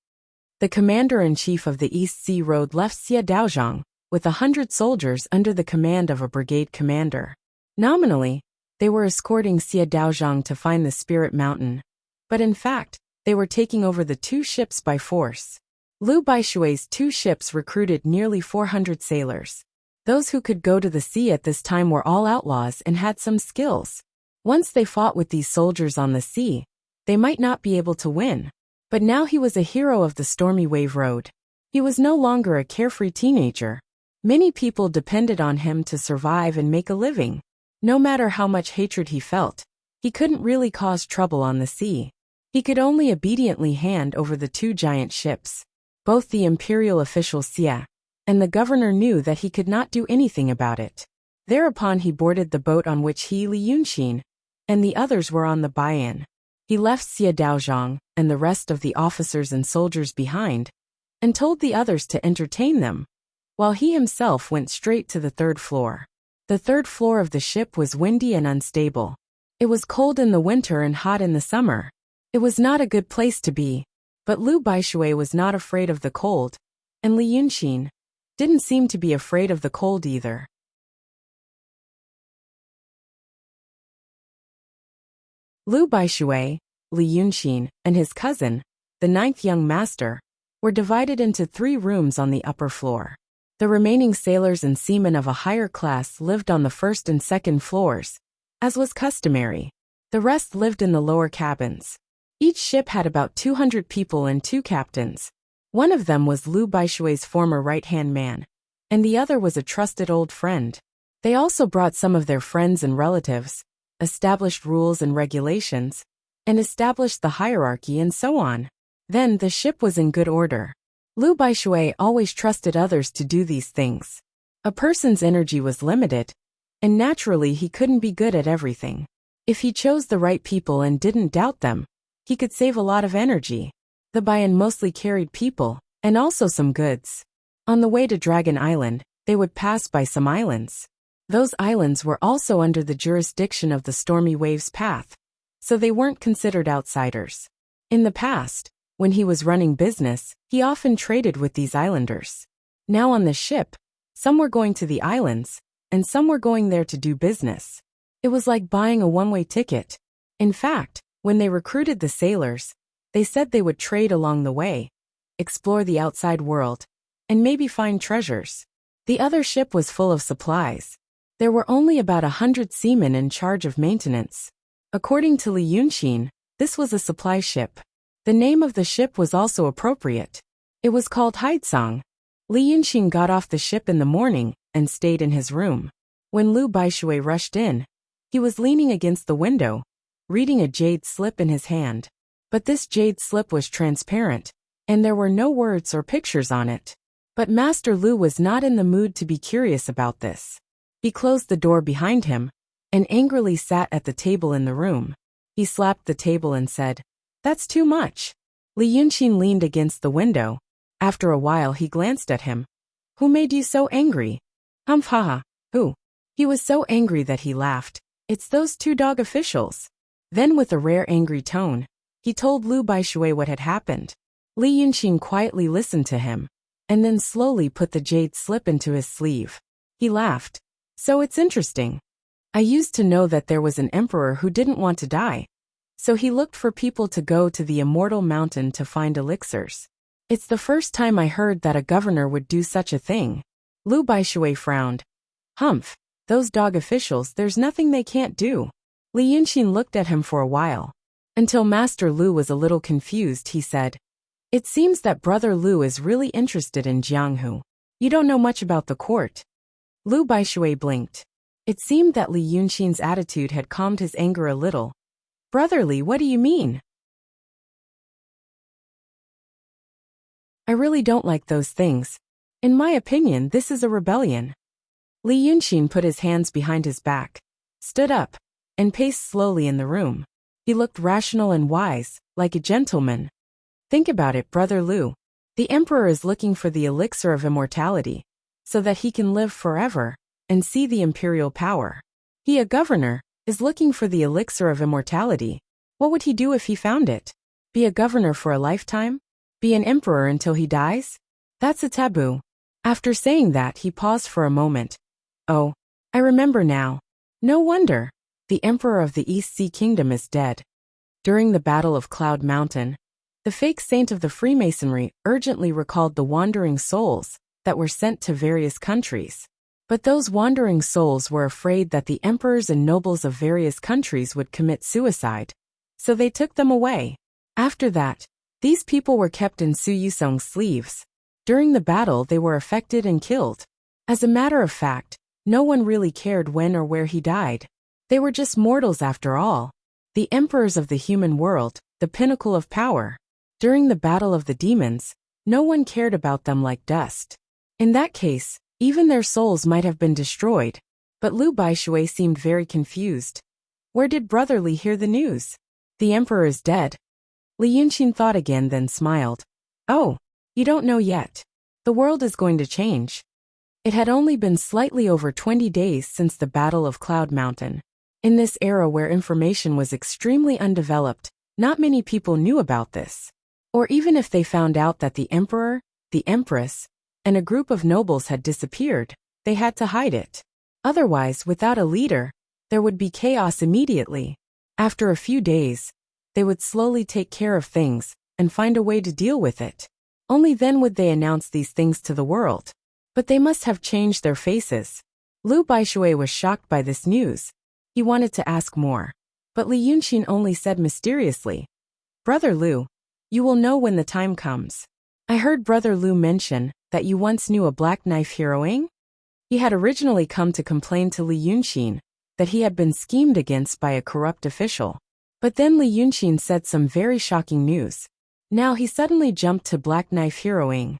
The commander-in-chief of the East Sea Road left Xie Daozhang with 100 soldiers under the command of a brigade commander. Nominally, they were escorting Xie Daozhang to find the Spirit Mountain, but in fact, they were taking over the two ships by force. Lu Baishui's two ships recruited nearly 400 sailors. Those who could go to the sea at this time were all outlaws and had some skills. Once they fought with these soldiers on the sea, they might not be able to win. But now he was a hero of the Stormy Wave Road. He was no longer a carefree teenager. Many people depended on him to survive and make a living. No matter how much hatred he felt, he couldn't really cause trouble on the sea. He could only obediently hand over the two giant ships. Both the imperial official Xie and the governor knew that he could not do anything about it. Thereupon he boarded the boat on which he, Li Yunxin, and the others were on the buy-in. He left Xie Daozhang and the rest of the officers and soldiers behind, and told the others to entertain them, while he himself went straight to the third floor. The third floor of the ship was windy and unstable. It was cold in the winter and hot in the summer. It was not a good place to be, but Lu Baishui was not afraid of the cold, and Li Yunxin didn't seem to be afraid of the cold either. Lu Baishui, Li Yunxin, and his cousin, the ninth young master, were divided into 3 rooms on the upper floor. The remaining sailors and seamen of a higher class lived on the first and second floors, as was customary. The rest lived in the lower cabins. Each ship had about 200 people and 2 captains. One of them was Lu Baishui's former right-hand man, and the other was a trusted old friend. They also brought some of their friends and relatives, established rules and regulations, and established the hierarchy and so on. Then the ship was in good order. Lu Baishui always trusted others to do these things. A person's energy was limited, and naturally he couldn't be good at everything. If he chose the right people and didn't doubt them, he could save a lot of energy. The Bayan mostly carried people, and also some goods. On the way to Dragon Island, they would pass by some islands. Those islands were also under the jurisdiction of the Stormy Waves Path, so they weren't considered outsiders. In the past, when he was running business, he often traded with these islanders. Now on the ship, some were going to the islands, and some were going there to do business. It was like buying a one-way ticket. In fact, when they recruited the sailors, they said they would trade along the way, explore the outside world, and maybe find treasures. The other ship was full of supplies. There were only about 100 seamen in charge of maintenance. According to Li Yunxin, this was a supply ship. The name of the ship was also appropriate. It was called Haidesong. Li Yunxin got off the ship in the morning and stayed in his room. When Lu Baishui rushed in, he was leaning against the window, reading a jade slip in his hand. But this jade slip was transparent, and there were no words or pictures on it. But Master Lu was not in the mood to be curious about this. He closed the door behind him, and angrily sat at the table in the room. He slapped the table and said, "That's too much." Li Yunxin leaned against the window. After a while he glanced at him. "Who made you so angry?" Haha, who? He was so angry that he laughed. "It's those two dog officials." Then with a rare angry tone, he told Lu Baishui what had happened. Li Yunxin quietly listened to him, and then slowly put the jade slip into his sleeve. He laughed. "So it's interesting. I used to know that there was an emperor who didn't want to die. So he looked for people to go to the immortal mountain to find elixirs. It's the first time I heard that a governor would do such a thing." Lu Baishui frowned. "Humph, those dog officials, there's nothing they can't do." Li Yunxin looked at him for a while. Until Master Lu was a little confused, he said, "It seems that Brother Lu is really interested in Jianghu. You don't know much about the court." Lu Baishui blinked. It seemed that Li Yunxin's attitude had calmed his anger a little. "Brotherly, what do you mean?" "I really don't like those things. In my opinion, this is a rebellion." Li Yunxin put his hands behind his back, stood up, and paced slowly in the room. He looked rational and wise, like a gentleman. "Think about it, Brother Lu. The emperor is looking for the elixir of immortality, so that he can live forever and see the imperial power. He, a governor, is looking for the elixir of immortality. What would he do if he found it? Be a governor for a lifetime? Be an emperor until he dies? That's a taboo." After saying that, he paused for a moment. "Oh, I remember now. No wonder. The emperor of the East Sea Kingdom is dead." During the Battle of Cloud Mountain, the fake saint of the Freemasonry urgently recalled the wandering souls that were sent to various countries. But those wandering souls were afraid that the emperors and nobles of various countries would commit suicide, so they took them away. After that, these people were kept in Su Yusong's sleeves. During the battle they were affected and killed. As a matter of fact, no one really cared when or where he died. They were just mortals after all. The emperors of the human world, the pinnacle of power. During the battle of the demons, no one cared about them like dust. In that case, even their souls might have been destroyed. But Lu Baishui seemed very confused. Where did Brother Li hear the news? The emperor is dead. Li Yunxin thought again, then smiled. "Oh, you don't know yet. The world is going to change." It had only been slightly over 20 days since the Battle of Cloud Mountain. In this era where information was extremely undeveloped, not many people knew about this. Or even if they found out that the emperor, the empress, and a group of nobles had disappeared, they had to hide it. Otherwise, without a leader, there would be chaos immediately. After a few days, they would slowly take care of things and find a way to deal with it. Only then would they announce these things to the world. But they must have changed their faces. Lu Baishui was shocked by this news. He wanted to ask more. But Li Yunxin only said mysteriously, "Brother Lu, you will know when the time comes. I heard Brother Lu mention that you once knew a black knife heroing?" He had originally come to complain to Li Yunxin that he had been schemed against by a corrupt official. But then Li Yunxin said some very shocking news. Now he suddenly jumped to black knife heroing.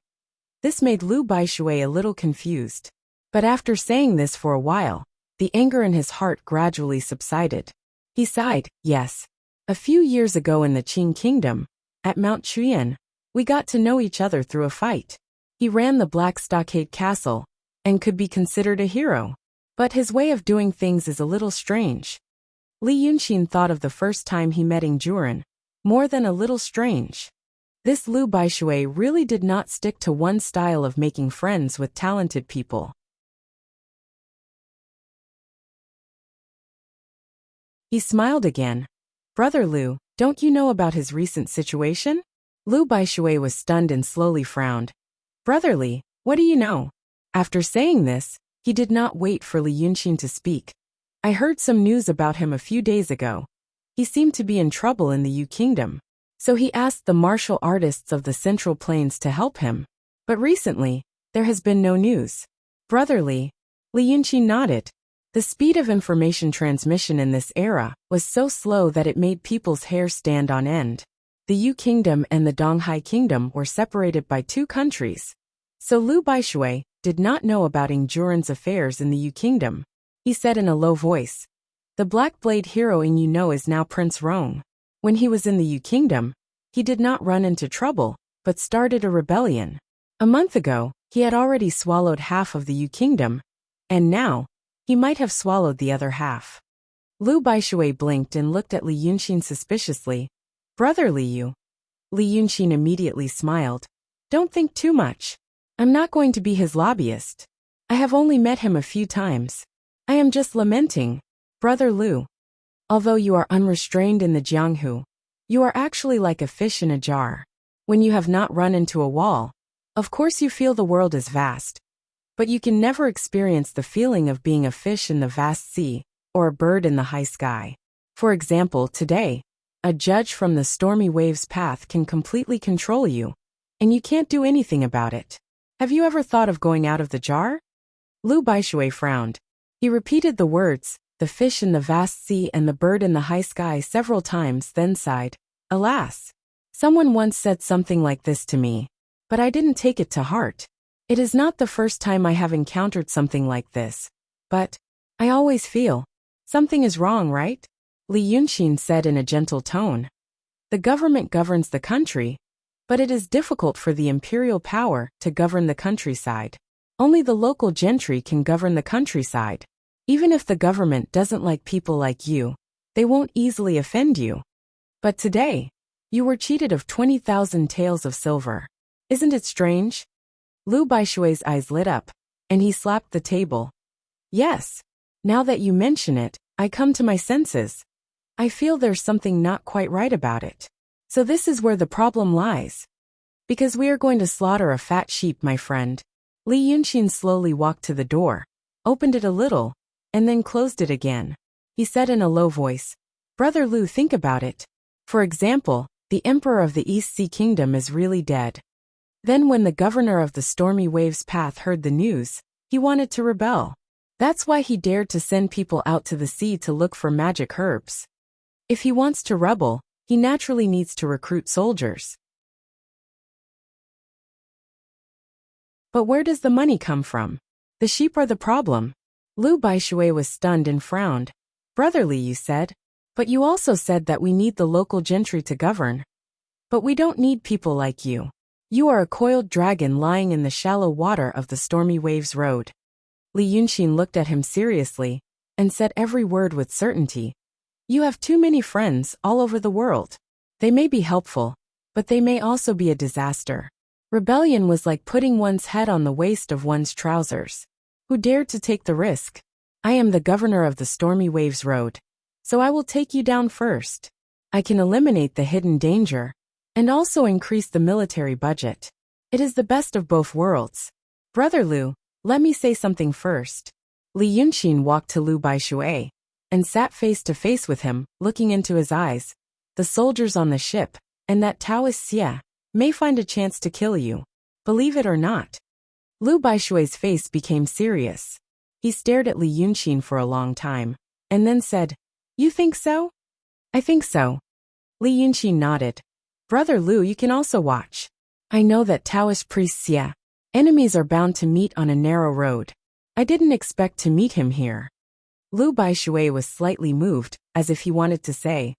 This made Lu Baishui a little confused. But after saying this for a while, the anger in his heart gradually subsided. He sighed, yes. A few years ago in the Qing Kingdom, at Mount Chuyan, we got to know each other through a fight. He ran the Black Stockade Castle, and could be considered a hero. But his way of doing things is a little strange. Li Yunxin thought of the first time he met Ing Juren, more than a little strange. This Lu Baishui really did not stick to one style of making friends with talented people. He smiled again. Brother Lu, don't you know about his recent situation? Lu Baishui was stunned and slowly frowned. Brother Li, what do you know? After saying this, he did not wait for Li Yunxin to speak. I heard some news about him a few days ago. He seemed to be in trouble in the Yu Kingdom. So he asked the martial artists of the Central Plains to help him. But recently, there has been no news. Brother Li Yunxin nodded. The speed of information transmission in this era was so slow that it made people's hair stand on end. The Yu Kingdom and the Donghai Kingdom were separated by two countries. So Lu Baishui did not know about Ing Juren's affairs in the Yu Kingdom. He said in a low voice, the Black Blade hero Ing you know is now Prince Rong. When he was in the Yu Kingdom, he did not run into trouble, but started a rebellion. A month ago, he had already swallowed half of the Yu Kingdom, and now, he might have swallowed the other half. Lu Baishui blinked and looked at Li Yunxin suspiciously. Brother Li Yunxin immediately smiled. Don't think too much. I'm not going to be his lobbyist. I have only met him a few times. I am just lamenting. Brother Lu. Although you are unrestrained in the Jianghu, you are actually like a fish in a jar. When you have not run into a wall, of course you feel the world is vast. But you can never experience the feeling of being a fish in the vast sea, or a bird in the high sky. For example, today, a judge from the stormy waves path can completely control you, and you can't do anything about it. Have you ever thought of going out of the jar? Lu Baishui frowned. He repeated the words, the fish in the vast sea and the bird in the high sky several times, then sighed. Alas! Someone once said something like this to me, but I didn't take it to heart. It is not the first time I have encountered something like this, but I always feel something is wrong, right? Li Yunxin said in a gentle tone. The government governs the country, but it is difficult for the imperial power to govern the countryside. Only the local gentry can govern the countryside. Even if the government doesn't like people like you, they won't easily offend you. But today, you were cheated of 20,000 taels of silver. Isn't it strange? Lu Baishui's eyes lit up, and he slapped the table. Yes. Now that you mention it, I come to my senses. I feel there's something not quite right about it. So this is where the problem lies. Because we are going to slaughter a fat sheep, my friend. Li Yunxin slowly walked to the door, opened it a little, and then closed it again. He said in a low voice, Brother Lu, think about it. For example, the Emperor of the East Sea Kingdom is really dead. Then when the governor of the Stormy Waves Path heard the news, he wanted to rebel. That's why he dared to send people out to the sea to look for magic herbs. If he wants to rebel, he naturally needs to recruit soldiers. But where does the money come from? The sheep are the problem. Lu Baishui was stunned and frowned. Brotherly, you said. But you also said that we need the local gentry to govern. But we don't need people like you. You are a coiled dragon lying in the shallow water of the Stormy Waves Road. Li Yunxin looked at him seriously, and said every word with certainty. You have too many friends all over the world. They may be helpful, but they may also be a disaster. Rebellion was like putting one's head on the waist of one's trousers. Who dared to take the risk? I am the governor of the Stormy Waves Road, so I will take you down first. I can eliminate the hidden danger, and also increase the military budget. It is the best of both worlds. Brother Lu, let me say something first. Li Yunxin walked to Lu Baishui, and sat face to face with him, looking into his eyes. The soldiers on the ship, and that Taoist Xie, may find a chance to kill you. Believe it or not. Lu Baishui's face became serious. He stared at Li Yunxin for a long time, and then said, You think so? I think so. Li Yunxin nodded. Brother Lu, you can also watch. I know that Taoist priest Xie Enemies are bound to meet on a narrow road. I didn't expect to meet him here. Lu Baishui was slightly moved, as if he wanted to say,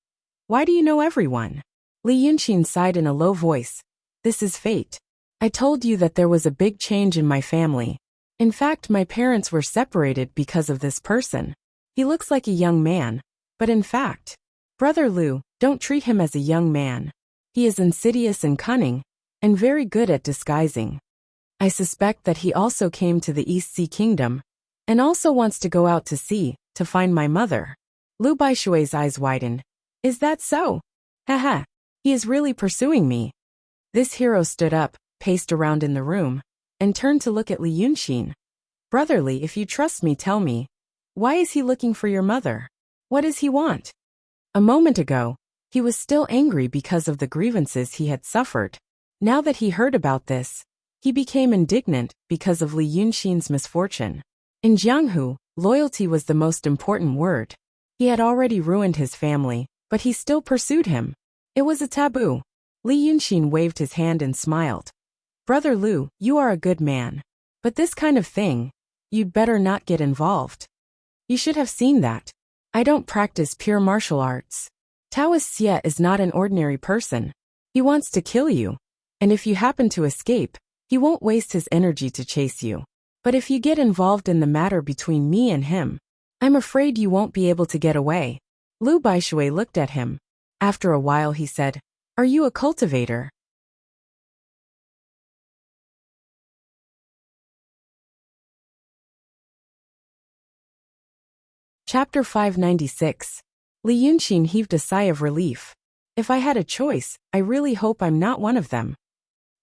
"Why do you know everyone?" Li Yunxin sighed in a low voice. "This is fate. I told you that there was a big change in my family. In fact, my parents were separated because of this person. He looks like a young man, but in fact, Brother Lu, don't treat him as a young man. He is insidious and cunning, and very good at disguising. I suspect that he also came to the East Sea Kingdom, and also wants to go out to sea, to find my mother." Lu Baishui's eyes widened. "Is that so? Haha, he is really pursuing me." This hero stood up, paced around in the room, and turned to look at Li Yunxin. "Brother Li, if you trust me, tell me, why is he looking for your mother? What does he want?" A moment ago, he was still angry because of the grievances he had suffered. Now that he heard about this, he became indignant because of Li Yunxin's misfortune. In Jianghu, loyalty was the most important word. He had already ruined his family, but he still pursued him. It was a taboo. Li Yunxin waved his hand and smiled. "Brother Lu, you are a good man. But this kind of thing, you'd better not get involved. You should have seen that. I don't practice pure martial arts. Taoist Xie is not an ordinary person. He wants to kill you. And if you happen to escape, he won't waste his energy to chase you. But if you get involved in the matter between me and him, I'm afraid you won't be able to get away." Lu Baishui looked at him. After a while he said, "Are you a cultivator?" Chapter 596. Li Yunxin heaved a sigh of relief. "If I had a choice, I really hope I'm not one of them."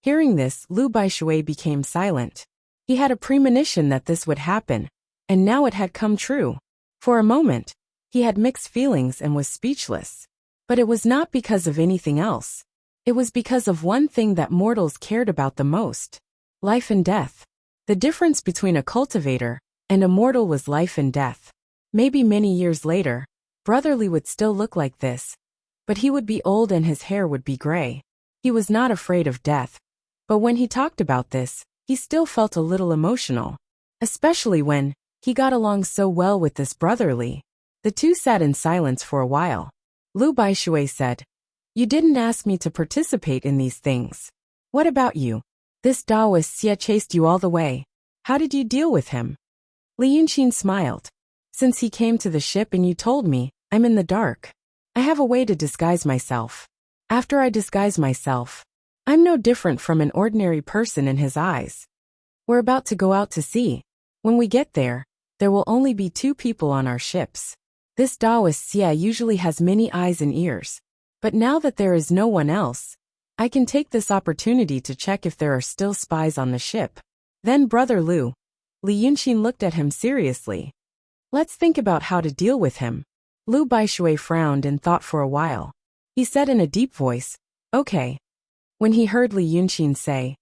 Hearing this, Lu Baishui became silent. He had a premonition that this would happen, and now it had come true. For a moment, he had mixed feelings and was speechless. But it was not because of anything else. It was because of one thing that mortals cared about the most: life and death. The difference between a cultivator and a mortal was life and death. Maybe many years later, Brother Li would still look like this, but he would be old and his hair would be gray. He was not afraid of death, but when he talked about this, he still felt a little emotional, especially when he got along so well with this Brother Li. The two sat in silence for a while. Lu Baishui said, "You didn't ask me to participate in these things. What about you? This Taoist Xie chased you all the way. How did you deal with him?" Li Yunxin smiled. "Since he came to the ship and you told me, I'm in the dark. I have a way to disguise myself. After I disguise myself, I'm no different from an ordinary person in his eyes. We're about to go out to sea. When we get there, there will only be 2 people on our ships. This Taoist Xie usually has many eyes and ears. But now that there is no one else, I can take this opportunity to check if there are still spies on the ship. Then Brother Lu." Li Yunxin looked at him seriously. "Let's think about how to deal with him." Lu Baishui frowned and thought for a while. He said in a deep voice, "Okay." When he heard Li Yunxin say,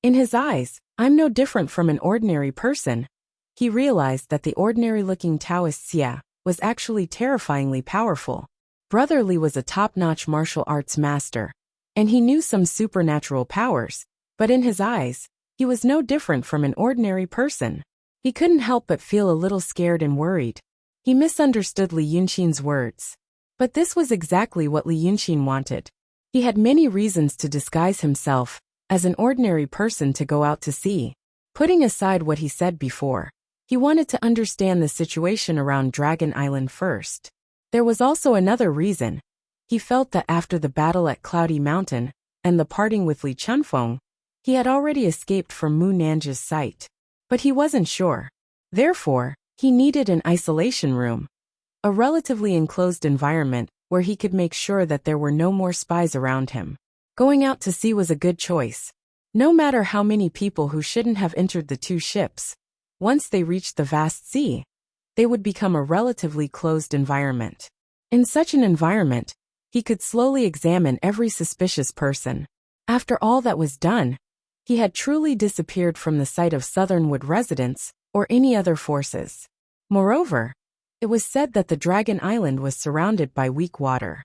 "In his eyes, I'm no different from an ordinary person," he realized that the ordinary-looking Taoist Xie was actually terrifyingly powerful. Brother Li was a top-notch martial arts master, and he knew some supernatural powers, but in his eyes, he was no different from an ordinary person. He couldn't help but feel a little scared and worried. He misunderstood Li Yunxin's words. But this was exactly what Li Yunxin wanted. He had many reasons to disguise himself as an ordinary person to go out to sea. Putting aside what he said before, he wanted to understand the situation around Dragon Island first. There was also another reason. He felt that after the battle at Cloudy Mountain and the parting with Li Chunfeng, he had already escaped from Mu Nanja's sight. But he wasn't sure. Therefore, he needed an isolation room, a relatively enclosed environment where he could make sure that there were no more spies around him. Going out to sea was a good choice. No matter how many people who shouldn't have entered the 2 ships, once they reached the vast sea, they would become a relatively closed environment. In such an environment, he could slowly examine every suspicious person. After all that was done, he had truly disappeared from the sight of Southernwood residents or any other forces. Moreover, it was said that the Dragon Island was surrounded by weak water.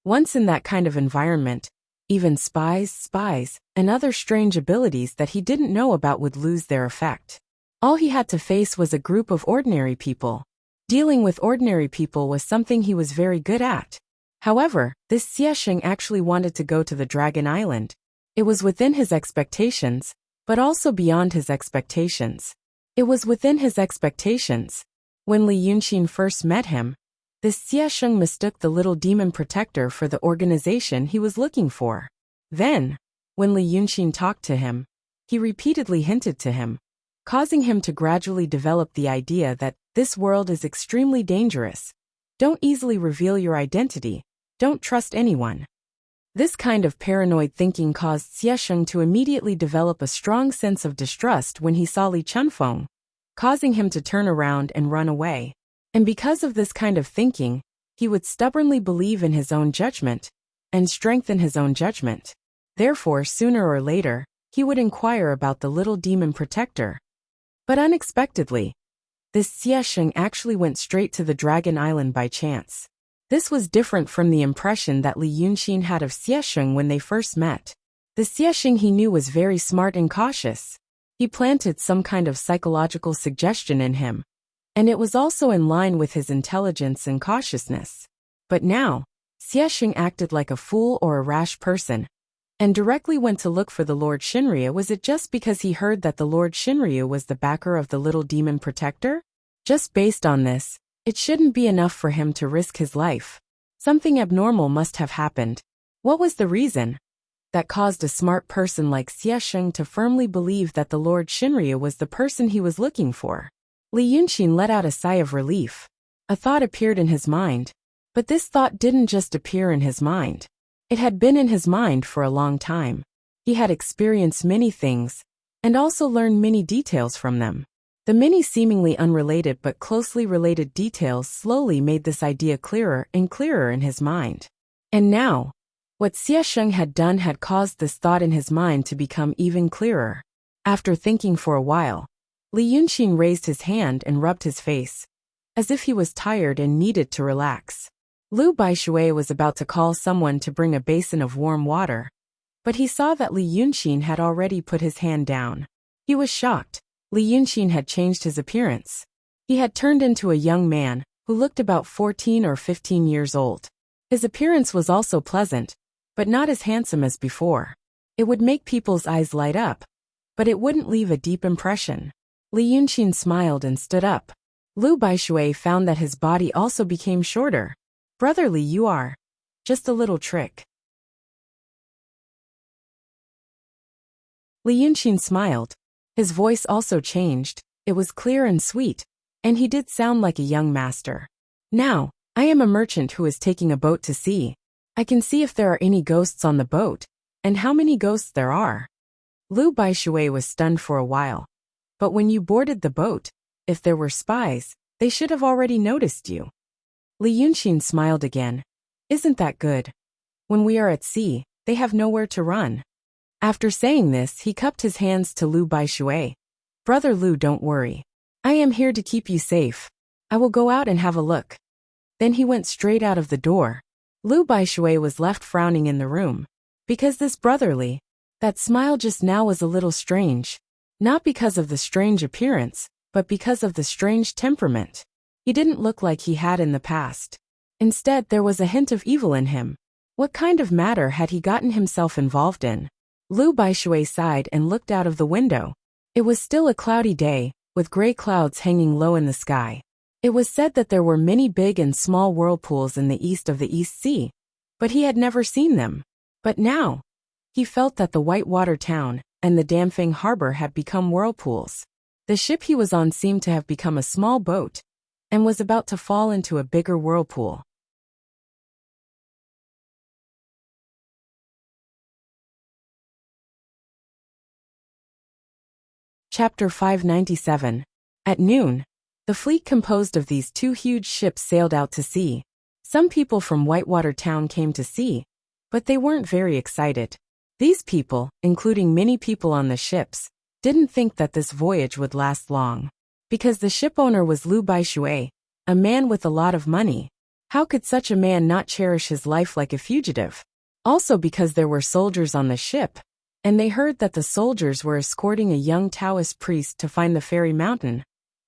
Once in that kind of environment, Even spies, and other strange abilities that he didn't know about would lose their effect. All he had to face was a group of ordinary people. Dealing with ordinary people was something he was very good at. However, this Xiesheng actually wanted to go to the Dragon Island. It was within his expectations, but also beyond his expectations. It was within his expectations. When Li Yunxin first met him, this Xiesheng mistook the little demon protector for the organization he was looking for. Then, when Li Yunxin talked to him, he repeatedly hinted to him, causing him to gradually develop the idea that this world is extremely dangerous. Don't easily reveal your identity. Don't trust anyone. This kind of paranoid thinking caused Xiesheng to immediately develop a strong sense of distrust when he saw Li Chunfeng, causing him to turn around and run away. And because of this kind of thinking, he would stubbornly believe in his own judgment and strengthen his own judgment. Therefore, sooner or later, he would inquire about the little demon protector. But unexpectedly, this Xiesheng actually went straight to the Dragon Island by chance. This was different from the impression that Li Yunxin had of Xiesheng when they first met. The Xiesheng he knew was very smart and cautious. He planted some kind of psychological suggestion in him, and it was also in line with his intelligence and cautiousness. But now, Xiesheng acted like a fool or a rash person, and directly went to look for the Lord Shinryu. Was it just because he heard that the Lord Shinryu was the backer of the little demon protector? Just based on this, it shouldn't be enough for him to risk his life. Something abnormal must have happened. What was the reason that caused a smart person like Xiesheng to firmly believe that the Lord Shinryu was the person he was looking for? Li Yunxin let out a sigh of relief. A thought appeared in his mind. But this thought didn't just appear in his mind. It had been in his mind for a long time. He had experienced many things, and also learned many details from them. The many seemingly unrelated but closely related details slowly made this idea clearer and clearer in his mind. And now, what Xiesheng had done had caused this thought in his mind to become even clearer. After thinking for a while, Li Yunxin raised his hand and rubbed his face, as if he was tired and needed to relax. Lu Baishui was about to call someone to bring a basin of warm water, but he saw that Li Yunxin had already put his hand down. He was shocked. Li Yunxin had changed his appearance. He had turned into a young man, who looked about 14 or 15 years old. His appearance was also pleasant, but not as handsome as before. It would make people's eyes light up, but it wouldn't leave a deep impression. Li Yunxin smiled and stood up. Lu Baishui found that his body also became shorter. Brother Li, you are just a little trick. Li Yunxin smiled. His voice also changed. It was clear and sweet, and he did sound like a young master. Now, I am a merchant who is taking a boat to sea. I can see if there are any ghosts on the boat, and how many ghosts there are. Lu Baishui was stunned for a while. But when you boarded the boat, if there were spies, they should have already noticed you. Li Yunxin smiled again. Isn't that good? When we are at sea, they have nowhere to run. After saying this, he cupped his hands to Lu Baishui. Brother Lu, don't worry. I am here to keep you safe. I will go out and have a look. Then he went straight out of the door. Lu Baishui was left frowning in the room. Because this brotherly, that smile just now was a little strange. Not because of the strange appearance, but because of the strange temperament. He didn't look like he had in the past. Instead, there was a hint of evil in him. What kind of matter had he gotten himself involved in? Lu Baishui sighed and looked out of the window. It was still a cloudy day, with gray clouds hanging low in the sky. It was said that there were many big and small whirlpools in the east of the East Sea, but he had never seen them. But now, he felt that the Whitewater town and the Damfeng harbor had become whirlpools. The ship he was on seemed to have become a small boat, and was about to fall into a bigger whirlpool. Chapter 597. At noon, the fleet composed of these two huge ships sailed out to sea. Some people from Whitewater town came to see, but they weren't very excited. These people, including many people on the ships, didn't think that this voyage would last long. Because the shipowner was Lu Baishui, a man with a lot of money. How could such a man not cherish his life like a fugitive? Also because there were soldiers on the ship, and they heard that the soldiers were escorting a young Taoist priest to find the fairy mountain.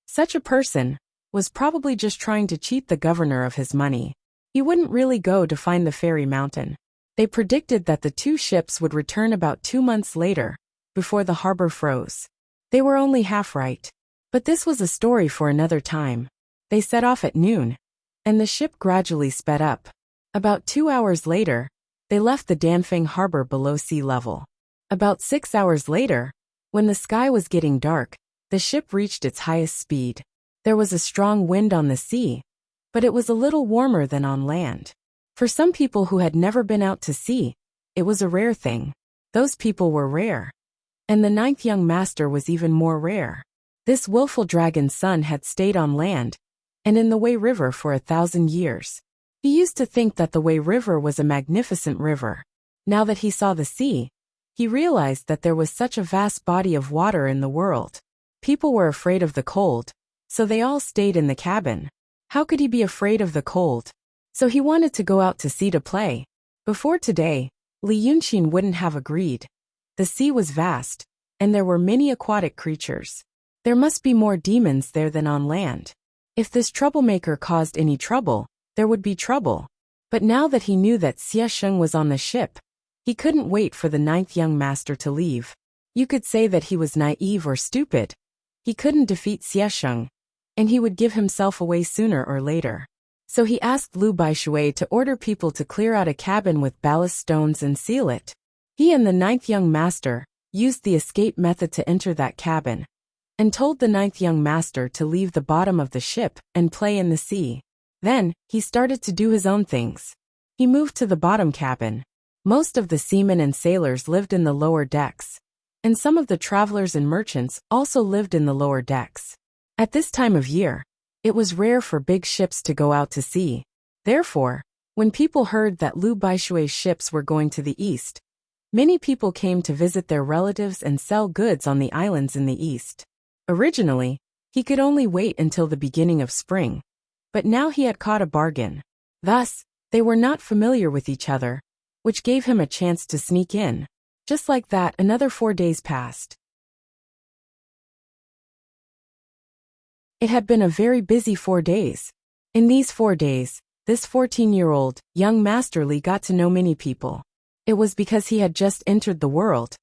Such a person was probably just trying to cheat the governor of his money. He wouldn't really go to find the fairy mountain. They predicted that the two ships would return about 2 months later, before the harbor froze. They were only half right. But this was a story for another time. They set off at noon, and the ship gradually sped up. About 2 hours later, they left the Danfeng harbor below sea level. About 6 hours later, when the sky was getting dark, the ship reached its highest speed. There was a strong wind on the sea, but it was a little warmer than on land. For some people who had never been out to sea, it was a rare thing. Those people were rare. And the 9th young master was even more rare. This willful dragon's son had stayed on land, and in the Wei River for 1,000 years. He used to think that the Wei River was a magnificent river. Now that he saw the sea, he realized that there was such a vast body of water in the world. People were afraid of the cold, so they all stayed in the cabin. How could he be afraid of the cold? So he wanted to go out to sea to play. Before today, Li Yunqin wouldn't have agreed. The sea was vast, and there were many aquatic creatures. There must be more demons there than on land. If this troublemaker caused any trouble, there would be trouble. But now that he knew that Xie Sheng was on the ship, he couldn't wait for the 9th young master to leave. You could say that he was naive or stupid. He couldn't defeat Xie Sheng, and he would give himself away sooner or later. So he asked Lu Baishui to order people to clear out a cabin with ballast stones and seal it. He and the 9th young master used the escape method to enter that cabin, and told the 9th young master to leave the bottom of the ship and play in the sea. Then, he started to do his own things. He moved to the bottom cabin. Most of the seamen and sailors lived in the lower decks, and some of the travelers and merchants also lived in the lower decks. At this time of year, it was rare for big ships to go out to sea. Therefore, when people heard that Lu Baishui's ships were going to the east, many people came to visit their relatives and sell goods on the islands in the east. Originally, he could only wait until the beginning of spring, but now he had caught a bargain. Thus, they were not familiar with each other, which gave him a chance to sneak in. Just like that, another 4 days passed. It had been a very busy 4 days. In these 4 days, this 14-year-old young masterly got to know many people. It was because he had just entered the world,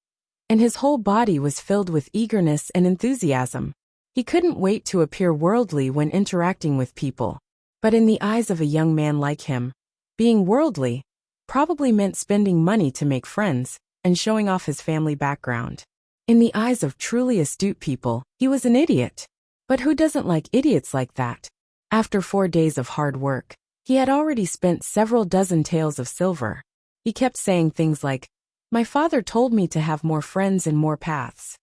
and his whole body was filled with eagerness and enthusiasm. He couldn't wait to appear worldly when interacting with people. But in the eyes of a young man like him, being worldly probably meant spending money to make friends and showing off his family background. In the eyes of truly astute people, he was an idiot. But who doesn't like idiots like that? After 4 days of hard work, he had already spent several dozen taels of silver. He kept saying things like, "My father told me to have more friends and more paths."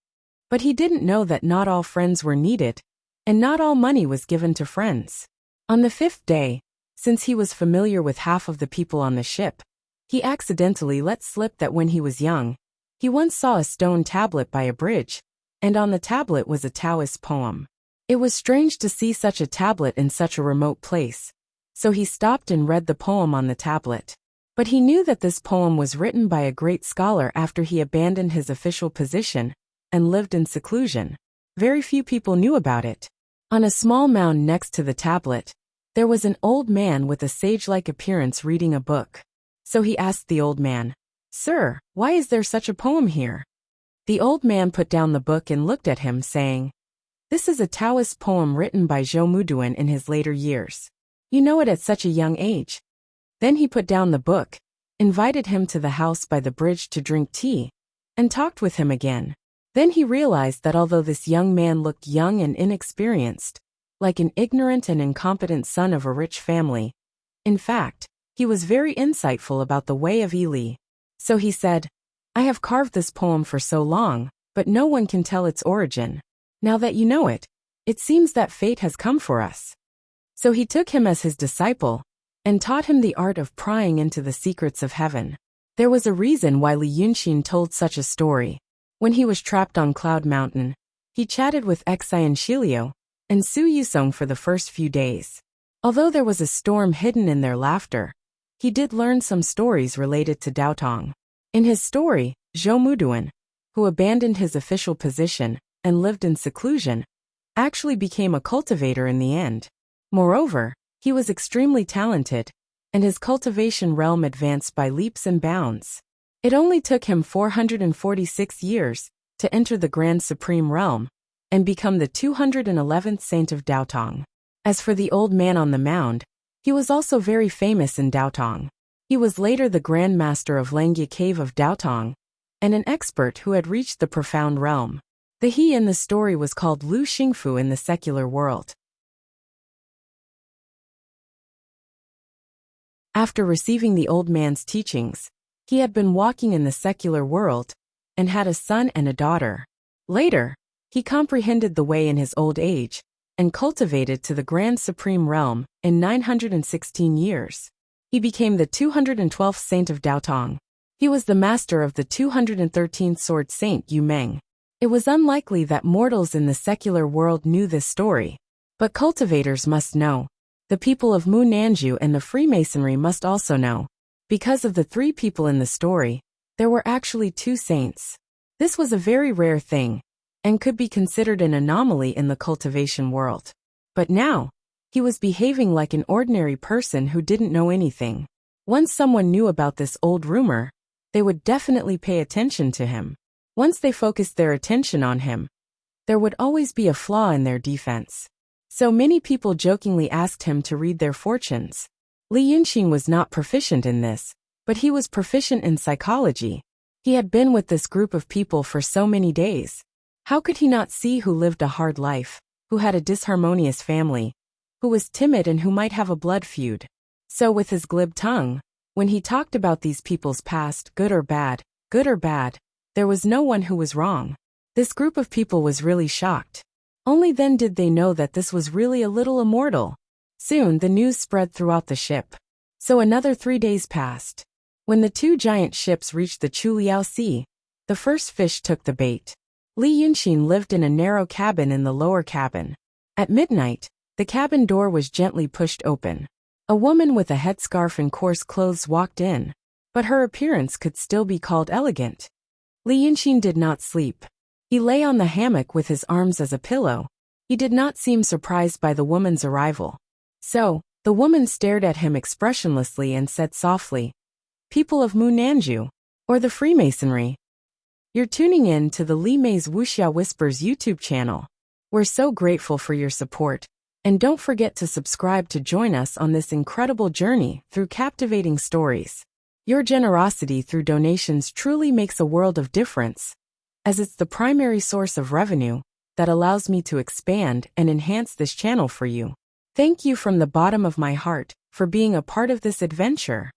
But he didn't know that not all friends were needed, and not all money was given to friends. On the 5th day, since he was familiar with half of the people on the ship, he accidentally let slip that when he was young, he once saw a stone tablet by a bridge, and on the tablet was a Taoist poem. It was strange to see such a tablet in such a remote place, so he stopped and read the poem on the tablet. But he knew that this poem was written by a great scholar after he abandoned his official position and lived in seclusion. Very few people knew about it. On a small mound next to the tablet, there was an old man with a sage-like appearance reading a book. So he asked the old man, "Sir, why is there such a poem here?" The old man put down the book and looked at him, saying, "This is a Taoist poem written by Zhou Muduan in his later years. You know it at such a young age." Then he put down the book, invited him to the house by the bridge to drink tea, and talked with him again. Then he realized that although this young man looked young and inexperienced, like an ignorant and incompetent son of a rich family, in fact, he was very insightful about the way of Ili. So he said, "I have carved this poem for so long, but no one can tell its origin. Now that you know it, it seems that fate has come for us." So he took him as his disciple, and taught him the art of prying into the secrets of heaven. There was a reason why Li Yunqin told such a story. When he was trapped on Cloud Mountain, he chatted with Xi and Shilio, and Su Yusong for the first few days. Although there was a storm hidden in their laughter, he did learn some stories related to Daotong. In his story, Zhou Muduan, who abandoned his official position and lived in seclusion, actually became a cultivator in the end. Moreover, he was extremely talented, and his cultivation realm advanced by leaps and bounds. It only took him 446 years to enter the Grand Supreme Realm and become the 211th saint of Daotong. As for the old man on the mound, he was also very famous in Daotong. He was later the Grand Master of Langya Cave of Daotong, and an expert who had reached the profound realm. The he in the story was called Lu Xingfu in the secular world. After receiving the old man's teachings, he had been walking in the secular world and had a son and a daughter. Later, he comprehended the way in his old age and cultivated to the Grand Supreme Realm in 916 years. He became the 212th saint of Daotong. He was the master of the 213th sword saint Yu Meng. It was unlikely that mortals in the secular world knew this story, but cultivators must know. The people of Mu Nanju and the Freemasonry must also know. Because of the three people in the story, there were actually two saints. This was a very rare thing, and could be considered an anomaly in the cultivation world. But now, he was behaving like an ordinary person who didn't know anything. Once someone knew about this old rumor, they would definitely pay attention to him. Once they focused their attention on him, there would always be a flaw in their defense. So many people jokingly asked him to read their fortunes. Li Yunqing was not proficient in this, but he was proficient in psychology. He had been with this group of people for so many days. How could he not see who lived a hard life, who had a disharmonious family, who was timid and who might have a blood feud? So with his glib tongue, when he talked about these people's past, good or bad, there was no one who was wrong. This group of people was really shocked. Only then did they know that this was really a little immortal. Soon the news spread throughout the ship. So another 3 days passed. When the two giant ships reached the Chuliao Sea, the first fish took the bait. Li Yunqing lived in a narrow cabin in the lower cabin. At midnight, the cabin door was gently pushed open. A woman with a headscarf and coarse clothes walked in, but her appearance could still be called elegant. Li Yunqing did not sleep. He lay on the hammock with his arms as a pillow. He did not seem surprised by the woman's arrival. So, the woman stared at him expressionlessly and said softly, "People of Mu Nanju, or the Freemasonry. You're tuning in to the Li Mei's Wuxia Whispers YouTube channel. We're so grateful for your support, and don't forget to subscribe to join us on this incredible journey through captivating stories. Your generosity through donations truly makes a world of difference, as it's the primary source of revenue that allows me to expand and enhance this channel for you. Thank you from the bottom of my heart for being a part of this adventure."